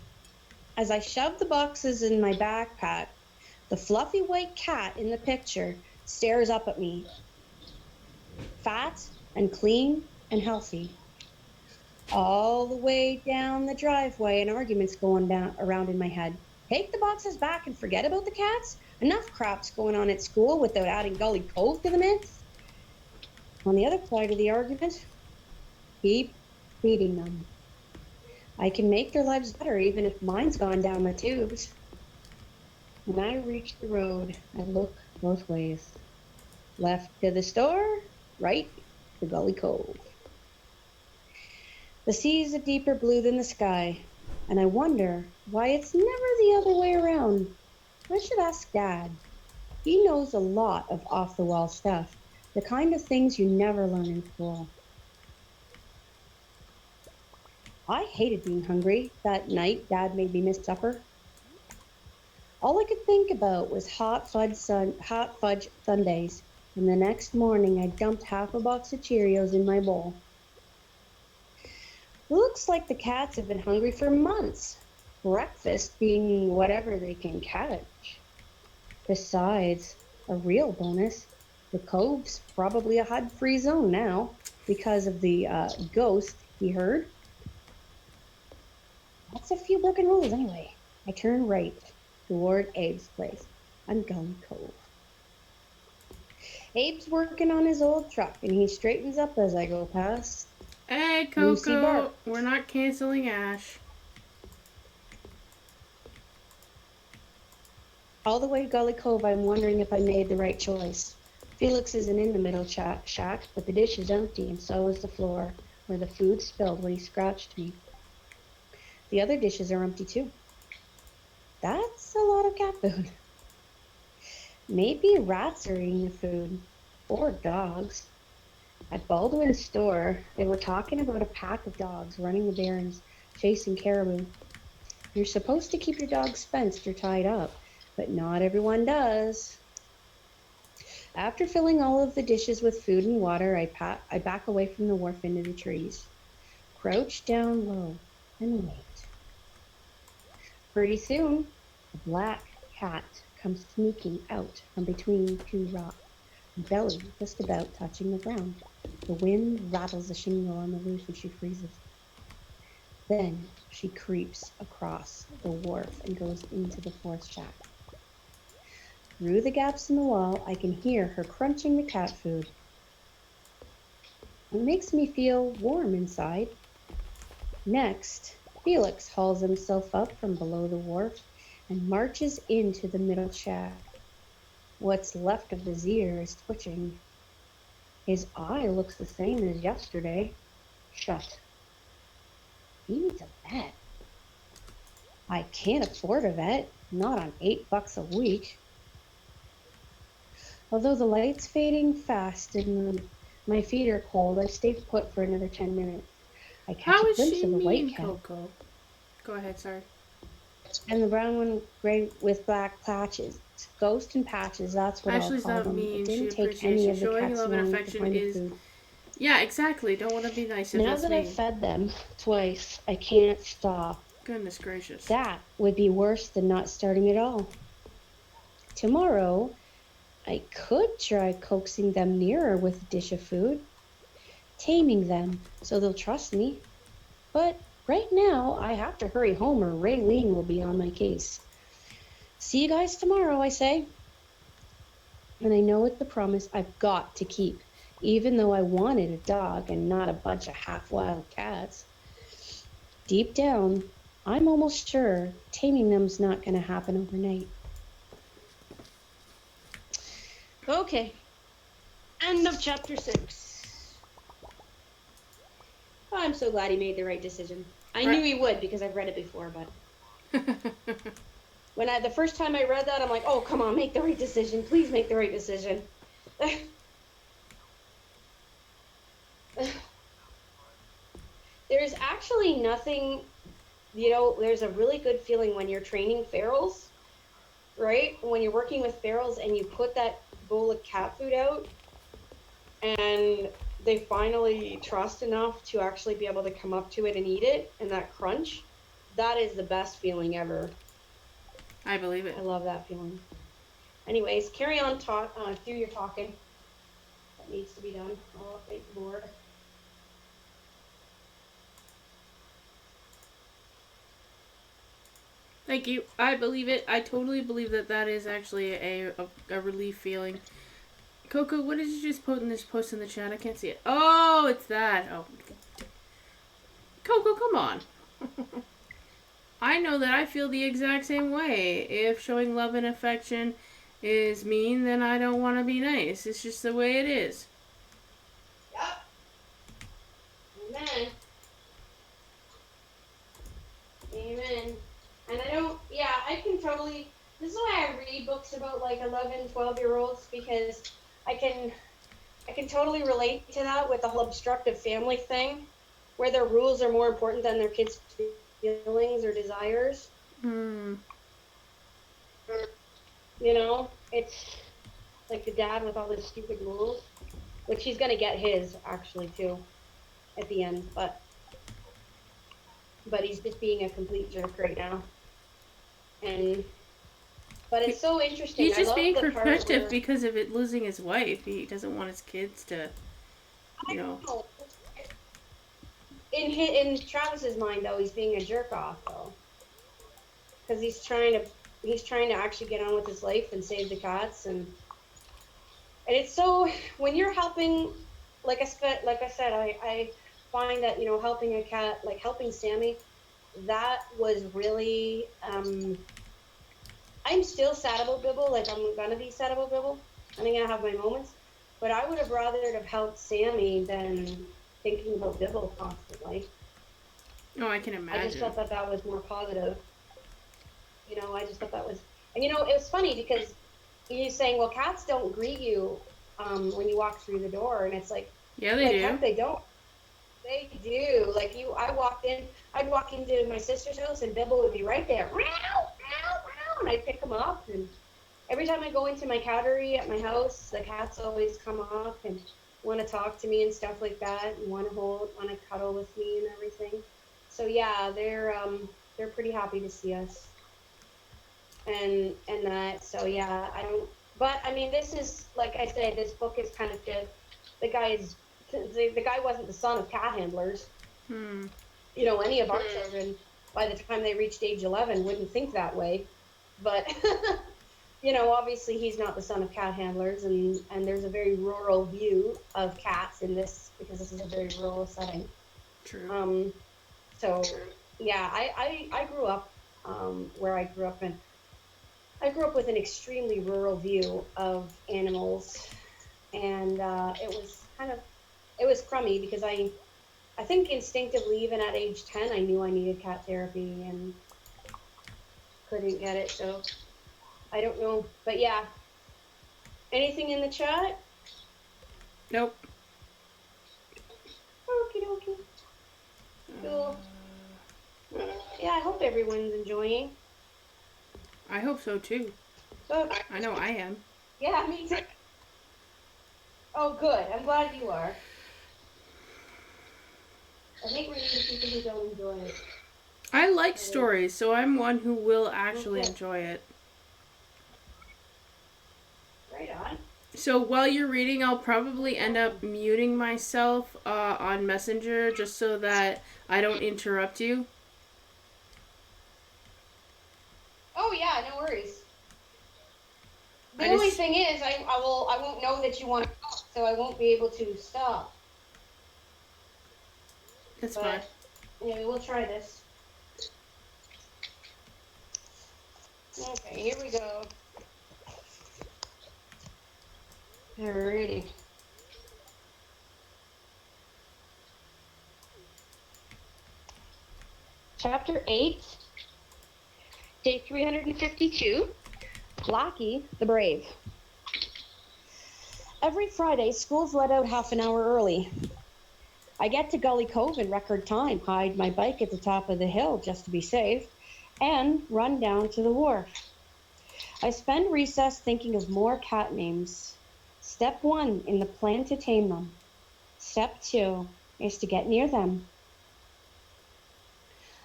As I shove the boxes in my backpack, the fluffy white cat in the picture stares up at me. Fat and clean and healthy. All the way down the driveway, an argument's going down around in my head. Take the boxes back and forget about the cats? Enough crap's going on at school without adding Gully Cove to the mix. On the other side of the argument, keep feeding them. I can make their lives better even if mine's gone down the tubes. When I reach the road, I look both ways. Left to the store, right to Gully Cove. The sea is a deeper blue than the sky, and I wonder why it's never the other way around. I should ask Dad. He knows a lot of off-the-wall stuff, the kind of things you never learn in school. I hated being hungry. That night, Dad made me miss supper. All I could think about was hot fudge sundaes, and the next morning I dumped half a box of Cheerios in my bowl. Looks like the cats have been hungry for months, breakfast being whatever they can catch. Besides, a real bonus, the cove's probably a HUD-free zone now because of the ghost he heard. That's a few broken rules anyway. I turn right toward Abe's place on Gully Cove. Abe's working on his old truck, and he straightens up as I go past. Hey, Lucy Coco, barks. we're not canceling Ash. All the way to Gully Cove, I'm wondering if I made the right choice. Felix isn't in the middle shack, but the dish is empty, and so is the floor. where the food spilled when he scratched me. The other dishes are empty too. That's a lot of cat food. Maybe rats are eating the food, or dogs. At Baldwin's store, they were talking about a pack of dogs running the barrens, chasing caribou. You're supposed to keep your dogs fenced or tied up, but not everyone does. After filling all of the dishes with food and water, I back away from the wharf into the trees. Crouch down low and wait. Pretty soon, a black cat comes sneaking out from between two rocks, belly just about touching the ground. The wind rattles the shingle on the roof and she freezes. Then she creeps across the wharf and goes into the fourth shack. Through the gaps in the wall, I can hear her crunching the cat food. It makes me feel warm inside. Next, Felix hauls himself up from below the wharf and marches into the middle shack. What's left of his ear is twitching. His eye looks the same as yesterday. Shut. He needs a vet. I can't afford a vet, not on $8 a week. Although the light's fading fast and my feet are cold, I stay put for another 10 minutes. I catch How a is glimpse she of a white mean, cat. Coco? Go ahead, sorry. And the brown one gray with black patches. Ghost and patches, that's what I'll Ashley's call not them. It mean. She didn't take appreciates any you. of the Showing cats love and long to affection find the is... food. Yeah, exactly. Don't want to be nice if Now that's that I've mean. fed them twice, I can't stop. Goodness gracious. That would be worse than not starting at all. Tomorrow, I could try coaxing them nearer with a dish of food, taming them so they'll trust me. But right now, I have to hurry home or Raylene will be on my case. See you guys tomorrow, I say. And I know it's a promise I've got to keep, even though I wanted a dog and not a bunch of half-wild cats. Deep down, I'm almost sure taming them's not going to happen overnight. Okay, end of chapter 6. I'm so glad he made the right decision. I knew he would because I've read it before, but the first time I read that, I'm like, oh, come on, make the right decision. Please make the right decision. There's actually nothing, there's a really good feeling when you're training ferals, right? When you're working with ferals and you put that bowl of cat food out and they finally trust enough to actually be able to come up to it and eat it, and that crunch, that is the best feeling ever. I believe it. I love that feeling. Anyways, carry on through your talking. That needs to be done. I'll update the board. Thank you. I believe it. I totally believe that is actually a relief feeling. Coco, what did you just post in the chat? I can't see it. Oh, it's that. Oh. Coco, come on. I know that I feel the exact same way. If showing love and affection is mean, then I don't want to be nice. It's just the way it is. Yep. Amen. Amen. And I can totally, this is why I read books about like 11, 12-year-olds, because I can totally relate to that with the whole obstructive family thing, where their rules are more important than their kids' feelings or desires. It's like the dad with all his stupid rules, which he's gonna get his actually too at the end, but he's just being a complete jerk right now. But it's so interesting. He's just being protective where, because of it losing his wife. He doesn't want his kids to, I know. In Travis's mind, though, he's being a jerk off, though, because he's trying to actually get on with his life and save the cats, and it's so, when you're helping, like I said, I find that helping a cat, like helping Sammy, that was really I'm still sad about Bibble, like I'm gonna be sad about Bibble. I'm gonna have my moments, but I would have rather have helped Sammy than thinking about Dibble constantly. Oh, I can I imagine. just thought that was more positive. I just thought that was, and it was funny because he's saying, well, cats don't greet you when you walk through the door, and it's Yeah, they do. heck, they don't. They do. I'd walk into my sister's house, and Bibble would be right there, meow, meow, meow, and I'd pick him up, and every time I go into my cattery at my house, the cats always come up and want to talk to me and stuff like that, and want to cuddle with me and everything. So yeah, they're pretty happy to see us, and that. So yeah, I don't. But I mean, this is like I said, this book is kind of just the guy wasn't the son of cat handlers. Hmm. Any of our children by the time they reached age 11 wouldn't think that way, but obviously he's not the son of cat handlers, and there's a very rural view of cats in this because this is a very rural setting. True. So yeah, I grew up where I grew up in. I grew up with an extremely rural view of animals, and it was crummy because I think instinctively, even at age 10, I knew I needed cat therapy and couldn't get it. So I don't know, but yeah. Anything in the chat? Nope. Okie dokie. Cool. Yeah, I hope everyone's enjoying. I hope so too. Oh, I know I am. yeah, me too. Oh, good. I'm glad you are. I hate reading to people who don't enjoy it. I like stories, so I'm one who will actually Okay. enjoy it. Right on. So while you're reading, I'll probably end up muting myself on Messenger just so that I don't interrupt you. Oh yeah, no worries. The I only just- thing is, I won't know that you want to stop, so I won't be able to stop. It's But fine. anyway, we'll try this. Okay, here we go. Alrighty. Chapter 8, day 352, Blackie the Brave. Every Friday, school's let out half an hour early. I get to Gully Cove in record time, hide my bike at the top of the hill just to be safe, and run down to the wharf. I spend recess thinking of more cat names. Step 1 in the plan to tame them. Step 2 is to get near them.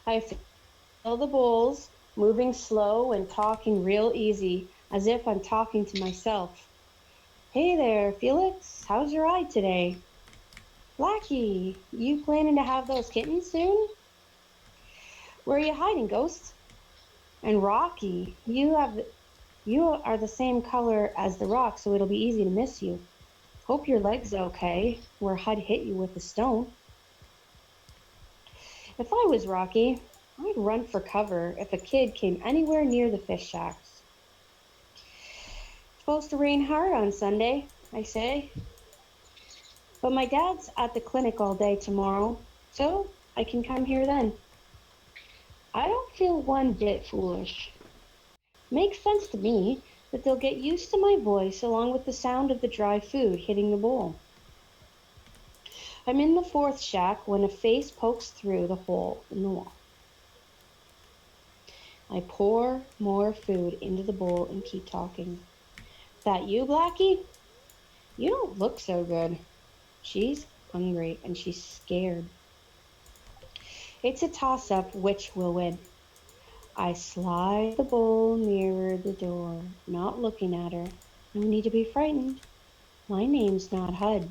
I fill the bowls, moving slow and talking real easy, as if I'm talking to myself. Hey there, Felix. How's your eye today? Blackie, you planning to have those kittens soon? Where are you hiding, Ghost? And Rocky, you are the same color as the rock, so it'll be easy to miss you. Hope your leg's okay, where Hud hit you with a stone. If I was Rocky, I'd run for cover if a kid came anywhere near the fish shacks. Supposed to rain hard on Sunday, I say. But my dad's at the clinic all day tomorrow, so I can come here then. I don't feel one bit foolish. Makes sense to me that they'll get used to my voice along with the sound of the dry food hitting the bowl. I'm in the fourth shack when a face pokes through the hole in the wall. I pour more food into the bowl and keep talking. That you, Blackie? You don't look so good. She's hungry and she's scared. It's a toss-up which will win. I slide the bowl nearer the door, not looking at her. No need to be frightened. My name's not Hud.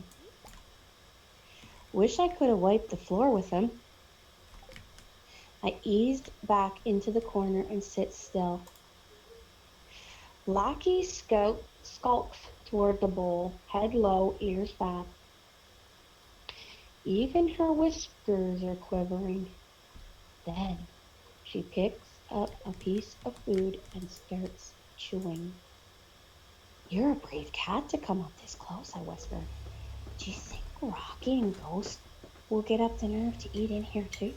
Wish I could have wiped the floor with him. I eased back into the corner and sit still. Blackie skulks toward the bowl, head low, ears back. Even her whiskers are quivering. Then she picks up a piece of food and starts chewing. You're a brave cat to come up this close, I whisper. Do you think Rocky and Ghost will get up the nerve to eat in here too?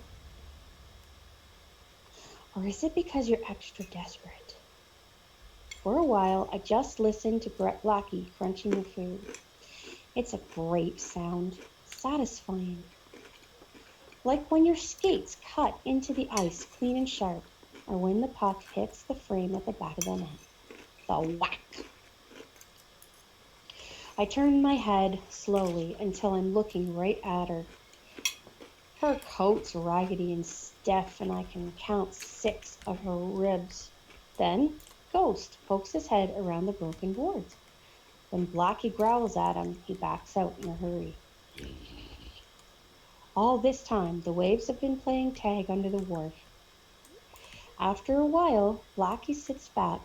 Or is it because you're extra desperate? For a while, I just listened to Blackie crunching the food. It's a great sound, satisfying. Like when your skates cut into the ice clean and sharp, or when the puck hits the frame at the back of the net. The whack. I turn my head slowly until I'm looking right at her. Her coat's raggedy and stiff, and I can count 6 of her ribs. Then Ghost pokes his head around the broken boards. When Blackie growls at him, he backs out in a hurry. All this time, the waves have been playing tag under the wharf. After a while, Blackie sits back.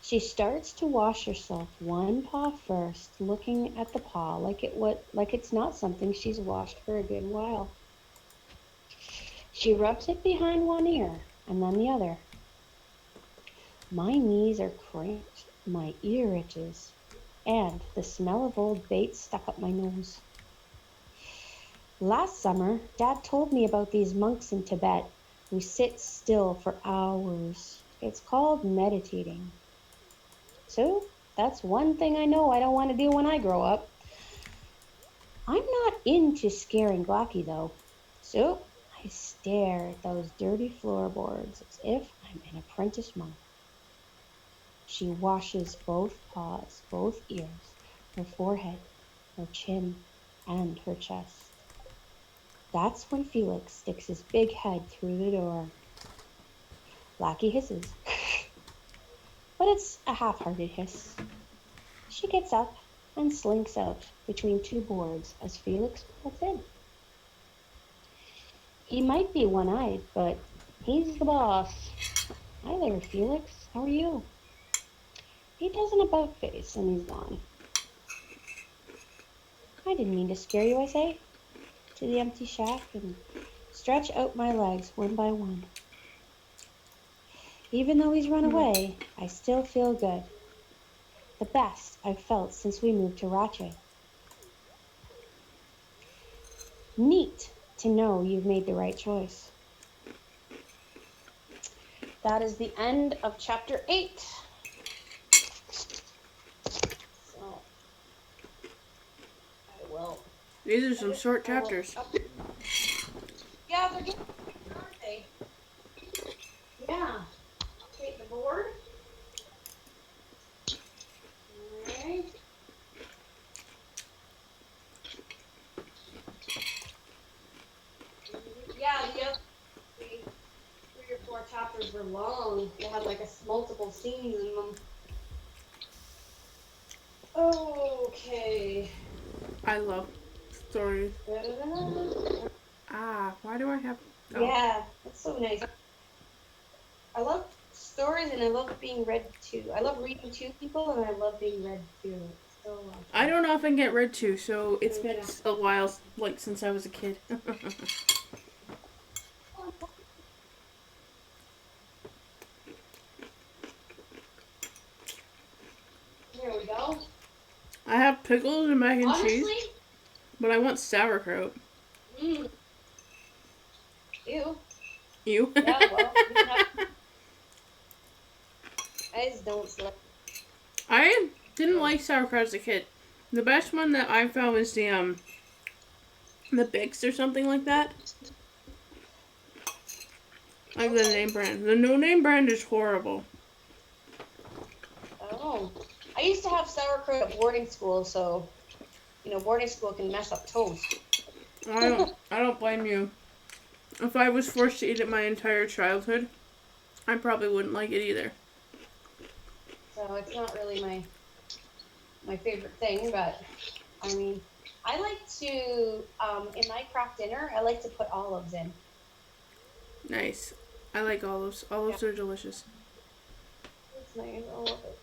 She starts to wash herself one paw first, looking at the paw like it's not something she's washed for a good while. She rubs it behind one ear and then the other. My knees are cramped, my ear itches, and the smell of old bait stuck up my nose. Last summer, Dad told me about these monks in Tibet who sit still for hours. It's called meditating. So that's one thing I know I don't want to do when I grow up. I'm not into scaring Blackie though. So I stare at those dirty floorboards as if I'm an apprentice monk. She washes both paws, both ears, her forehead, her chin, and her chest. That's when Felix sticks his big head through the door. Blackie hisses, but it's a half-hearted hiss. She gets up and slinks out between 2 boards as Felix pulls in. He might be one-eyed, but he's the boss. Hi there, Felix. How are you? He does an about face and he's gone. I didn't mean to scare you, I say, to the empty shack and stretch out my legs one by one. Even though he's run away, I still feel good. The best I've felt since we moved to Rache. Neat to know you've made the right choice. That is the end of chapter 8. So, I will. These are some short chapters. Yeah, they're getting, aren't they? Yeah. Update the board. Alright. Yeah, the other 3 or 4 chapters were long. They had like multiple scenes in them. Okay. I love stories. Da-da-da. Why do I have... Oh. Yeah, that's so nice. I love stories and I love being read to. I love reading to people and I love being read to. So I don't often get read to, so it's been a while, like, since I was a kid. There we go. I have pickles and mac and Honestly? cheese, but I want sauerkraut. Ew. You? Yeah, well, I just don't like. I didn't like sauerkraut as a kid. The best one that I found was the Bix or something like that. Like the name brand. The no name brand is horrible. Oh. I used to have sauerkraut at boarding school, so boarding school can mess up toast. I don't blame you. If I was forced to eat it my entire childhood, I probably wouldn't like it either. So it's not really my favorite thing, but I mean, I like to in my craft dinner, I like to put olives in. Nice. I like olives. Olives are delicious. It's nice. I love it.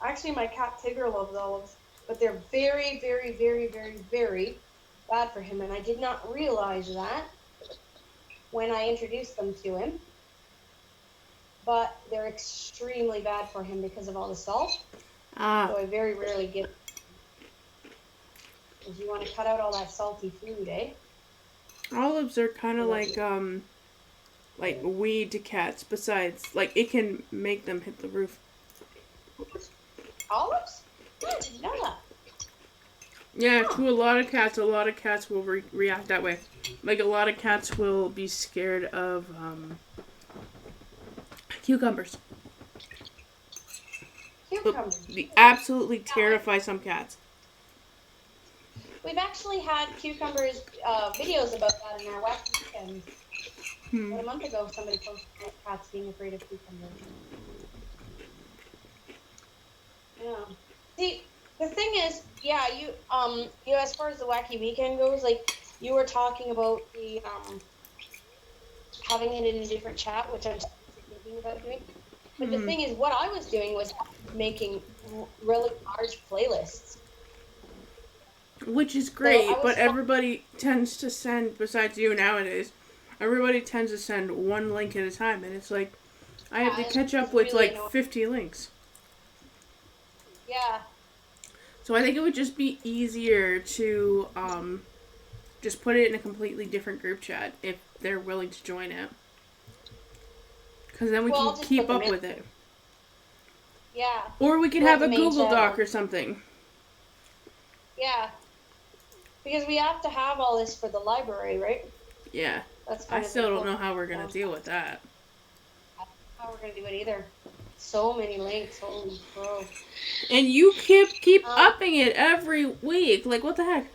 Actually, my cat Tigger loves olives, but they're very, very, very, very, very bad for him, and I did not realize that when I introduced them to him. But they're extremely bad for him because of all the salt. So I very rarely give. Because you want to cut out all that salty food, eh? Olives are kind of like weed to cats. Besides, like it can make them hit the roof. Olives? I didn't know that. Yeah, to a lot of cats will react that way. Like a lot of cats will be scared of cucumbers. Cucumbers. They absolutely terrify some cats. We've actually had cucumbers videos about that in our West weekend. About a month ago, somebody posted about cats being afraid of cucumbers. Yeah. See, the thing is, yeah, you as far as the wacky weekend goes, like you were talking about the having it in a different chat, which I'm thinking about doing. But the thing is, what I was doing was making really large playlists. Which is So great, but everybody tends to send, besides you nowadays, everybody tends to send one link at a time, and it's like, I have to catch up with really like annoying. 50 links. Yeah. So I think it would just be easier to just put it in a completely different group chat if they're willing to join it. Because then we can keep up with it. Yeah. Or we could have a Google Doc or something. Yeah. Because we have to have all this for the library, right? Yeah. That's I still don't know how we're going to deal with that. I don't know how we're going to do it either. So many links, holy crow. And you keep upping it every week. Like, what the heck?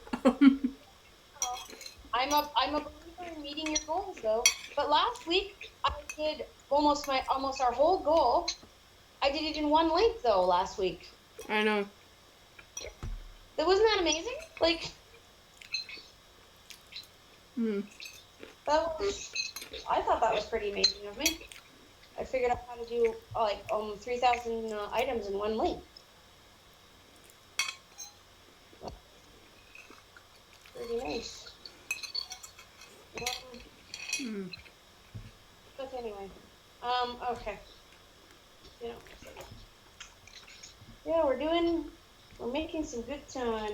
I'm a believer in meeting your goals, though. But last week, I did almost our whole goal. I did it in one link, though, last week. I know. Wasn't that amazing? Like, I thought that was pretty amazing of me. I figured out how to do like 3,000 items in one link. Pretty nice. But anyway, okay. You know, yeah, we're making some good time.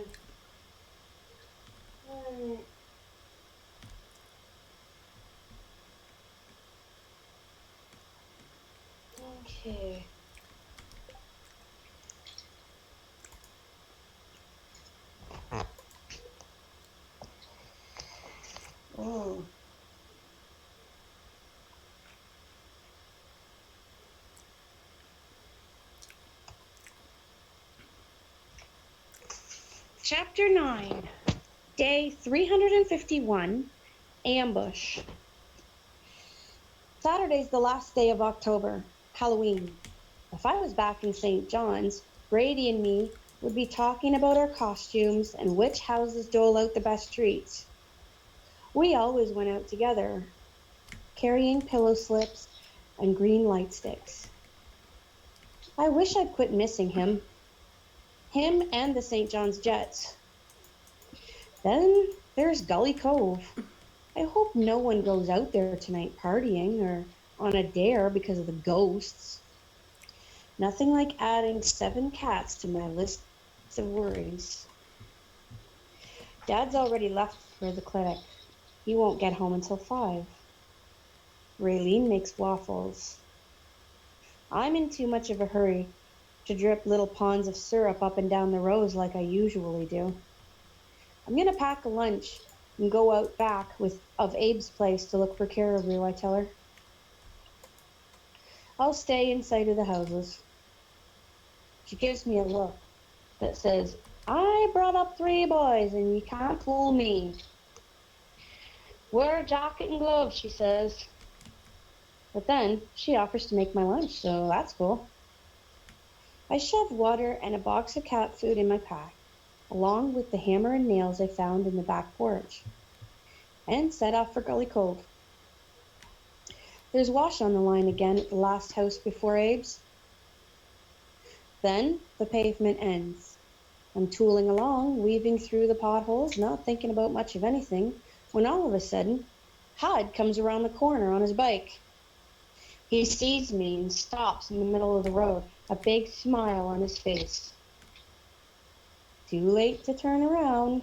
Okay. Oh. Chapter 9, Day 351, Ambush. Saturday's the last day of October, Halloween. If I was back in St. John's, Brady and me would be talking about our costumes and which houses dole out the best treats. We always went out together, carrying pillow slips and green light sticks. I wish I'd quit missing him. Him and the St. John's Jets. Then there's Gully Cove. I hope no one goes out there tonight partying or on a dare because of the ghosts. Nothing like adding 7 cats to my list of worries. Dad's already left for the clinic. He won't get home until 5. Raylene makes waffles. I'm in too much of a hurry to drip little ponds of syrup up and down the rows like I usually do. I'm going to pack a lunch and go out back of Abe's place to look for caribou, I tell her. I'll stay in sight of the houses. She gives me a look that says, I brought up 3 boys and you can't fool me. Wear a jacket and gloves, she says. But then she offers to make my lunch, so that's cool. I shoved water and a box of cat food in my pack, along with the hammer and nails I found in the back porch, and set off for Gully Cove. There's wash on the line again at the last house before Abe's. Then the pavement ends. I'm tooling along, weaving through the potholes, not thinking about much of anything, when all of a sudden, Hud comes around the corner on his bike. He sees me and stops in the middle of the road, a big smile on his face. Too late to turn around.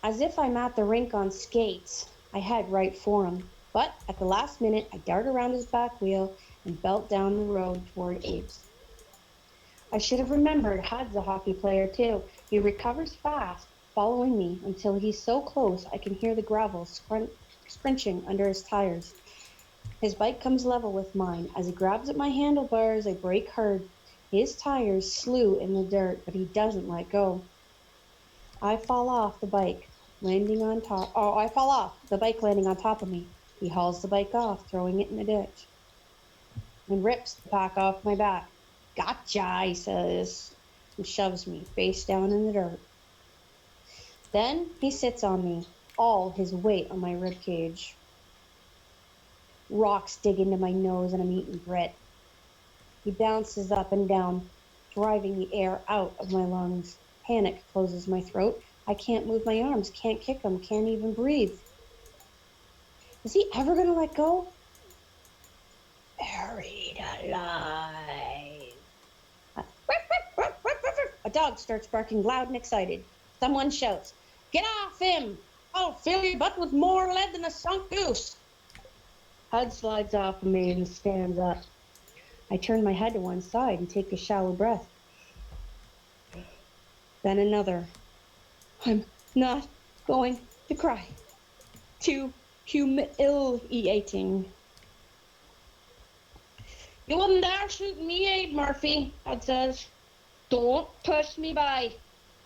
As if I'm at the rink on skates, I head right for him. But at the last minute, I dart around his back wheel and belt down the road toward Abe's. I should have remembered Hud's a hockey player too. He recovers fast, following me until he's so close I can hear the gravel scrunching under his tires. His bike comes level with mine. As he grabs at my handlebars, I brake hard. His tires slew in the dirt, but he doesn't let go. I fall off the bike, landing on top. Oh, I fall off the bike, landing on top of me. He hauls the bike off, throwing it in the ditch, and rips the pack off my back. Gotcha, he says, and shoves me face down in the dirt. Then he sits on me, all his weight on my rib cage. Rocks dig into my nose and I'm eating grit. He bounces up and down, driving the air out of my lungs. Panic closes my throat. I can't move my arms, can't kick them, can't even breathe. Is he ever going to let go? Buried alive. A dog starts barking loud and excited. Someone shouts, "Get off him! I'll fill your butt with more lead than a sunk goose." Hud slides off of me and stands up. I turn my head to one side and take a shallow breath. Then another. I'm not going to cry. Too humiliating. "You wouldn't dare shoot me, Abe Murphy," Hud says. "Don't push me by.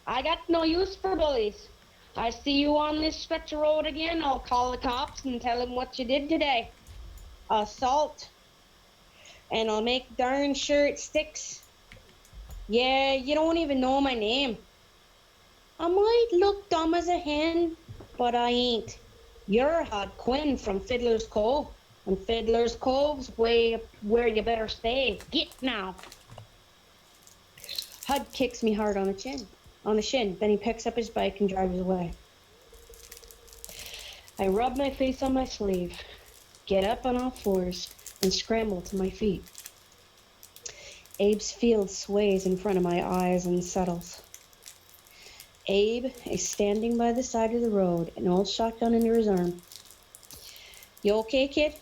I got no use for bullies. I see you on this stretch of road again, I'll call the cops and tell them what you did today. Assault. And I'll make darn sure it sticks. Yeah, you don't even know my name. I might look dumb as a hen, but I ain't. You're Hud Quinn from Fiddler's Cove, and Fiddler's Cove's way where you better stay. Get now." Hud kicks me hard on the shin. Then he picks up his bike and drives away. I rub my face on my sleeve, get up on all fours, and scramble to my feet. Abe's field sways in front of my eyes and settles. Abe is standing by the side of the road, an old shotgun under his arm. "You okay, kid?"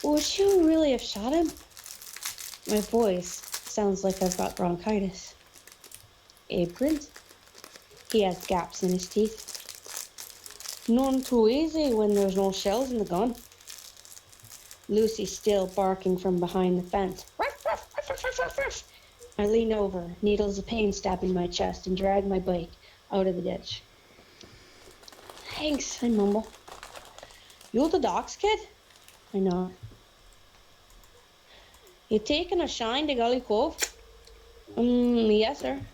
"Would you really have shot him?" My voice sounds like I've got bronchitis. Abe grins. He has gaps in his teeth. "None too easy when there's no shells in the gun." Lucy's still barking from behind the fence. Ruff, ruff, ruff, ruff, ruff, ruff. I lean over, needles of pain stabbing my chest, and drag my bike out of the ditch. "Thanks," I mumble. "You the docks, kid?" I nod. "You taking a shine to Gully Cove?" Yes, sir."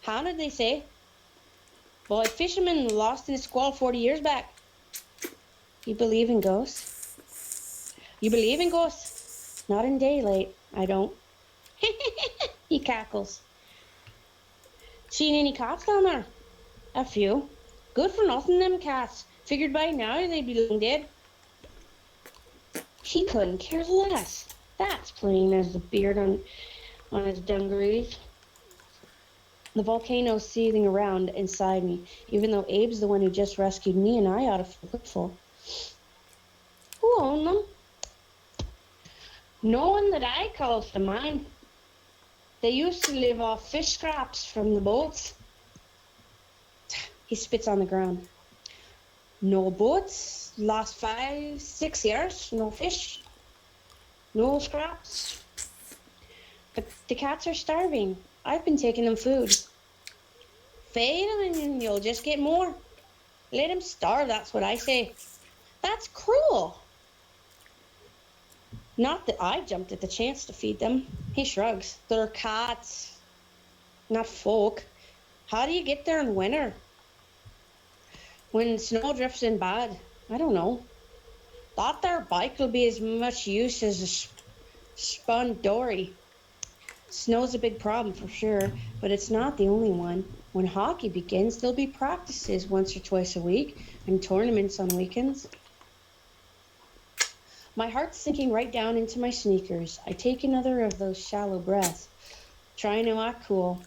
"How did they say?" "Boy, fisherman lost in a squall 40 years back." "You believe in ghosts?" "You believe in ghosts?" "Not in daylight, I don't." He cackles. "Seen any cats down there?" "A few. Good for nothing, them cats. Figured by now they'd be long dead." He couldn't care less. That's plain as the beard on his dungarees. The volcano's seething around inside me, even though Abe's the one who just rescued me and I ought to feel grateful. "Who owned them?" "No one that I calls to mind. They used to live off fish scraps from the boats." He spits on the ground. "No boats, last 5-6 years, no fish, no scraps. But the cats are starving. I've been taking them food." "Feed them and you'll just get more. Let them starve, that's what I say." "That's cruel." "Not that I jumped at the chance to feed them." He shrugs. "They're cats, not folk. How do you get there in winter? When snow drifts in bad? I don't know. Thought their bike will be as much use as a spun dory. Snow's a big problem for sure, but it's not the only one. When hockey begins, there'll be practices once or twice a week and tournaments on weekends." My heart's sinking right down into my sneakers. I take another of those shallow breaths, trying to act cool.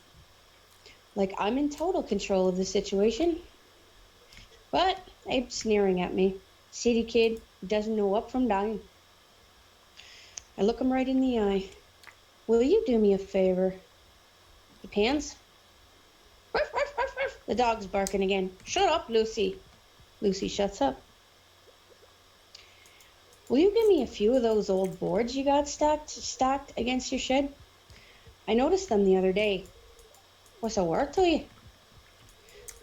like I'm in total control of the situation. But Abe's sneering at me. City kid doesn't know up from down. I look him right in the eye. Will you do me a favor? Depends. Ruff, ruff, ruff, ruff. The dog's barking again. Shut up, Lucy. Lucy shuts up. Will you give me a few of those old boards you got stacked against your shed? I noticed them the other day. What's it worth to you?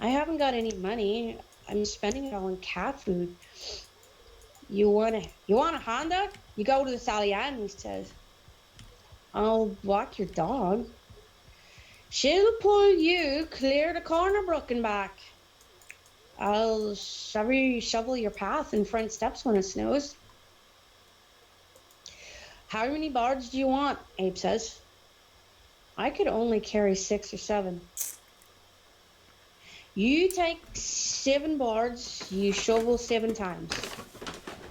I haven't got any money. I'm spending it all on cat food. You want a Honda? You go to the Sally Ann, he says. I'll walk your dog. She'll pull you clear to Cornerbrook and back. I'll shovel your path and front steps when it snows. How many boards do you want? Abe says. I could only carry 6 or 7. You take 7 boards, you shovel 7 times.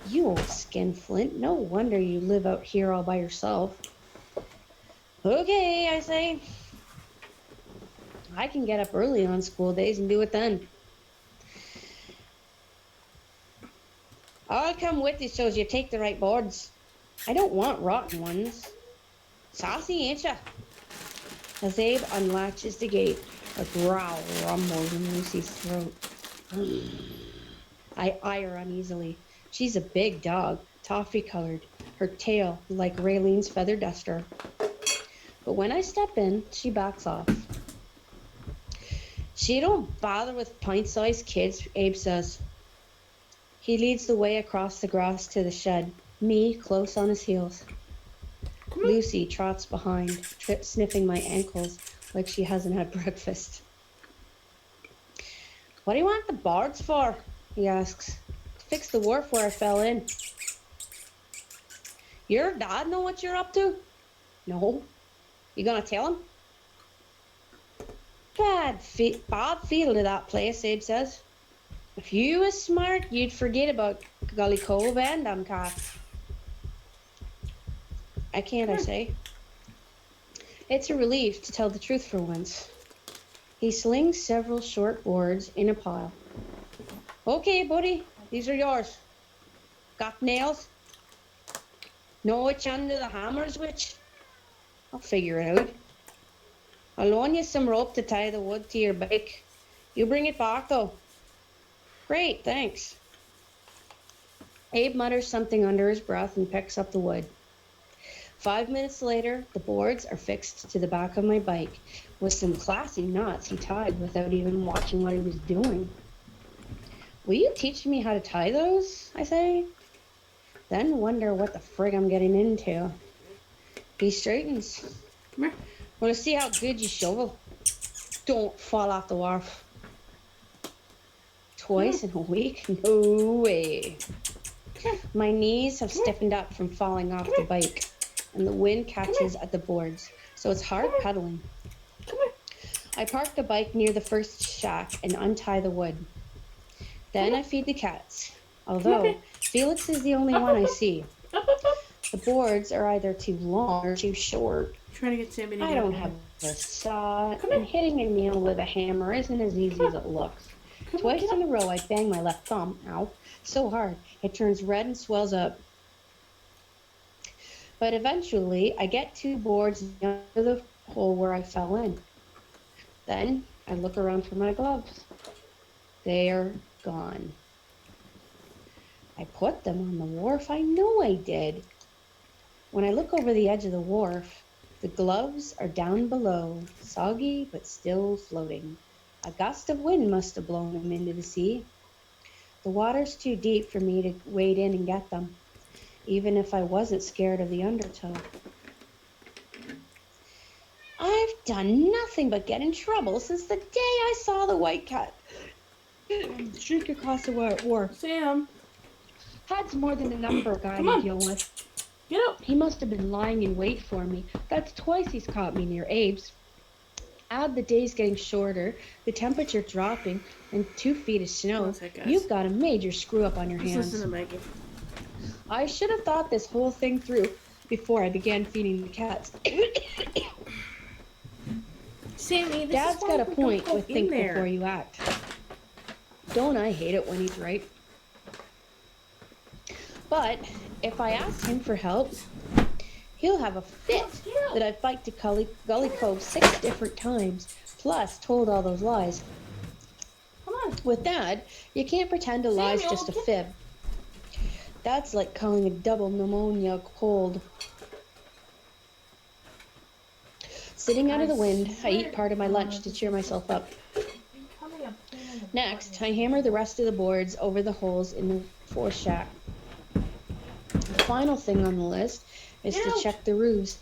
You old skinflint, no wonder you live out here all by yourself. Okay, I say. I can get up early on school days and do it then. I'll come with you so as you take the right boards. I don't want rotten ones. Saucy, ain't ya? As Abe unlatches the gate, a growl rumbles in Lucy's throat. I eye her uneasily. She's a big dog, toffee-colored, her tail like Raylene's feather duster. But when I step in, she backs off. She don't bother with pint-sized kids, Abe says. He leads the way across the grass to the shed, me close on his heels. Lucy trots behind, sniffing my ankles like she hasn't had breakfast. What do you want the boards for? He asks. To fix the wharf where I fell in. Your dad know what you're up to? No. You gonna tell him? Bad feel to that place, Abe says. If you was smart, you'd forget about Gully Cove and them cats. I can't, I say. It's a relief to tell the truth for once. He slings several short boards in a pile. Okay, buddy, these are yours. Got nails? Know which end of the hammer's which? I'll figure it out. I'll loan you some rope to tie the wood to your bike. You bring it back, though. Great, thanks. Abe mutters something under his breath and picks up the wood. 5 minutes later, the boards are fixed to the back of my bike with some classy knots he tied without even watching what he was doing. Will you teach me how to tie those? I say. Then wonder what the frig I'm getting into. He straightens. Want to see how good you shovel? Don't fall off the wharf. Twice in a week? No way. My knees have stiffened up from falling off the bike, and the wind catches at the boards, so it's hard pedaling. I park the bike near the first shack and untie the wood. Then I feed the cats, although Felix is the only one I see. The boards are either too long or too short. Trying to get Sammy to I don't have a saw, and hitting a nail with a hammer isn't as easy as it looks. Twice in a row, I bang my left thumb, ow, so hard it turns red and swells up. But eventually, I get 2 boards under the hole where I fell in. Then I look around for my gloves. They're gone. I put them on the wharf. I know I did. When I look over the edge of the wharf, the gloves are down below, soggy but still floating. A gust of wind must have blown them into the sea. The water's too deep for me to wade in and get them, even if I wasn't scared of the undertow. I've done nothing but get in trouble since the day I saw the white cat streak across the wharf. Sam, That's more than enough for a guy Come to on. deal with. get up. He must have been lying in wait for me. That's twice he's caught me near Abe's. Add the days getting shorter, the temperature dropping, and 2 feet of snow. One sec, guys. You've got a major screw up on your Just hands. listen to Maggie. I should have thought this whole thing through before I began feeding the cats. Sammy, this Dad's is why got a we point don't with go in think there. before you act. Don't I hate it when he's right? But if I ask him for help, he'll have a fit that I've biked to Gully Cove 6 different times, plus told all those lies. Come on. With Dad, you can't pretend a lie's Samuel, just a fib. That's like calling a double pneumonia cold. Sitting out of the wind, I eat part of my lunch to cheer myself up. Next, I hammer the rest of the boards over the holes in the forest shack. The final thing on the list is to check the roofs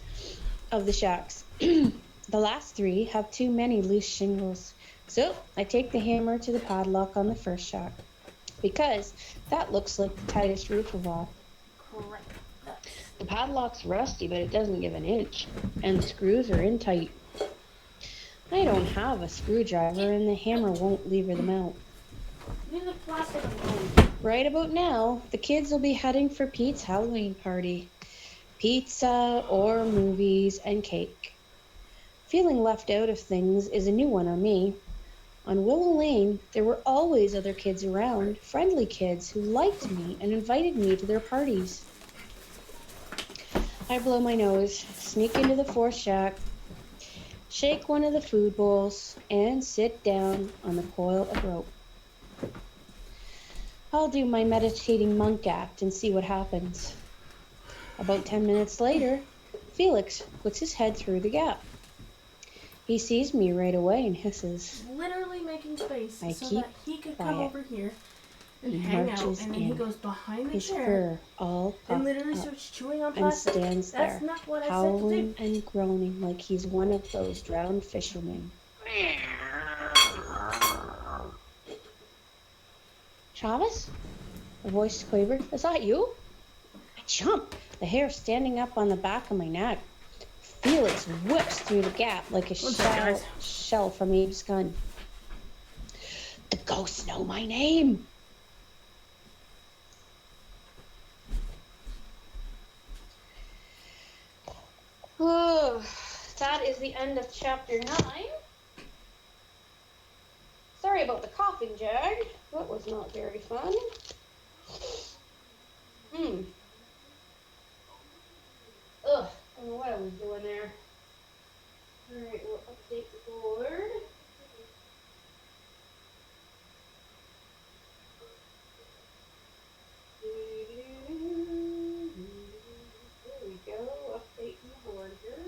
of the shacks. The last 3 have too many loose shingles, so I take the hammer to the padlock on the first shack, because that looks like the tightest roof of all. Correct. The padlock's rusty, but it doesn't give an inch, and the screws are in tight. I don't have a screwdriver, and the hammer won't lever them out. Leave the plastic alone. Right about now, the kids will be heading for Pete's Halloween party. Pizza or movies and cake. Feeling left out of things is a new one on me. On Willow Lane, there were always other kids around, friendly kids who liked me and invited me to their parties. I blow my nose, sneak into the forest shack, shake one of the food bowls, and sit down on the coil of rope. I'll do my meditating monk act and see what happens. About 10 minutes later, Felix puts his head through the gap. He sees me right away and hisses. Literally making space I so keep that he could quiet. come over here and He hang out. marches And then he in, goes behind the his chair fur all and puffed literally up, starts chewing on and plastic. stands That's there, not what I said to howling do. and groaning like he's one of those drowned fishermen. Travis? A voice quavered. Is that you? I jump, the hair standing up on the back of my neck. Felix whips through the gap like a shell from Abe's gun. The ghosts know my name. Oh, that is the end of chapter 9. Sorry about the coughing, Jag. That was not very fun. Ugh, I don't know what I was doing there. Alright, we'll update the board. There we go, updating the board here.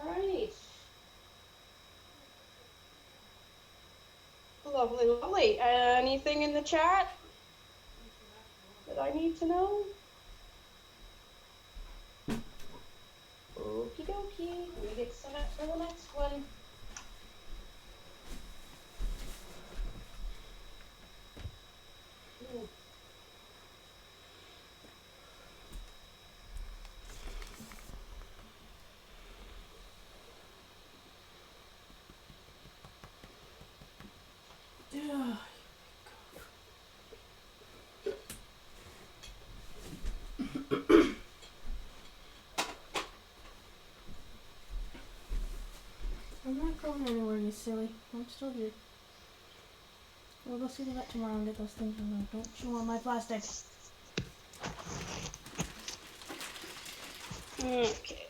Alright. Lovely, lovely. Anything in the chat that I need to know? Okie dokie. Let me get set up for the next one. I'm not going anywhere, you silly. I'm still here. We'll go see the vet tomorrow and get those things removed. Don't chew on my plastic. Okay.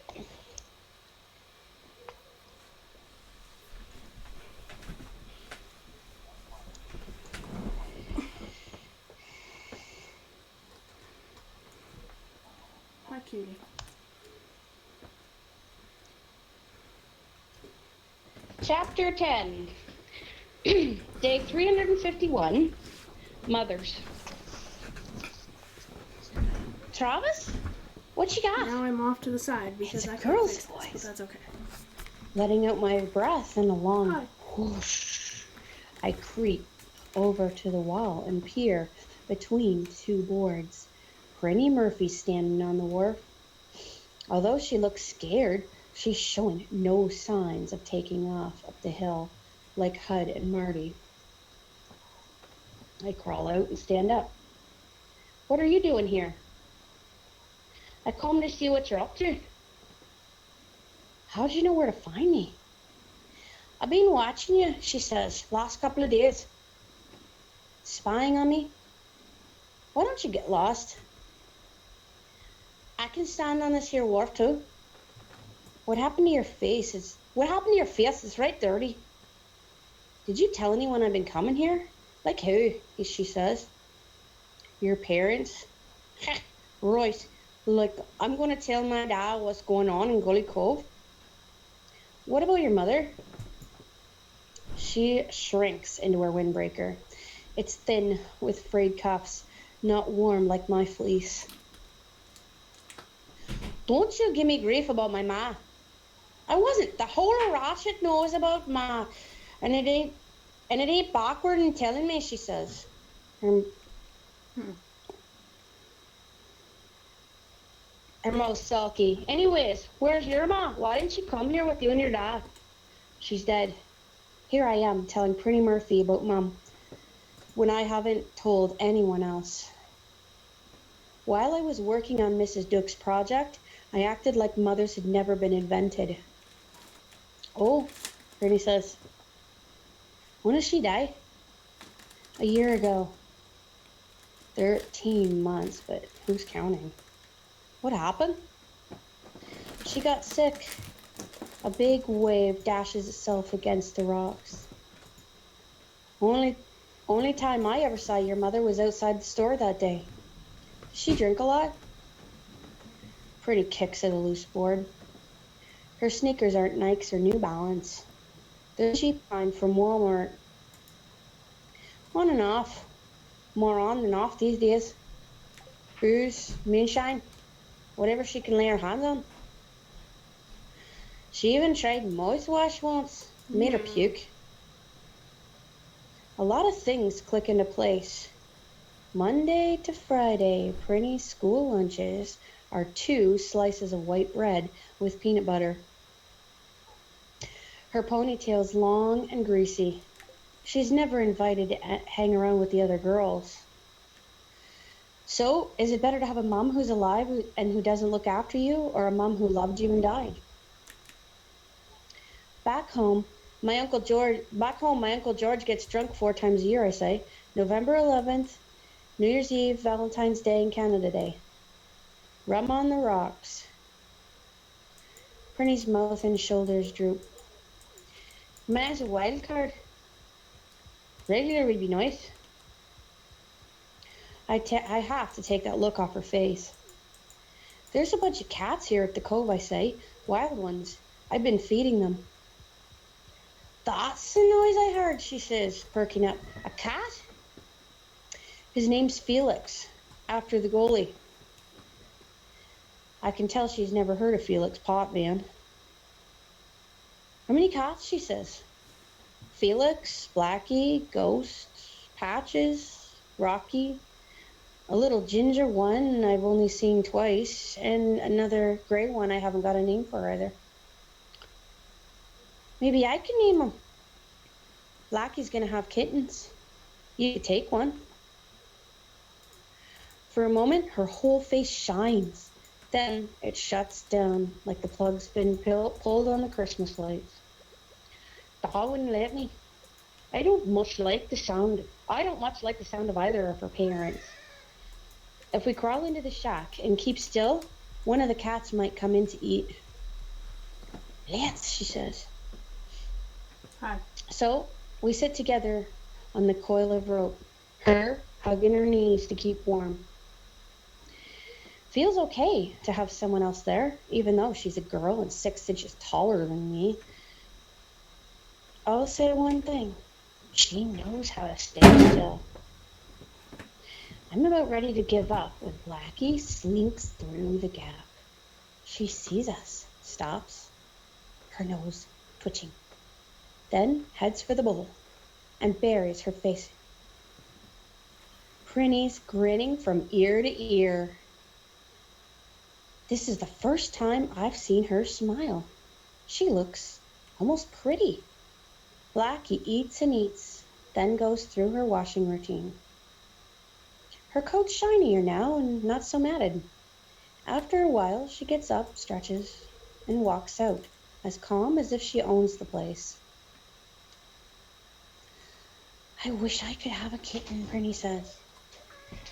Hi, cutie. Chapter 10. Day 351. Mothers. Travis? What you got? Now I'm off to the side because It's a I can't girl's fix this, voice. but that's okay. Letting out my breath in a long Hi. whoosh. I creep over to the wall and peer between 2 boards. Granny Murphy's standing on the wharf. Although she looks scared, she's showing no signs of taking off up the hill like Hud and Marty. I crawl out and stand up. What are you doing here? I come to see what you're up to. How'd you know where to find me? I've been watching you, she says, last couple of days. Spying on me? Why don't you get lost? I can stand on this here wharf too. What happened to your face? It's right dirty. Did you tell anyone I've been coming here? Like who? She says. Your parents? Right. Like, I'm going to tell my dad what's going on in Gully Cove. What about your mother? She shrinks into her windbreaker. It's thin with frayed cuffs, not warm like my fleece. Don't you give me grief about my ma. I wasn't. The whole of Ratchet knows about ma, and it ain't backward in telling me, she says. Her mouth's sulky. Anyways, where's your ma? Why didn't she come here with you and your dad? She's dead. Here I am telling Pretty Murphy about Mum when I haven't told anyone else. While I was working on Mrs. Duke's project, I acted like mothers had never been invented. Oh, Pretty says. When did she die? A year ago. 13 months, but who's counting? What happened? She got sick. A big wave dashes itself against the rocks. Only time I ever saw your mother was outside the store that day. Does she drink a lot? Pretty kicks at a loose board. Her sneakers aren't Nikes or New Balance. They're cheap kind from Walmart. On and off. More on than off these days. Booze, moonshine, whatever she can lay her hands on. She even tried mouthwash once. Made her puke. A lot of things click into place. Monday to Friday, Prinny's school lunches are 2 slices of white bread with peanut butter. Her ponytail's long and greasy. She's never invited to hang around with the other girls. So, is it better to have a mom who's alive and who doesn't look after you, or a mom who loved you and died? Back home, my Uncle George gets drunk 4 times a year, I say. November 11th, New Year's Eve, Valentine's Day, and Canada Day. Rum on the rocks. Prinny's mouth and shoulders droop. Man's a wild card. Regular would be nice. I have to take that look off her face. There's a bunch of cats here at the cove, I say. Wild ones. I've been feeding them. That's the noise I heard, she says, perking up. A cat? His name's Felix, after the goalie. I can tell she's never heard of Felix Potman. How many cats, she says. Felix, Blackie, Ghost, Patches, Rocky, a little ginger one I've only seen twice, and another gray one I haven't got a name for either. Maybe I can name them. Blackie's gonna have kittens. You could take one. For a moment, her whole face shines. Then it shuts down like the plug's been pulled on the Christmas lights. Dad wouldn't let me. I don't much like the sound of either of her parents. If we crawl into the shack and keep still, one of the cats might come in to eat. Let's, she says. Hi. So we sit together on the coil of rope, her hugging her knees to keep warm. Feels okay to have someone else there, even though she's a girl and 6 inches taller than me. I'll say one thing. She knows how to stay still. I'm about ready to give up when Blackie slinks through the gap. She sees us, stops, her nose twitching, then heads for the bowl and buries her face. Prinny's grinning from ear to ear. This is the first time I've seen her smile. She looks almost pretty. Blackie eats and eats, then goes through her washing routine. Her coat's shinier now and not so matted. After a while, she gets up, stretches, and walks out as calm as if she owns the place. I wish I could have a kitten, Brittany says.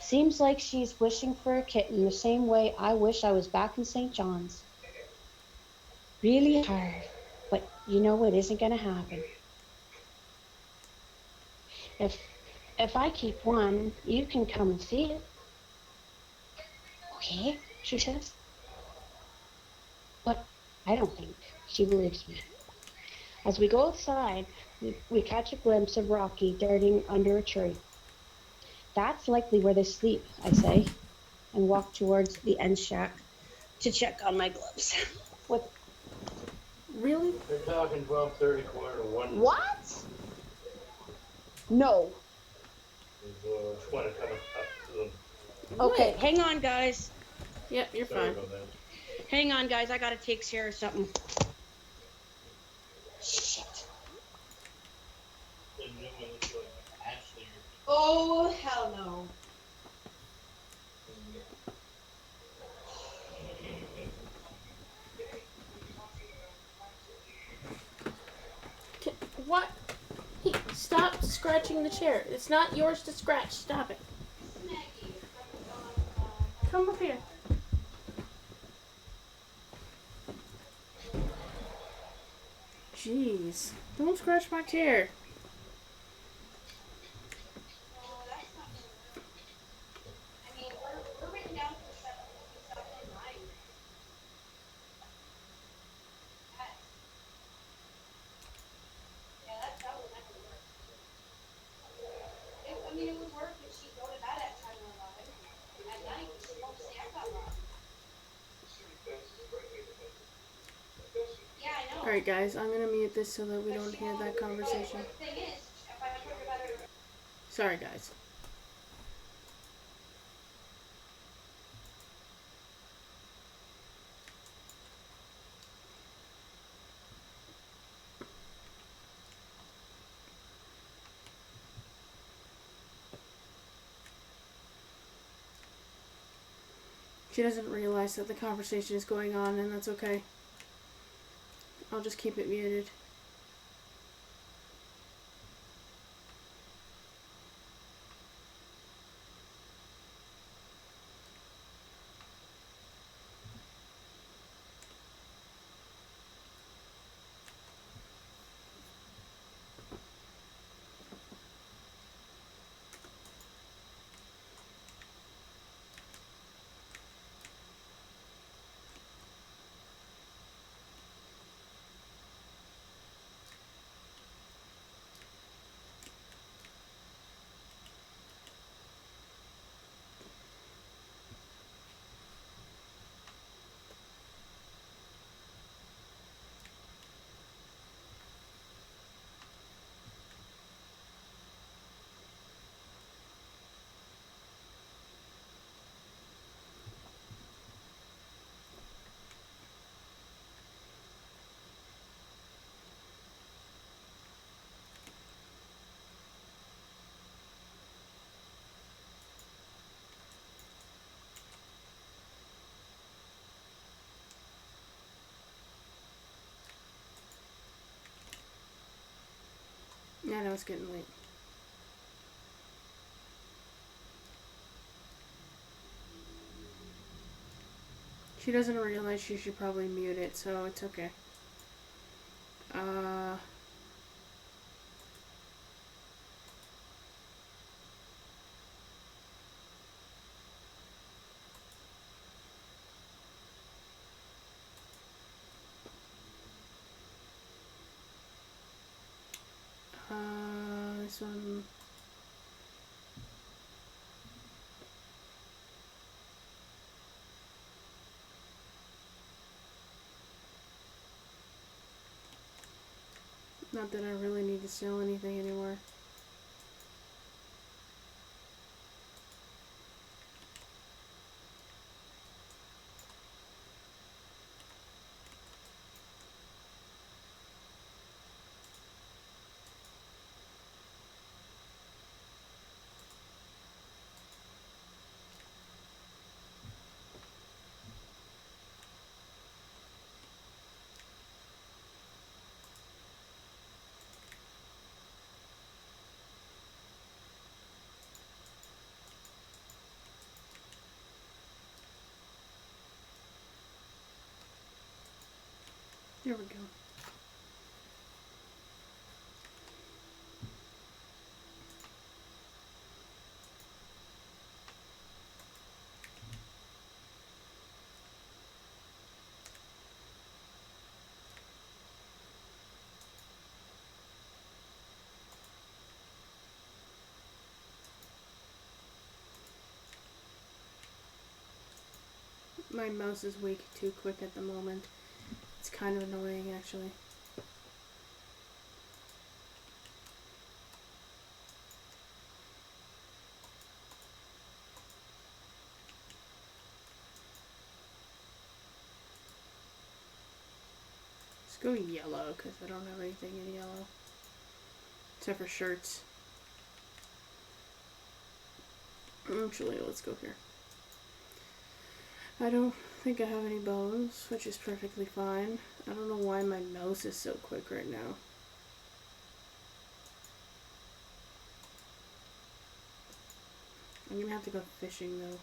Seems like she's wishing for a kitten the same way I wish I was back in St. John's. Really hard, but you know it isn't going to happen. If if I keep one, you can come and see it. Okay, she says. But I don't think she believes me. As we go outside, we catch a glimpse of Rocky darting under a tree. That's likely where they sleep, I say, and walk towards the end shack to check on my gloves. What? Really? They're talking 12:30, quarter to 1. What? No. There's one coming up soon. Okay, What? hang on, guys. Yep, you're Sorry fine. about that. Hang on, guys. I gotta take care of something. Shit. The new one looks like Ashley or Oh, hell no. What? Hey, stop scratching the chair. It's not yours to scratch. Stop it. Come up here. Jeez. Don't scratch my chair. It would work if she'd go to bed at 10 or 11 at night, but she won't stay up that long. Yeah, I know. Alright, guys, I'm gonna mute this so that we don't hear that conversation. The thing is, if I put her to bed. Sorry, guys. She doesn't realize that the conversation is going on, and that's okay. I'll just keep it muted. Yeah, I know it's getting late. She doesn't realize she should probably mute it, so it's okay. This one. Not that I really need to sell anything anymore. There we go. My mouse is way too quick at the moment. It's kind of annoying, actually. Let's go yellow, because I don't have anything in yellow. Except for shirts. Actually, let's go here. I don't think I have any bones, which is perfectly fine. I don't know why my mouse is so quick right now. I'm gonna have to go fishing though.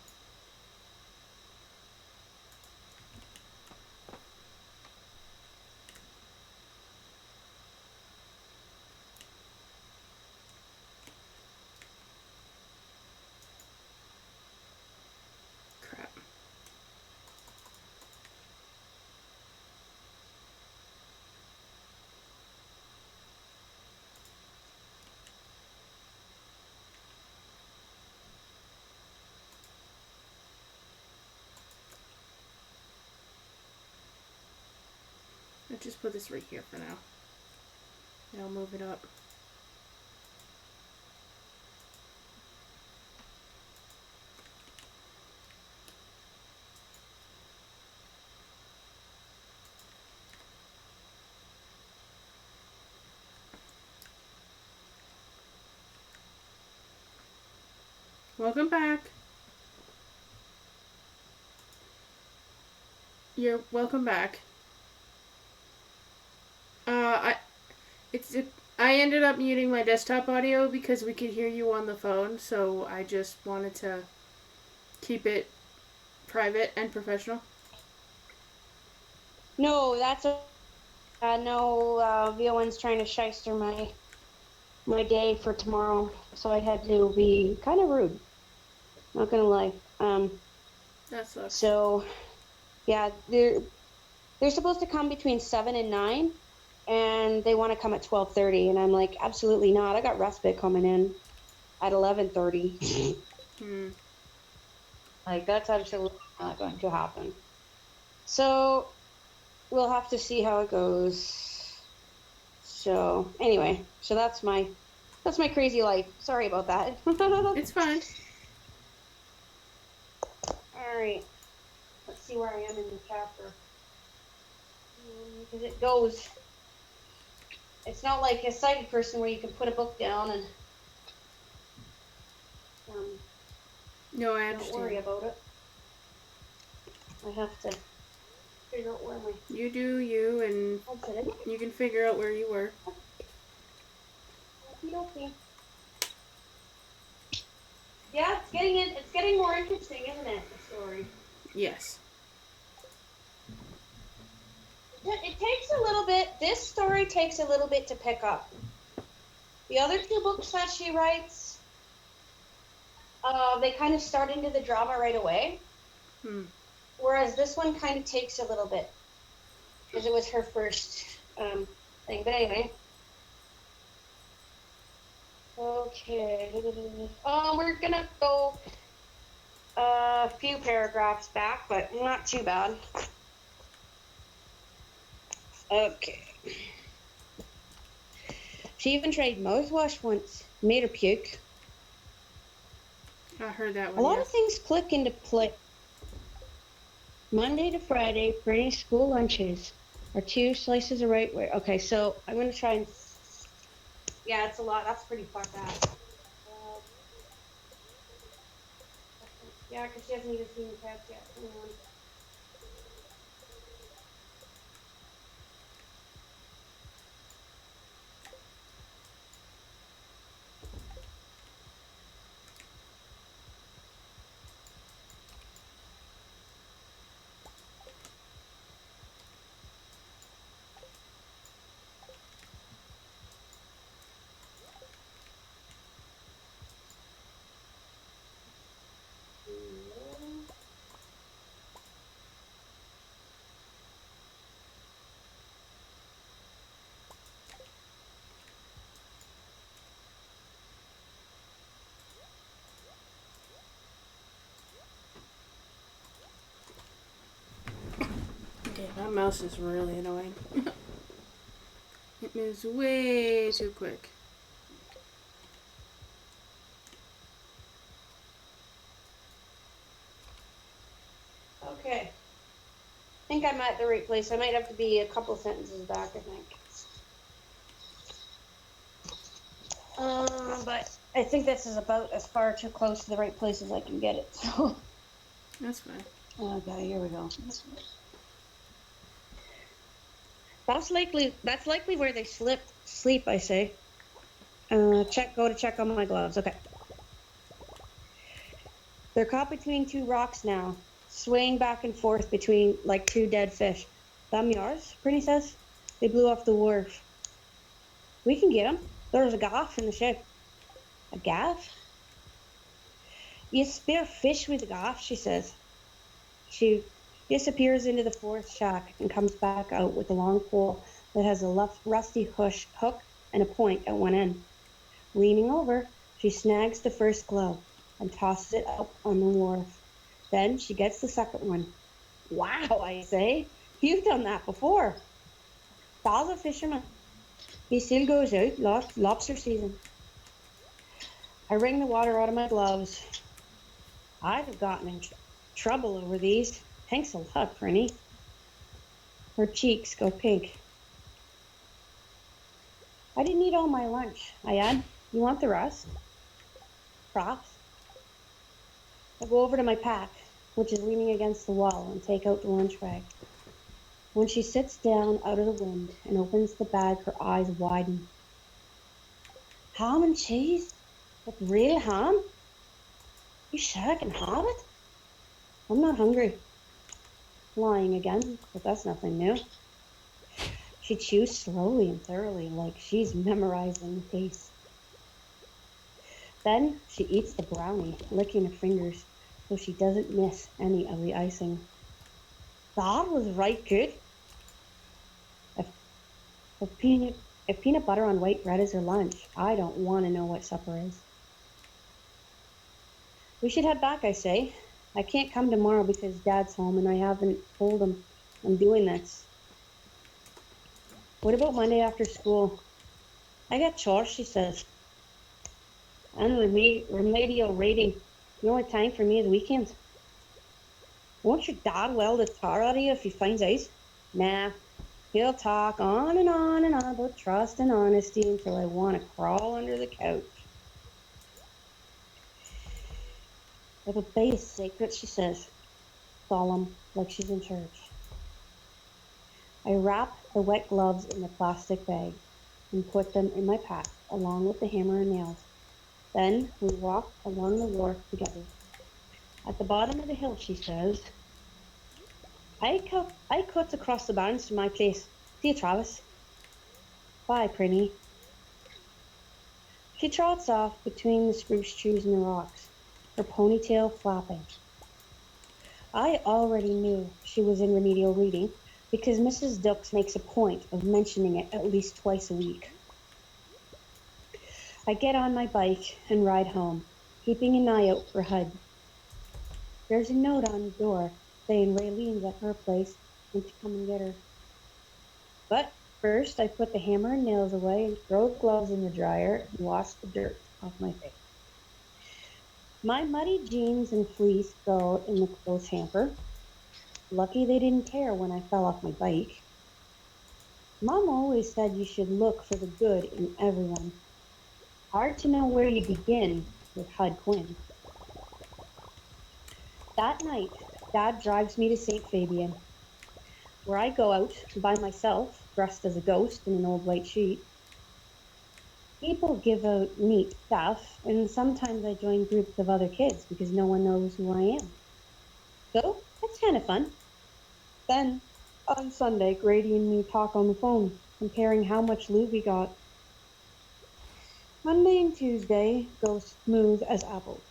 Crap. I'll just put this right here for now. And I'll move it up. Welcome back. You're welcome back. I ended up muting my desktop audio because we could hear you on the phone, so I just wanted to keep it private and professional. No, that's no. VON's trying to shyster my day for tomorrow, so I had to be kind of rude. Not gonna lie. That sucks. So, yeah, they're supposed to come between 7 and 9, and they want to come at 12:30, and I'm like, absolutely not. I got respite coming in at 11:30. Like, that's absolutely not going to happen. So we'll have to see how it goes. So anyway, so that's my crazy life. Sorry about that. It's fine. All right. Let's see where I am in the chapter. Because it goes. It's not like a sighted person where you can put a book down and No, I don't understand. worry about it. I have to figure out where my. You do you, and you can figure out where you were. Okay. Yeah, it's getting more interesting, isn't it? The story. Yes. It takes a little bit. This story takes a little bit to pick up. The other two books that she writes, they kind of start into the drama right away. Whereas this one kind of takes a little bit because it was her first thing. But anyway. Okay. We're gonna go a few paragraphs back, but not too bad. Okay. She even tried mouthwash once. Made her puke. I heard that one. A lot of things click into place. Monday to Friday, Friday school lunches are 2 slices of right way. Okay, so I'm gonna try and. Yeah, it's a lot. That's pretty far back. Yeah, because she hasn't even seen the cats yet. Hang on. That mouse is really annoying. It moves way too quick. Okay. I think I'm at the right place. I might have to be a couple sentences back, I think. But I think this is about as far too close to the right place as I can get it. So, That's fine. okay, here we go. That's likely where they sleep. I say. Go to check on my gloves. Okay. They're caught between two rocks now, swaying back and forth between like two dead fish. Them yours? Prinny says. They blew off the wharf. We can get 'em. There's a gaff in the ship. A gaff? You spear fish with a gaff, she says. She disappears into the fourth shack and comes back out with a long pole that has a rusty hook and a point at one end. Leaning over, she snags the first glove and tosses it up on the wharf. Then she gets the second one. Wow, I say. You've done that before. Pa's a fisherman. He still goes out lobster season. I wring the water out of my gloves. I'd have gotten in trouble over these. Thanks a lot, Prinny. Her cheeks go pink. I didn't eat all my lunch, I add. You want the rest? Props. I go over to my pack, which is leaning against the wall, and take out the lunch bag. When she sits down out of the wind and opens the bag, her eyes widen. Ham and cheese? Like real ham? You sure I can have it? I'm not hungry. Lying again, but that's nothing new. She chews slowly and thoroughly, like she's memorizing the taste. Then she eats the brownie, licking her fingers so she doesn't miss any of the icing. That was right good. If peanut butter on white bread is her lunch, I don't want to know what supper is. We should head back, I say. I can't come tomorrow because Dad's home and I haven't told him I'm doing this. What about Monday after school? I got chores, she says. And remedial reading. The only time for me is weekends. Won't your dad weld the tar out of you if he finds out? Nah. He'll talk on and on and on about trust and honesty until I want to crawl under the couch. If obey is sacred, she says, solemn, like she's in church. I wrap the wet gloves in the plastic bag and put them in my pack, along with the hammer and nails. Then we walk along the wharf together. At the bottom of the hill, she says, I cut across the barns to my place. See you, Travis. Bye, Prinny. She trots off between the spruce trees and the rocks, her ponytail flapping. I already knew she was in remedial reading because Mrs. Dux makes a point of mentioning it at least twice a week. I get on my bike and ride home, keeping an eye out for Hud. There's a note on the door saying Raylene's at her place and to come and get her. But first I put the hammer and nails away and throw the gloves in the dryer and wash the dirt off my face. My muddy jeans and fleece go in the clothes hamper. Lucky they didn't tear when I fell off my bike. Mom always said you should look for the good in everyone. Hard to know where you begin with Hud Quinn. That night, Dad drives me to St. Fabian, where I go out by myself, dressed as a ghost in an old white sheet. People give out neat stuff, and sometimes I join groups of other kids because no one knows who I am. So, it's kind of fun. Then, on Sunday, Grady and me talk on the phone, comparing how much loot we got. Monday and Tuesday go smooth as apples.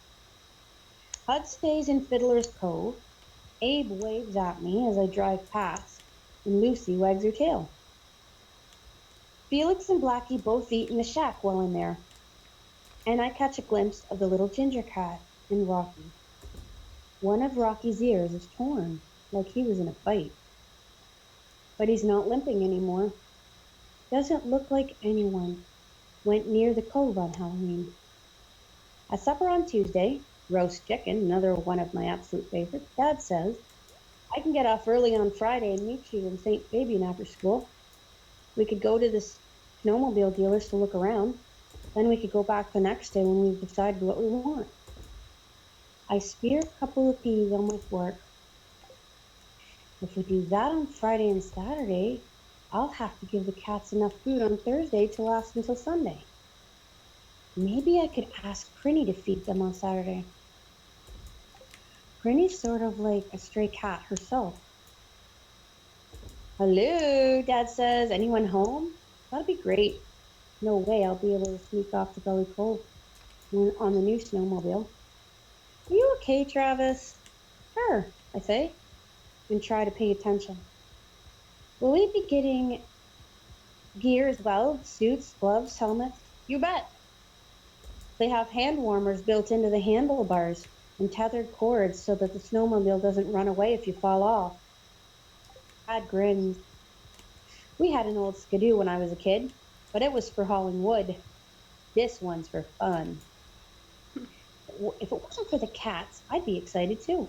Hud stays in Fiddler's Cove. Abe waves at me as I drive past, and Lucy wags her tail. Felix and Blackie both eat in the shack while in there, and I catch a glimpse of the little ginger cat and Rocky. One of Rocky's ears is torn, like he was in a fight. but he's not limping anymore. Doesn't look like anyone went near the cove on Halloween. At supper on Tuesday, roast chicken, another one of my absolute favorites, Dad says, I can get off early on Friday and meet you in St. Fabian after school. We could go to the snowmobile dealers to look around. Then we could go back the next day when we've decided what we want. I spear a couple of peas on my fork. If we do that on Friday and Saturday, I'll have to give the cats enough food on Thursday to last until Sunday. Maybe I could ask Prinny to feed them on Saturday. Prinny's sort of like a stray cat herself. Hello, Dad says. Anyone home? That'd be great. No way I'll be able to sneak off to Gully Cove on the new snowmobile. Are you okay, Travis? Sure, I say, and try to pay attention. Will we be getting gear as well? Suits, gloves, helmets? You bet. They have hand warmers built into the handlebars and tethered cords so that the snowmobile doesn't run away if you fall off. Dad grins. We had an old skidoo when I was a kid, but it was for hauling wood. This one's for fun. If it wasn't for the cats, I'd be excited too.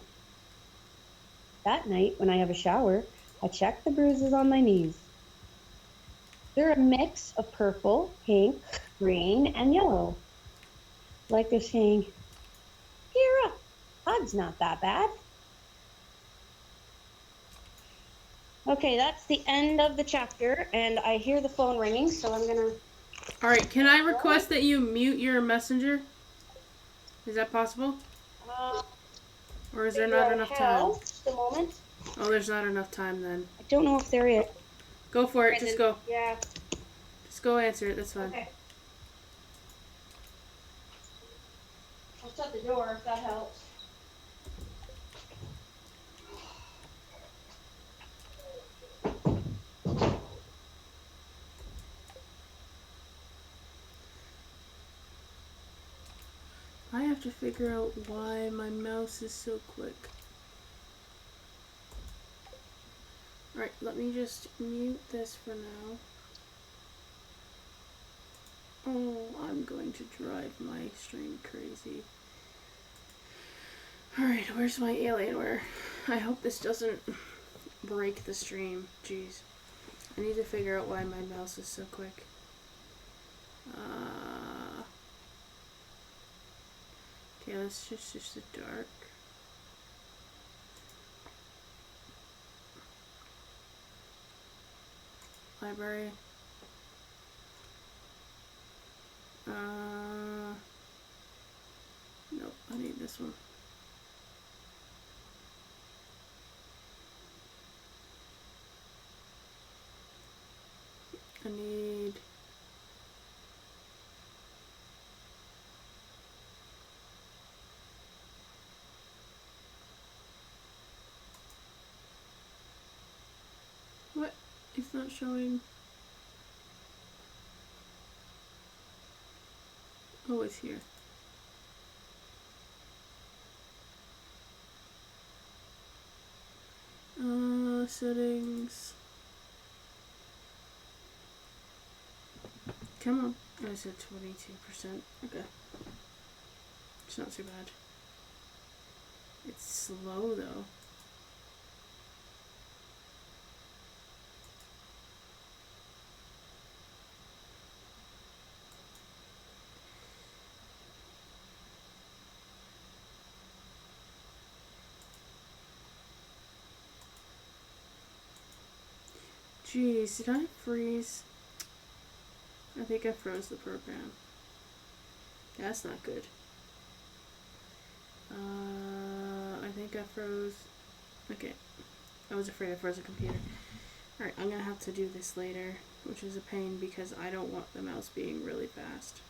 That night, when I have a shower, I check the bruises on my knees. They're a mix of purple, pink, green, and yellow. Like they're saying, "Cheer up, Pud's not that bad." Okay, that's the end of the chapter, and I hear the phone ringing, so I'm gonna... Alright, can I request that you mute your messenger? Is that possible? Or is there not enough time? Just a moment. Oh, there's not enough time then. I don't know if there is. Go for it, just go. Yeah. Just go answer it, that's fine. Okay. I'll shut the door if that helps. I have to figure out why my mouse is so quick. Alright, let me just mute this for now. Oh, I'm going to drive my stream crazy. Alright, where's my Alienware? I hope this doesn't break the stream. Jeez. I need to figure out why my mouse is so quick. Okay, let's just the dark. Library. Nope, I need this one. I need... What? It's not showing... Oh, it's here. Settings. Come on. I said 22%. Okay. It's not too bad. It's slow though. Jeez, did I freeze? I think I froze the program. That's not good. I think I froze. Okay. I was afraid I froze the computer. Alright, I'm gonna have to do this later, which is a pain because I don't want the mouse being really fast.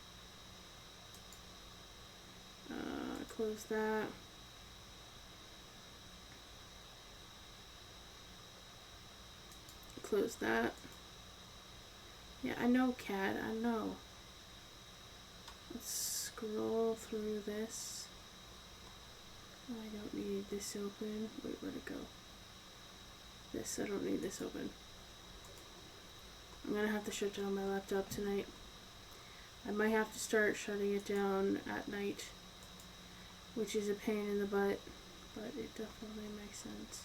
Close that. Close that. Yeah, I know, Cat, I know. Let's scroll through this. I don't need this open. Wait, where'd it go? This, I don't need this open. I'm gonna have to shut down my laptop tonight. I might have to start shutting it down at night, which is a pain in the butt, but it definitely makes sense.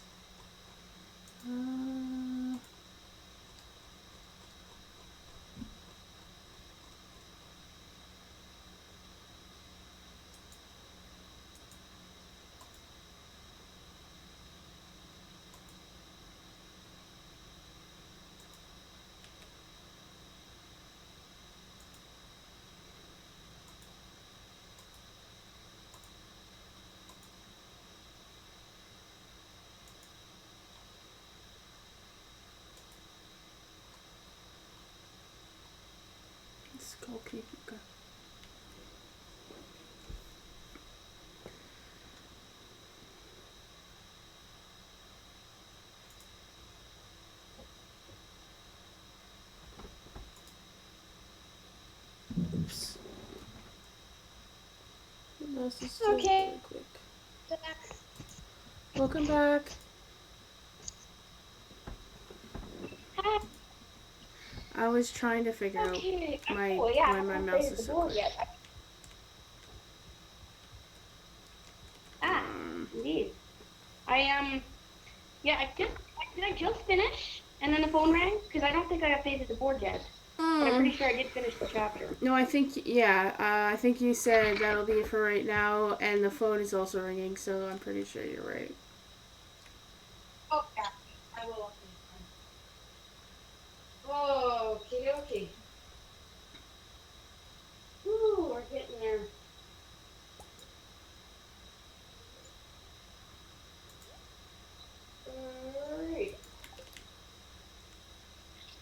Skull Keep, okay. Oops. This is still Okay. really quick. Welcome back. Hi. I was trying to figure out Okay. my Oh, yeah, why I my haven't mouse played is the so board quick. yet. Ah, indeed. Yeah, did I just finish? And then the phone rang? Because I don't think I updated the board yet. But I'm pretty sure I did finish the chapter. No, I think I think you said that'll be it for right now, and the phone is also ringing, so I'm pretty sure you're right. Oh, yeah. I will update. Okay, okay. Ooh, we're getting there. Alright.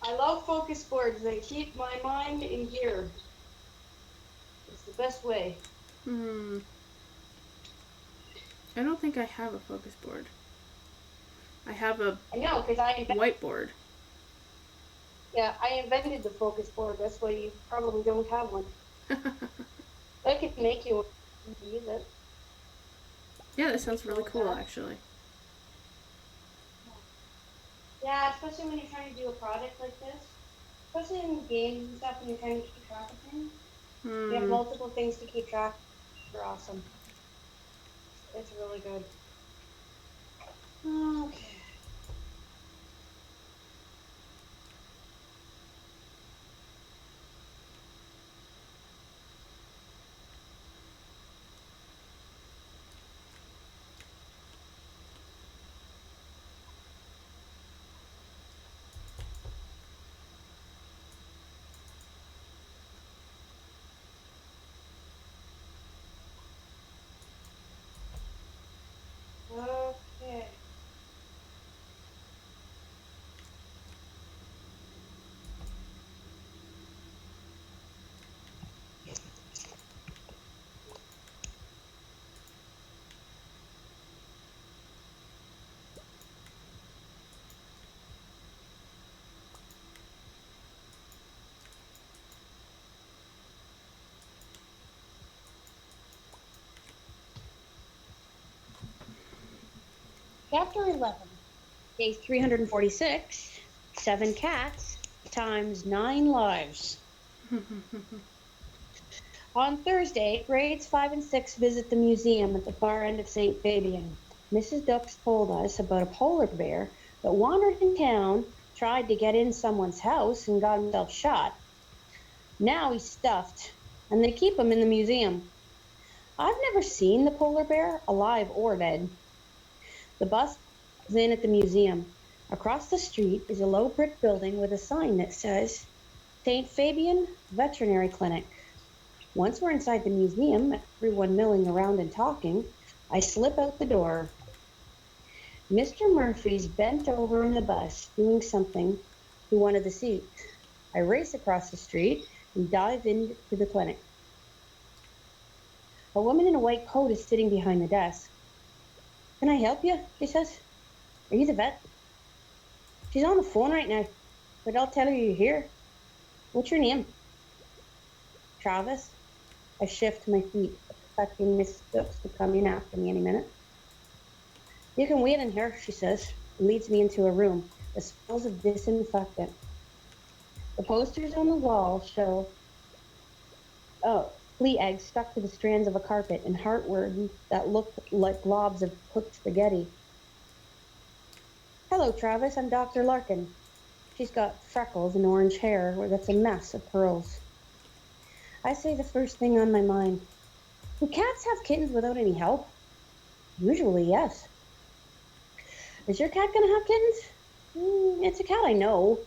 I love focus boards. They keep my mind in gear. It's the best way. I don't think I have a focus board. I have a I know, because whiteboard. I invented the focus board. That's why you probably don't have one. I could make you use it. Yeah, that sounds really cool, actually. Yeah, especially when you're trying to do a project like this. Especially in games and stuff, when you're trying to keep track of things. You have multiple things to keep track of. They're awesome. It's really good. Okay. Okay. Chapter 11, day 346, 7 cats times 9 lives. On Thursday, grades 5 and 6 visit the museum at the far end of St. Fabian. Mrs. Dux told us about a polar bear that wandered in town, tried to get in someone's house, and got himself shot. Now he's stuffed, and they keep him in the museum. I've never seen the polar bear, alive or dead. The bus is in at the museum. Across the street is a low brick building with a sign that says St. Fabian Veterinary Clinic. Once we're inside the museum, everyone milling around and talking, I slip out the door. Mr. Murphy's bent over in the bus doing something to one of the seats. I race across the street and dive into the clinic. A woman in a white coat is sitting behind the desk. Can I help you? She says. Are you the vet? She's on the phone right now, but I'll tell her you're here. What's your name? Travis. I shift my feet, expecting Miss Stokes to come in after me any minute. You can wait in here, she says, and leads me into a room that smells of disinfectant. The posters on the wall show, oh, flea eggs stuck to the strands of a carpet and heartworms that look like globs of cooked spaghetti. Hello, Travis, I'm Dr. Larkin. She's got freckles and orange hair that's a mess of curls. I say the first thing on my mind. Do cats have kittens without any help? Usually, yes. Is your cat gonna have kittens? It's a cat I know.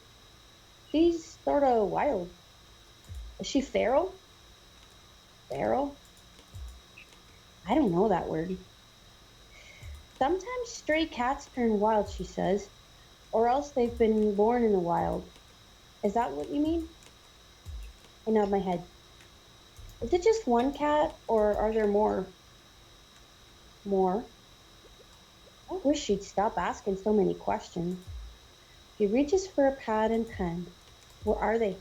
She's sorta wild. Is she feral? Feral? I don't know that word. Sometimes stray cats turn wild, she says, or else they've been born in the wild. Is that what you mean? I nod my head. Is it just one cat, or are there more? More? I wish she'd stop asking so many questions. She reaches for a pad and pen. Where are they?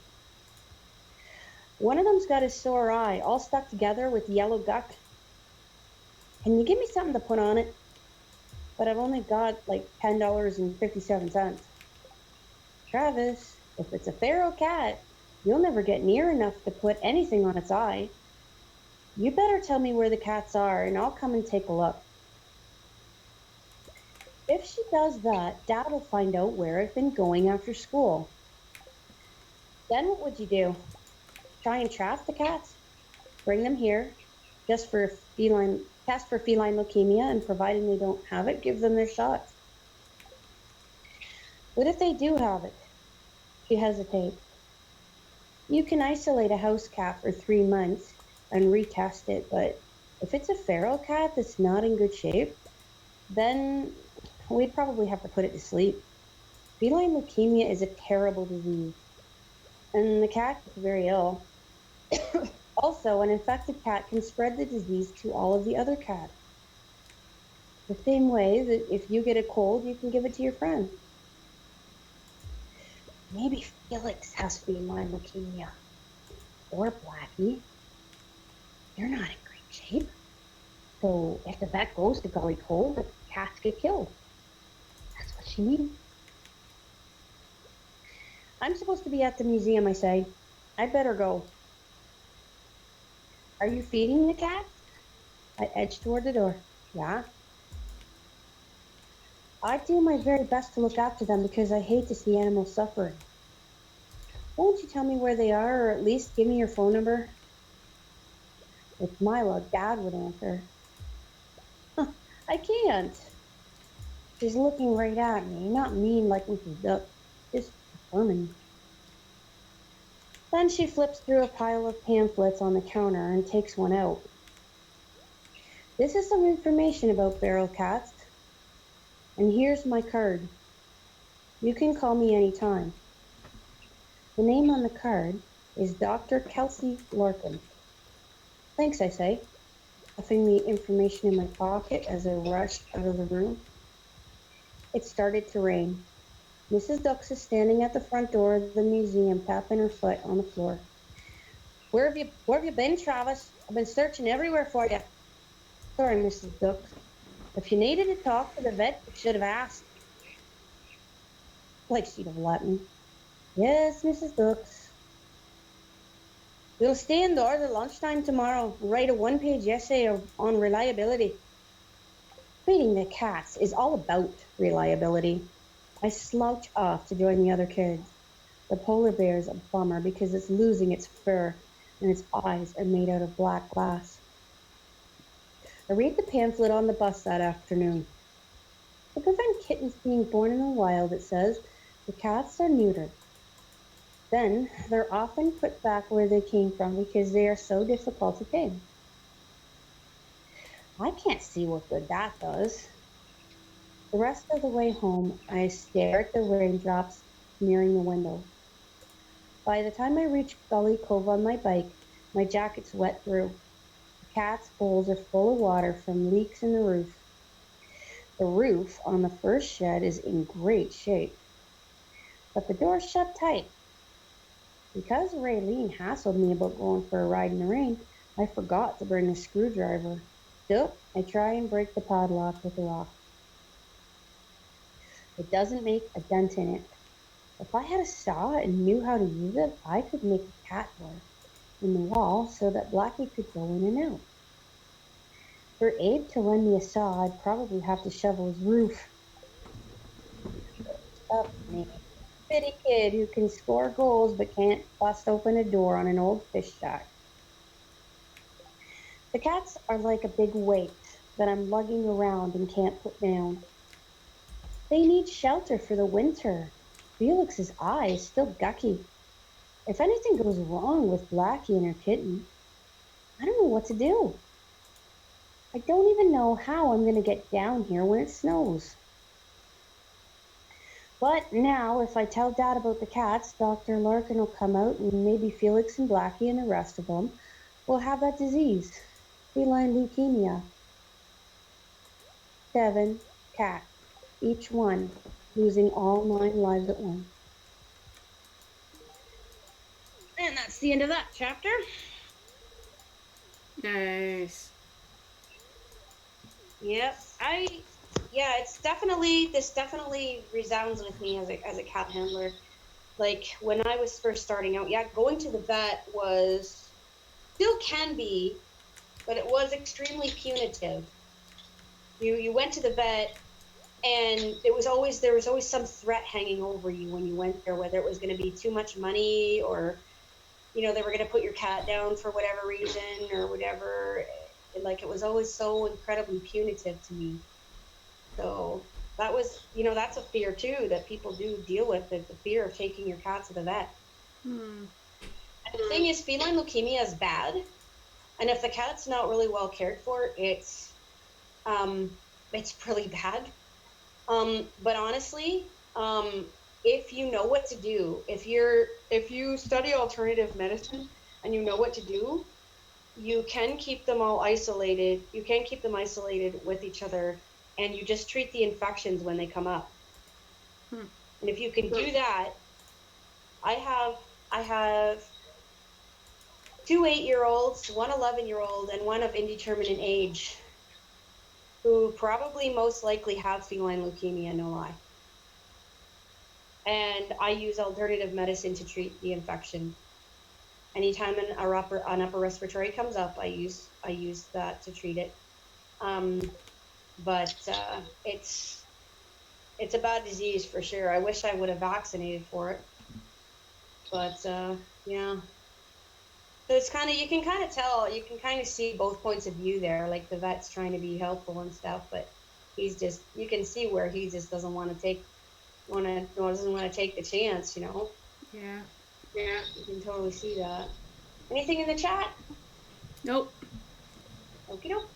One of them's got a sore eye, all stuck together with yellow guck. Can you give me something to put on it? But I've only got like $10.57. Travis, if it's a feral cat, you'll never get near enough to put anything on its eye. You better tell me where the cats are and I'll come and take a look. If she does that, Dad will find out where I've been going after school. Then what would you do? Try and trap the cats? Bring them here, just for feline test for feline leukemia, and providing they don't have it, give them their shots. What if they do have it? She hesitates. You can isolate a house cat for 3 months and retest it, but if it's a feral cat that's not in good shape, then we'd probably have to put it to sleep. Feline leukemia is a terrible disease, and the cat is very ill. Also, an infected cat can spread the disease to all of the other cats. The same way that if you get a cold, you can give it to your friend. Maybe Felix has feline leukemia. Or Blackie. They're not in great shape. So if the vet goes to gully cold, the cats get killed. That's what she means. I'm supposed to be at the museum, I say. I'd better go. Are you feeding the cats? I edge toward the door. Yeah. I do my very best to look after them because I hate to see animals suffering. Won't you tell me where they are, or at least give me your phone number? It's Mila, Dad would answer. I can't. She's looking right at me, not mean like Mrs. Duck, just affirming. Then she flips through a pile of pamphlets on the counter and takes one out. This is some information about feral cats. And here's my card. You can call me anytime. The name on the card is Dr. Kelsey Larkin. Thanks, I say, stuffing the information in my pocket as I rushed out of the room. It started to rain. Mrs. Dux is standing at the front door of the museum, tapping her foot on the floor. Where have you been, Travis? I've been searching everywhere for you. Sorry, Mrs. Dux. If you needed to talk to the vet, you should have asked. Like she'd have let me. Yes, Mrs. Dux. We'll stay indoors at lunchtime tomorrow, write a one-page essay on reliability. Feeding the cats is all about reliability. I slouch off to join the other kids. The polar bear is a bummer because it's losing its fur and its eyes are made out of black glass. I read the pamphlet on the bus that afternoon. To prevent kittens being born in the wild, it says, the cats are neutered. Then they're often put back where they came from because they are so difficult to tame. I can't see what good that does. The rest of the way home, I stare at the raindrops smearing the window. By the time I reach Gully Cove on my bike, my jacket's wet through. The cat's bowls are full of water from leaks in the roof. The roof on the first shed is in great shape, but the door's shut tight. Because Raylene hassled me about going for a ride in the rain, I forgot to bring a screwdriver. So I try and break the padlock with a rock. It doesn't make a dent in it. If I had a saw and knew how to use it, I could make a cat door in the wall so that Blackie could go in and out. For Abe to lend me a saw, I'd probably have to shovel his roof. Up me. Bitty kid who can score goals but can't bust open a door on an old fish shack. The cats are like a big weight that I'm lugging around and can't put down. They need shelter for the winter. Felix's eye is still gucky. If anything goes wrong with Blackie and her kitten, I don't know what to do. I don't even know how I'm going to get down here when it snows. But now, if I tell Dad about the cats, Dr. Larkin will come out and maybe Felix and Blackie and the rest of them will have that disease, feline leukemia. 7 cats, each one losing all 9 lives at once. And that's the end of that chapter. Nice. Yep, this definitely resounds with me as a cat handler. Like when I was first starting out, going to the vet still can be, but it was extremely punitive. You went to the vet and there was always some threat hanging over you when you went there, whether it was going to be too much money or they were going to put your cat down for whatever reason or whatever. Like it was always so incredibly punitive to me. So that was, that's a fear too that people do deal with, the fear of taking your cat to the vet. And the thing is, feline leukemia is bad, and if the cat's not really well cared for, it's really bad. But honestly, if you know what to do, if you study alternative medicine and you know what to do, you can keep them all isolated. You can keep them isolated with each other, and you just treat the infections when they come up. And if you can do that, I have 2 8-year-olds, 1 11-year-old, and 1 of indeterminate age who probably most likely have feline leukemia, no lie. And I use alternative medicine to treat the infection. Anytime an upper respiratory comes up, I use that to treat it. But it's a bad disease for sure. I wish I would have vaccinated for it. But yeah. So it's you can kind of tell, you can kind of see both points of view there. Like the vet's trying to be helpful and stuff, but you can see where he just doesn't want to take the chance, Yeah. Yeah. You can totally see that. Anything in the chat? Nope. Okie doke.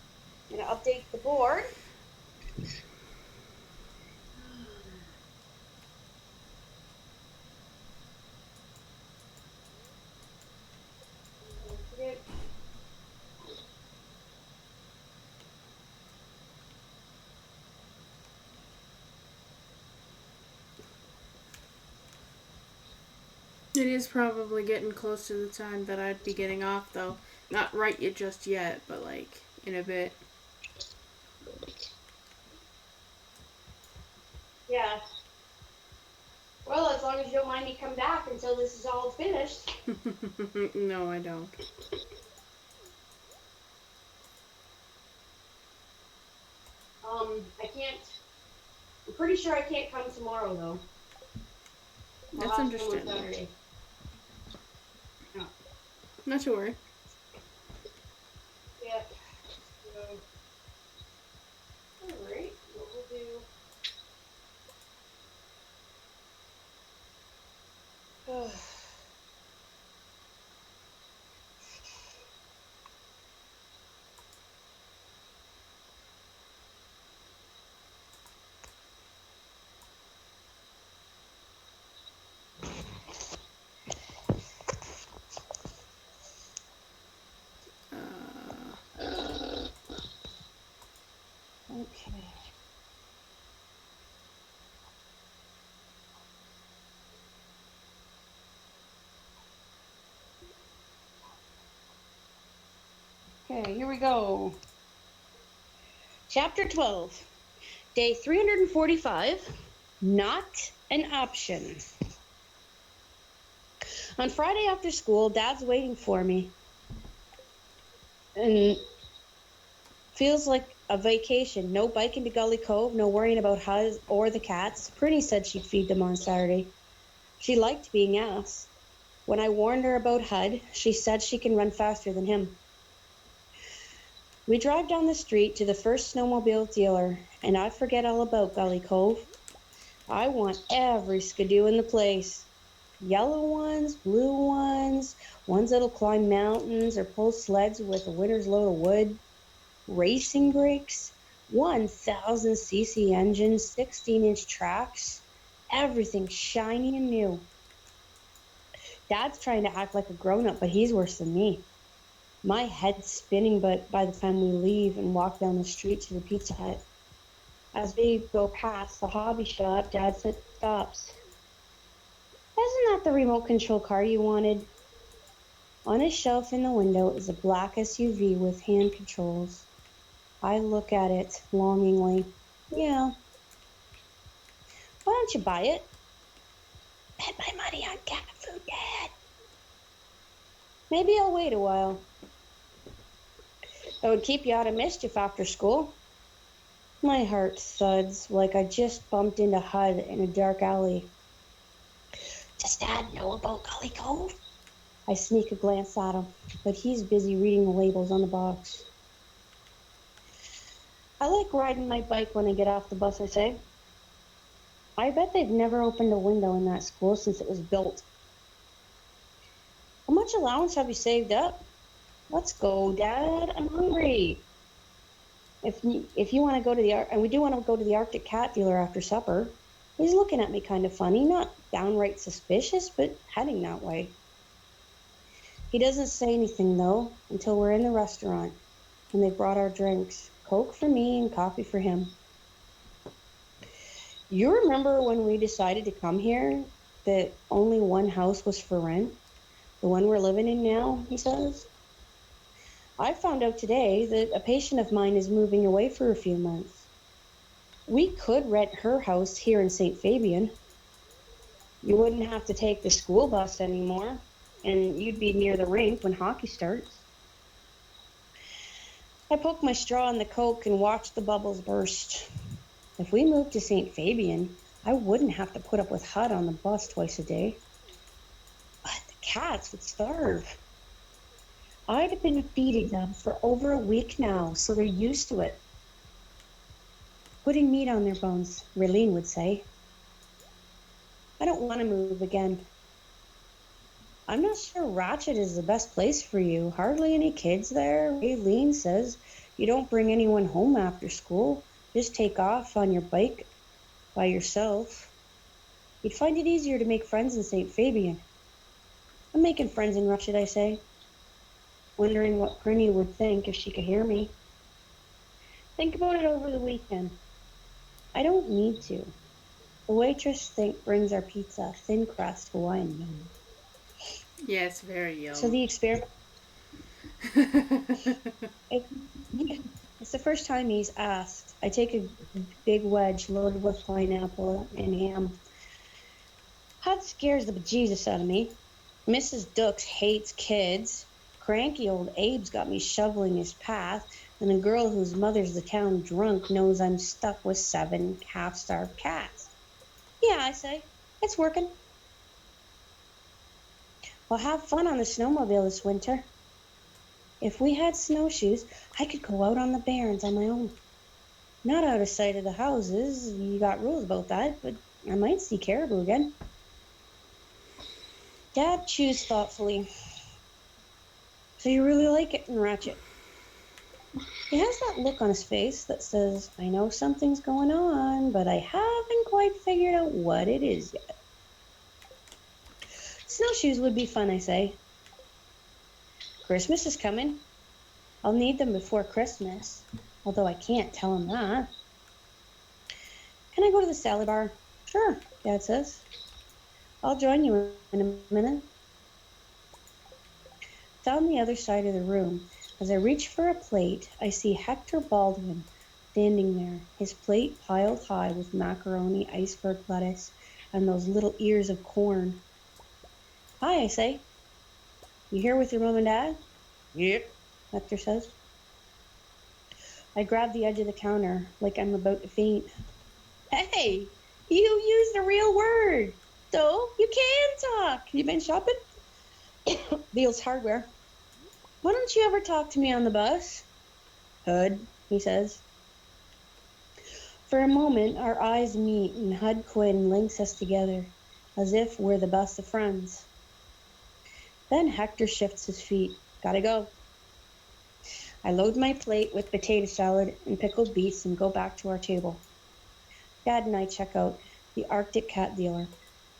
I'm gonna update the board. It is probably getting close to the time that I'd be getting off, though. Not right yet, just yet, but like in a bit. Yeah. Well, as long as you don't mind me coming back until this is all finished. No, I don't. I can't. I'm pretty sure I can't come tomorrow though. That's understandable. No. Not to worry. Yeah. So, all right. What we'll do. Okay. Okay, here we go. Chapter 12, day 345, not an option. On Friday after school, Dad's waiting for me. And feels like a vacation. No biking to Gully Cove, no worrying about Huz or the cats. Prinny said she'd feed them on Saturday. She liked being asked. When I warned her about Hud, she said she can run faster than him. We drive down the street to the first snowmobile dealer, and I forget all about Gully Cove. I want every skidoo in the place. Yellow ones, blue ones that'll climb mountains or pull sleds with a winter's load of wood, racing brakes, 1,000cc engines, 16-inch tracks, everything shiny and new. Dad's trying to act like a grown-up, but he's worse than me. My head's spinning, but by the time we leave and walk down the street to the Pizza Hut, as we go past the hobby shop, Dad stops. Isn't that the remote control car you wanted? On a shelf in the window is a black SUV with hand controls. I look at it longingly. Yeah. Why don't you buy it? Bet my money on cat food, Dad. Maybe I'll wait a while. That would keep you out of mischief after school. My heart thuds like I just bumped into Hud in a dark alley. Does Dad know about Gully Cove? I sneak a glance at him, but he's busy reading the labels on the box. I like riding my bike when I get off the bus, I say. I bet they've never opened a window in that school since it was built. How much allowance have you saved up? Let's go, Dad. I'm hungry. If you want to go to and we do want to go to the Arctic cat dealer after supper. He's looking at me kind of funny, not downright suspicious, but heading that way. He doesn't say anything though until we're in the restaurant and they've brought our drinks. Coke for me and coffee for him. You remember when we decided to come here that only one house was for rent? The one we're living in now, he says. I found out today that a patient of mine is moving away for a few months. We could rent her house here in St. Fabian. You wouldn't have to take the school bus anymore, and you'd be near the rink when hockey starts. I poke my straw in the Coke and watch the bubbles burst. If we moved to St. Fabian, I wouldn't have to put up with Hud on the bus twice a day. But the cats would starve. I'd been feeding them for over a week now, so they're used to it. Putting meat on their bones, Raylene would say. I don't want to move again. I'm not sure Ratchet is the best place for you. Hardly any kids there. Raylene says you don't bring anyone home after school. Just take off on your bike by yourself. You'd find it easier to make friends in St. Fabian. I'm making friends in Ratchet, I say. Wondering what Prinny would think if she could hear me. Think about it over the weekend. I don't need to. The waitress brings our pizza, thin crust, Hawaiian yum. Yes, very yum. So the experiment... It's the first time he's asked. I take a big wedge loaded with pineapple and ham. Hud scares the bejesus out of me. Mrs. Dux hates kids. Cranky old Abe's got me shoveling his path, and a girl whose mother's the town drunk knows I'm stuck with 7 half-starved cats. Yeah, I say, it's working. We'll have fun on the snowmobile this winter. If we had snowshoes, I could go out on the barrens on my own. Not out of sight of the houses, you got rules about that, but I might see caribou again. Dad chews thoughtfully. So you really like it in Ratchet? He has that look on his face that says, I know something's going on, but I haven't quite figured out what it is yet. Snowshoes would be fun, I say. Christmas is coming. I'll need them before Christmas, although I can't tell him that. Can I go to the salad bar? Sure, Dad says. I'll join you in a minute. Down the other side of the room, as I reach for a plate, I see Hector Baldwin standing there, his plate piled high with macaroni, iceberg lettuce, and those little ears of corn. Hi, I say. You here with your mom and dad? Yep, Hector says. I grab the edge of the counter like I'm about to faint. Hey, you used a real word. So you can talk. You been shopping? Beals Hardware. Why don't you ever talk to me on the bus? Hud, he says. For a moment, our eyes meet and Hud Quinn links us together, as if we're the best of friends. Then Hector shifts his feet. Gotta go. I load my plate with potato salad and pickled beets and go back to our table. Dad and I check out the Arctic cat dealer.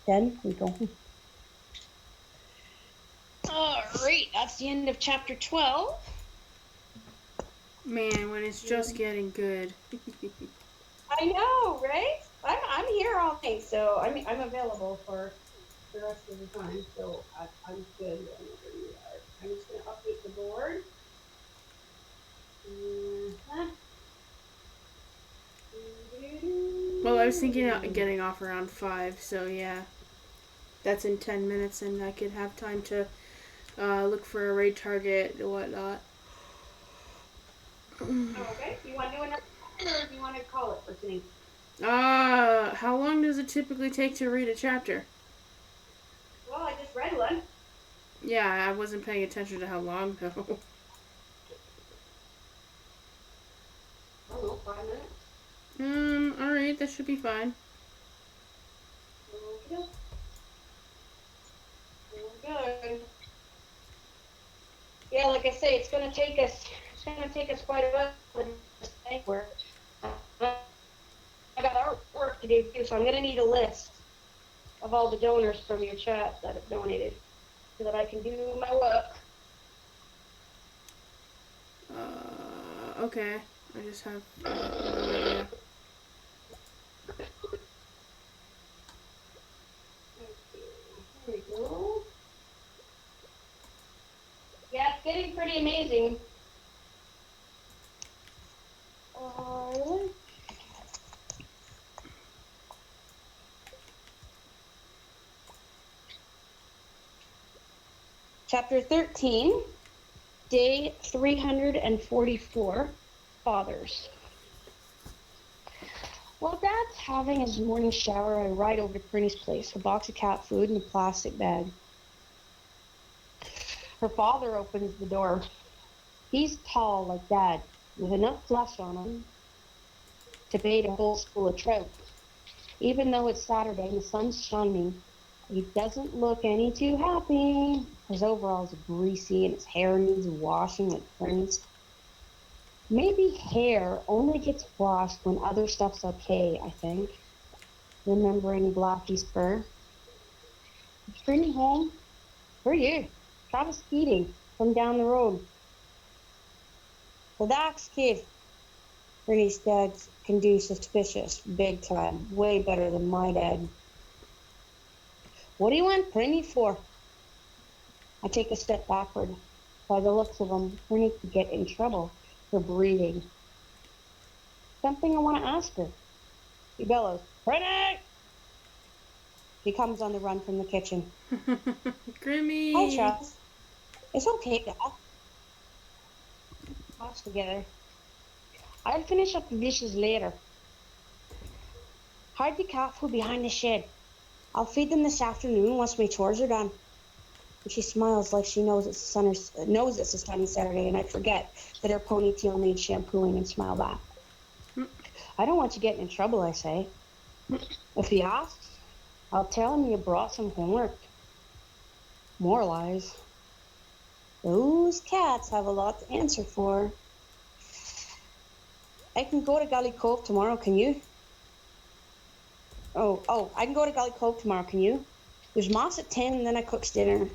Then we go home. All right, that's the end of chapter 12. Man, when it's just getting good. I know, right? I'm here all day, so I'm available for the rest of the time. So I'm good whenever you are. I'm just gonna update the board. Well, I was thinking of getting off around 5, so yeah. That's in 10 minutes, and I could have time to look for a raid target and whatnot. Okay, you want to do another one, or do you want to call it for tonight? How long does it typically take to read a chapter? Well, I just read one. Yeah, I wasn't paying attention to how long, though. I don't know, 5 minutes. Alright, that should be fine. Okay. Good. Yeah, like I say, it's gonna take us quite a while to make work. I got artwork to do too, so I'm gonna need a list of all the donors from your chat that have donated so that I can do my work. Okay. I just have no idea. There we go. Yeah, it's getting pretty amazing. Chapter 13, day 344, Fathers. While Dad's having his morning shower, I ride over to Prinny's place, a box of cat food in a plastic bag. Her father opens the door. He's tall like Dad, with enough flesh on him to bait a whole school of trout. Even though it's Saturday and the sun's shining, he doesn't look any too happy. His overalls are greasy and his hair needs washing like Prinny's. Maybe hair only gets washed when other stuff's okay, I think. Remembering Blackie's fur. Is Prinny home? Where are you? Travis Keating from down the road. The Doc's kid. Prinny's dad can do suspicious, big time, way better than my dad. What do you want Prinny for? I take a step backward. By the looks of him, Prinny could get in trouble for breathing. Something I want to ask her. He bellows, Prinny! He comes on the run from the kitchen. Grimmy! Hi, Travis. It's okay, Dad. Wash together. I'll finish up the dishes later. Hide the cat food behind the shed. I'll feed them this afternoon once my chores are done. And she smiles like she knows it's a sunny Saturday, and I forget that her ponytail needs shampooing and smile back. I don't want you getting in trouble, I say. If he asks, I'll tell him you brought some homework. More lies. Those cats have a lot to answer for. I can go to Gully Cove tomorrow, can you? I can go to Gully Cove tomorrow, can you? There's Moss at 10 and then I cooks dinner.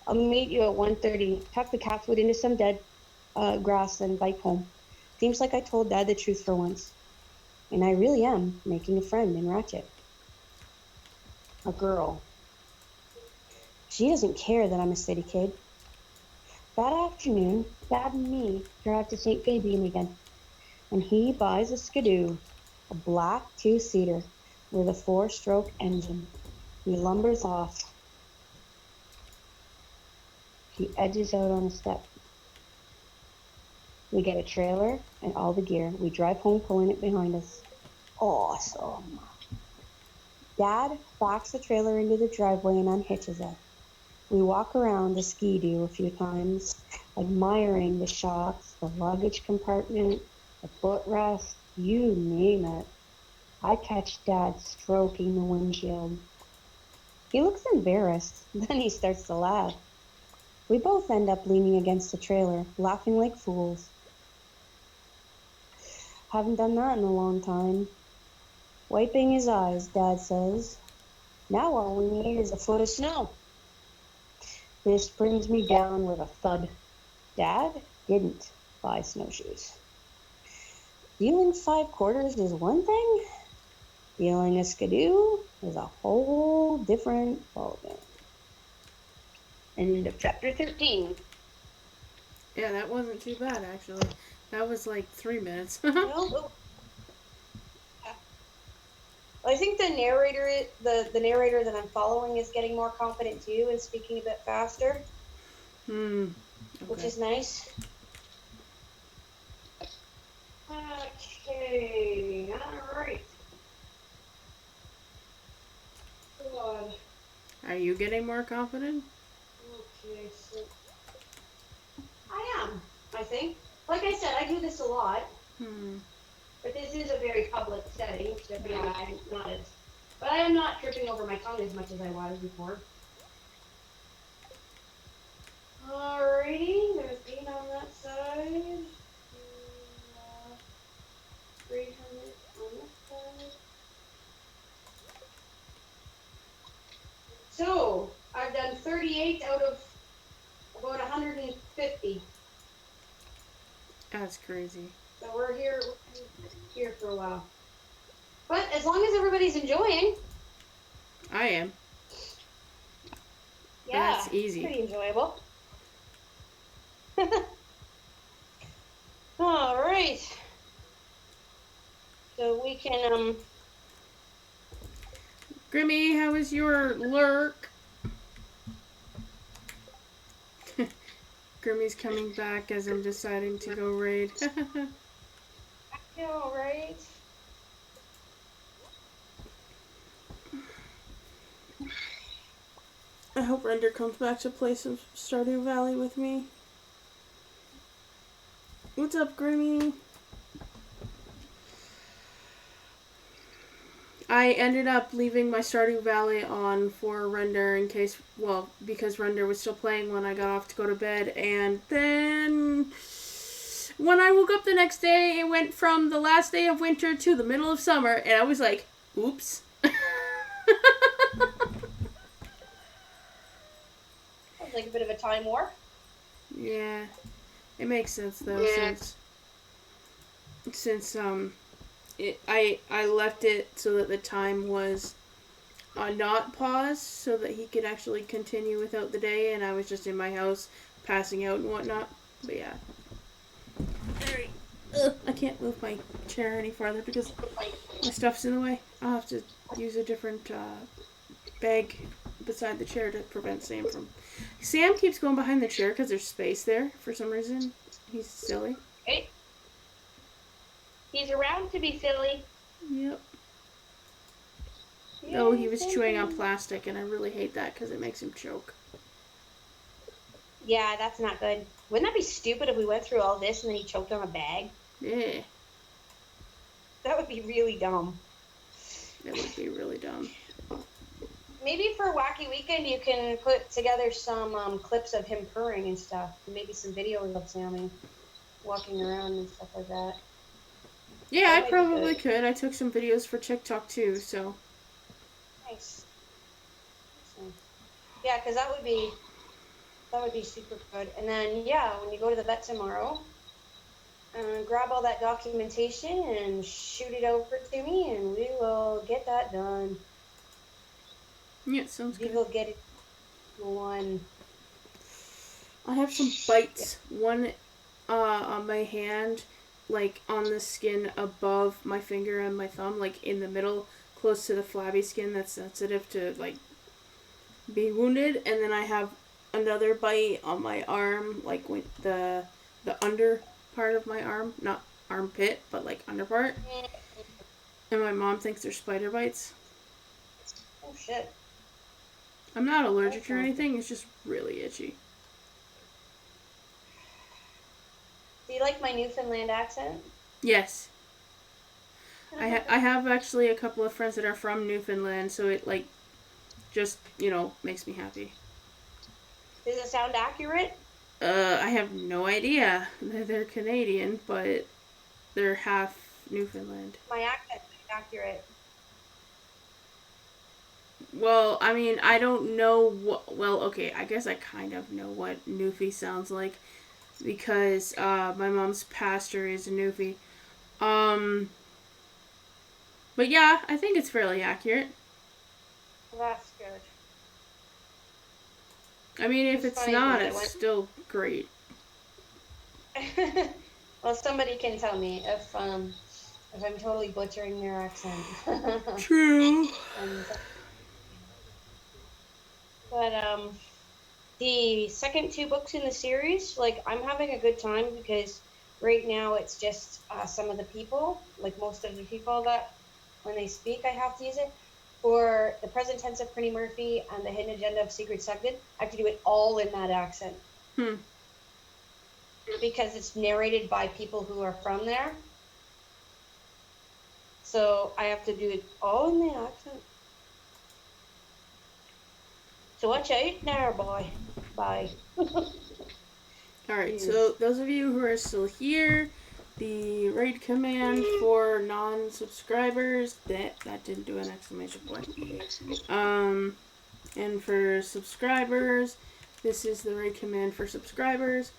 I'll meet you at 1:30. Tuck the cat food into some dead grass and bike home. Seems like I told Dad the truth for once. And I really am making a friend in Ratchet. A girl. She doesn't care that I'm a city kid. That afternoon, Dad and me drive to St. Fabian again. And he buys a Skidoo, a black 2-seater with a 4-stroke engine. He lumbers off. He edges out on a step. We get a trailer and all the gear. We drive home pulling it behind us. Awesome. Dad backs the trailer into the driveway and unhitches it. We walk around the ski-doo a few times, admiring the shocks, the luggage compartment, the footrest, you name it. I catch Dad stroking the windshield. He looks embarrassed, then he starts to laugh. We both end up leaning against the trailer, laughing like fools. Haven't done that in a long time. Wiping his eyes, Dad says, now all we need is a foot of snow. This brings me down with a thud. Dad didn't buy snowshoes. Dealing 5 quarters is one thing. Dealing a skidoo is a whole different ballgame. End of chapter 13. Yeah, that wasn't too bad, actually. That was like 3 minutes. Well, I think the narrator that I'm following is getting more confident too and speaking a bit faster, Okay. which is nice. Okay, alright. God. Are you getting more confident? Okay, so I am, I think. Like I said, I do this a lot, but this is a very public setting, so yeah, I'm not as, but I am not tripping over my tongue as much as I was before. Alrighty, there's 8 on that side. 300 on this side. So, I've done 38 out of about 150. That's crazy. So we're here for a while. But as long as everybody's enjoying. I am. Yeah, That's easy. Pretty enjoyable. All right. So we can Grimmy, how was your lurk? Grimmy's coming back as I'm deciding to go raid. Yeah, all right. I hope Render comes back to play some Stardew Valley with me. What's up, Grimmy? I ended up leaving my Stardew Valley on for Render in case, well, because Render was still playing when I got off to go to bed, and then when I woke up the next day, it went from the last day of winter to the middle of summer, and I was like, oops. Sounds like a bit of a time warp. Yeah, it makes sense though, since I left it so that the time was not paused, so that he could actually continue without the day, and I was just in my house passing out and whatnot. But yeah, I can't move my chair any farther because my stuff's in the way. I'll have to use a different bag beside the chair to prevent Sam from. Sam keeps going behind the chair because there's space there for some reason. He's silly. Hey. He's around to be silly. Yep. No, he was chewing on plastic, and I really hate that because it makes him choke. Yeah, that's not good. Wouldn't that be stupid if we went through all this and then he choked on a bag? Yeah. That would be really dumb. That would be really dumb. Maybe for Wacky Weekend you can put together some clips of him purring and stuff. Maybe some videos of Sammy walking around and stuff like that. Yeah, I probably could. I took some videos for TikTok too, so. Nice. Yeah, because that would be super good. And then, yeah, when you go to the vet tomorrow, grab all that documentation and shoot it over to me, and we will get that done. Yeah, sounds good. We will get it one. I have some bites. One on my hand, like on the skin above my finger and my thumb, like in the middle, close to the flabby skin that's sensitive to like be wounded. And then I have another bite on my arm, like with the under part of my arm, not armpit, but like under part. And my mom thinks they're spider bites. Oh shit. I'm not allergic That's or not anything. It's just really itchy. Do you like my Newfoundland accent? Yes. I have actually a couple of friends that are from Newfoundland, so it like just makes me happy. Does it sound accurate? I have no idea. They're Canadian, but they're half Newfoundland. My accent is accurate. Well, I mean, I don't know what. Well, okay, I guess I kind of know what Newfie sounds like because my mom's pastor is a Newfie. Um, but yeah, I think it's fairly accurate. That's good. I mean, if It's it's funny not, because I it's went. still great. Well, somebody can tell me if I'm totally butchering their accent. True. And, but the second two books in the series, like I'm having a good time because right now it's just some of the people, like most of the people that when they speak, I have to use it. For the present tense of Pretty Murphy and the hidden agenda of Secret Sugden, I have to do it all in that accent. Because it's narrated by people who are from there. So I have to do it all in the accent. So watch out there, boy. Bye. Alright, so those of you who are still here, the raid command for non-subscribers, that didn't do an exclamation point. And for subscribers, this is the raid command for subscribers.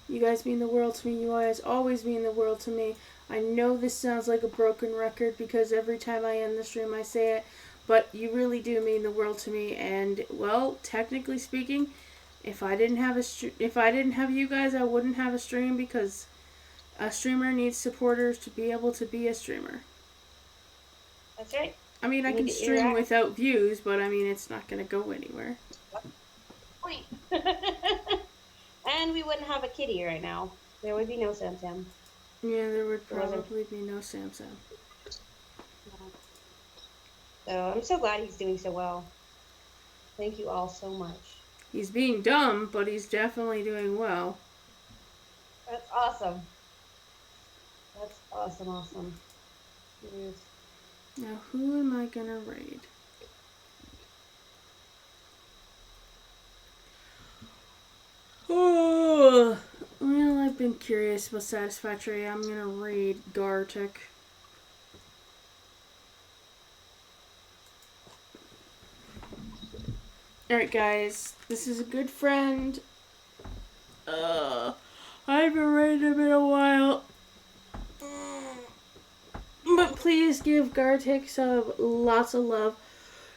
You guys mean the world to me. You guys always mean the world to me. I know this sounds like a broken record because every time I end the stream I say it, but you really do mean the world to me. And well, technically speaking, if I didn't have you guys, I wouldn't have a stream because a streamer needs supporters to be able to be a streamer. That's right. I mean, I can stream without views, but I mean, it's not going to go anywhere. Point. And we wouldn't have a kitty right now. There would be no Sam Sam. Yeah, there would probably be no Sam Sam. So I'm so glad he's doing so well. Thank you all so much. He's being dumb, but he's definitely doing well. That's awesome. That's awesome. Yes. Now, who am I gonna raid? Oh, well, I've been curious about Satisfactory. I'm gonna raid Gartic. Alright, guys, this is a good friend. I haven't raided him in a while. But please give Gartic some lots of love.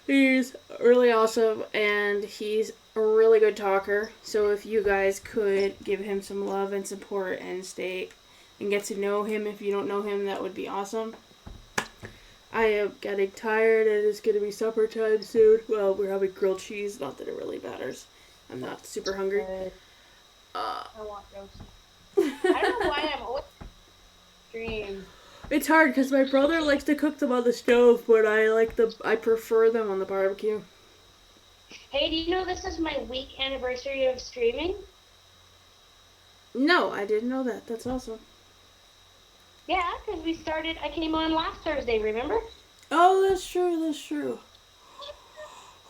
He's really awesome and he's a really good talker. So if you guys could give him some love and support and stay and get to know him if you don't know him, that would be awesome. I am getting tired and it's going to be supper time soon. Well, we're having grilled cheese. Not that it really matters. I'm not super hungry. I want those. I don't know why I'm always stream. It's hard because my brother likes to cook them on the stove, but I prefer them on the barbecue. Hey, do you know this is my week anniversary of streaming? No, I didn't know that. That's awesome. Yeah, because I came on last Thursday, remember? Oh, that's true.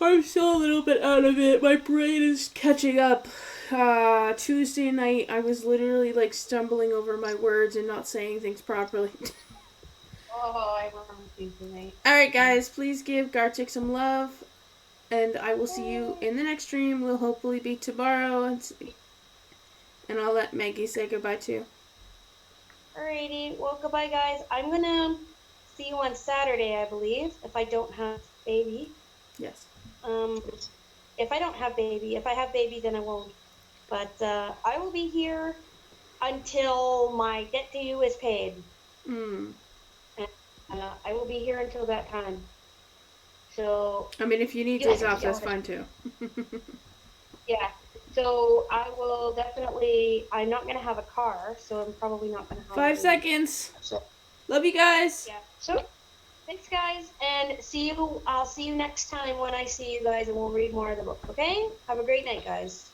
I'm still a little bit out of it. My brain is catching up. Tuesday night, I was literally stumbling over my words and not saying things properly. Oh, I remember Tuesday night. Alright, guys, please give Gartic some love. And I will see you in the next stream. We'll hopefully be tomorrow. And I'll let Maggie say goodbye too. Alrighty, well, goodbye, guys. I'm gonna see you on Saturday, I believe, if I don't have baby. Yes. If I don't have baby. If I have baby, then I won't. But I will be here until my debt to you is paid. And I will be here until that time. So. I mean, if you need days off, that's fine too. Yeah. So I will definitely. I'm not gonna have a car, so I'm probably not gonna have. 5 seconds. So, Love you guys. Yeah. So thanks, guys, and see you. I'll see you next time when I see you guys, and we'll read more of the book. Okay? Have a great night, guys.